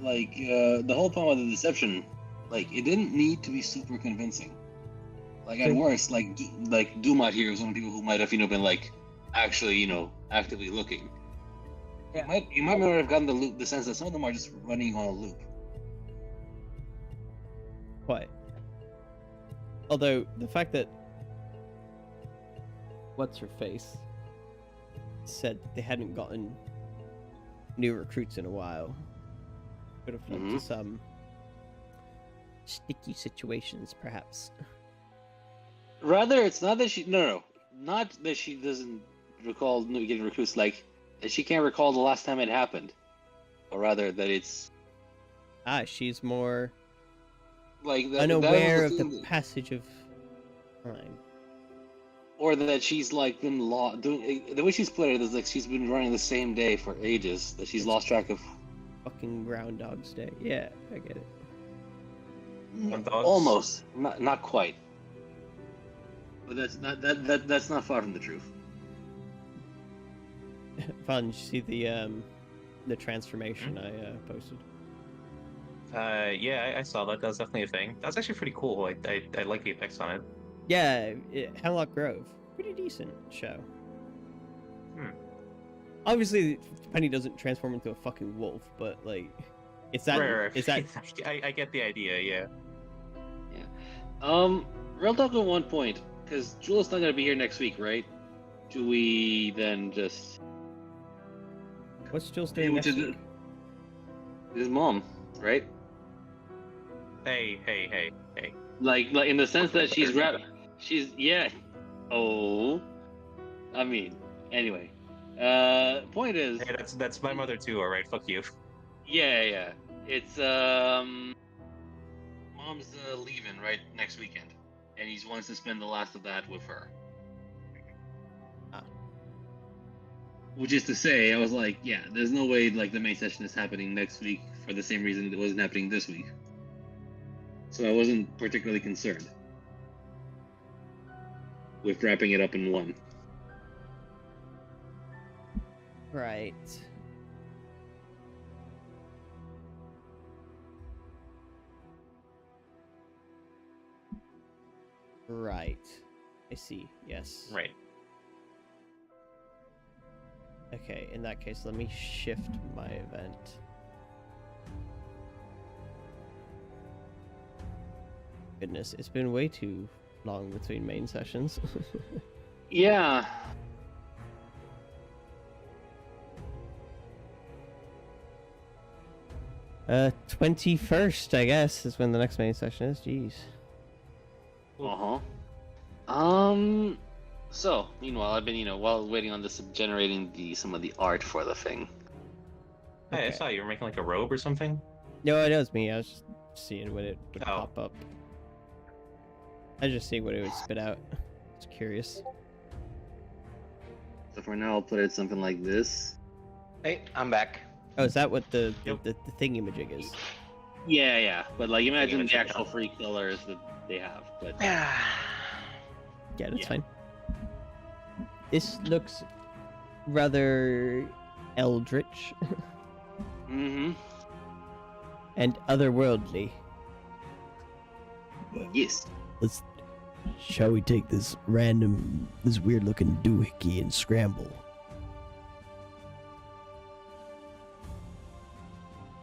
Like the whole point of the deception, like it didn't need to be super convincing. Like at True. worst, like Dumat here was one of the people who might have been like actually actively looking. Yeah. You might not have gotten the sense that some of them are just running on a loop. Quite. Although the fact that what's her face said they hadn't gotten new recruits in a while could have led to some sticky situations, perhaps. Rather, it's not that not that she doesn't recall getting recruits, like that she can't recall the last time it happened, or rather that it's She's more like that, unaware of that the was thing passage of time. or that she's like been doing the way she's put it is like she's been running the same day for ages that she's lost track of. Fucking Groundhog's Day. Yeah, I get it. Almost, not quite. But that's not far from the truth. Fun. Did you see the transformation I posted? Yeah, I saw that. That was definitely a thing. That's actually pretty cool. I like the effects on it. Yeah, Hemlock Grove. Pretty decent show. Obviously, Penny doesn't transform into a fucking wolf, but like, it's that. Rare. Is that? I get the idea. Yeah. Real talk on one point, because Jules not gonna be here next week, right? Do we then just What's Jules doing next week? His mom, right? Hey. Like in the sense that she's yeah. Oh, I mean, anyway. Point is. Hey, that's my mother too. All right, fuck you. Yeah. It's mom's leaving right next weekend, and he wants to spend the last of that with her. Which is to say, I was like, yeah, there's no way like the main session is happening next week for the same reason it wasn't happening this week. So I wasn't particularly concerned with wrapping it up in one. Right. Right. I see. Yes. Right. Okay, in that case, let me shift my event. Goodness, it's been way too long between main sessions. Yeah. 21st, I guess, is when the next main session is. Jeez. So meanwhile, I've been, while waiting on this, generating some of the art for the thing. Hey, I Okay. saw you were making like a robe or something. No, it was me. I was just seeing what it would Oh. pop up. I was just seeing what it would spit out. Just curious. So for now, I'll put it something like this. Hey, I'm back. Oh, is that what the Yep. the thingy-majig is? Yeah. But like, imagine Image the it actual now. free colors that they have. But Yeah, that's Yeah. fine. This looks rather eldritch and otherworldly. yes. Shall we take this weird looking doohickey and scramble?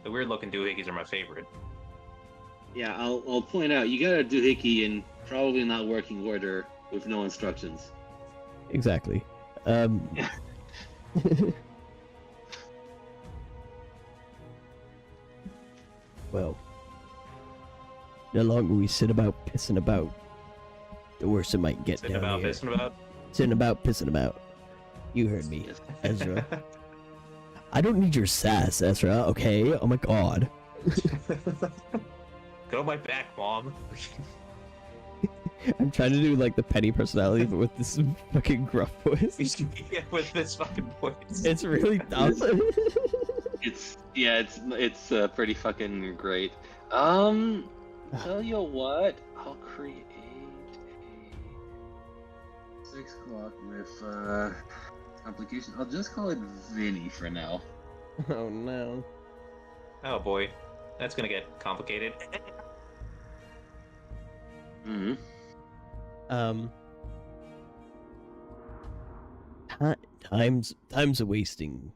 The weird looking doohickeys are my favorite. Yeah, I'll point out, you got a doohickey in probably not working order with no instructions. Exactly. Well, the longer we sit about pissing about, the worse it might get Sitting down about, here. pissing about. Sitting about, pissing about. You heard me, Ezra. I don't need your sass, Ezra, okay? Oh my god. Get on my back, Mom. I'm trying to do like the Penny personality, but with this fucking gruff voice. Yeah, with this fucking voice. It's really dumb. It's pretty fucking great. Tell you what, I'll create a 6 o'clock with complication. I'll just call it Vinny for now. Oh no. Oh boy, that's gonna get complicated. Mm-hmm. Time's a wasting.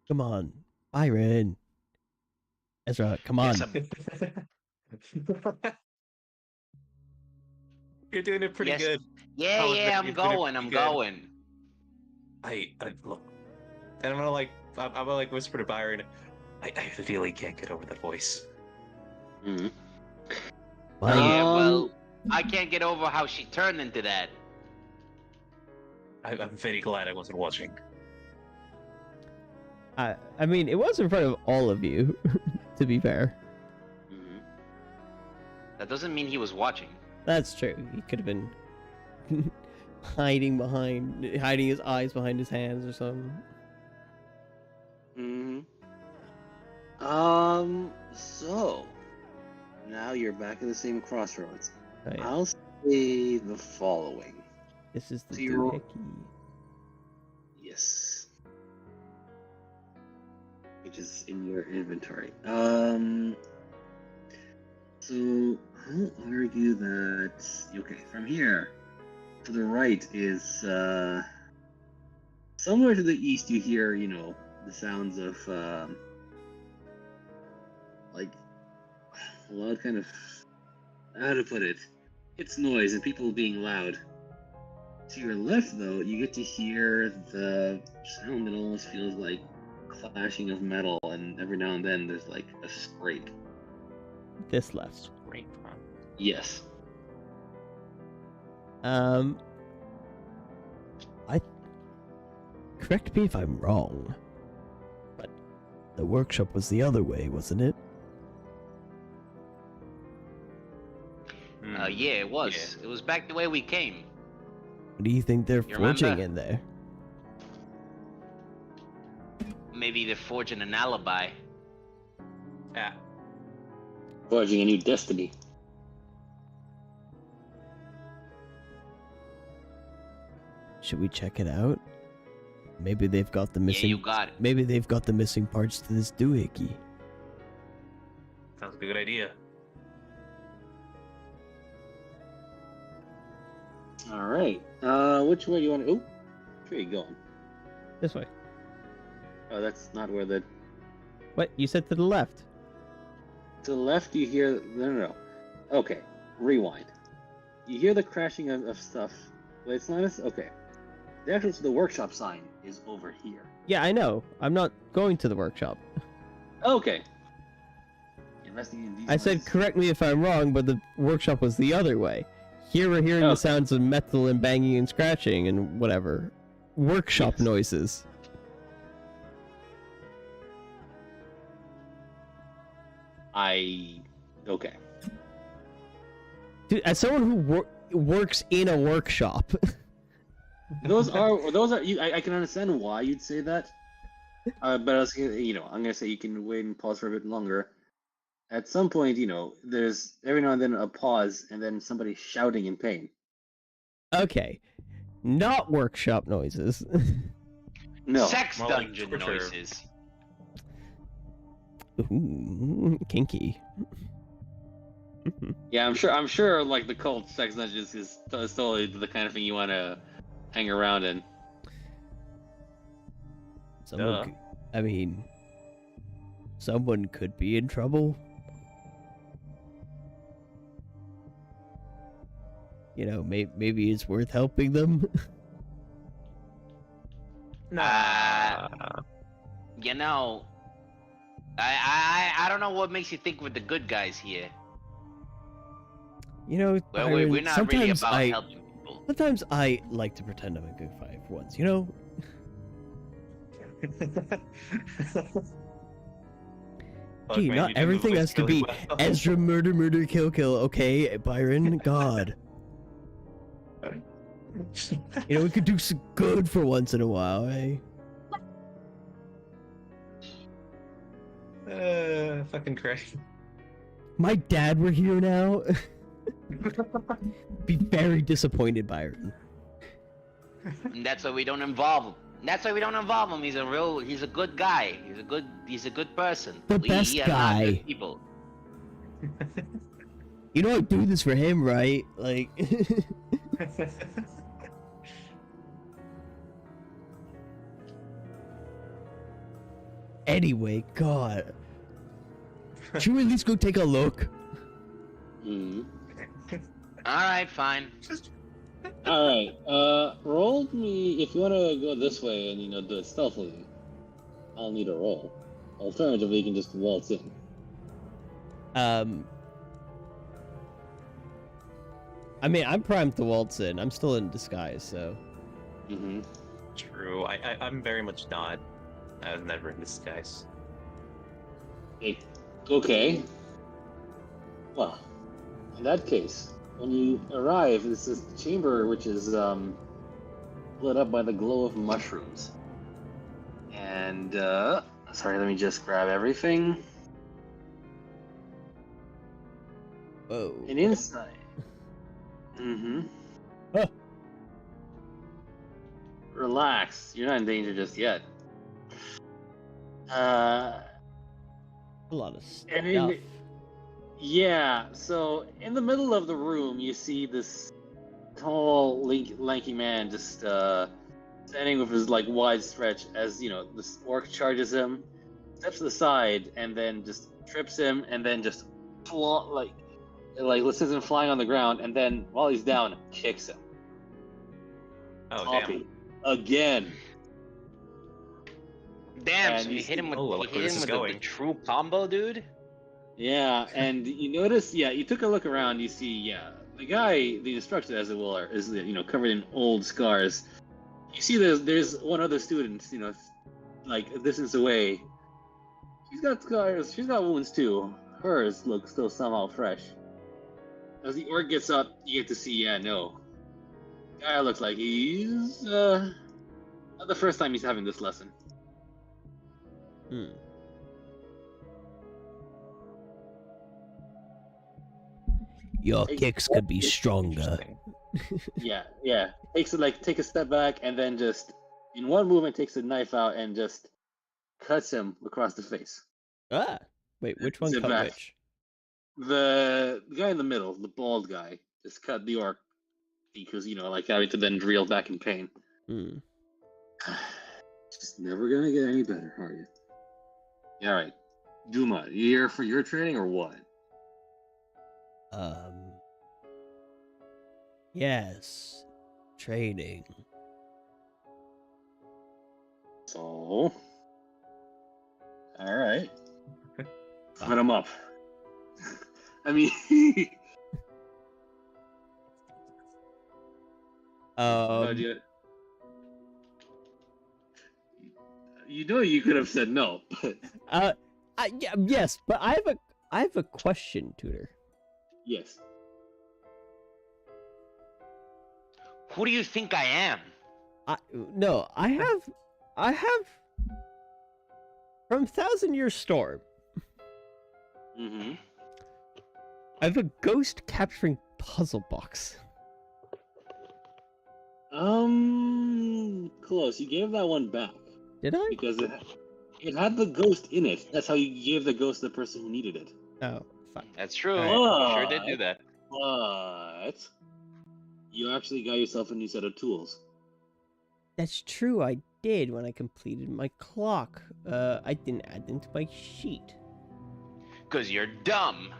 Come on, Byron. Ezra, come on. You're doing it pretty Yes. good. Yeah, Oh, yeah, you're I'm doing it going. I'm pretty good. going. I look, and I'm gonna like whisper to Byron. I really can't get over that voice. Mm-hmm. Yeah, well, I can't get over how she turned into that. I'm very glad I wasn't watching. I mean, it was in front of all of you, to be fair. Mm-hmm. That doesn't mean he was watching. That's true. He could have been hiding his eyes behind his hands or something. Mm-hmm. So now you're back at the same crossroads. Oh, yeah. I'll say the following. This is the 0. doohickey. Yes. Which is in your inventory. So I'll argue that from here to the right is somewhere to the east you hear, the sounds of like a loud kind of, how to put it, it's noise and people being loud. To your left, though, you get to hear the sound that almost feels like clashing of metal, and every now and then there's like a scrape. This left. Great. Yes. Correct me if I'm wrong, but the workshop was the other way, wasn't it? Yeah, it was. Yeah. It was back the way we came. What do you think they're You forging remember? in there? Maybe they're forging an alibi. Yeah. Forging a new destiny. Should we check it out? Maybe they've got the Yeah, missing. you got it. Maybe they've got the missing parts to this doohickey. Sounds like a good idea. All right. Which way do you want to? Oh, where are you going? This way. Oh, that's not where the. What? You said to the left. To the left, you hear. No. Okay, rewind. You hear the crashing of stuff, but it's not as. Okay. The actual the workshop sign is over here. Yeah, I know. I'm not going to the workshop. Okay. Investigating these I said, places. correct me if I'm wrong, but the workshop was the other way. Here we're hearing Oh. the sounds of metal and banging and scratching and whatever. Workshop Yes. noises. Okay. Dude, as someone who works in a workshop, Those are. I can understand why you'd say that. But I was, I'm gonna say you can wait and pause for a bit longer. At some point, there's every now and then a pause, and then somebody shouting in pain. okay, not workshop noises. No. Sex More like dungeon torture. noises. Ooh, kinky. Yeah, I'm sure. Like the cult sex dungeons is totally the kind of thing you want to hang around in. Duh. Someone could be in trouble. You know, maybe it's worth helping them. Nah. You know, I don't know what makes you think we're the good guys here. You know, Well, Byron, we're not really sometimes about helping people. Sometimes I like to pretend I'm a good guy for once, you know? Fuck, Gee, man, not you did the everything voice has to really be well. Ezra murder, kill, okay, Byron? God. You know, we could do some good for once in a while, eh? Fucking crazy. My dad were here now. Be very disappointed, Byron. And that's why we don't involve him. That's why we don't involve him. He's a good guy. He's a good person. The best are not guy. good people. You know I do this for him, right? Like... Anyway, God. Should we at least go take a look? Mm-hmm. All right, fine. All right. Roll me if you want to go this way and do it stealthily. I'll need a roll. Alternatively, you can just waltz in. I mean, I'm primed to waltz in. I'm still in disguise, so. Mm-hmm. True. I'm very much not. I was never in disguise. Okay. Well, in that case, when you arrive, this is the chamber which is lit up by the glow of mushrooms. And sorry, let me just grab everything. Whoa. And inside. Mm-hmm. Huh. Relax. You're not in danger just yet. A lot of stuff. Yeah, so in the middle of the room, you see this tall, lanky man just standing with his wide stretch as this orc charges him, steps to the side, and then just trips him, and then just sends him flying on the ground, and then while he's down, kicks him. Oh, Toppy. Again. Damn, And so you you hit him with, oh, look where this is the going. true combo, dude? Yeah, and you notice, you took a look around, you see, the guy, the instructor, as it will, is, covered in old scars. You see there's one other student, a distance away. She's got scars, she's got wounds too. Hers look still somehow fresh. As the orc gets up, you get to see, guy looks like he's, not the first time he's having this lesson. Your kicks could be stronger. Yeah. Take a step back and then just in one movement takes a knife out and just cuts him across the face. Ah! Wait, which one Sit cut back. which? The guy in the middle, the bald guy, just cut the orc because having to then reel back in pain. Just never gonna get any better, are you? All right, Duma, you here for your training or what? Yes. Training. So, all right, put him up. I mean, you could have said no, but yes, but I have a question, Tutor. yes. Who do you think I am? I have from Thousand Year Storm. Mm-hmm. I have a ghost capturing puzzle box. Close. You gave that one back. Did I? Because it had the ghost in it. That's how you gave the ghost to the person who needed it. Oh, Fuck. That's true. Alright. Sure did do that. But you actually got yourself a new set of tools. That's true, I did when I completed my clock. I didn't add them to my sheet. Because you're dumb.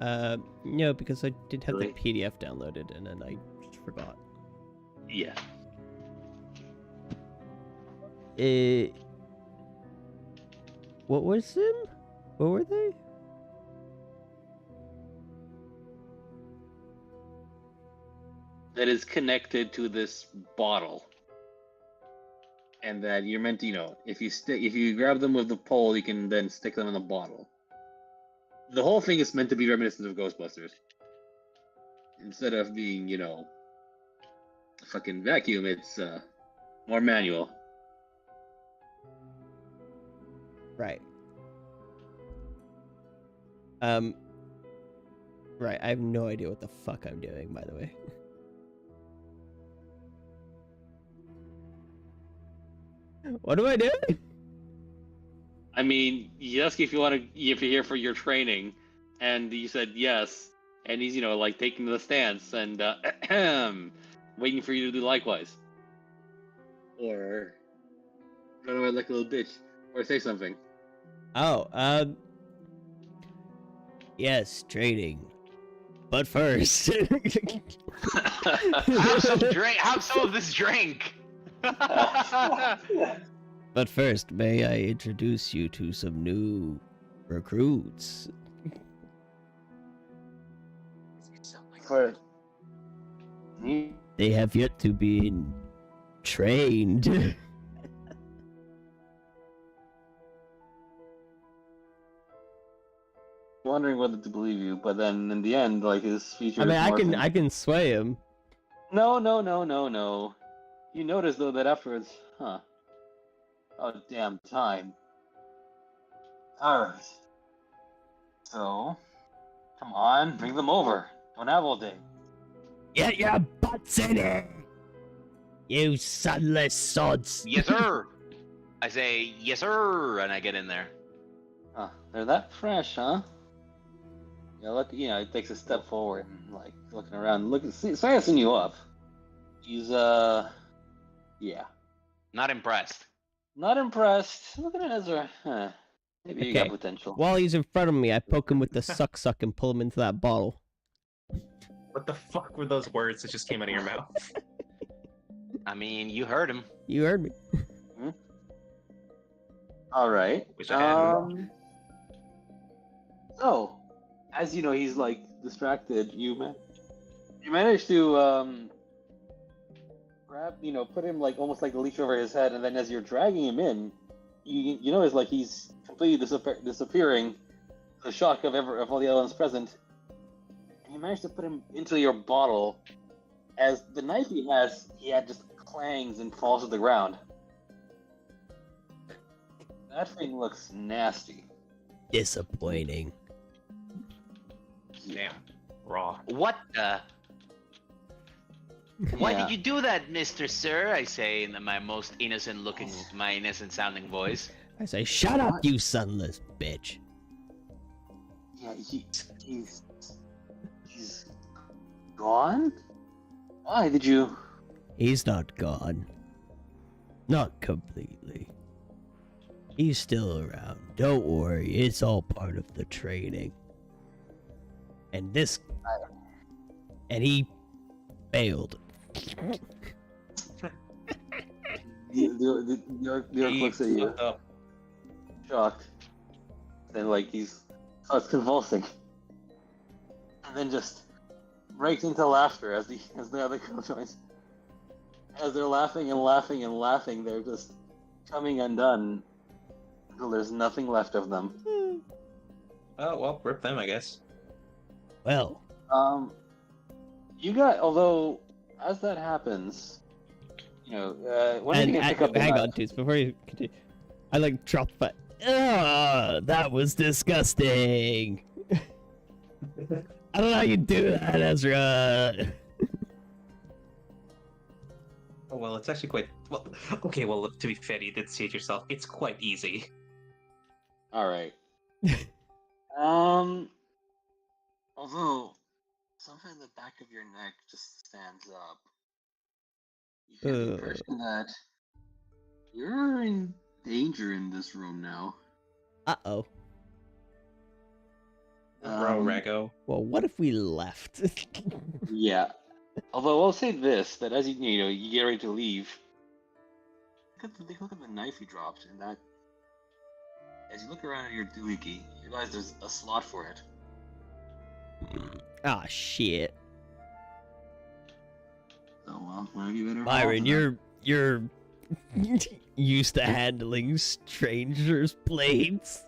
No, because I did have Really? the PDF downloaded and then I just forgot. Yeah. What was them? What were they? That is connected to this bottle. And that you're meant to, if you grab them with the pole, you can then stick them in the bottle. The whole thing is meant to be reminiscent of Ghostbusters. Instead of being, a fucking vacuum, it's more manual. Right. Right, I have no idea what the fuck I'm doing, by the way. What am I doing? I mean, he asked you if you're here for your training, and you said yes, and he's taking the stance and waiting for you to do likewise, or run away like a little bitch, or say something. Oh, yes, training. But first, Have some drink. Have some of this drink. but first, may I introduce you to some new recruits? For They have yet to be trained. wondering whether to believe you, but then in the end, his features. I mean, morphed I can sway him. No. You notice though that afterwards, oh damn time. Alright. So, come on, bring them over. Don't have all day. Get your butts in it! You sunless sods! Yes, sir. I say yes, sir, and I get in there. Huh, they're that fresh, huh? Yeah, look, he takes a step forward and looking around, sizing you up. He's yeah. Not impressed. Not impressed. Looking at Ezra, maybe you got Okay. potential. While he's in front of me, I poke him with the suck and pull him into that bottle. What the fuck were those words that just came out of your mouth? I mean, you heard him. You heard me. All right. Wish I hadn't. So, as you know, he's distracted. You managed to grab, put him almost like a leash over his head, and then as you're dragging him in, you notice he's completely disappearing. The shock of all the elements present, and you manage to put him into your bottle. As the knife he had just clangs and falls to the ground. That thing looks nasty. Disappointing. Damn. Raw. What the? Why Yeah. did you do that, Mr. Sir? I say in my most innocent sounding voice. I say, shut up, you sunless bitch. Yeah, he's gone? Why did you? He's not gone. Not completely. He's still around. Don't worry, it's all part of the training. And and he failed. The orc looks at you, Fucked up. shocked. Then he starts convulsing, and then just breaks into laughter as the other girl joins. As they're laughing and laughing and laughing, they're just coming undone until there's nothing left of them. Oh, well, rip them, I guess. Well, Although as that happens, when and you can pick up the hang knife. on, dudes, before you continue, I drop but that was disgusting. I don't know how you do that, Ezra. Oh, well, it's actually quite... Well, okay, well, to be fair, you did see it yourself. It's quite easy. All right. Although, something in the back of your neck just stands up. You get the impression that you're in danger in this room now. Uh-oh. Bro, Rego. Well, what if we left? Yeah. Although I'll say this: that as you get ready to leave, look at the knife you dropped, and that as you look around at your doohickey, you realize there's a slot for it. Ah, shit. So well, where have you better? Byron, you're used to handling strangers' blades.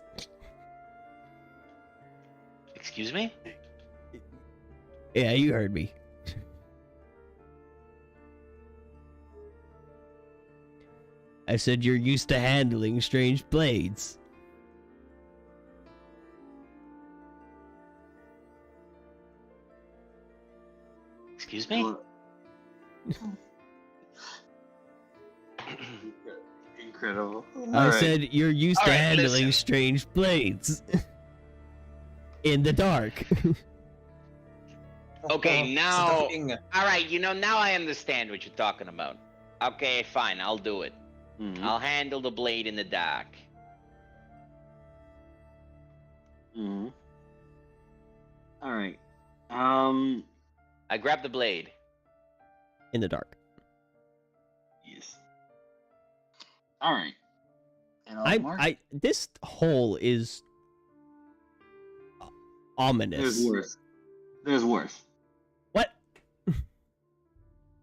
Excuse me? Yeah, you heard me. I said you're used to handling strange blades. Excuse me? Incredible. I Alright. said you're used to Alright, handling listen. strange blades. In the dark. Okay, now... Stopping. Alright, now I understand what you're talking about. Okay, fine, I'll do it. Mhm. I'll handle the blade in the dark. Mhm. All right. I grab the blade. In the dark. Yes. All right. And I'll mark. This hole is ominous. There's worse. There's worse. What?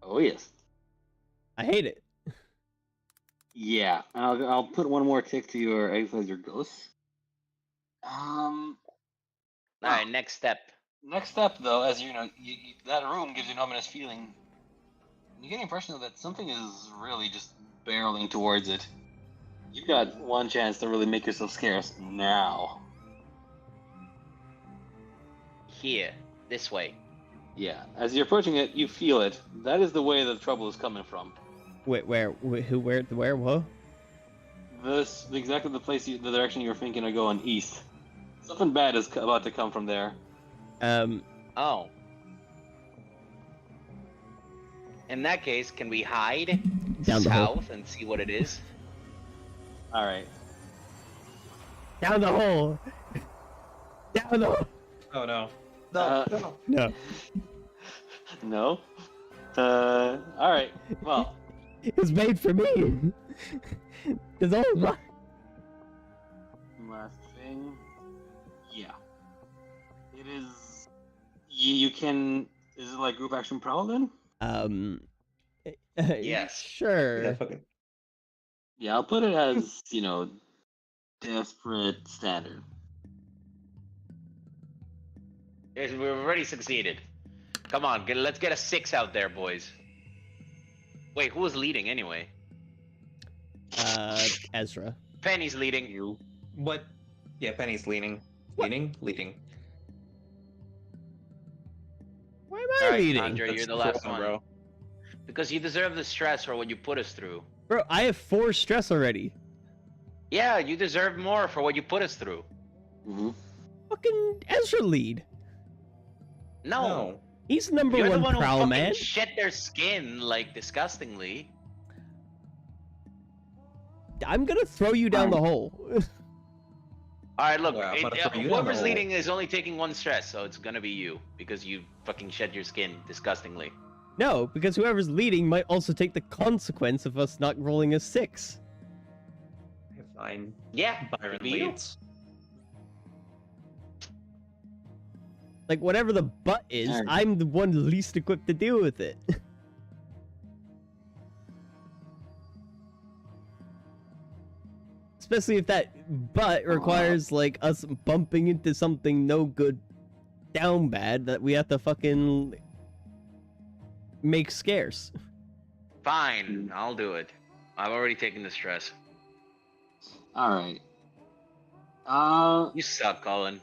Oh yes. I hate it. Yeah. I'll put one more tick to your Exile Your Ghost. Alright, next step. Next step, though, as that room gives you an ominous feeling. You get the impression that something is really just barreling towards it. You've got one chance to really make yourself scarce now. Here, this way. Yeah, as you're approaching it, you feel it. That is the way the trouble is coming from. Wait, where? Who? Where? What? This exactly the the direction you were thinking of going east. Something bad is about to come from there. Oh. In that case, can we hide Down the hole. south and see what it is? All right. Down the hole. Down the hole. Oh no. No. No. All right. Well. It was made for me. There's all right. Last thing. Yeah. It is. You can. Is it like group action prowl then? Yes. Sure. Yeah, fucking. Yeah, I'll put it as desperate standard. Yes, we've already succeeded. Come on, let's get a 6 out there, boys. Wait, who was leading anyway? Ezra. Penny's leading. You. What? Yeah, Penny's leaning. What? Leading. Why am I Alright, leading? Andre, you're the last one. bro. Because you deserve the stress for what you put us through. Bro, I have 4 stress already. Yeah, you deserve more for what you put us through. Mm-hmm. Fucking Ezra lead. No. He's number You're the one one who prowl fucking man. shed their skin, like, disgustingly. I'm gonna throw you down the hole. Alright, look, Well, but for you, whoever's no. leading is only taking 1 stress, so it's gonna be you. Because you fucking shed your skin disgustingly. No, because whoever's leading might also take the consequence of us not rolling a 6. Fine. Yeah, Byron be you. leads. Like, whatever the butt is, Alright. I'm the one least equipped to deal with it. Especially if that butt requires, like, us bumping into something no good down bad that we have to fucking make scarce. Fine, I'll do it. I've already taken the stress. All right. You suck, Colin.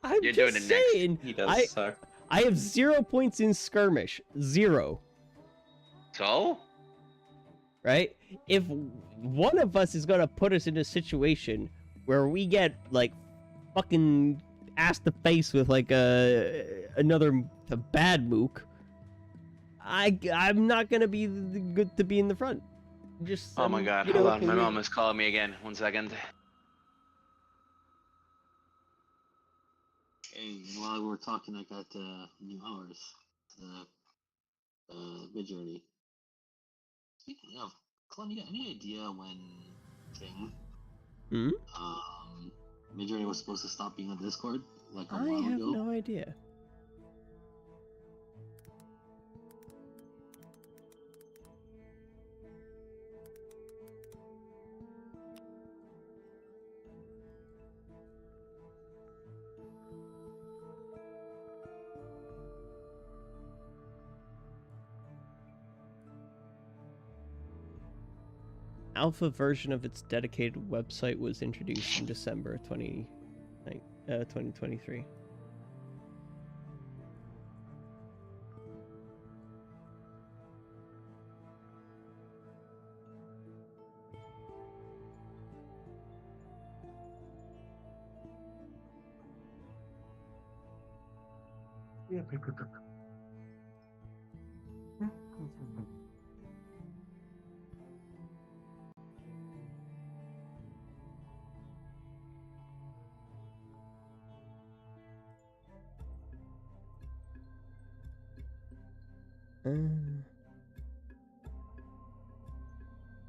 I'm You're just doing it next. saying, He does suck. I have 0 points in skirmish. 0. So? Right? If one of us is gonna put us in a situation where we get, like, fucking ass to face with like a bad mook, I'm not gonna be good to be in the front. Just Oh my god, hold on, my mom is calling me again. 1 second. Hey, while we're talking, I got new hours. Midjourney. Speaking of, Clem, you got any idea when King, Midjourney was supposed to stop being on Discord like a while ago? I have no idea. Alpha version of its dedicated website was introduced in December 2023.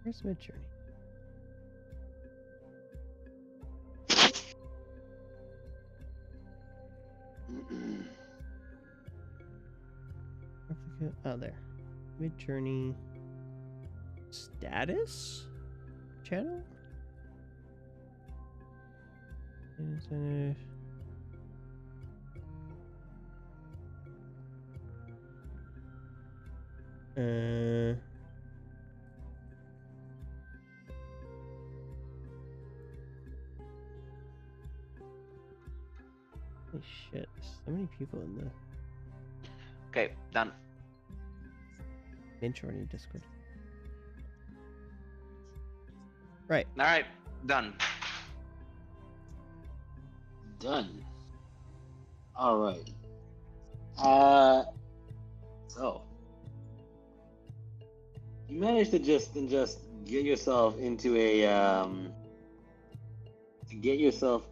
Where's Midjourney? Oh, there. Midjourney status channel. Holy shit, so many people in the Okay, done. Midjourney Discord. Right. Alright, done. Done. All right. So you managed to just get yourself into a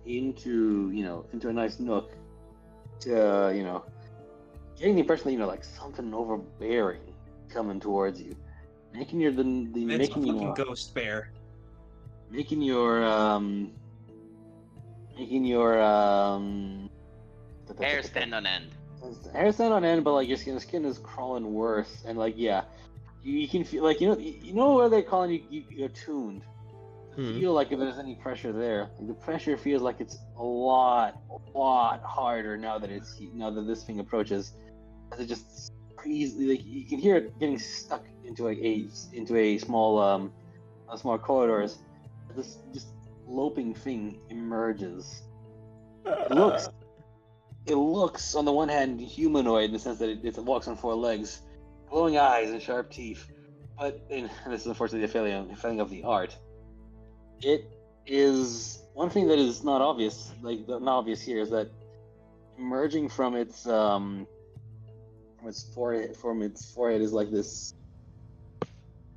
into a nice nook to getting the impression that like something overbearing coming towards you, making your It's a fucking ghost bear. Making your Hair stand on end. Hair stand on end, but like your skin is crawling worse, and like you can feel like you know where they're calling you're tuned. Feel like if there's any pressure there, like the pressure feels like it's a lot harder now that this thing approaches. As it just easily, like you can hear it getting stuck into a small small corridors. This just loping thing emerges. It looks on the one hand humanoid in the sense that it walks on 4 legs, glowing eyes and sharp teeth. But and this is unfortunately a failing of the art. It is one thing that is not obvious, not obvious here, is that emerging from its forehead is like this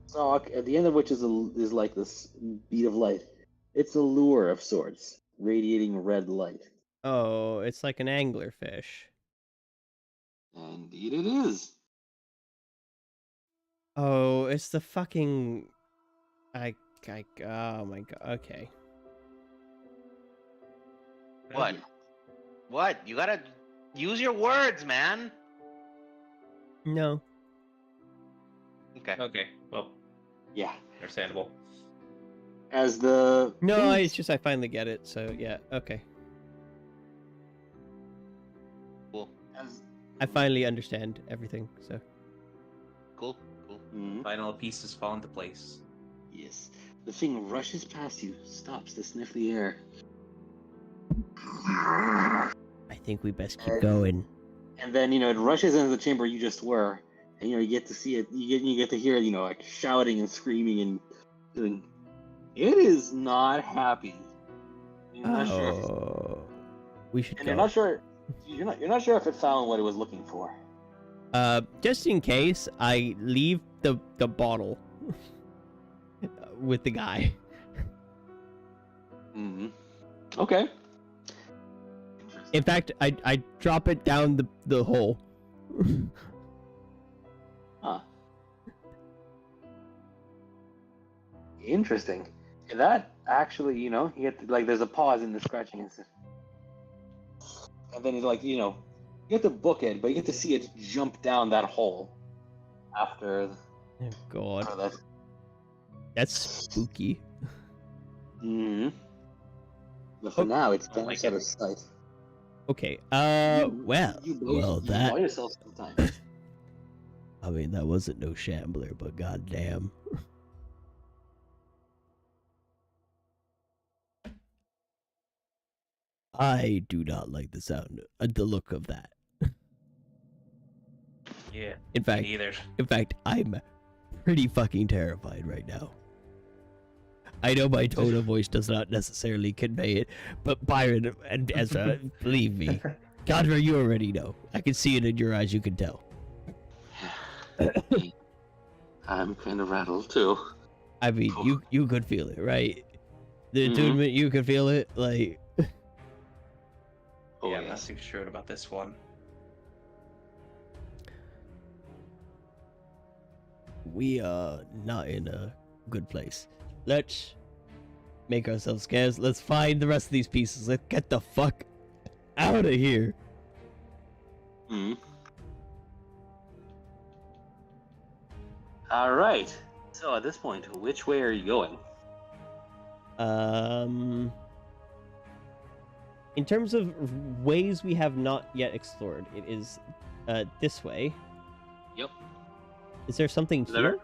stalk, at the end of which is like this bead of light. It's a lure of sorts, radiating red light. Oh, it's like an anglerfish. Indeed it is. Oh, it's the fucking... oh my god, okay. What? What? You gotta use your words, man. No. Okay. Well, Yeah. understandable. As the No, it's just I finally get it, so yeah, okay. Cool. I finally understand everything, so... Cool. Mhm. Final pieces fall into place. Yes. The thing rushes past you, stops to sniff the air. I think we best keep going. And then, it rushes into the chamber you just were. And, you get to see it. You get to hear it, like shouting and screaming and doing. It is not happy. I'm not sure. We should And go. you're not sure. You're not sure if it found what it was looking for. Just in case, I leave the bottle with the guy. Mm-hmm. Okay. In fact, I drop it down the hole. Huh. Interesting. That actually, you get to, like, there's a pause in the scratching incident. And then, like, you get to book it, but you get to see it jump down that hole after Oh god, that. that's spooky. Mm-hmm. But for now, it's I like out of sight. Okay. You buy That. yourself some time. I mean, that wasn't no shambler, but goddamn. I do not like the sound, the look of that. Yeah. In fact, Neither. I'm pretty fucking terrified right now. I know my tone of voice does not necessarily convey it, but Byron and Ezra, believe me. Godver, you already know. I can see it in your eyes, you can tell. I'm kind of rattled too. I mean, you could feel it, right? The Mhm. attunement, you could feel it, like... Oh, Yeah, I'm not yes. too sure about this one. We are not in a good place. Let's make ourselves scarce. Let's find the rest of these pieces. Let's get the fuck out of here. Hmm. All right. So at this point, which way are you going? In terms of ways we have not yet explored, it is this way. Yep. Is there something Is that here? right?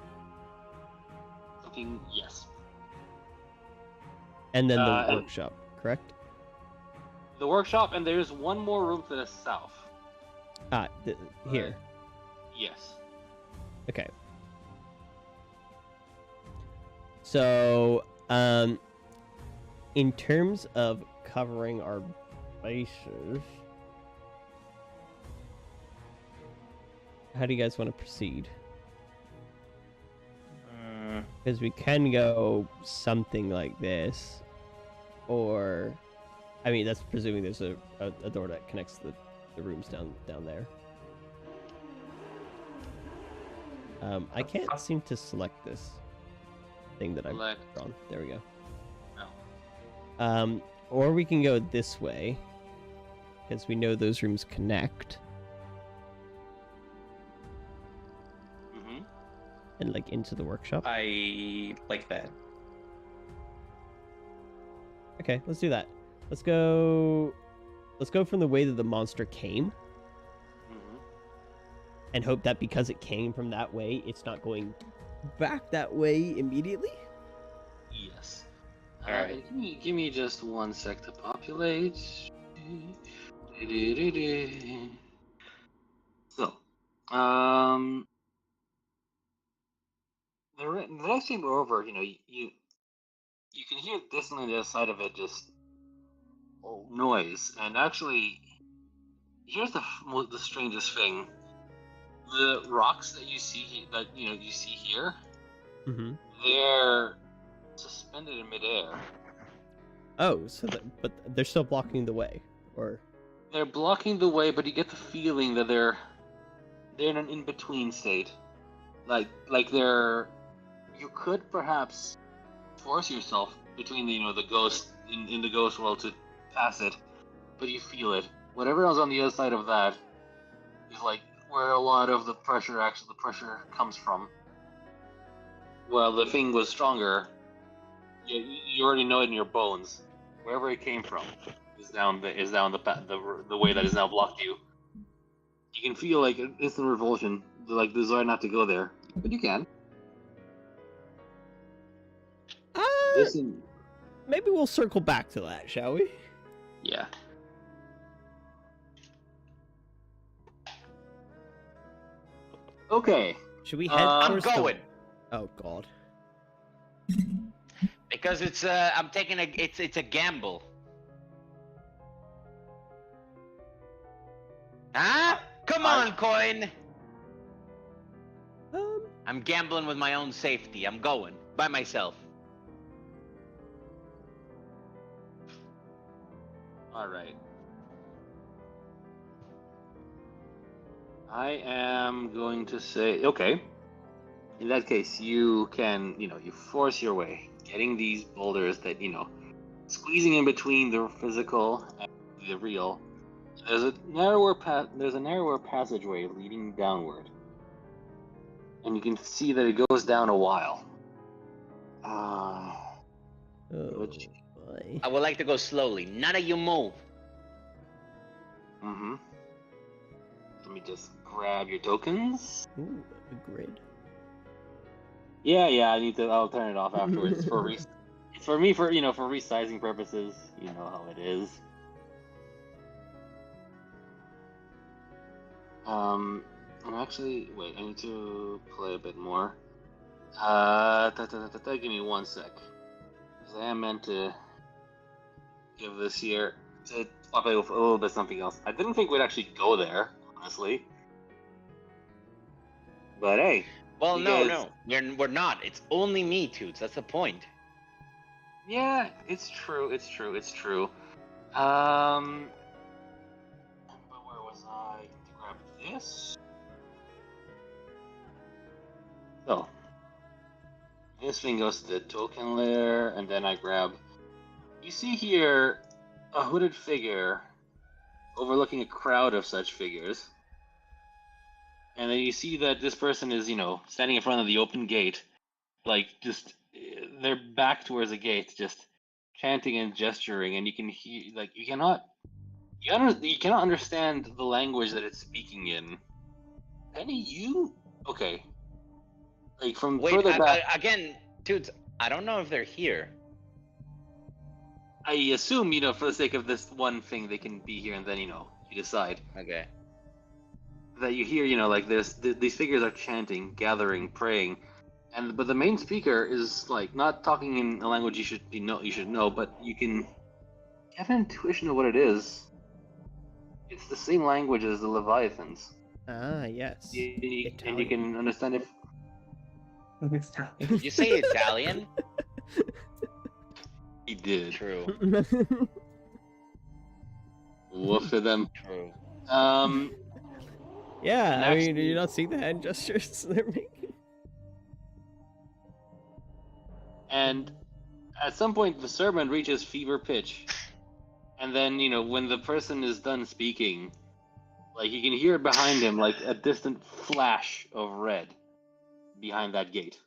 Something. Yes. And then the and- workshop, correct? The workshop, and there's one more room to the south. Here. Yes. Okay. So, in terms of covering our bases, how do you guys want to proceed? Because we can go something like this, or, I mean, that's presuming there's a door that connects the rooms down there. I can't seem to select this thing that I've Select. drawn. There we go. Oh. Or we can go this way, because we know those rooms connect, Mm-hmm. and like into the workshop. I like that. Okay, let's do that. Let's go from the way that the monster came, Mm-hmm. and hope that because it came from that way, it's not going back that way immediately. Yes. Alright. Give me just 1 sec to populate. So, the next time we're over, you can hear this on the other side of it, just noise, and actually, here's the strangest thing: the rocks that you see here, Mm-hmm. they're suspended in midair. Oh, but they're still blocking the way, or They're blocking the way, but you get the feeling that they're in an in-between state. Like you could perhaps force yourself between the ghost in the ghost world to pass it, but you feel it. Whatever else on the other side of that is like where a lot of the pressure comes from. Well, the thing was stronger. You already know it in your bones. Wherever it came from is down the way that is now blocked you. You can feel like an instant revulsion, like desire not to go there, but you can. Listen, maybe we'll circle back to that, shall we? yeah. Okay. Should we head I'm towards going. Oh god. Because it's I'm taking it's a gamble. Huh? Come on, coin. Um, I'm gambling with my own safety. I'm going by myself. All right. I am going to say, okay. In that case, you can, you force your way, getting these boulders that, squeezing in between the physical and the real. There's a narrower passageway leading downward, and you can see that it goes down a while. oh Which, boy. I would like to go slowly. None of you move. mm-hmm. Let me just grab your tokens. Ooh, a grid. Yeah, I'll turn it off afterwards. It's for for me, for resizing purposes. You know how it is. And actually, wait, I need to play a bit more. Give me 1 sec. Because I am meant to give this here to swap it with a little bit something else. I didn't think we'd actually go there, honestly. But hey. Well, you no, guys... no. We're not. It's only me, Toots. That's the point. Yeah, it's true. But where was I? To grab this. So, this thing goes to the token layer, and then I grab. You see here a hooded figure overlooking a crowd of such figures. And then you see that this person is, standing in front of the open gate, like just their back towards the gate, just chanting and gesturing, and you can hear, like, you cannot understand the language that it's speaking in. Penny, you okay? Like from further back. Again, Toots. I don't know if they're here. I assume, for the sake of this one thing, they can be here, and then you decide. Okay. That you hear, like these figures are chanting, gathering, praying, but the main speaker is like not talking in a language you should know, but you can have an intuition of what it is. It's the same language as the Leviathans. Ah, yes. And you can understand if. Did you say Italian? He did. True. Woof to them. True. Yeah, I mean, do you not see the hand gestures they're making? And at some point, the sermon reaches fever pitch. And then, when the person is done speaking, like, you can hear behind him, like, a distant flash of red behind that gate.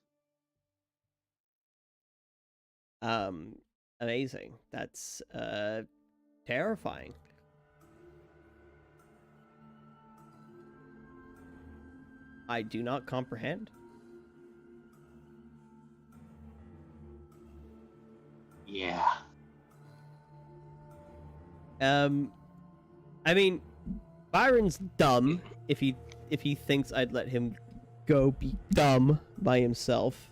Amazing. That's, terrifying. I do not comprehend. Yeah. I mean, Byron's dumb if he thinks I'd let him go be dumb by himself.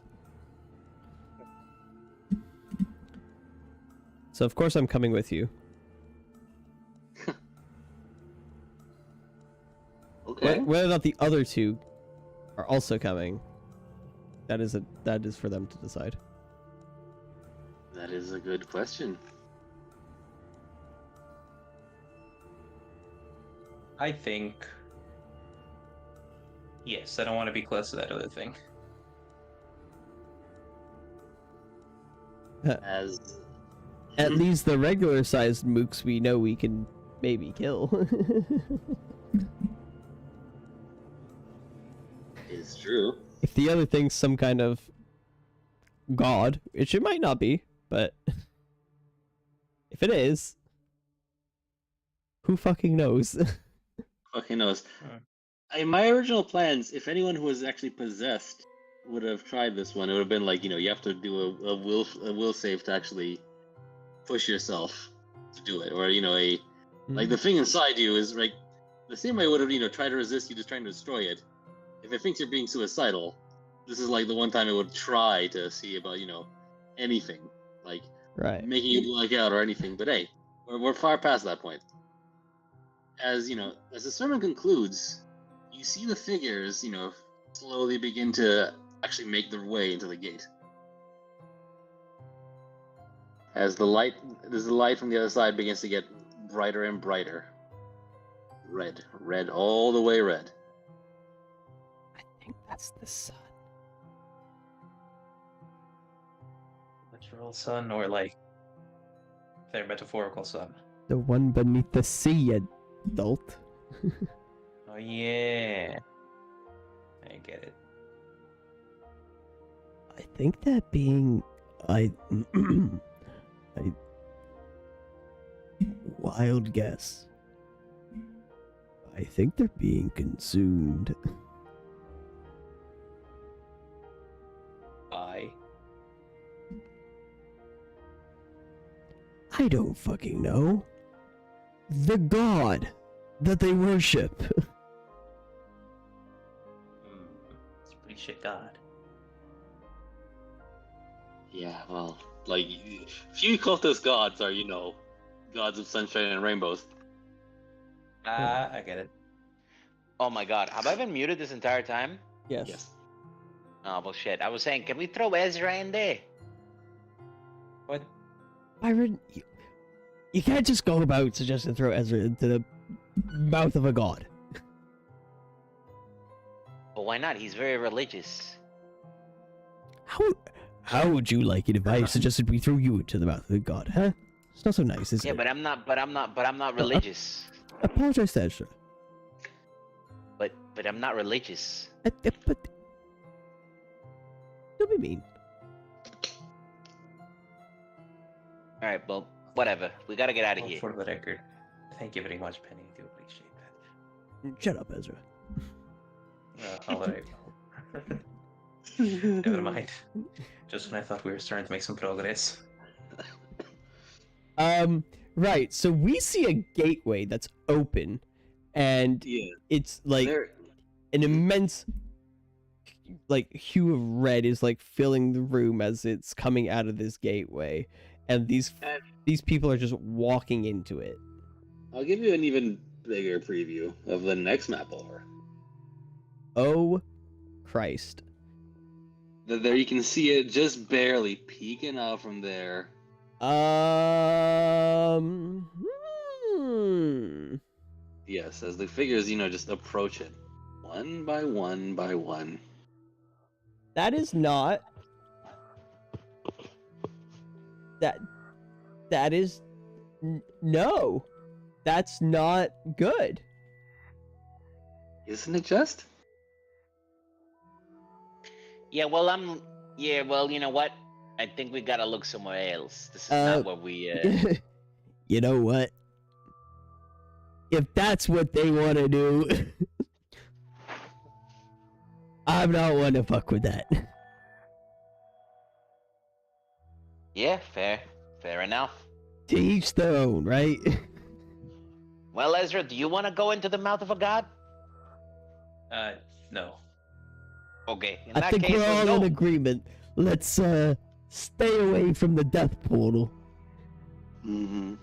So of course I'm coming with you. Okay. Whether or not the other two are also coming, that is for them to decide. That is a good question. I think. Yes, I don't want to be close to that other thing. As At least the regular sized mooks we know we can maybe kill. is true. If the other thing's some kind of god, which it might not be, but if it is, who fucking knows? Fucking knows. In my original plans, if anyone who was actually possessed would have tried this one, it would have been like, you have to do a will save to actually push yourself to do it, or like the thing inside you is like the same way it would have tried to resist you just trying to destroy it. If it thinks you're being suicidal, this is like the one time it would try to see about anything, like right, making you black out or anything. But hey, we're far past that point. as as the sermon concludes, you see the figures, slowly begin to actually make their way into the gate. As the light from the other side begins to get brighter and brighter. Red, all the way red. I think that's the sun. Literal sun, or like their metaphorical sun? The one beneath the sea, adult. Oh yeah, I get it. I think that being I wild guess. I think they're being consumed. Bye. I don't fucking know. The god that they worship. It's a pretty shit god. Yeah, well, like, few cultist gods are, gods of sunshine and rainbows. I get it. Oh my god, have I been muted this entire time? Yes. Yes. Oh, well, shit. I was saying, can we throw Ezra in there? What? Byron, you can't just go about suggesting throw Ezra into the mouth of a god. But why not? He's very religious. How would you like it if I suggested we throw you into the mouth of a god, huh? It's not so nice, is Yeah, it? but I'm not religious. Apologize to Ezra. But I'm not religious. But don't be mean. All right, well, whatever. We gotta get out of Oh, here. for the record, thank you very much, Penny. I do appreciate that. Shut up, Ezra. I'll let it go. Never mind. Just when I thought we were starting to make some progress. Right. So we see a gateway that's open, and Yeah. it's like There, an immense hue of red is like filling the room as it's coming out of this gateway, and these people are just walking into it. I'll give you an even bigger preview of the next map over. Oh Christ. There you can see it just barely peeking out from there. Yes, as the figures, just approach it. One by one by one. That is not that is no. That's not good. Isn't it just? Yeah, well, you know what? I think we gotta look somewhere else. This is not what we. You know what? If that's what they want to do, I'm not one to fuck with that. Yeah, fair enough. To each their own, right? Well, Ezra, do you want to go into the mouth of a god? No. Okay, in I that think case, we're let's all go. in agreement. Let's stay away from the death portal Mm-hmm.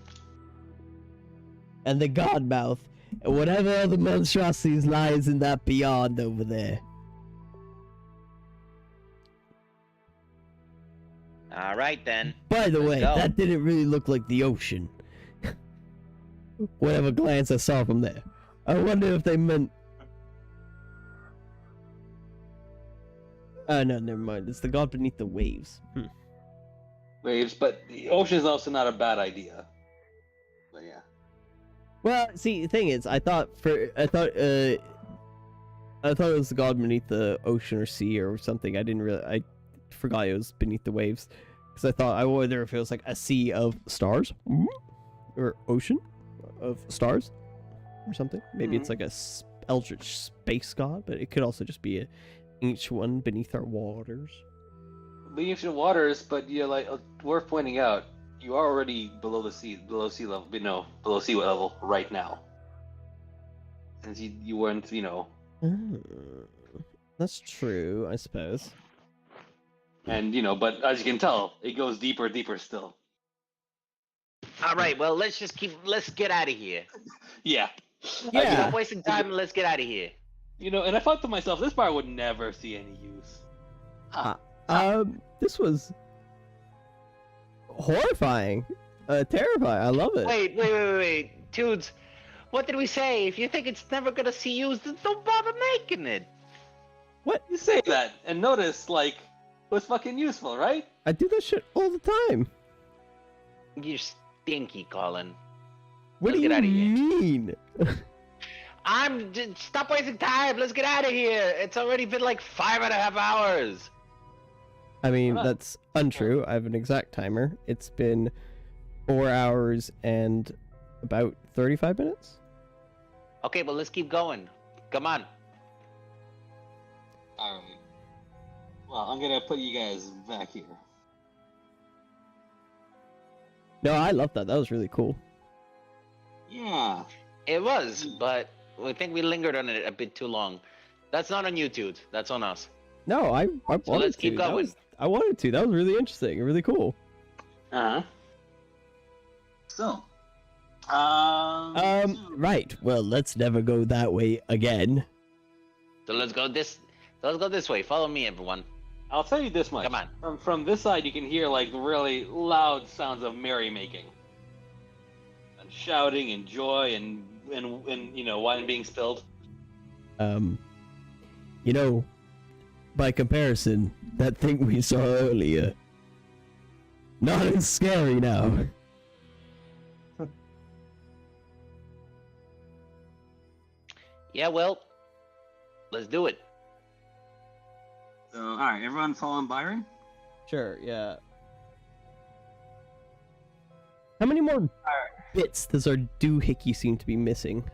and the god mouth and whatever other monstrosities lies in that beyond over there. All right then. By the Let's way, go. that didn't really look like the ocean. Whatever glance I saw from there. I wonder if they meant... no, never mind. It's the god beneath the waves. Waves, but the ocean is also not a bad idea. But yeah. Well, see, the thing is, I thought it was the god beneath the ocean or sea or something. I forgot it was beneath the waves, because I wonder if it was like a sea of stars or ocean of stars or something. Maybe it's like a eldritch space god, but it could also just be a ancient one beneath our waters. Beneath the waters, but worth pointing out, you are already below sea level, below sea level right now. Since you weren't, That's true, I suppose. and but as you can tell, it goes deeper still. All right, well, let's get out of here. Yeah. Yeah. Stop wasting time and let's get out of here. You know, and I thought to myself, this bar would never see any use. This was horrifying, terrifying. I love it. Wait. Dudes, what did we say? If you think it's never gonna see use, then don't bother making it. What? You say that, and notice, like, it was fucking useful, right? I do that shit all the time. You're stinky, Colin. What Let's do you get outta here. mean? Stop wasting time. Let's get out of here. It's already been like 5.5 hours. I mean, What? that's untrue. I have an exact timer. It's been 4 hours and about 35 minutes. Okay, well, let's keep going. Come on. Alright. Well, I'm gonna put you guys back here. No, I love that. That was really cool. Yeah. It was, but I think we lingered on it a bit too long. That's not on YouTube. That's on us. No, I wanted let's to. keep That going. was- I wanted to. That was really interesting and really cool. Uh-huh. So. Right. Well, let's never go that way again. So let's go this way. Follow me, everyone. I'll tell you this much. Come on. From this side, you can hear, like, really loud sounds of merrymaking. And shouting and joy and you know, wine being spilled. You know, by comparison, that thing we saw earlier, not as scary now. Yeah, well, let's do it. So, alright, everyone following Byron? Sure, yeah. How many more bits does our doohickey seem to be missing?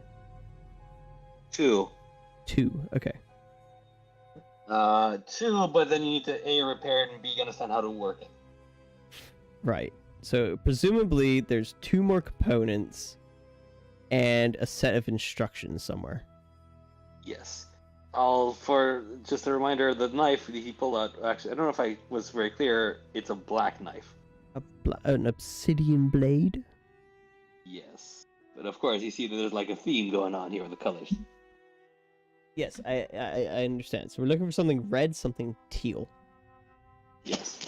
2. 2. Okay. 2, but then you need to A, repair it, and B, understand how to work it. Right. So presumably there's 2 more components and a set of instructions somewhere. Yes. For just a reminder, the knife he pulled out, actually, I don't know if I was very clear, it's a black knife. An obsidian blade? Yes. But of course, you see that there's like a theme going on here with the colors. Yes, I understand. So we're looking for something red, something teal. Yes.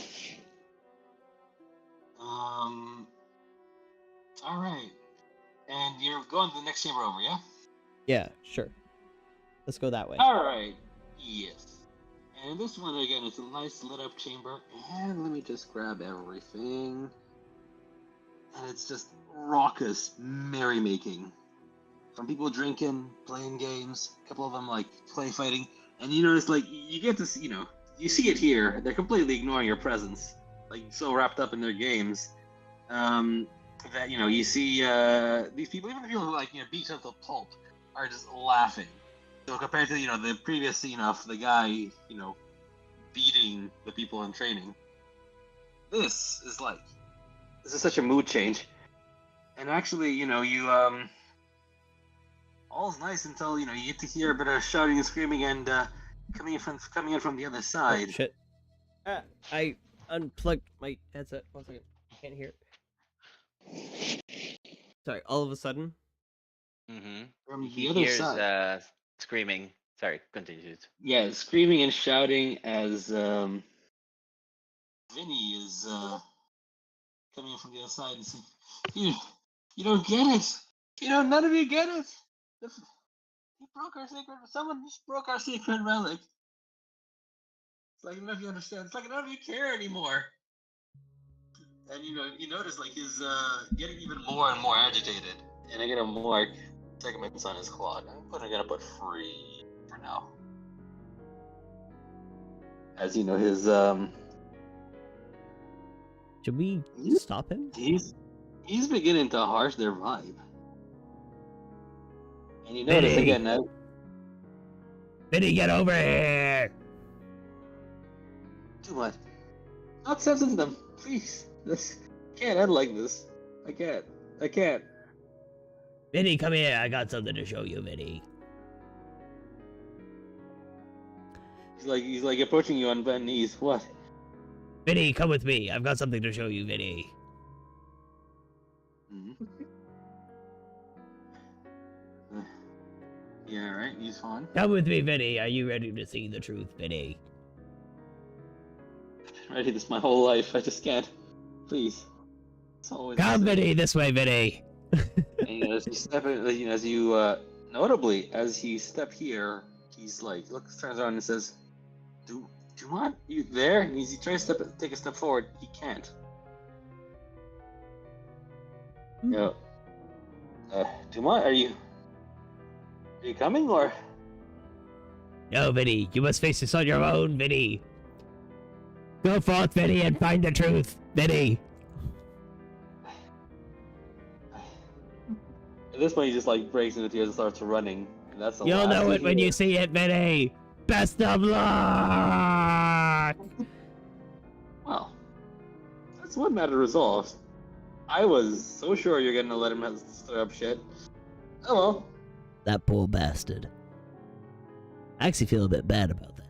Alright. And you're going to the next chamber over, yeah? Yeah, sure. Let's go that way. Alright. Yes. And this one, again, it's a nice lit up chamber. And let me just grab everything. And it's just raucous merrymaking. Some people drinking, playing games, a couple of them like play fighting. And you notice, like, you get to see, you know, you see it here. They're completely ignoring your presence. Like, so wrapped up in their games. That, you know, you see these people, even the people who, like, you know, beat up the pulp, are just laughing. So compared to, you know, the previous scene of the guy, you know, beating the people in training, this is such a mood change. And actually, you know, you all's nice until, you know, you get to hear a bit of shouting and screaming and coming in from the other side. Oh, shit. I unplugged my headset. 1 second. I can't hear it. Sorry, all of a sudden. Mm-hmm. From He the other hears side. screaming. Sorry, continue. Yeah, screaming and shouting as Vinny is coming in from the other side and saying, You don't get it. You know, none of you get it. He broke our secret. Someone just broke our secret relic. It's like none of you understand. It's like none of you care anymore. And you know, you notice like he's getting even more and more agitated, and I get more segments on his clock. I'm gonna put free for now. As you know, his Should we stop him? he's beginning to harsh their vibe. And you notice Vinny! again now. Vinny, get over here! Too much. Not sensitive them, please. This can't end like this. I can't. Vinny, come here. I got something to show you, Vinny. He's like approaching you on bent knees. What? Vinny, come with me. I've got something to show you, Vinny. Mm-hmm. Yeah, right. He's fine. Come with me, Vinny. Are you ready to see the truth, Vinny? Ready this my whole life. I just can't. Please. It's always the Come, same. Vinny. This way, Vinny. And as you step in, as you notably as you step here, he's like turns around and says, "Dumont, you there?" And as he tries to take a step forward, he can't. Yeah. Dumont, are you coming or? No, Vinny. You must face this on your own, Vinny. Go forth, Vinny, and find the truth, Vinny. At this point, he just like breaks into tears and starts running. And that's the You'll last know we it when hear. you see it, Vinny. Best of luck. Well, that's one matter resolved. I was so sure you're gonna let him stir up shit. Oh well. That poor bastard. I actually feel a bit bad about that.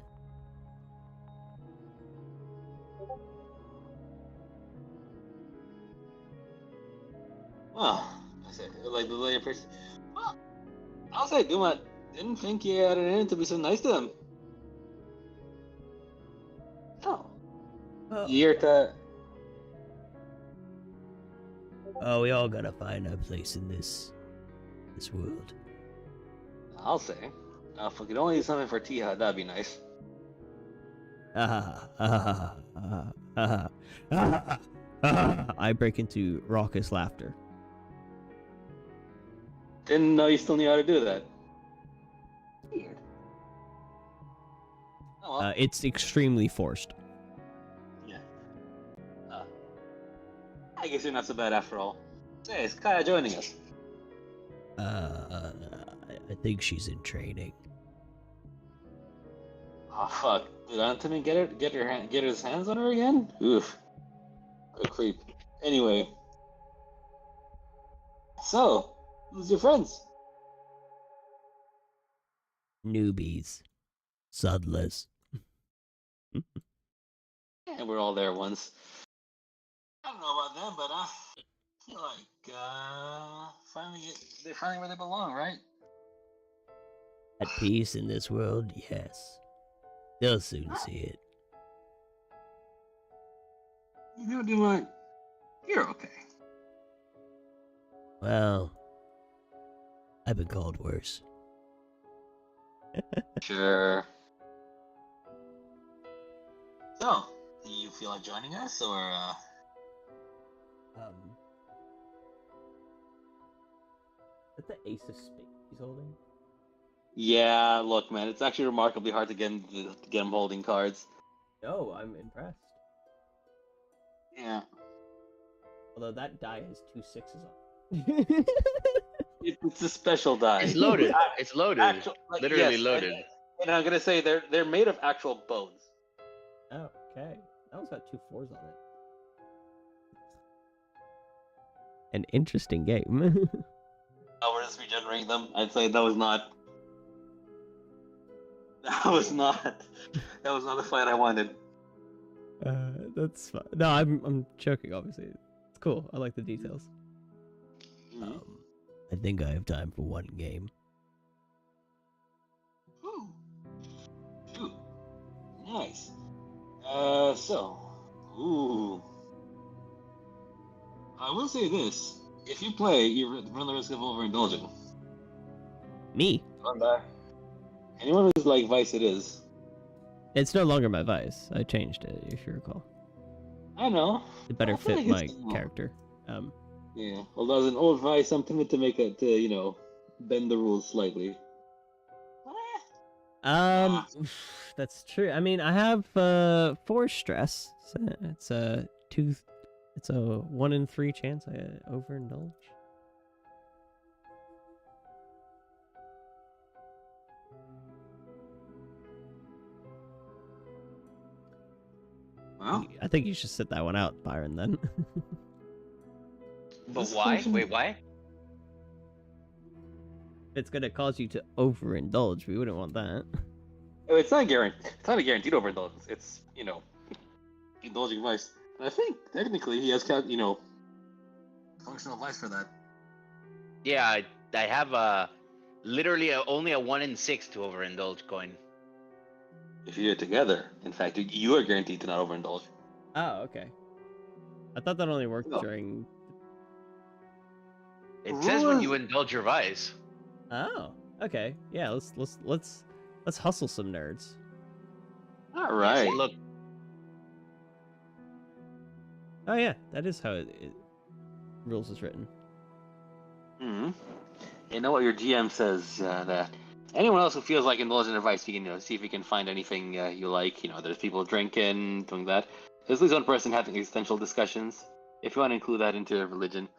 Well, I said, like the later person. Well, I'll say Dumont didn't think you had it in to be so nice to him. No. You're to. Oh, we all gotta find our place in this world. I'll say. Now, if we could only do something for Tiha, that'd be nice. I break into raucous laughter. Didn't know you still knew how to do that. Weird. Oh well. It's extremely forced. Yeah. I guess you're not so bad after all. Say, is Kaya joining us? I think she's in training. Oh fuck! Did Anthony get his hands on her again? Oof. What a creep. Anyway. So, who's your friends? Newbies. Sudlers. Yeah, we're all there once. I don't know about them, but I feel like they're finally where they belong, right? At peace in this world, yes. They'll soon see it. You know, Dumont, you're okay. Well, I've been called worse. Sure. So, do you feel like joining us, or Is that the ace of spades he's holding? Yeah, look, man, it's actually remarkably hard to get him holding cards. No, I'm impressed. Yeah. Although that die has 2 6s on it. It's a special die. It's loaded. It's loaded. Literally yes, loaded. And I'm gonna say they're made of actual bones. Oh, okay. That one's got 2 4s on it. An interesting game. Oh, we're just regenerating them. I'd say that was not. That was not the fight I wanted. That's fine. No, I'm joking. Obviously, it's cool. I like the details. Mm-hmm. I think I have time for one game. Ooh, nice. Ooh. I will say this: if you play, you run the risk of overindulging. Me? Anyone who's like Vice, it is. It's no longer my vice. I changed it, if you recall. I know. It better I feel fit like my it's- character. Yeah. Well, as an old Vice, I'm tempted to make it to bend the rules slightly. That's true. I mean, I have 4 stress. So it's a 1 in 3 chance I overindulge. Well, I think you should sit that one out, Byron. Then. But This why? function- Wait, why? It's gonna cause you to overindulge. We wouldn't want that. it's not guaranteed. It's not a guaranteed overindulgence. It's indulging Vice. And I think technically he has functional Vice for that. Yeah, I have Literally, only a 1 in 6 to overindulge coin. If you do it together, in fact, you are guaranteed to not overindulge. Oh, okay. I thought that only worked No. during. It says when Rules- you indulge your vice. Oh, okay. Yeah, let's hustle some nerds. All Yeah, right. see, look, Oh yeah, that is how rules is written. Hmm. You know what your GM says that anyone else who feels like indulging their vice, you can see if you can find anything you like. There's people drinking, doing that. There's at least one person having existential discussions. If you want to include that into religion.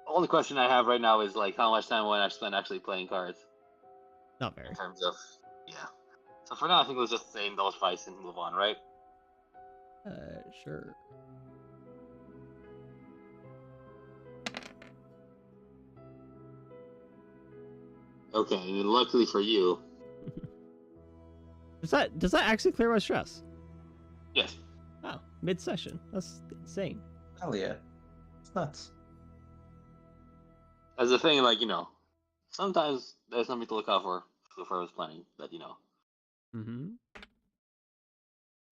The only question I have right now is like how much time I spend actually playing cards Not very. in terms of So for now, I think let's just say indulge vice and move on, right? Sure. Okay, and luckily for you, Does that actually clear my stress? yes. Oh, mid-session. That's insane. Hell yeah. It's nuts. As a thing, like sometimes there's something to look out for I was planning, but Mm-hmm.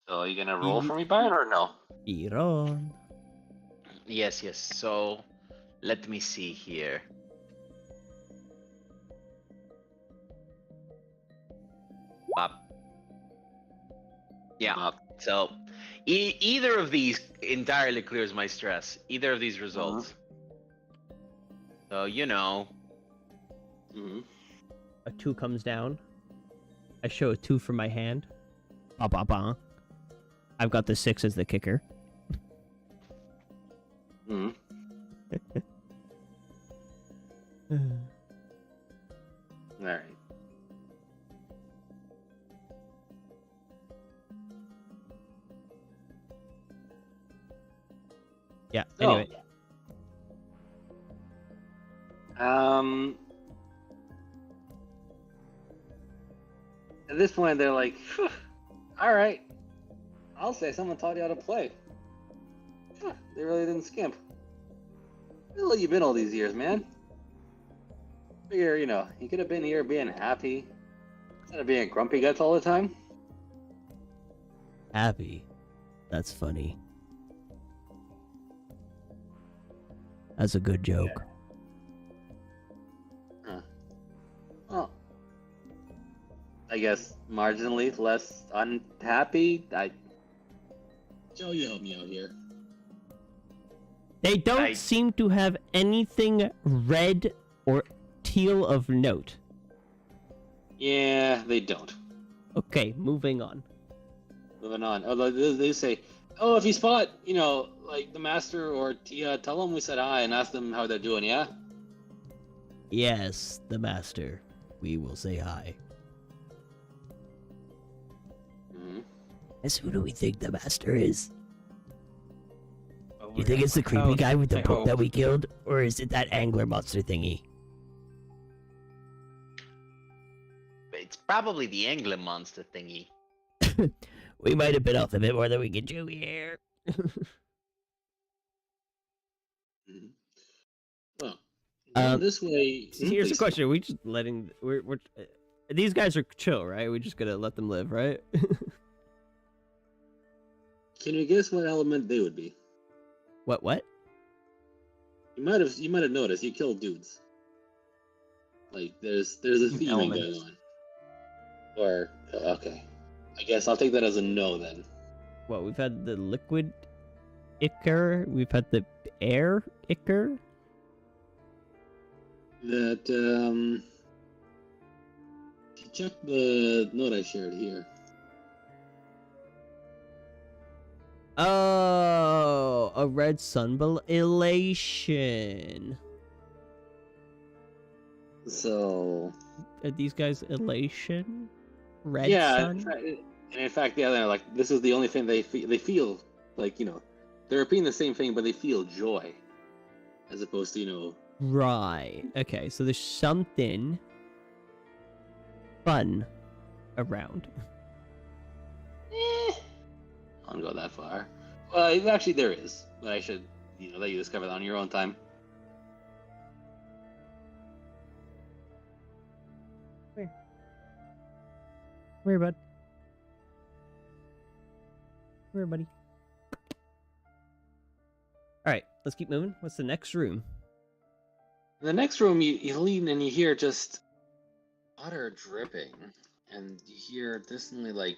So are you gonna roll for me, Byron, or no? Iran. yes. So, let me see here. Bop. Yeah. Bop. So, either of these entirely clears my stress. Either of these results. So Mm-hmm. A 2 comes down. I show a 2 from my hand. Ba ba ba. I've got the 6 as the kicker. Mm-hmm. All right. Yeah. So, Anyway. At this point, they're like, "Phew, all right, I'll say someone taught you how to play. Huh, they really didn't skimp. Where have you been all these years, man? Figure, you could have been here being happy instead of being grumpy guts all the time. Happy. That's funny. That's a good joke. Well, I guess marginally less unhappy. Joe, you help me out here. They don't I- seem to have anything red or teal of note. Yeah, they don't. Okay, moving on. Moving on. Oh, they say, oh, if you spot, like the master or Tia, tell them we said hi and ask them how they're doing, yeah? Yes, the master. We will say hi. Mm-hmm. As who do we think the master is? Oh, You think it's the creepy guy with the I book that hope. we killed? Or is it that angler monster thingy? it's probably the England monster thingy. We might have been off a bit more than we can chew here. Mm-hmm. Well, this way. Here's the question: are we just letting we're these guys are chill, right? We're just gonna let them live, right? Can you guess what element they would be? What? You might have noticed you killed dudes. Like there's a theming Element. going on. Or okay, I guess I'll take that as a no then. Well, we've had the liquid ichor, we've had the air ichor. That check the note I shared here. Oh, a red sunbel elation. So Are these guys elation? Red yeah, sun? and in fact, they're like this is the only thing they feel like they're repeating the same thing, but they feel joy, as opposed to Right. Okay, so there's something fun around. I don't go that far. Well, actually, there is, but I should let you discover that on your own time. here, bud. Come here, buddy. All right, let's keep moving. What's the next room? In the next room, you lean and you hear just water dripping, and you hear distantly, like,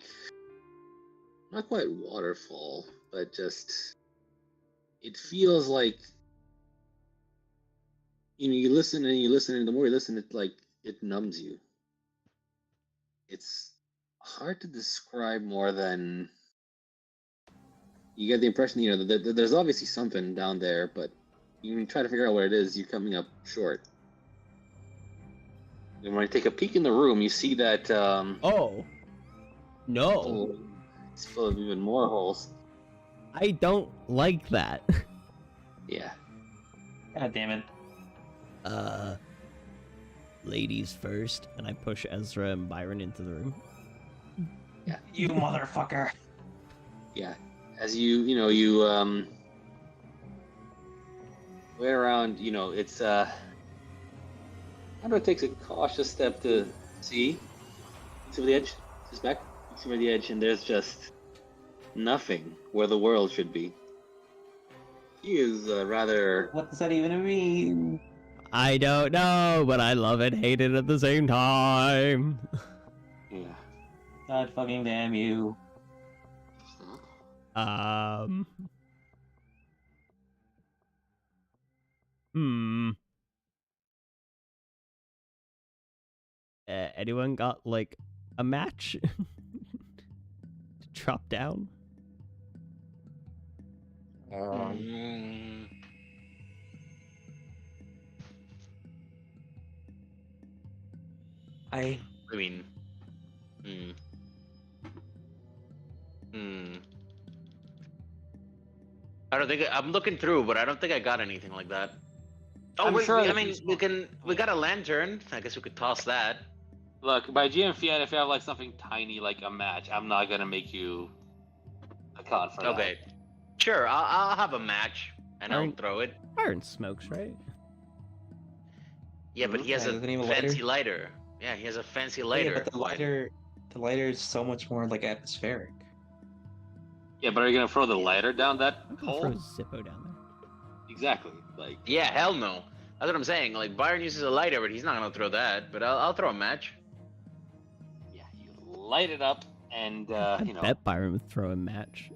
not quite waterfall, but just, it feels like, you listen and you listen, and the more you listen, it numbs you. It's hard to describe more than, you get the impression, that there's obviously something down there, but you can try to figure out what it is, you're coming up short. And when you take a peek in the room, you see that, Oh. No. It's full of even more holes. I don't like that. Yeah. God damn it. Ladies first, and I push Ezra and Byron into the room. Yeah. You motherfucker. Yeah. As you wait around, it's, Andrew takes a cautious step to see where the edge is back. See where the edge, and there's just nothing where the world should be. He is rather. What does that even mean? I don't know, but I love and hate it at the same time. Yeah. God fucking damn you. Anyone got like a match to drop down? I mean, I don't think I'm looking through, but I don't think I got anything like that. Oh, I'm wait, sure I mean, we got a lantern. I guess we could toss that. Look, by GM Fiat, if you have like something tiny like a match, I'm not gonna make you account for that. Okay, sure. I'll have a match and I'll throw it. Byron smokes, right? Yeah, but he has a fancy lighter. Yeah, he has a fancy lighter. Yeah, but the lighter is so much more like atmospheric. Yeah, but are you gonna throw the lighter down that I'm gonna hole? throw Zippo down there. Exactly. Like. Yeah, hell no. That's what I'm saying. Like Byron uses a lighter, but he's not gonna throw that. But I'll throw a match. Yeah, you light it up, and I bet Byron would throw a match.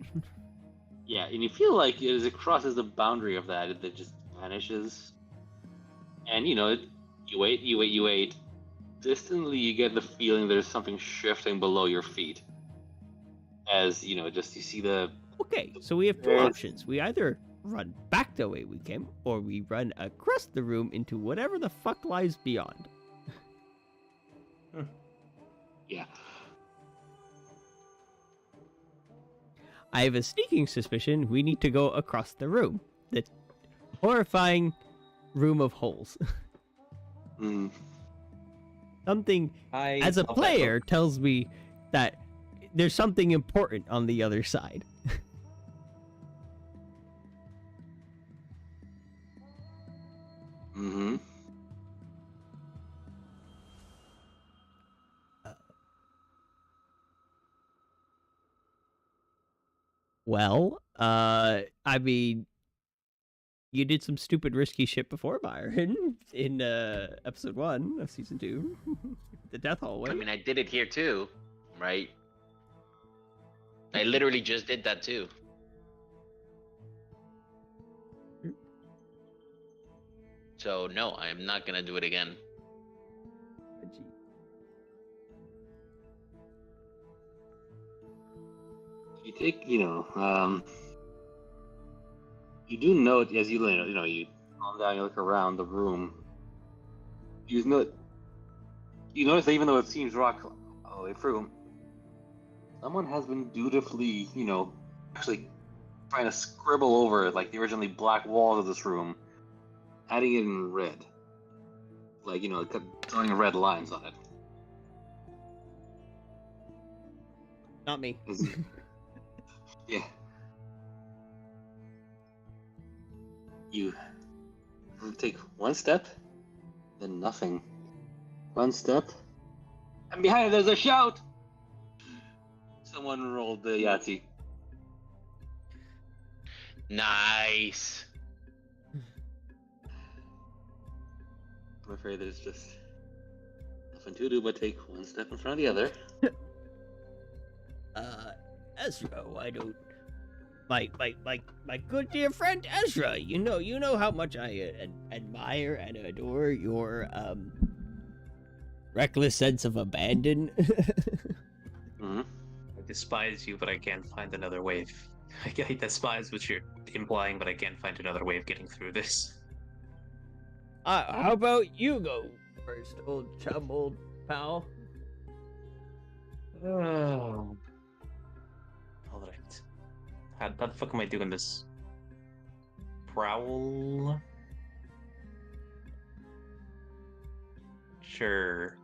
Yeah, and you feel like as it crosses the boundary of that, it just vanishes. And you wait. Distantly, you get the feeling there's something shifting below your feet. As you see the. Okay, so we have two options. We either run back the way we came, or we run across the room into whatever the fuck lies beyond. Yeah. I have a sneaking suspicion we need to go across the room. The horrifying room of holes. Something, as a player, tells me that there's something important on the other side. Mm-hmm. Well, I mean, you did some stupid risky shit before, Byron, in episode 1 of season 2, the death hallway. I mean, I did it here too, right? I literally just did that too. So no, I am not gonna do it again. You take, you do note as you calm down, you look around the room. You notice that even though it seems rock all the way through, someone has been dutifully, actually trying to scribble over like the originally black walls of this room, adding it in red, like drawing red lines on it. Not me. Yeah. You take one step, then nothing. One step, and behind it there's a shout. Someone rolled the Yahtzee. Nice. I'm afraid there's just nothing to do but take one step in front of the other. Ezra, why don't my good dear friend Ezra, you know how much I admire and adore your reckless sense of abandon. Mm-hmm. I despise you, but I can't find another way. I despise what you're implying, but I can't find another way of getting through this. How about you go first, old chum, old pal? Oh. Alright. How the fuck am I doing this? Prowl? Sure.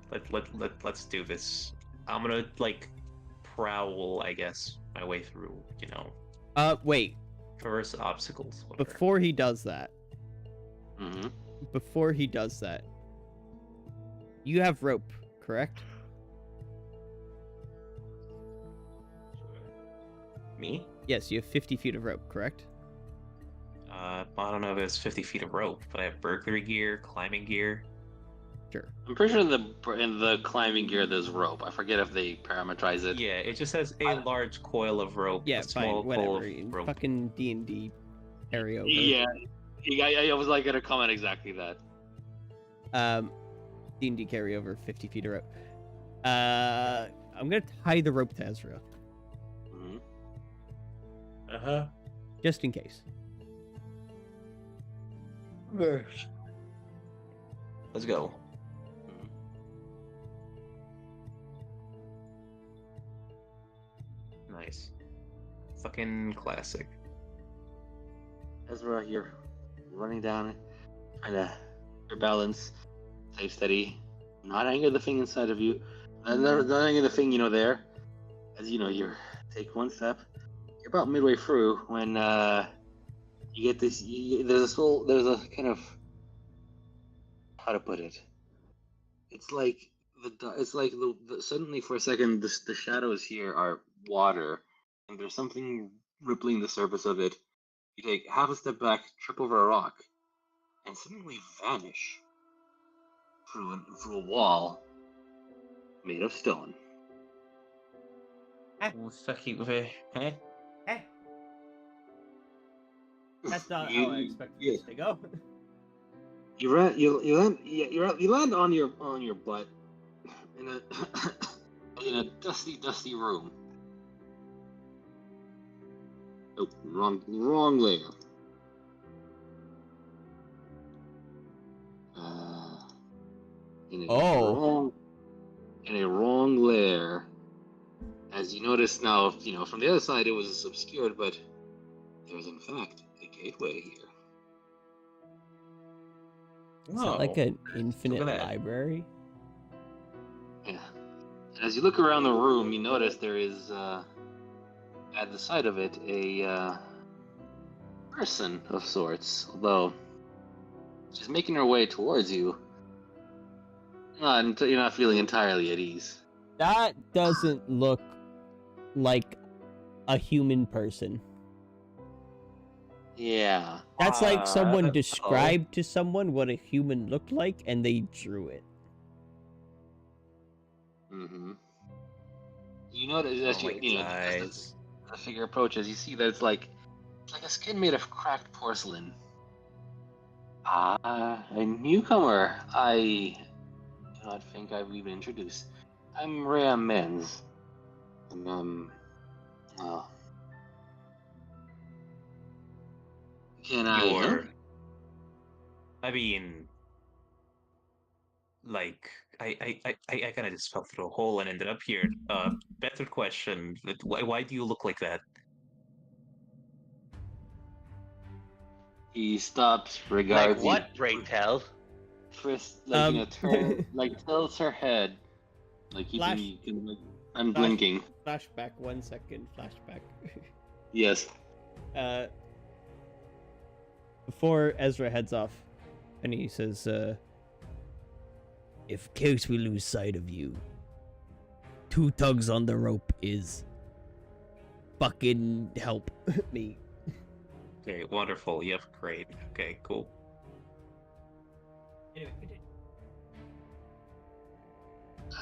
Let's do this. I'm gonna, like, prowl, I guess, my way through, you know. Wait. Traverse obstacles. Whatever. Before he does that, Mm-hmm. you have rope, correct? Me? Yes, you have 50 feet of rope, correct? I don't know if it's 50 feet of rope, but I have burglary gear, climbing gear. Sure. I'm pretty sure in the climbing gear there's rope. I forget if they parameterize it. Yeah, it just has a large coil of rope. Yeah, a small fine, coil whatever. of rope. Fucking D&D carryover. Yeah, I was like gonna comment exactly that. D&D carryover, 50 feet of rope. I'm gonna tie the rope to Ezra, Mm-hmm. Uh-huh. just in case. Let's go. Nice. Fucking classic. Ezra, you're running down, trying to your balance, stay steady, not anger the thing inside of you, not anger the thing there. As you know, you take one step. You're about midway through when you get this. There's a kind of, how to put it. It's like suddenly for a second the shadows here are water, and there's something rippling the surface of it. You take half a step back, trip over a rock, and suddenly vanish through a wall made of stone. Oh, fuck you, huh? That's not You- how I expected yeah. this to go. You land on your butt in a in a dusty room. Oh, wrong layer. In a wrong layer. As you notice now, from the other side it was obscured, but there's in fact a gateway here. Is it like an infinite Look at that. library? Yeah. And as you look around the room, you notice there is, at the side of it, a person of sorts. Although she's making her way towards you, you're not feeling entirely at ease. That doesn't look like a human person. Yeah. That's like someone uh-oh. described to someone what a human looked like, and they drew it. Mm-hmm. You notice as Oh you, my as guys. the figure approaches, you see that it's like a skin made of cracked porcelain. A newcomer. I do not think I've even introduced. I'm Rhea Menz. And well, can I help? You're... I mean, like, I kind of just fell through a hole and ended up here. Better question: why do you look like that? He stops, regards Like what, Raytel? Twist, tilts her head, like Flash. I'm blinking. Flashback, 1 second, flashback. Yes. Before Ezra heads off, and he says, if case we lose sight of you, 2 tugs on the rope is fucking help me. Okay, wonderful. Yep, great. Okay, cool.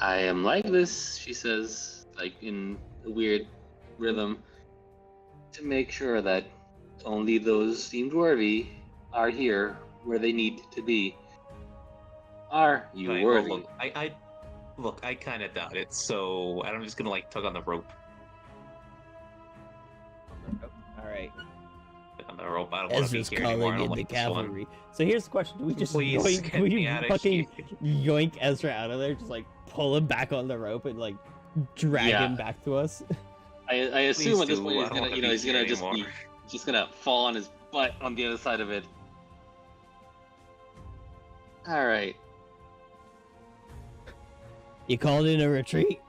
I am like this, she says, like in a weird rhythm, to make sure that only those deemed worthy are here where they need to be. Are you Right, well, worthy? look, I kind of doubt it, so I'm just gonna like tug on the rope. All right. On the rope. I don't want to be Ezra's here anymore. I calling don't in the like this one. cavalry. So here's the question: do we just Please yoink? get We me outta fucking here. yoink Ezra out of there, just like pull him back on the rope and like drag Yeah. him back to us. I assume Please at this do. point I he's don't gonna, wanna you know, be he's gonna here just anymore. just gonna fall on his butt on the other side of it. All right. You called in a retreat.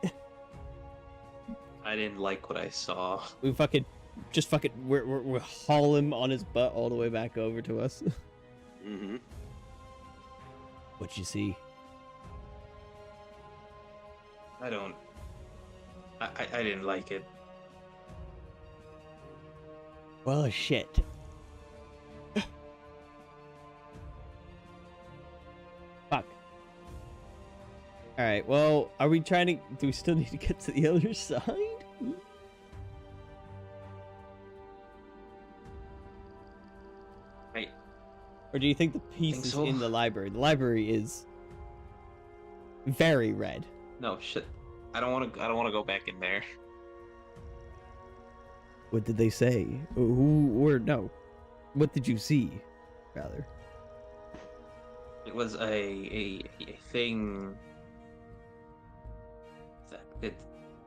I didn't like what I saw. We fucking we're haul him on his butt all the way back over to us. Mm-hmm. What you see? I didn't like it. Well, shit. Fuck. All right. Well, are we trying to? Do we still need to get to the other side? I Or do you think the piece think is so. in the library? The library is very red. no shit. I don't want to go back in there. What did they say? Who or no? What did you see? Rather. It was a thing that could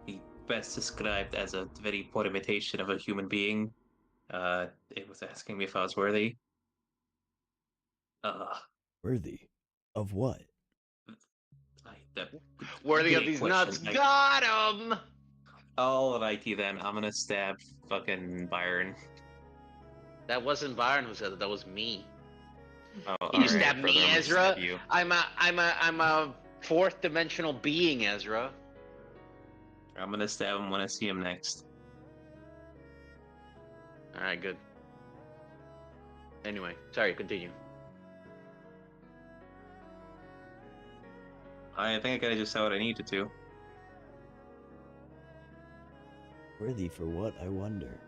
be best described as a very poor imitation of a human being. It was asking me if I was worthy. Worthy of what? That Worthy of great these question. nuts. Got him! Alrighty then, I'm gonna stab fucking Byron. That wasn't Byron who said that. That was me. Oh, Can you alright, stab brother, me, I'm gonna Ezra? stab you. I'm a fourth dimensional being, Ezra. I'm gonna stab him when I see him next. All right, good. Anyway, sorry. Continue. I think I kinda just saw what I needed to. Worthy for what, I wonder.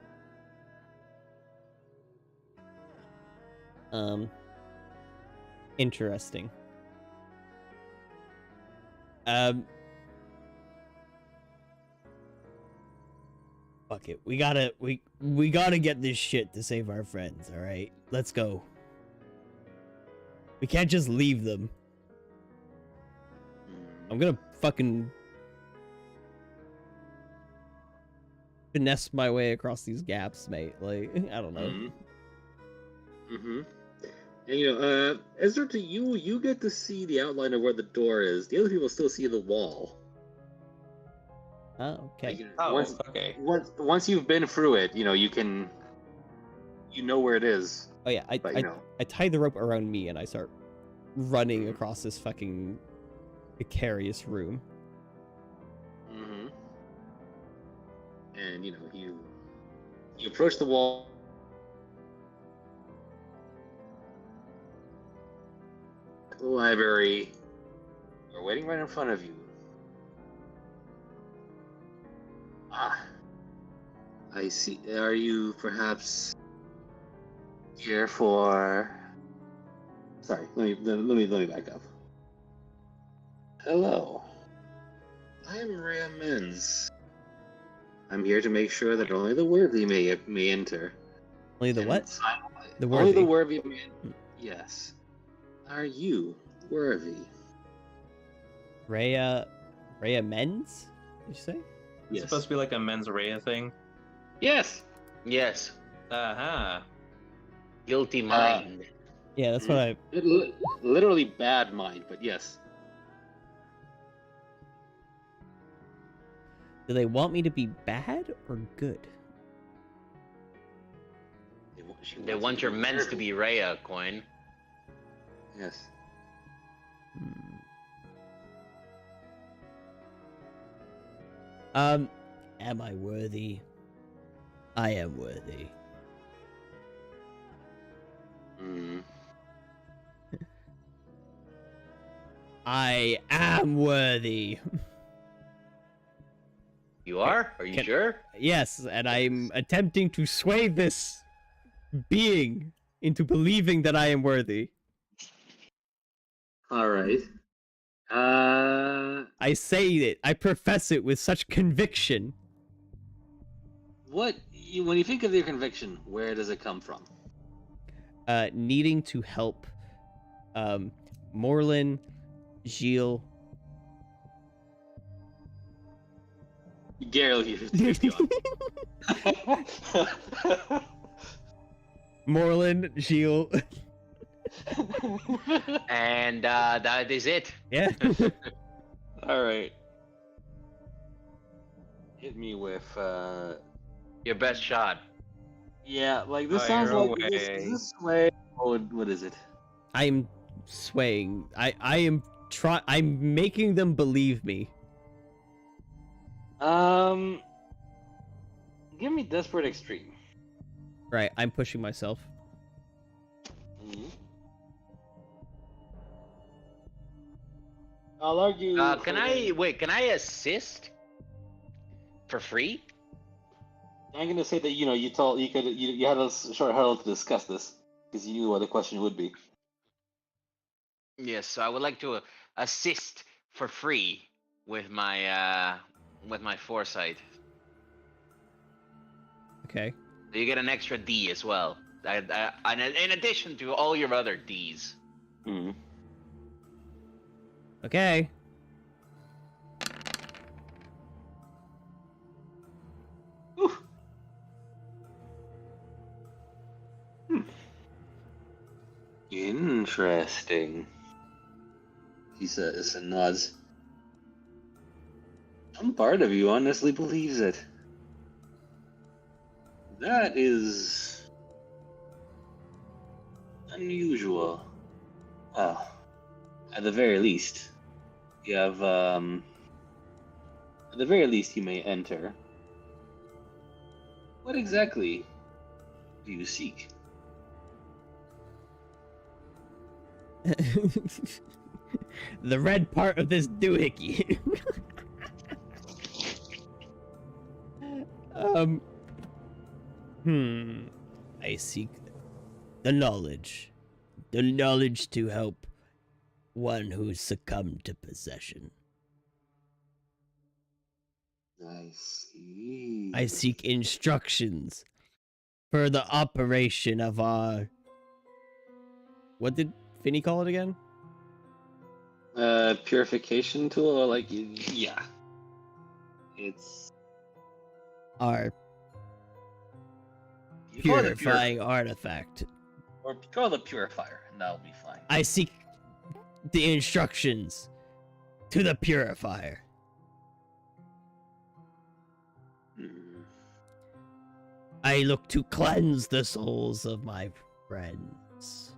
Interesting. Fuck it. We gotta get this shit to save our friends, alright? Let's go. We can't just leave them. I'm gonna fucking finesse my way across these gaps, mate. Like, I don't know. Mm-hmm. And Ezra, to you get to see the outline of where the door is. The other people still see the wall. Oh, okay. Like, Oh, once, okay. once you've been through it, you can, where it is. Oh yeah, I tie the rope around me and I start running across this fucking precarious room. Mm-hmm. And you approach the wall. The library. We're waiting right in front of you. Ah, I see. Are you perhaps here for? Sorry, let me back up. Hello, I am Rhea Menz. I'm here to make sure that only the worthy may enter. Only the And what? finally, The only the worthy. worthy may. Yes. Are you worthy? Rhea Menz? Did you say? It's supposed to be like a mens rea thing. Yes. Yes. Uh-huh. Guilty mind. Yeah, that's what I. Literally bad mind, but yes. Do they want me to be bad or good? They want your mens to be Rhea, Coin. Yes. Am I worthy? I am worthy. Hmm. I am worthy. You are? Are you sure? Yes, and I'm attempting to sway this being into believing that I am worthy. All right. I say it. I profess it with such conviction. When you think of your conviction, where does it come from? Needing to help Morlin, Gilles. Geralt, you 50-50 on. Morlin, Gilles. And that is it. Yeah. All right. Hit me with Your best shot. yeah, like this Fire sounds like away. this way. What is it? I'm swaying. I'm making them believe me. Give me Desperate Extreme. Right, I'm pushing myself. Mhm. I'll argue. Can I assist for free? I'm gonna say that you had a short huddle to discuss this because you knew what the question would be. Yes, so I would like to assist for free with my foresight. Okay. So you get an extra D as well. In addition to all your other Ds. Mm-hmm. Okay. Interesting. He says and nods. Some part of you honestly believes it. That is unusual. Well, at the very least, you have at the very least you may enter. What exactly do you seek? The red part of this doohickey. I seek the knowledge to help one who's succumbed to possession. I see. I seek instructions for the operation of our... What did Finny call it again? Purification tool, or like, yeah. It's... Our You call it a purifying artifact. Or call it a purifier, and that'll be fine. I seek the instructions to the purifier. Hmm. I look to cleanse the souls of my friends,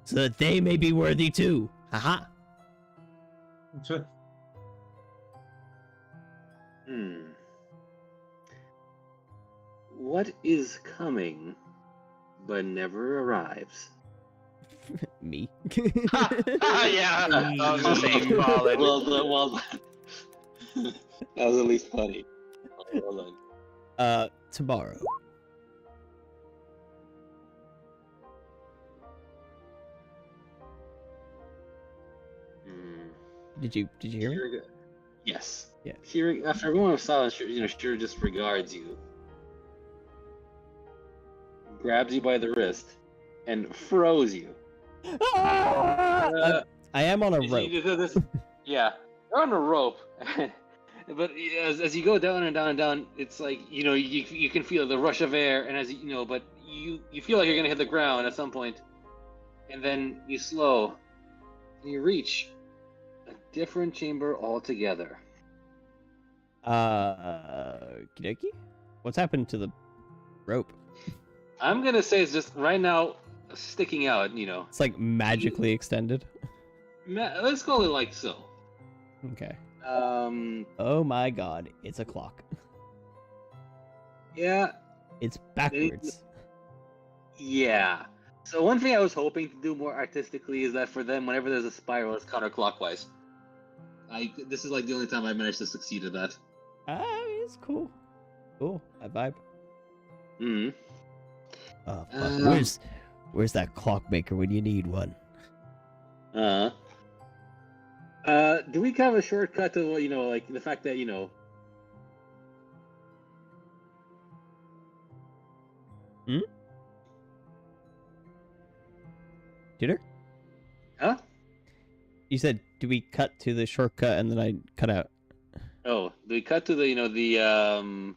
so that they may be worthy too. Haha. What is coming, but never arrives? Me. Yeah, I was gonna say Colin. Well done. That was at least funny. Well done. Tomorrow. Did you hear me? Shira, yes. Yeah. Shira, after a moment of silence, Shira just regards you, grabs you by the wrist, and froze you. I am on a rope. Yeah, you're on a rope. But as you go down and down and down, it's like you can feel the rush of air, and as but you feel like you're gonna hit the ground at some point, and then you slow, and you reach a different chamber altogether. Kideki? What's happened to the rope? I'm gonna say it's just right now sticking out. It's like magically extended. Let's call it like so. Okay. Oh my god, it's a clock. Yeah. It's backwards. Yeah. So one thing I was hoping to do more artistically is that for them, whenever there's a spiral, it's counterclockwise. This is like the only time I managed to succeed at that. It's cool. Cool. I vibe. Hmm. Where's that clockmaker when you need one? Do we have a shortcut to like the fact that Jitter? Huh? You said, do we cut to the shortcut and then I cut out? Oh, do we cut to the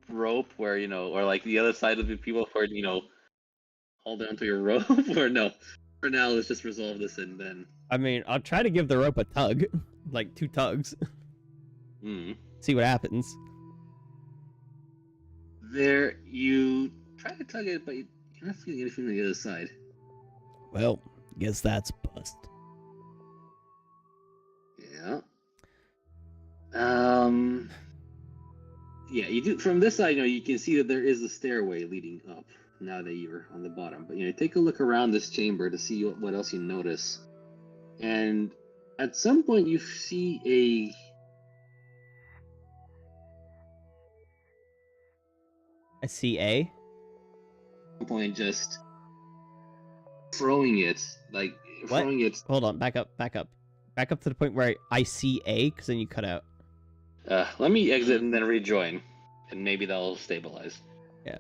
rope where or like the other side of the people for hold on to your rope or no? For now, let's just resolve this and then. I mean, I'll try to give the rope a tug, like 2 tugs. See what happens. There, you try to tug it, but you're not feeling anything on the other side. Well, guess that's bust. Yeah. Yeah, you do from this side. You can see that there is a stairway leading up. Now that you're on the bottom, but take a look around this chamber to see what else you notice. And at some point, you see I see A. At some point just throwing it, like What? throwing it. Hold on, back up to the point where I see A, because then you cut out. Let me exit and then rejoin, and maybe that'll stabilize. Yeah.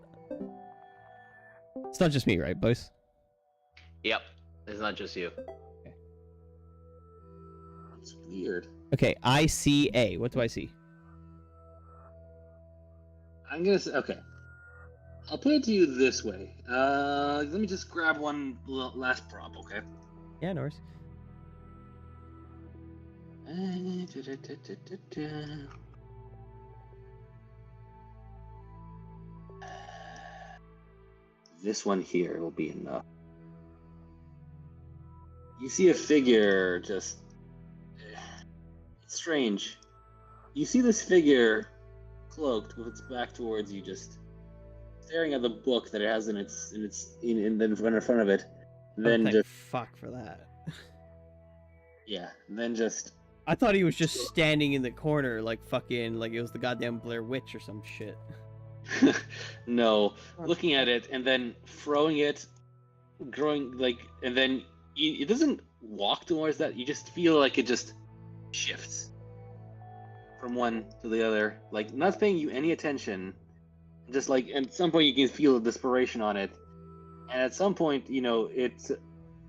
It's not just me, right, boys? Yep, it's not just you. Okay. It's weird. Okay, I see A. What do I see? I'm gonna say okay. I'll put it to you this way. Let me just grab one last prop, okay? Yeah, no worries. This one here will be enough. You see a figure just... It's strange. You see this figure cloaked with its back towards you, just staring at the book that it has in front of it. Then thank just fuck for that. then just... I thought he was just standing in the corner like fucking like it was the goddamn Blair Witch or some shit. No, looking at it and then throwing it, growing like, and then it doesn't walk towards that. You just feel like it just shifts from one to the other, like not paying you any attention. Just like at some point you can feel the desperation on it, and at some point it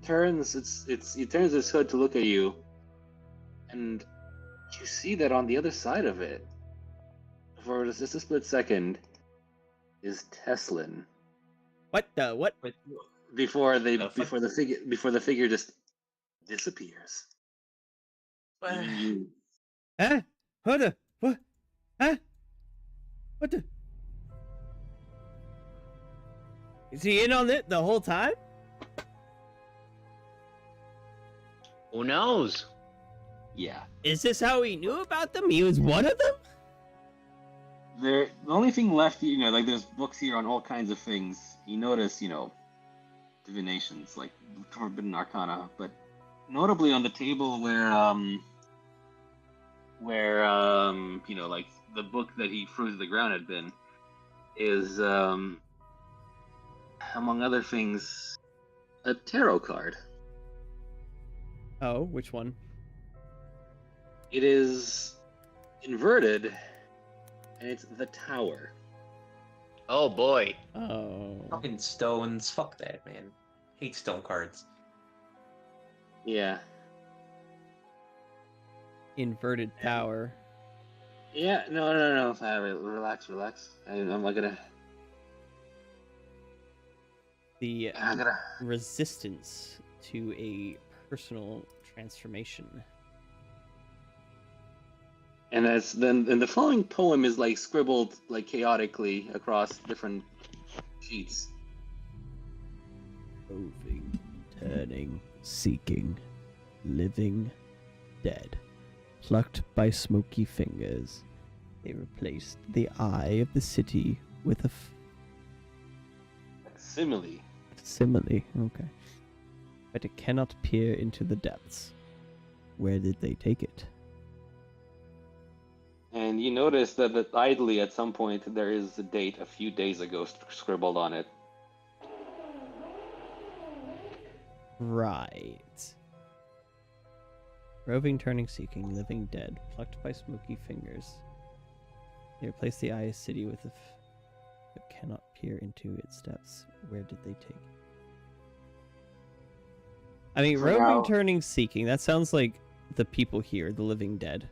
turns its hood to look at you, and you see that on the other side of it, for just a split second, is Teslin. What the what? Before the figure just disappears. Huh? What the what? Huh? What the? Is he in on it the whole time? Who knows? Yeah. Is this how he knew about them? He was one of them? The only thing left, like there's books here on all kinds of things. You notice, divinations, like Forbidden Arcana, but notably on the table where like the book that he threw to the ground had been, is among other things, a tarot card. Oh, which one? It is inverted, and it's the Tower. Oh boy. Oh. Fucking stones. Fuck that, man. Hate stone cards. Yeah. Inverted tower. Yeah, no. Relax. I'm not gonna... The I'm gonna... resistance to a personal transformation. And then the following poem is like scribbled like chaotically across different sheets. Moving, turning, seeking, living, dead. Plucked by smoky fingers, they replaced the eye of the city with a Simile. simile. Okay. But it cannot peer into the depths. Where did they take it? And you notice that idly at some point there is a date a few days ago scribbled on it. Right. Roving, turning, seeking, living, dead, plucked by smoky fingers. They replaced the eye of city with but cannot peer into its depths. Where did they take it? I mean, For roving, now- turning, seeking. That sounds like the people here, the living dead.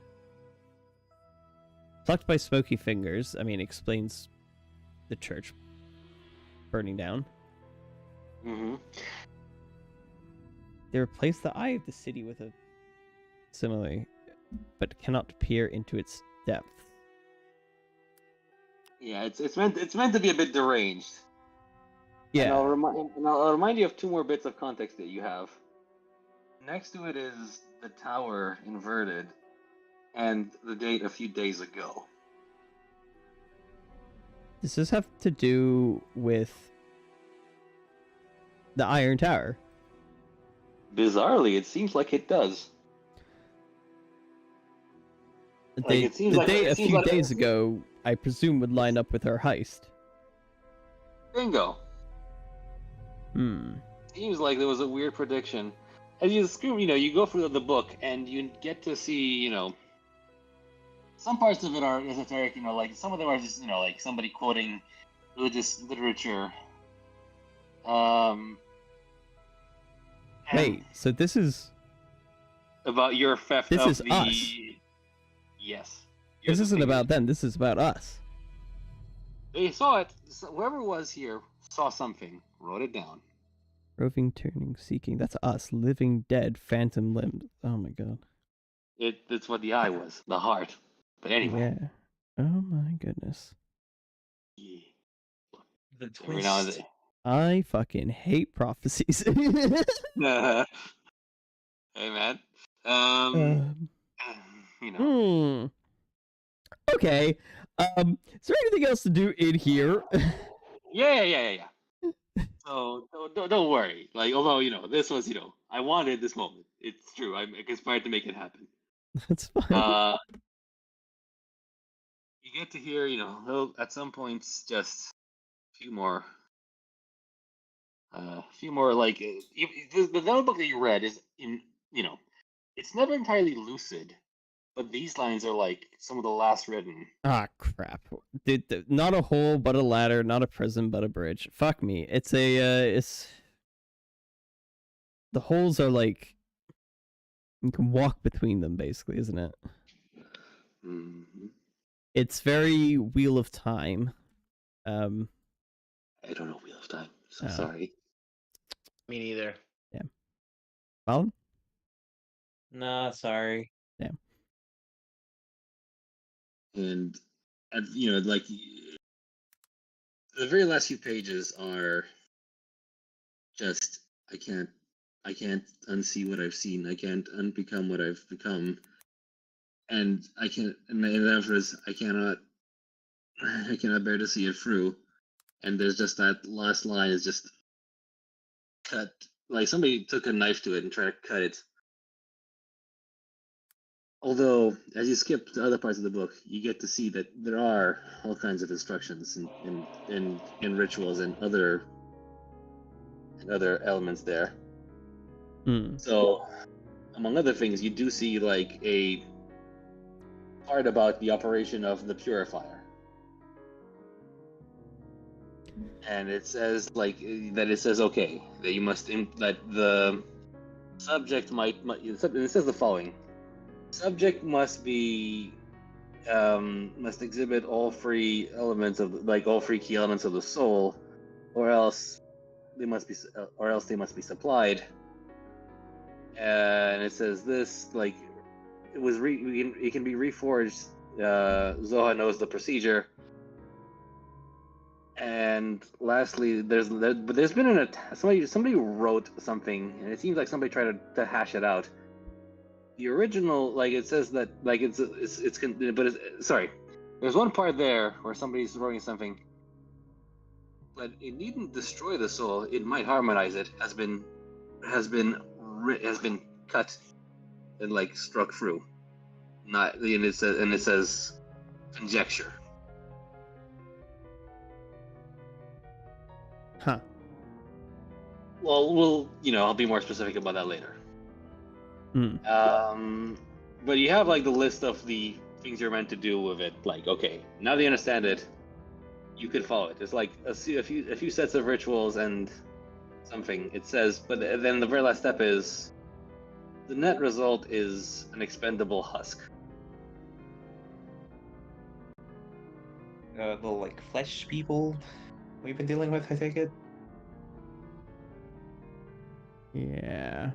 Plucked by smoky fingers. I mean, explains the church burning down. Mm-hmm. They replaced the eye of the city with a simile, but cannot peer into its depth. Yeah, it's meant to be a bit deranged. And Yeah. I'll remind you of two more bits of context that you have. Next to it is the tower inverted, and the date a few days ago. Does this have to do with the Iron Tower? Bizarrely, it seems like it does. The Like, date, it seems the like- date it a seems few like- days ago, I presume, would line up with our heist. Bingo. Hmm. Seems like there was a weird prediction. As you scream, you go through the book and you get to see, some parts of it are esoteric, like some of them are just, like somebody quoting religious literature. And Wait, so this is about your theft This of is the. us. Yes. this isn't about them. This is about us. They saw it. Whoever was here saw something, wrote it down. Roving, turning, seeking. That's us. Living, dead, phantom limbs. Oh my god. That's what the eye was, the heart. But anyway. Yeah. Oh my goodness. Yeah. The Every now and twist. then. I fucking hate prophecies. Hey man. Um, You know. Okay. Is there anything else to do in here? Yeah. So don't worry. Like, although this was, I wanted this moment. It's true. I conspired to make it happen. That's fine. You get to hear, at some points, just a few more. Like the notebook that you read is it's never entirely lucid, but these lines are like some of the last written. Ah, crap. Dude, not a hole, but a ladder. Not a prison, but a bridge. Fuck me. It's it's... The holes are like... You can walk between them, basically, isn't it? Mm-hmm. It's very Wheel of Time. I don't know Wheel of Time, so Oh. sorry. Me neither. Colin? Nah, sorry. And like the very last few pages are just I can't unsee what I've seen. I can't unbecome what I've become, and I can't. And after this, I cannot bear to see it through. And there's just that last line is just cut, like somebody took a knife to it and tried to cut it. Although, as you skip to other parts of the book, you get to see that there are all kinds of instructions and rituals and other elements there. So, among other things, you do see like a part about the operation of the purifier. And it says okay, that you must that the subject might it says the following: subject must exhibit all three elements of all three key elements of the soul, or else they must be supplied. And it says this like it can be reforged. Zoha knows the procedure. And lastly, there's been an attack. Somebody wrote something, and it seems like somebody tried to hash it out. the original, like it says that, like but sorry, there's one part there where somebody's writing something, but it needn't destroy the soul. It might harmonize it. Has been cut and like struck through. Not, and it says conjecture. Huh. Well, I'll be more specific about that later. But you have like the list of the things you're meant to do with it. Like, okay, now that you understand it, you could follow it. It's like a few sets of rituals and something. It says, but then the very last step is the net result is an expendable husk. The like flesh people we've been dealing with, I take it. Yeah.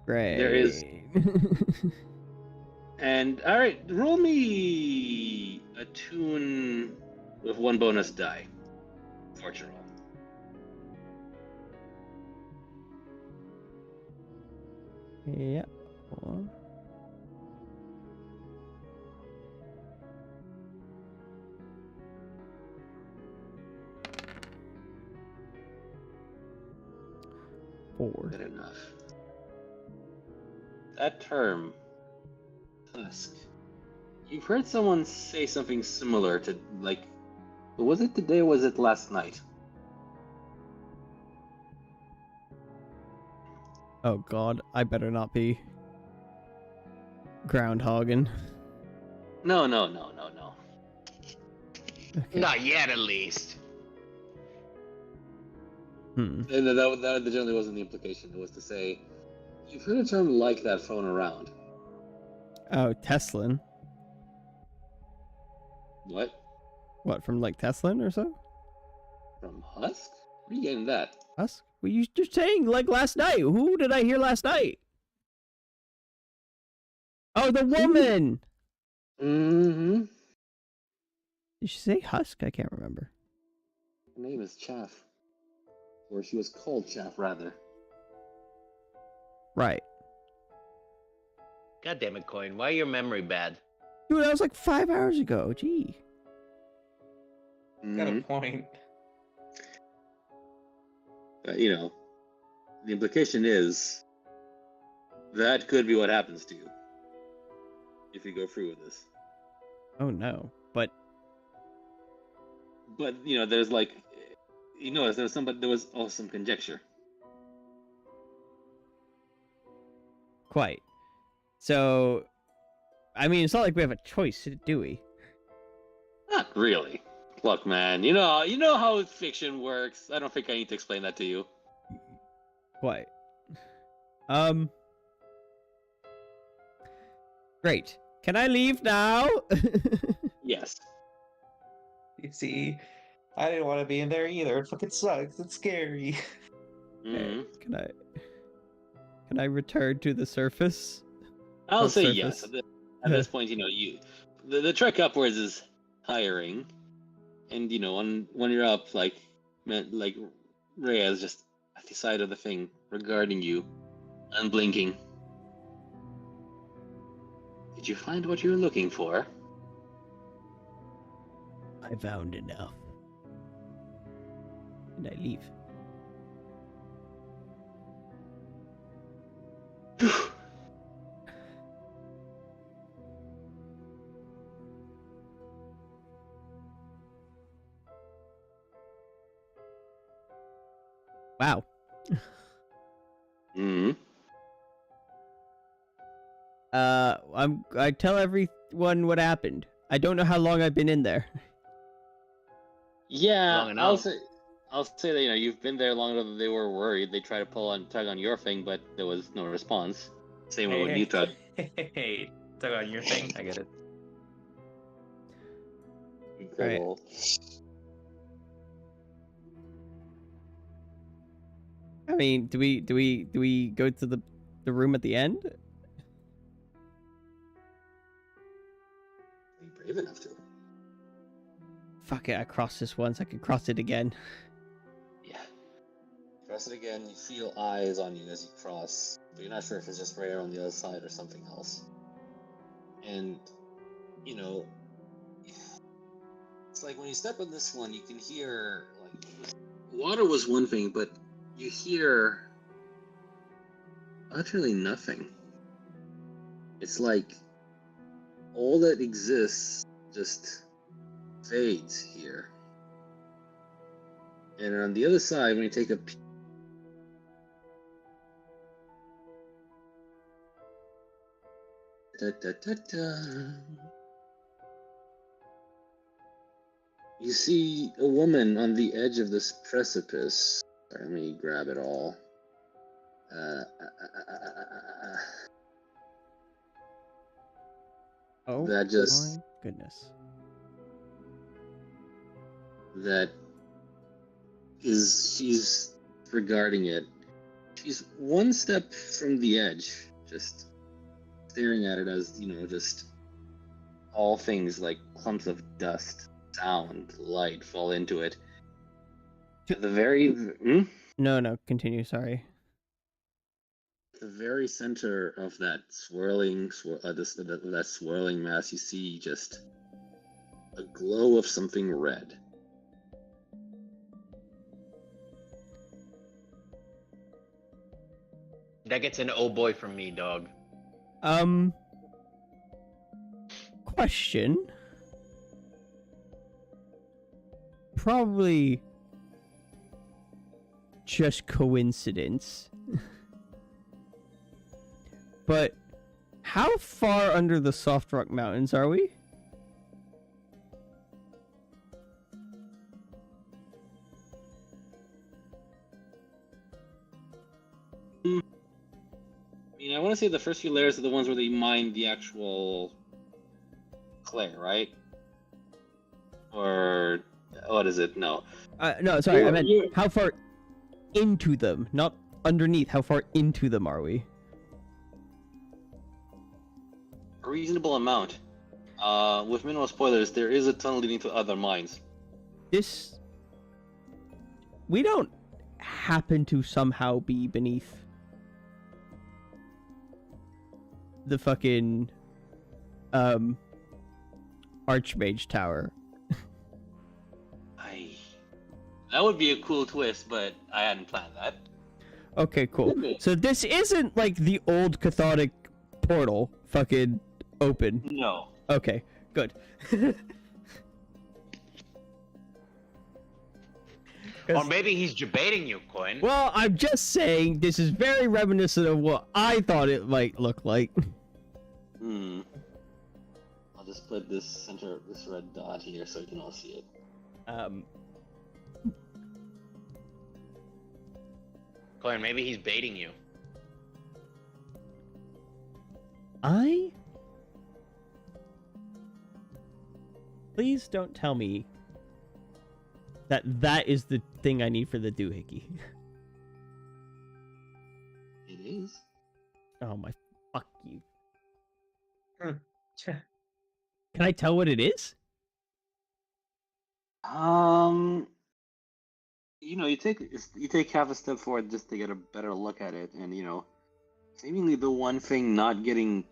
Great. There is. And all right, roll me a tune with one bonus die. Fortune roll. Yeah. Hold on. Four. Good enough. That term, husk. You've heard someone say something similar to, like, was it today or was it last night? Oh god, I better not be groundhogging. No. Okay. Not yet, at least. And that generally wasn't the implication. It was to say, you've heard a term like that thrown around. Oh, Teslin. What? What, from like Teslin or so? From husk? Where are you getting that? Us? Well, you're saying like last night. Who did I hear last night? Oh, the woman! Mm-hmm. Did she say husk? I can't remember. Her name is Chaff. Or she was called Chaff, rather. Right. God damn it, Coin. Why your memory bad? Dude, that was like 5 hours ago. Gee. Got a point. The implication is that could be what happens to you if you go through with this. Oh no. But there's like, there was also some conjecture. quite. So, I mean, it's not like we have a choice, do we? Not really. Look, man, you know how fiction works. I don't think I need to explain that to you. Quite. Great. Can I leave now? Yes. You see, I didn't want to be in there either. It fucking sucks. It's scary. Mm-hmm. Can I return to the surface? I'll say surface. yes. At this point, the trek upwards is tiring, and when you're up, like Rhea is just at the side of the thing, regarding you, unblinking. Did you find what you were looking for? I found enough. And I leave. Wow. Hmm. I tell everyone what happened. I don't know how long I've been in there. Yeah, Long enough. I'll say that you've been there longer than they were worried. They tried to tug on your thing, but there was no response. Same with when you tried. Hey, tug on your thing. I get it. Incredible. I mean, do we go to the room at the end? Are you brave enough to? Fuck it, I crossed this once, I can cross it again. Yeah. Cross it again. You feel eyes on you as you cross but you're not sure if it's just right on the other side or something else. And, you know, it's like when you step on this one, you can hear, like, water was one thing, but you hear utterly nothing. It's like all that exists just fades here. And on the other side, when you take a you see a woman on the edge of this precipice. Let me grab it all. Oh, that just my goodness. that is she's regarding it. She's one step from the edge, just staring at it as, you know, just all things like clumps of dust, sound, light fall into it. To the very No, continue, sorry. the very center of that that swirling mass, you see just a glow of something red. That gets an oh boy from me, dog. Question. Probably just coincidence. But how far under the Soft Rock Mountains are we? I mean, I want to say the first few layers are the ones where they mine the actual clay, right? Or what is it? No. No, sorry, I meant how far into them, not underneath. How far into them are we? A reasonable amount. With minimal spoilers, there is a tunnel leading to other mines. We don't happen to somehow be beneath the fucking Archmage Tower. That would be a cool twist, but I hadn't planned that. Okay, cool. So this isn't like the old Cathodic portal fucking open. No. Okay, good. Or maybe he's debating you, Coin. Well, I'm just saying this is very reminiscent of what I thought it might look like. I'll just put this red dot here so you can all see it. Coin, maybe he's baiting you. Please don't tell me that is the thing I need for the doohickey. It is. Oh my, fuck you. Can I tell what it is? You know, you take half a step forward just to get a better look at it, and you know, seemingly the one thing not getting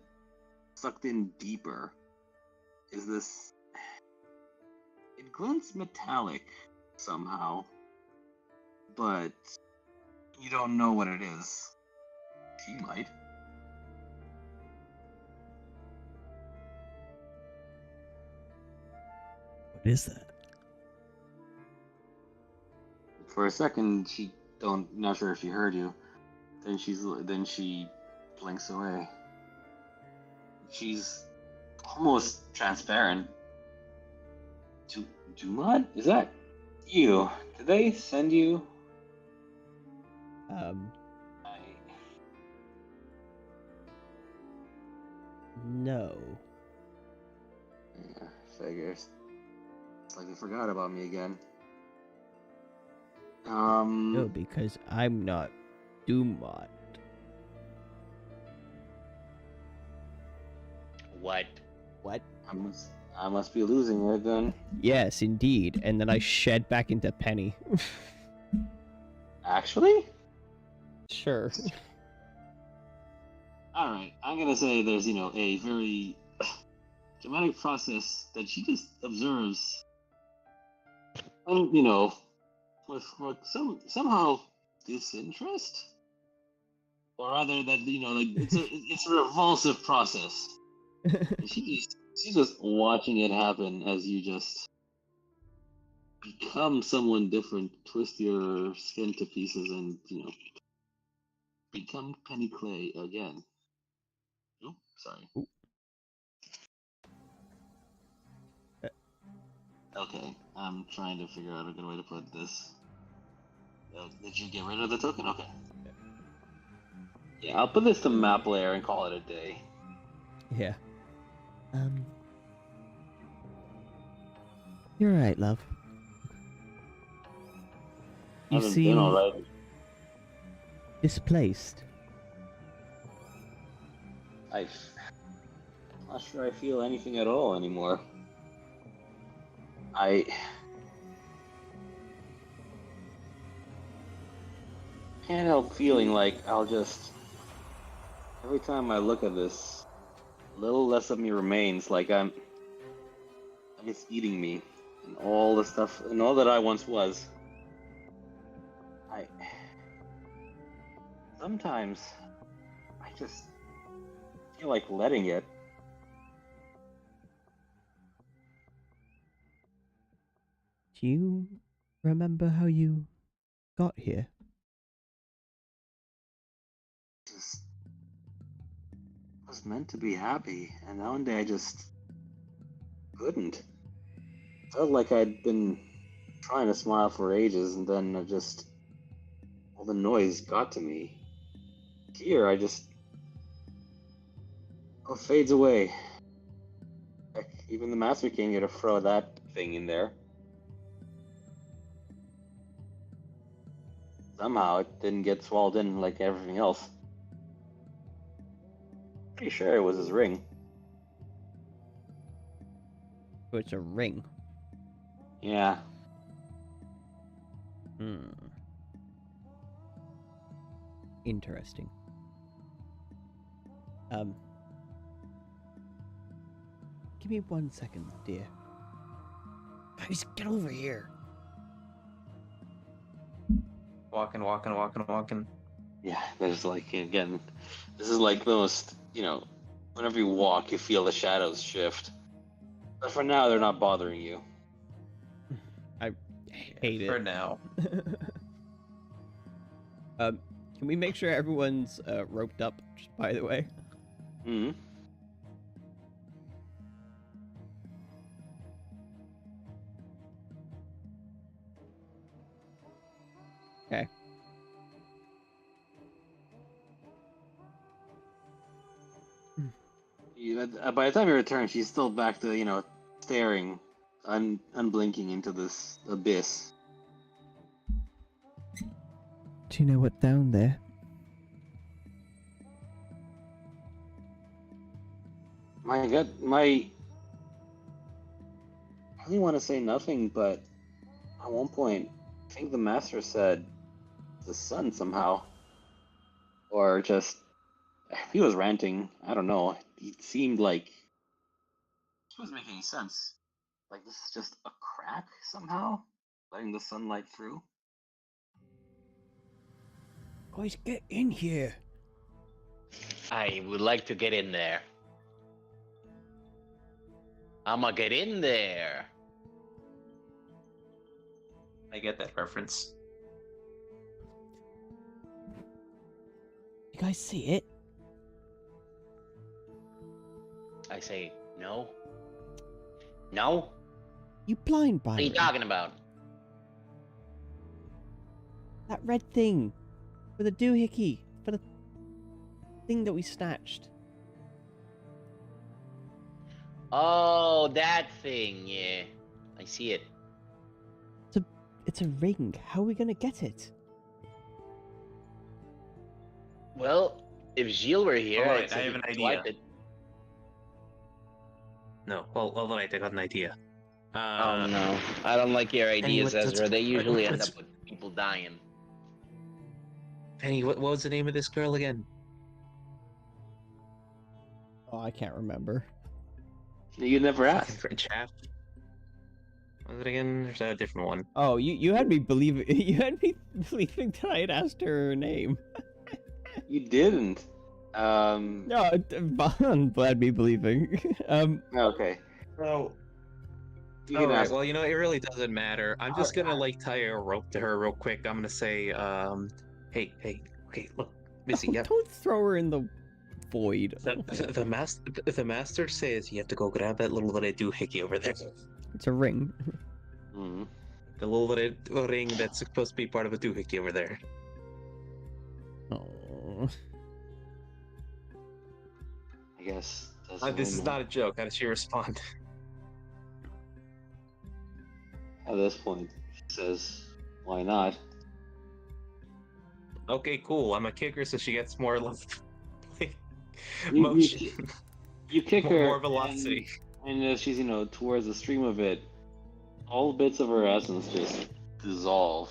sucked in deeper is this. It glints metallic somehow, but you don't know what it is. She might. What is that? For a second, not sure if she heard you. Then she blinks away. She's almost transparent. Dumod? Is that you? Did they send you? No. Yeah, figures. It's like you forgot about me again. No, because I'm not Dumod. What? What? I must be losing it then. Yes, indeed. And then I shed back into Penny. Actually? Sure. All right, I'm gonna say there's a very dramatic process that she just observes, and with somehow disinterest, or rather that like it's a revulsive process. And she's just watching it happen as you just become someone different, twist your skin to pieces, and become Penny Clay again. Oh, sorry. Ooh. Okay, I'm trying to figure out a good way to put this. Did you get rid of the token? Okay. Yeah, I'll put this to map layer and call it a day. Yeah. You're right, love. You Haven't been seem alright. displaced. I'm not sure I feel anything at all anymore. I can't help feeling like I'll just, every time I look at this, a little less of me remains, like it's eating me, and all the stuff, and all that I once was. Sometimes I just feel like letting it. Do you remember how you got here? Just was meant to be happy, and one day I just couldn't. Felt like I'd been trying to smile for ages, and then all the noise got to me. Here, it fades away. Heck, even the master came here to throw that thing in there. Somehow it didn't get swallowed in like everything else. Pretty sure it was his ring. So it's a ring. Yeah. Interesting. Give me 1 second, dear. Guys, get over here. Walking. Yeah, there's again, this is like the most, whenever you walk, you feel the shadows shift. But for now, they're not bothering you. I hate it. For now. Can we make sure everyone's roped up, just by the way? Hmm. Okay. By the time you return, she's still back to, staring, unblinking into this abyss. Do you know what's down there? My God, I really want to say nothing, but at one point, I think the master said the sun somehow. Or just, he was ranting. I don't know. It seemed like it wasn't making any sense. Like this is just a crack somehow, letting the sunlight through. Guys, get in here. I would like to get in there. I'ma get in there. I get that reference. You guys see it? I say, no. No? You blind, What are you Byron. talking about? That red thing. For the doohickey. For the thing that we snatched. Oh, that thing, yeah. I see it. It's a ring. How are we gonna get it? Well, if Gilles were here, Alright, I'd say I have he an could idea. swipe it. No, well, alright, I got an idea. Oh no, I don't like your ideas, let's- Ezra. They usually end let's- up with people dying. Penny, what was the name of this girl again? Oh, I can't remember. You never Fucking asked. French half. What was it again? There's a different one. Oh, you had me believe you had me believing that I had asked her name. You didn't. No, Vaughn had me believing. Okay. Oh. You can Alright, ask. well, you know, it really doesn't matter. I'm just gonna, like, tie a rope to her real quick. I'm gonna say, hey, okay, look, Missy, yeah. Don't throw her in the void. The master says you have to go grab that little red doohickey over there. It's a ring. Mhm. The little red ring that's supposed to be part of a doohickey over there. Oh. I guess. This is not a joke. How does she respond? At this point, she says, "Why not?" Okay, cool. I'm a kicker, so she gets more You- motion, You kick her. more velocity. And as she's, towards the stream of it, all bits of her essence just dissolve.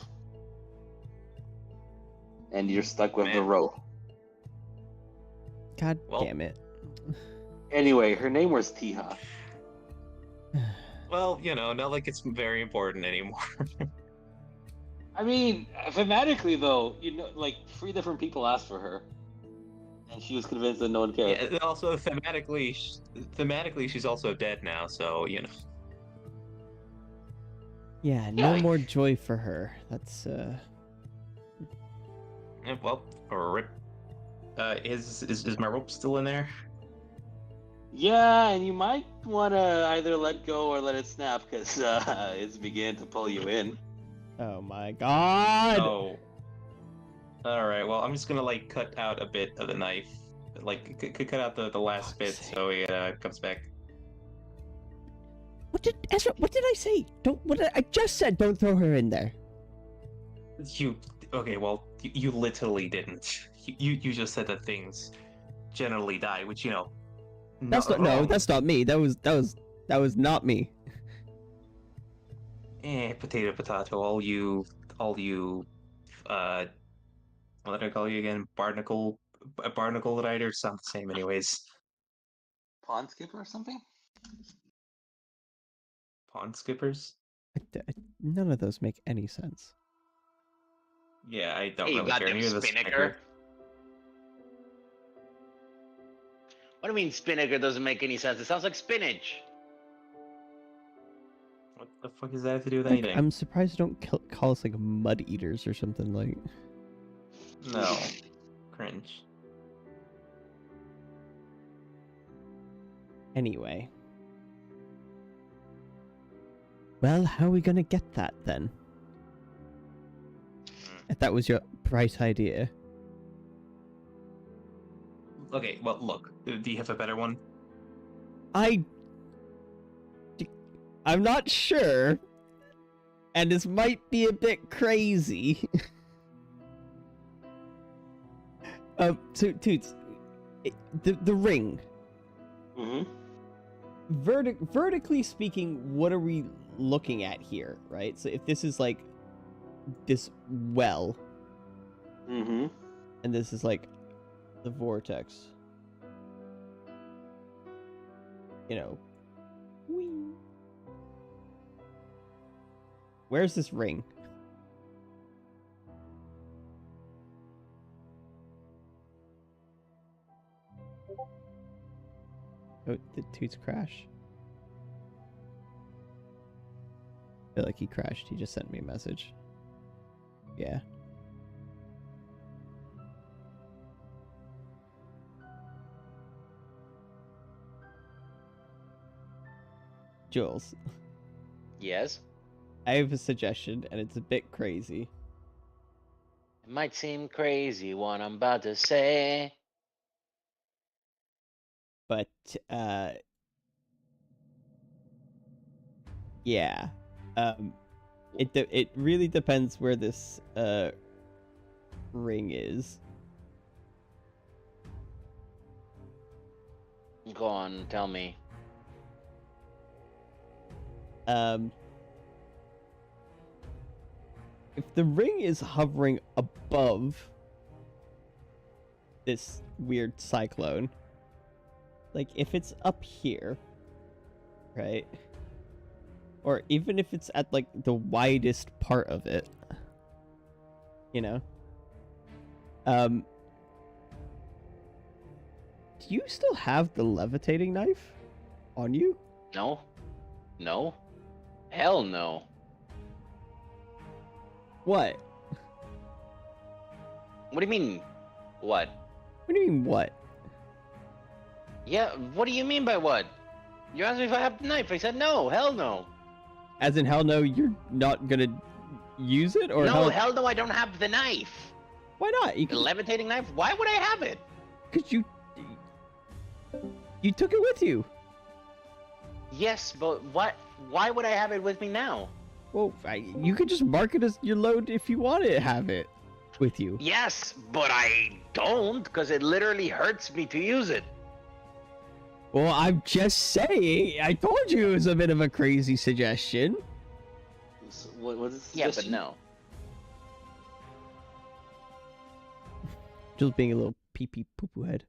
And you're stuck with the Man. rope. God Well- damn it. Anyway, her name was Tiha. Well, not like it's very important anymore. I mean, thematically though, like 3 different people asked for her. And she was convinced that no one cared. Yeah, and also thematically, she's also dead now, so Yeah, no Yeah. more joy for her. That's Well, rip. Is my rope still in there? Yeah, and you might want to either let go or let it snap, because it's beginning to pull you in. oh my god. Oh. Alright, well, I'm just gonna, like, cut out a bit of the knife. Like, cut out the last Fuck's bit sake. so it comes back. What did I say? I just said don't throw her in there. Okay, well, you literally didn't. You just said that things generally die, which, That's not no, wrong. that's not me. That was not me. Potato, all you, what did I call you again? Barnacle rider sound the same anyways. Pond skipper or something? Pond skippers? None of those make any sense. Yeah, I don't Hey, you really care. goddamn Neither does Spinnaker. What do you mean Spinnaker doesn't make any sense? It sounds like spinach. What the fuck does that have to do with Like, anything? I'm surprised you don't call us like mud eaters or something like. No. Cringe. Anyway. Well, how are we gonna get that then? If that was your bright idea. Okay, well, look. Do you have a better one? I'm not sure. And this might be a bit crazy. So Toots, the ring. Mm-hmm. Vertically speaking, what are we looking at here, right? So if this is like this well, Mm-hmm. and this is like the vortex, whee. Where's this ring? Oh, did Toots crash? I feel like he crashed. He just sent me a message. Yeah. Jules, Yes. I have a suggestion, and it's a bit crazy. It might seem crazy what I'm about to say. But yeah, it really depends where this ring is. Go on, tell me. If the ring is hovering above this weird cyclone, like if it's up here, right? Or even if it's at like the widest part of it, you know? Do you still have the levitating knife on you? No. No. Hell no. What? What do you mean? What? What do you mean what? Yeah, what do you mean by what? You asked me if I have the knife. I said no. Hell no. As in hell no, you're not gonna use it? Or No, hell no, I don't have the knife. Why not? You The can... levitating knife? Why would I have it? Cause you took it with you. Yes, but what? Why would I have it with me now? Well, you could just mark it as your load if you want to have it with you. Yes, but I don't, because it literally hurts me to use it. Well, I'm just saying. I told you it was a bit of a crazy suggestion. So what is the Yeah, but suggestion? no. Just being a little pee-pee poo-poo head.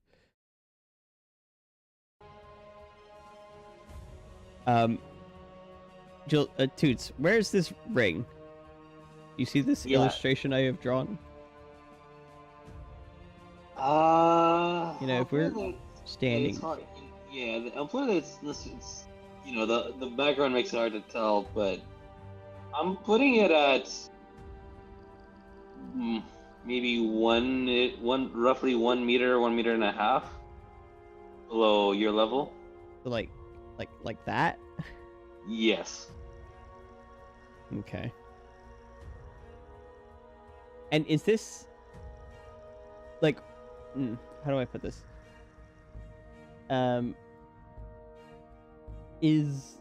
Jill, Toots, where's this ring? You see this Yeah. illustration I have drawn? You know, if we're standing, It's hard. Yeah, I'm putting it's you know the background makes it hard to tell, but I'm putting it at maybe roughly 1 meter, 1.5 meters below your level. like that. Yes. Okay. And is this like, how do I put this? Is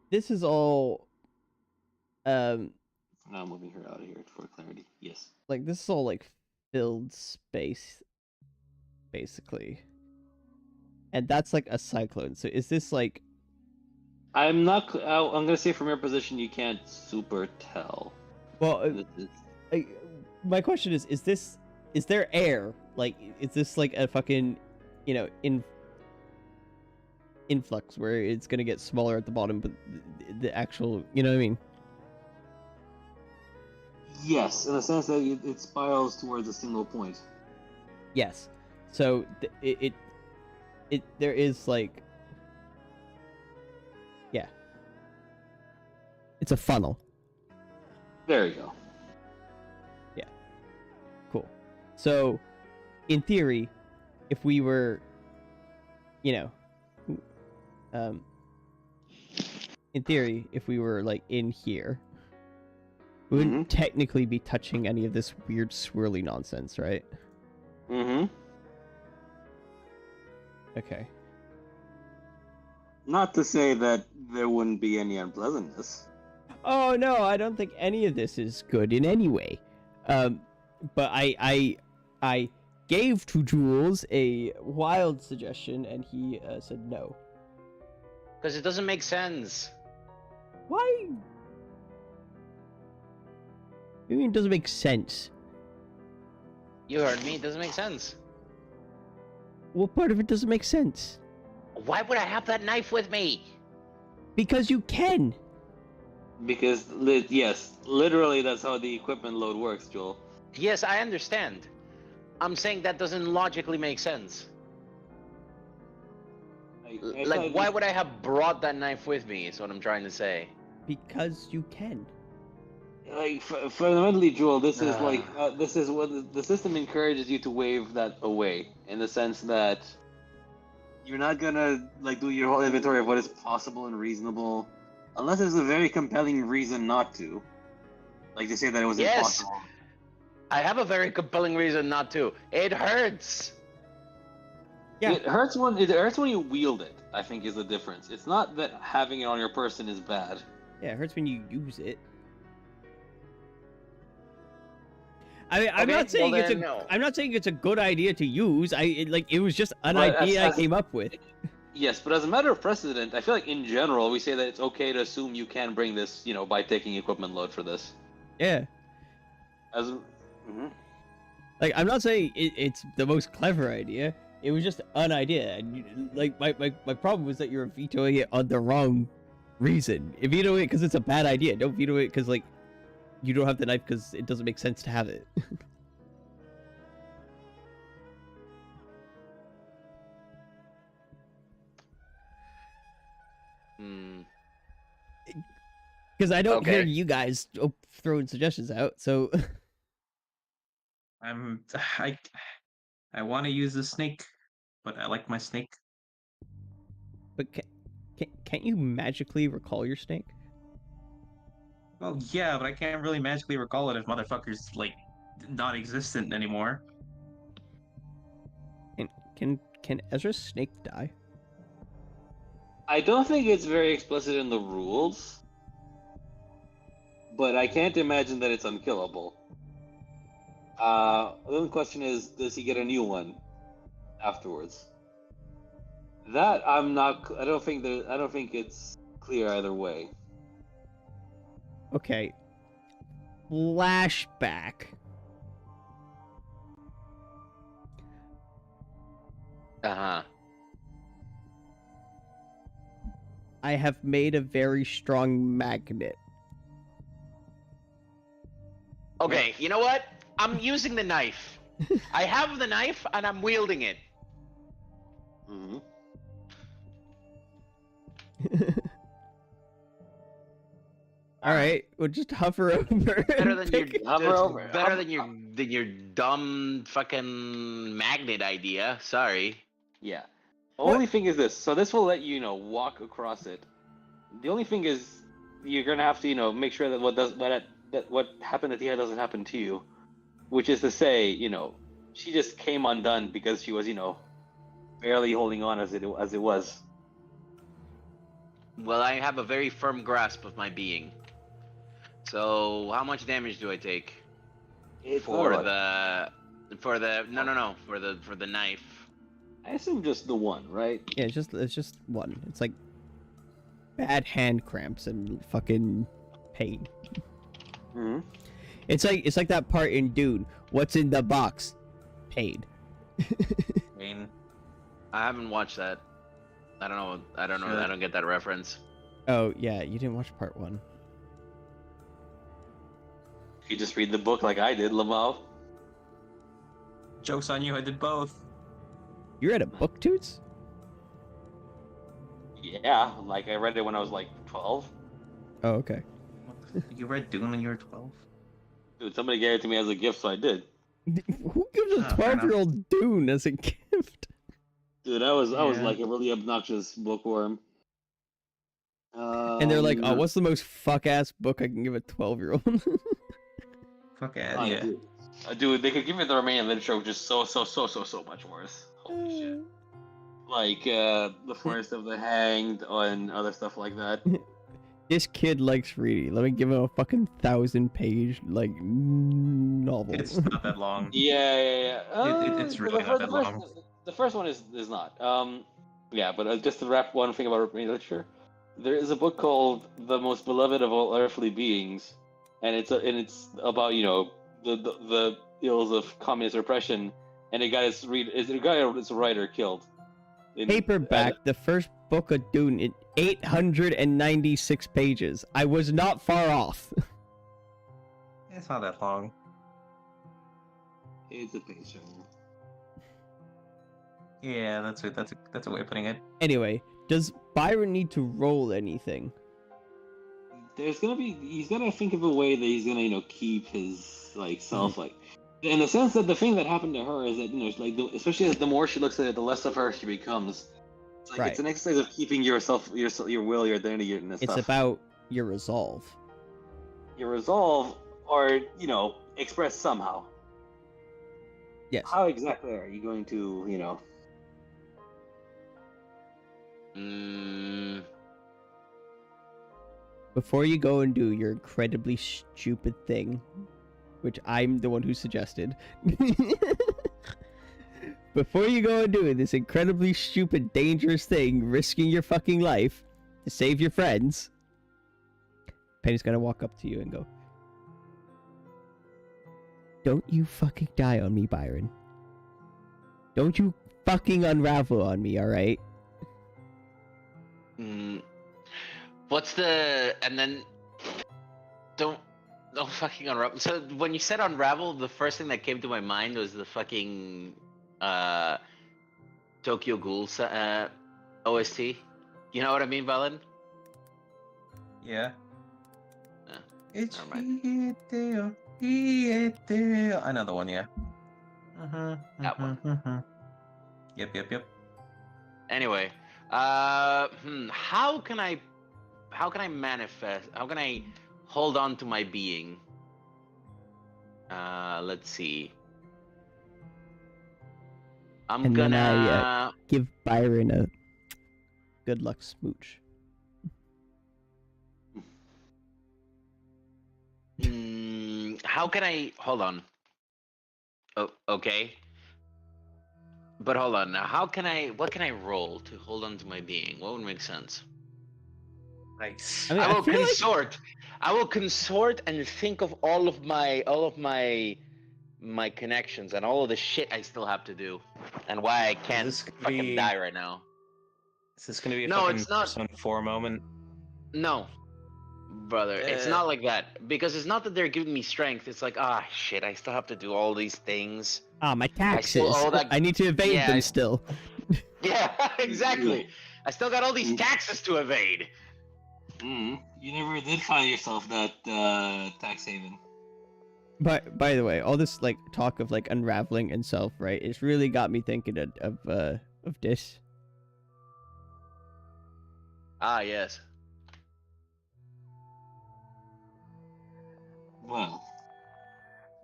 this is all Now I'm moving her out of here for clarity. Yes. like this is all like filled space, basically, and that's like a cyclone. So is this like? I'm not. I'm gonna say from your position, you can't super tell. Well, This is- my question is this? Is there air? Like, is this like a fucking, influx where it's gonna get smaller at the bottom, but the actual, you know what I mean? Yes, in the sense that it spirals towards a single point. Yes. So it there is like, yeah, it's a funnel. There you go. Cool. So, in theory, if we were, in theory, if we were like in here, we wouldn't technically be touching any of this weird swirly nonsense, right? Mm-hmm. Okay. Not to say that there wouldn't be any unpleasantness. Oh no, I don't think any of this is good in any way. But I gave to Jules a wild suggestion, and he said no. Because it doesn't make sense. Why? What do you mean it doesn't make sense? You heard me, it doesn't make sense. What part of it doesn't make sense? Why would I have that knife with me? Because you can. Because, yes, literally that's how the equipment load works, Joel. Yes, I understand. I'm saying that doesn't logically make sense. Like, why would I have brought that knife with me, is what I'm trying to say. Because you can. Like, fundamentally, Joel, this is this is what the system encourages you to wave that away, in the sense that you're not gonna, like, do your whole inventory of what is possible and reasonable, unless there's a very compelling reason not to. Like, to say that it was impossible. I have a very compelling reason not to. It hurts. Yeah. It hurts when you wield it, I think, is the difference. It's not that having it on your person is bad. Yeah, it hurts when you use it. I mean, I'm not saying I'm not saying it's a good idea to use. It was just an idea I came up with. Yes, but as a matter of precedent, I feel like in general we say that it's okay to assume you can bring this, by taking equipment load for this. Yeah. As Like, I'm not saying it's the most clever idea, It was just an idea. And like my problem was that you're vetoing it on the wrong reason. If you veto it because it's a bad idea, don't veto it because like you don't have the knife because it doesn't make sense to have it. Because I don't hear you guys throwing suggestions out, so I want to use the snake, but I like my snake. But can't you magically recall your snake? Well, yeah, but I can't really magically recall it if motherfucker's like non-existent anymore. And can Ezra's snake die? I don't think it's very explicit in the rules, but I can't imagine that it's unkillable. The only question is, does he get a new one afterwards? That I'm not. I don't think it's clear either way. Okay. Flashback. Uh-huh. I have made a very strong magnet. Okay, you know what? I'm using the knife. I have the knife and I'm wielding it. Mm-hmm. All right, we'll just hover over. Better than your Hover over. better than your dumb fucking magnet idea. Sorry. Yeah. Only thing is this. So this will let you, walk across it. The only thing is, you're gonna have to, make sure that what happened at the end doesn't happen to you. Which is to say, she just came undone because she was, barely holding on as it was. Well, I have a very firm grasp of my being. So, how much damage do I take for the knife? I assume just the one, right? Yeah, it's just one. It's like bad hand cramps and fucking pain. Mm-hmm. It's like that part in Dune. What's in the box? Pain. Pain. I haven't watched that. I don't know. Sure. I don't get that reference. Oh yeah, you didn't watch part 1. You just read the book like I did, Lamau. Joke's on you, I did both. You read a book, Toots? Yeah, like I read it when I was like 12. Oh, okay. You read Dune when you were 12? Dude, somebody gave it to me as a gift, so I did. Who gives a fair enough. 12-year-old Dune as a gift? Dude, I was Yeah. like a really obnoxious bookworm. And they're like, oh, what's the most fuck-ass book I can give a 12-year-old? Fuck yeah. Dude, they could give me the remaining literature, which is so much worse. Holy shit. Like, The Forest of the Hanged and other stuff like that. This kid likes reading. Let me give him a fucking 1,000-page, like, novel. It's not that long. Yeah. It's really not that long. The first one is not. Yeah, but just to wrap one thing about remaining literature, there is a book called The Most Beloved of All Earthly Beings, and it's about the ills of communist repression, and a guy is a writer killed. Paperback, the first book of Dune, in 896 pages. I was not far off. It's not that long. It's a page. Yeah, that's a way of putting it. Anyway, does Byron need to roll anything? He's gonna think of a way that he's gonna keep his self in the sense that the thing that happened to her is that especially as the more she looks at it, the less of her she becomes. It's like Right. It's an exercise of keeping yourself, your will, your identity, and It's stuff. about your resolve. Your resolve, or expressed somehow. Yes. How exactly are you going to Before you go and do your incredibly stupid thing, which I'm the one who suggested. Before you go and do this incredibly stupid, dangerous thing, risking your fucking life to save your friends, Penny's gonna walk up to you and go, "Don't you fucking die on me, Byron. Don't you fucking unravel on me, alright? What's the and then don't fucking unravel. So when you said unravel, the first thing that came to my mind was the fucking Tokyo Ghoul OST. You know what I mean, Valen? Yeah. It's never mind. I know the one, yeah. That one. Yep. Anyway, how can I manifest? How can I hold on to my being? Let's see. I'm And then gonna give Byron a good luck smooch. how can I hold on? Oh, okay. But hold on. Now, what can I roll to hold on to my being? What would make sense? Nice. I mean, I will feel like- consort. I will consort and think of all of my connections and all of the shit I still have to do, and why I can't this gonna fucking be- die right now. Is this gonna be a No, fucking it's not. Persona 4 moment? No, brother, it's not like that. Because it's not that they're giving me strength. It's like, shit, I still have to do all these things. My taxes. still owe that- I need to evade Yeah, them I- still. Yeah, exactly. I still got all these taxes to evade. You never did find yourself that tax haven. But by the way, all this like talk of like unraveling and self, right? It's really got me thinking of this. Yes. Well,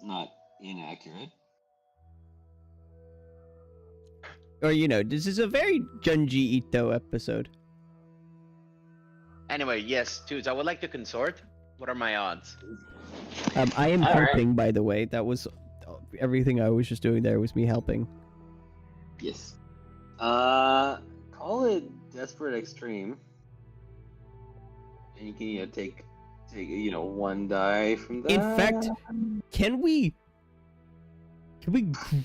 not inaccurate. Or this is a very Junji Ito episode. Anyway, yes, Toots, I would like to consort. What are my odds? I am All right. helping, by the way. That was everything I was just doing there was me helping. Yes. Call it desperate extreme, and you can take one die from that. In fact, can we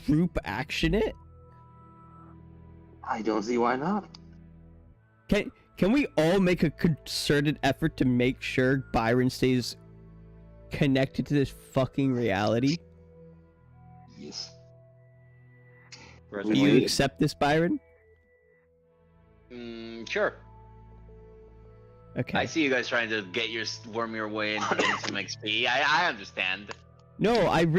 group action it? I don't see why not. Can we all make a concerted effort to make sure Byron stays connected to this fucking reality? Yes. Do you accept this, Byron? Sure. Okay. I see you guys trying to worm your way into getting some XP. I understand. No, I'm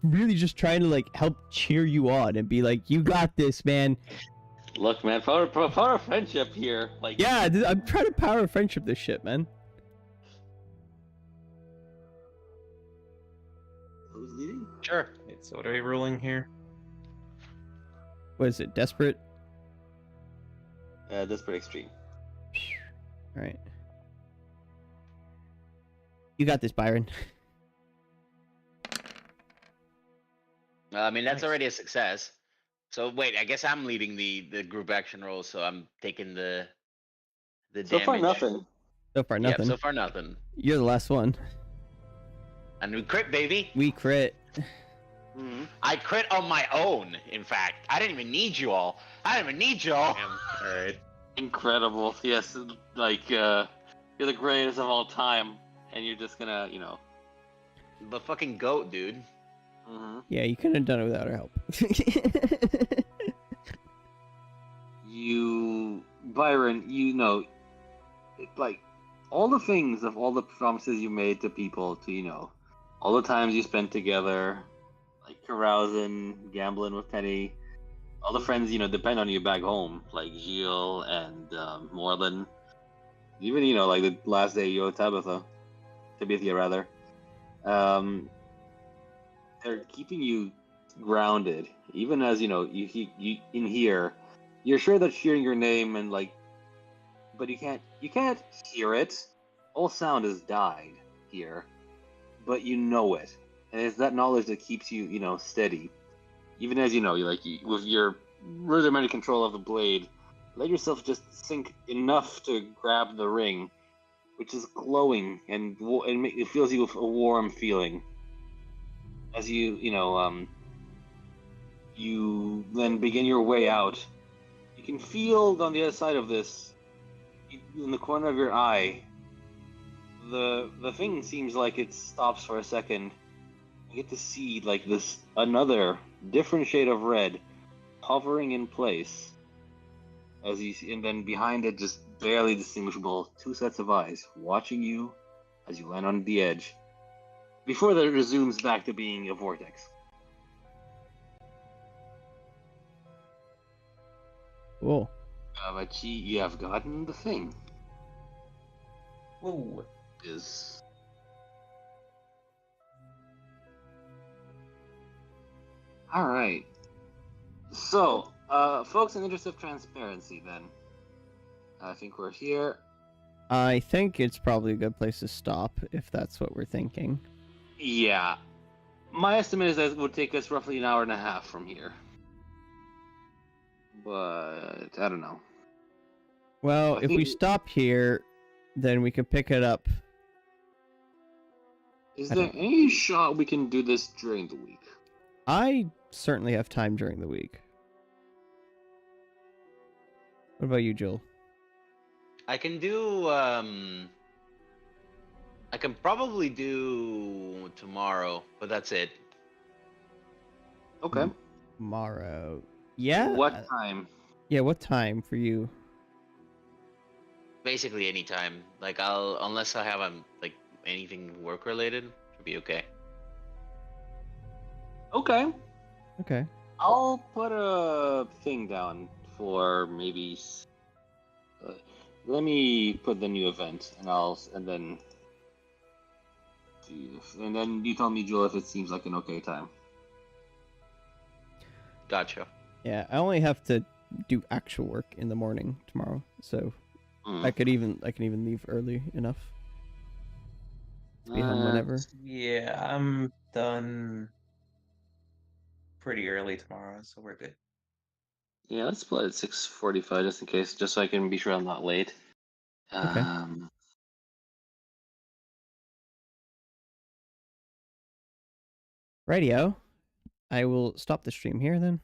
really just trying to like help cheer you on and be like, you got this, man. Look, man, power of friendship here. Like, Yeah, I'm trying to power friendship this shit, man. Who's leading? Sure. Wait, so what are we rolling here? What is it? Desperate? Desperate extreme. All right. You got this, Byron. I mean, that's Nice. already a success. So wait, I guess I'm leading the group action roll, so I'm taking the So damage. far, nothing. So far, nothing. Yeah, so far nothing. You're the last one. And we crit, baby. We crit. I crit on my own. In fact, I didn't even need you all. All right. Incredible. Yes, like you're the greatest of all time, and you're just gonna, The fucking goat, dude. Yeah, you couldn't have done it without our help. Byron, like all the things of all the promises you made to people, all the times you spent together, like carousing, gambling with Penny, all the friends, depend on you back home, like Gilles and Moreland. Even, like the last day you owe Tabitha rather. They're keeping you grounded, even as you in here. You're sure that hearing your name and but you can't hear it. All sound has died here, but you know it, and it's that knowledge that keeps you steady. Even as with your rudimentary control of the blade, let yourself just sink enough to grab the ring, which is glowing and it fills you with a warm feeling. As you you then begin your way out. You can feel on the other side of this, in the corner of your eye, the thing seems like it stops for a second. You get to see like this another different shade of red hovering in place as you see, and then behind it just barely distinguishable two sets of eyes watching you as you land on the edge before that resumes back to being a vortex. Cool. But you have gotten the thing. Whoa. Is all right. So, folks, in the interest of transparency, then, I think we're here. I think it's probably a good place to stop if that's what we're thinking. Yeah, my estimate is that it would take us roughly an hour and a half from here. But I don't know. Well, I if we think- stop here, then we can pick it up. Is I there don't- any shot we can do this during the week? I certainly have time during the week. What about you, Jill? I can do. I can probably do tomorrow, but that's it. Okay. Tomorrow. Yeah? What time? Yeah, what time for you? Basically, anytime. Like unless I have like anything work related, should be okay. Okay. Okay. I'll put a thing down for maybe. Let me put the new event, and then see and then you tell me, Joel, if it seems like an okay time. Gotcha. Yeah, I only have to do actual work in the morning tomorrow, so I can even leave early enough to be home whenever. Yeah, I'm done pretty early tomorrow, so we're good. Yeah, let's split at 6:45 just in case, just so I can be sure I'm not late. Okay. Radio. I will stop the stream here then.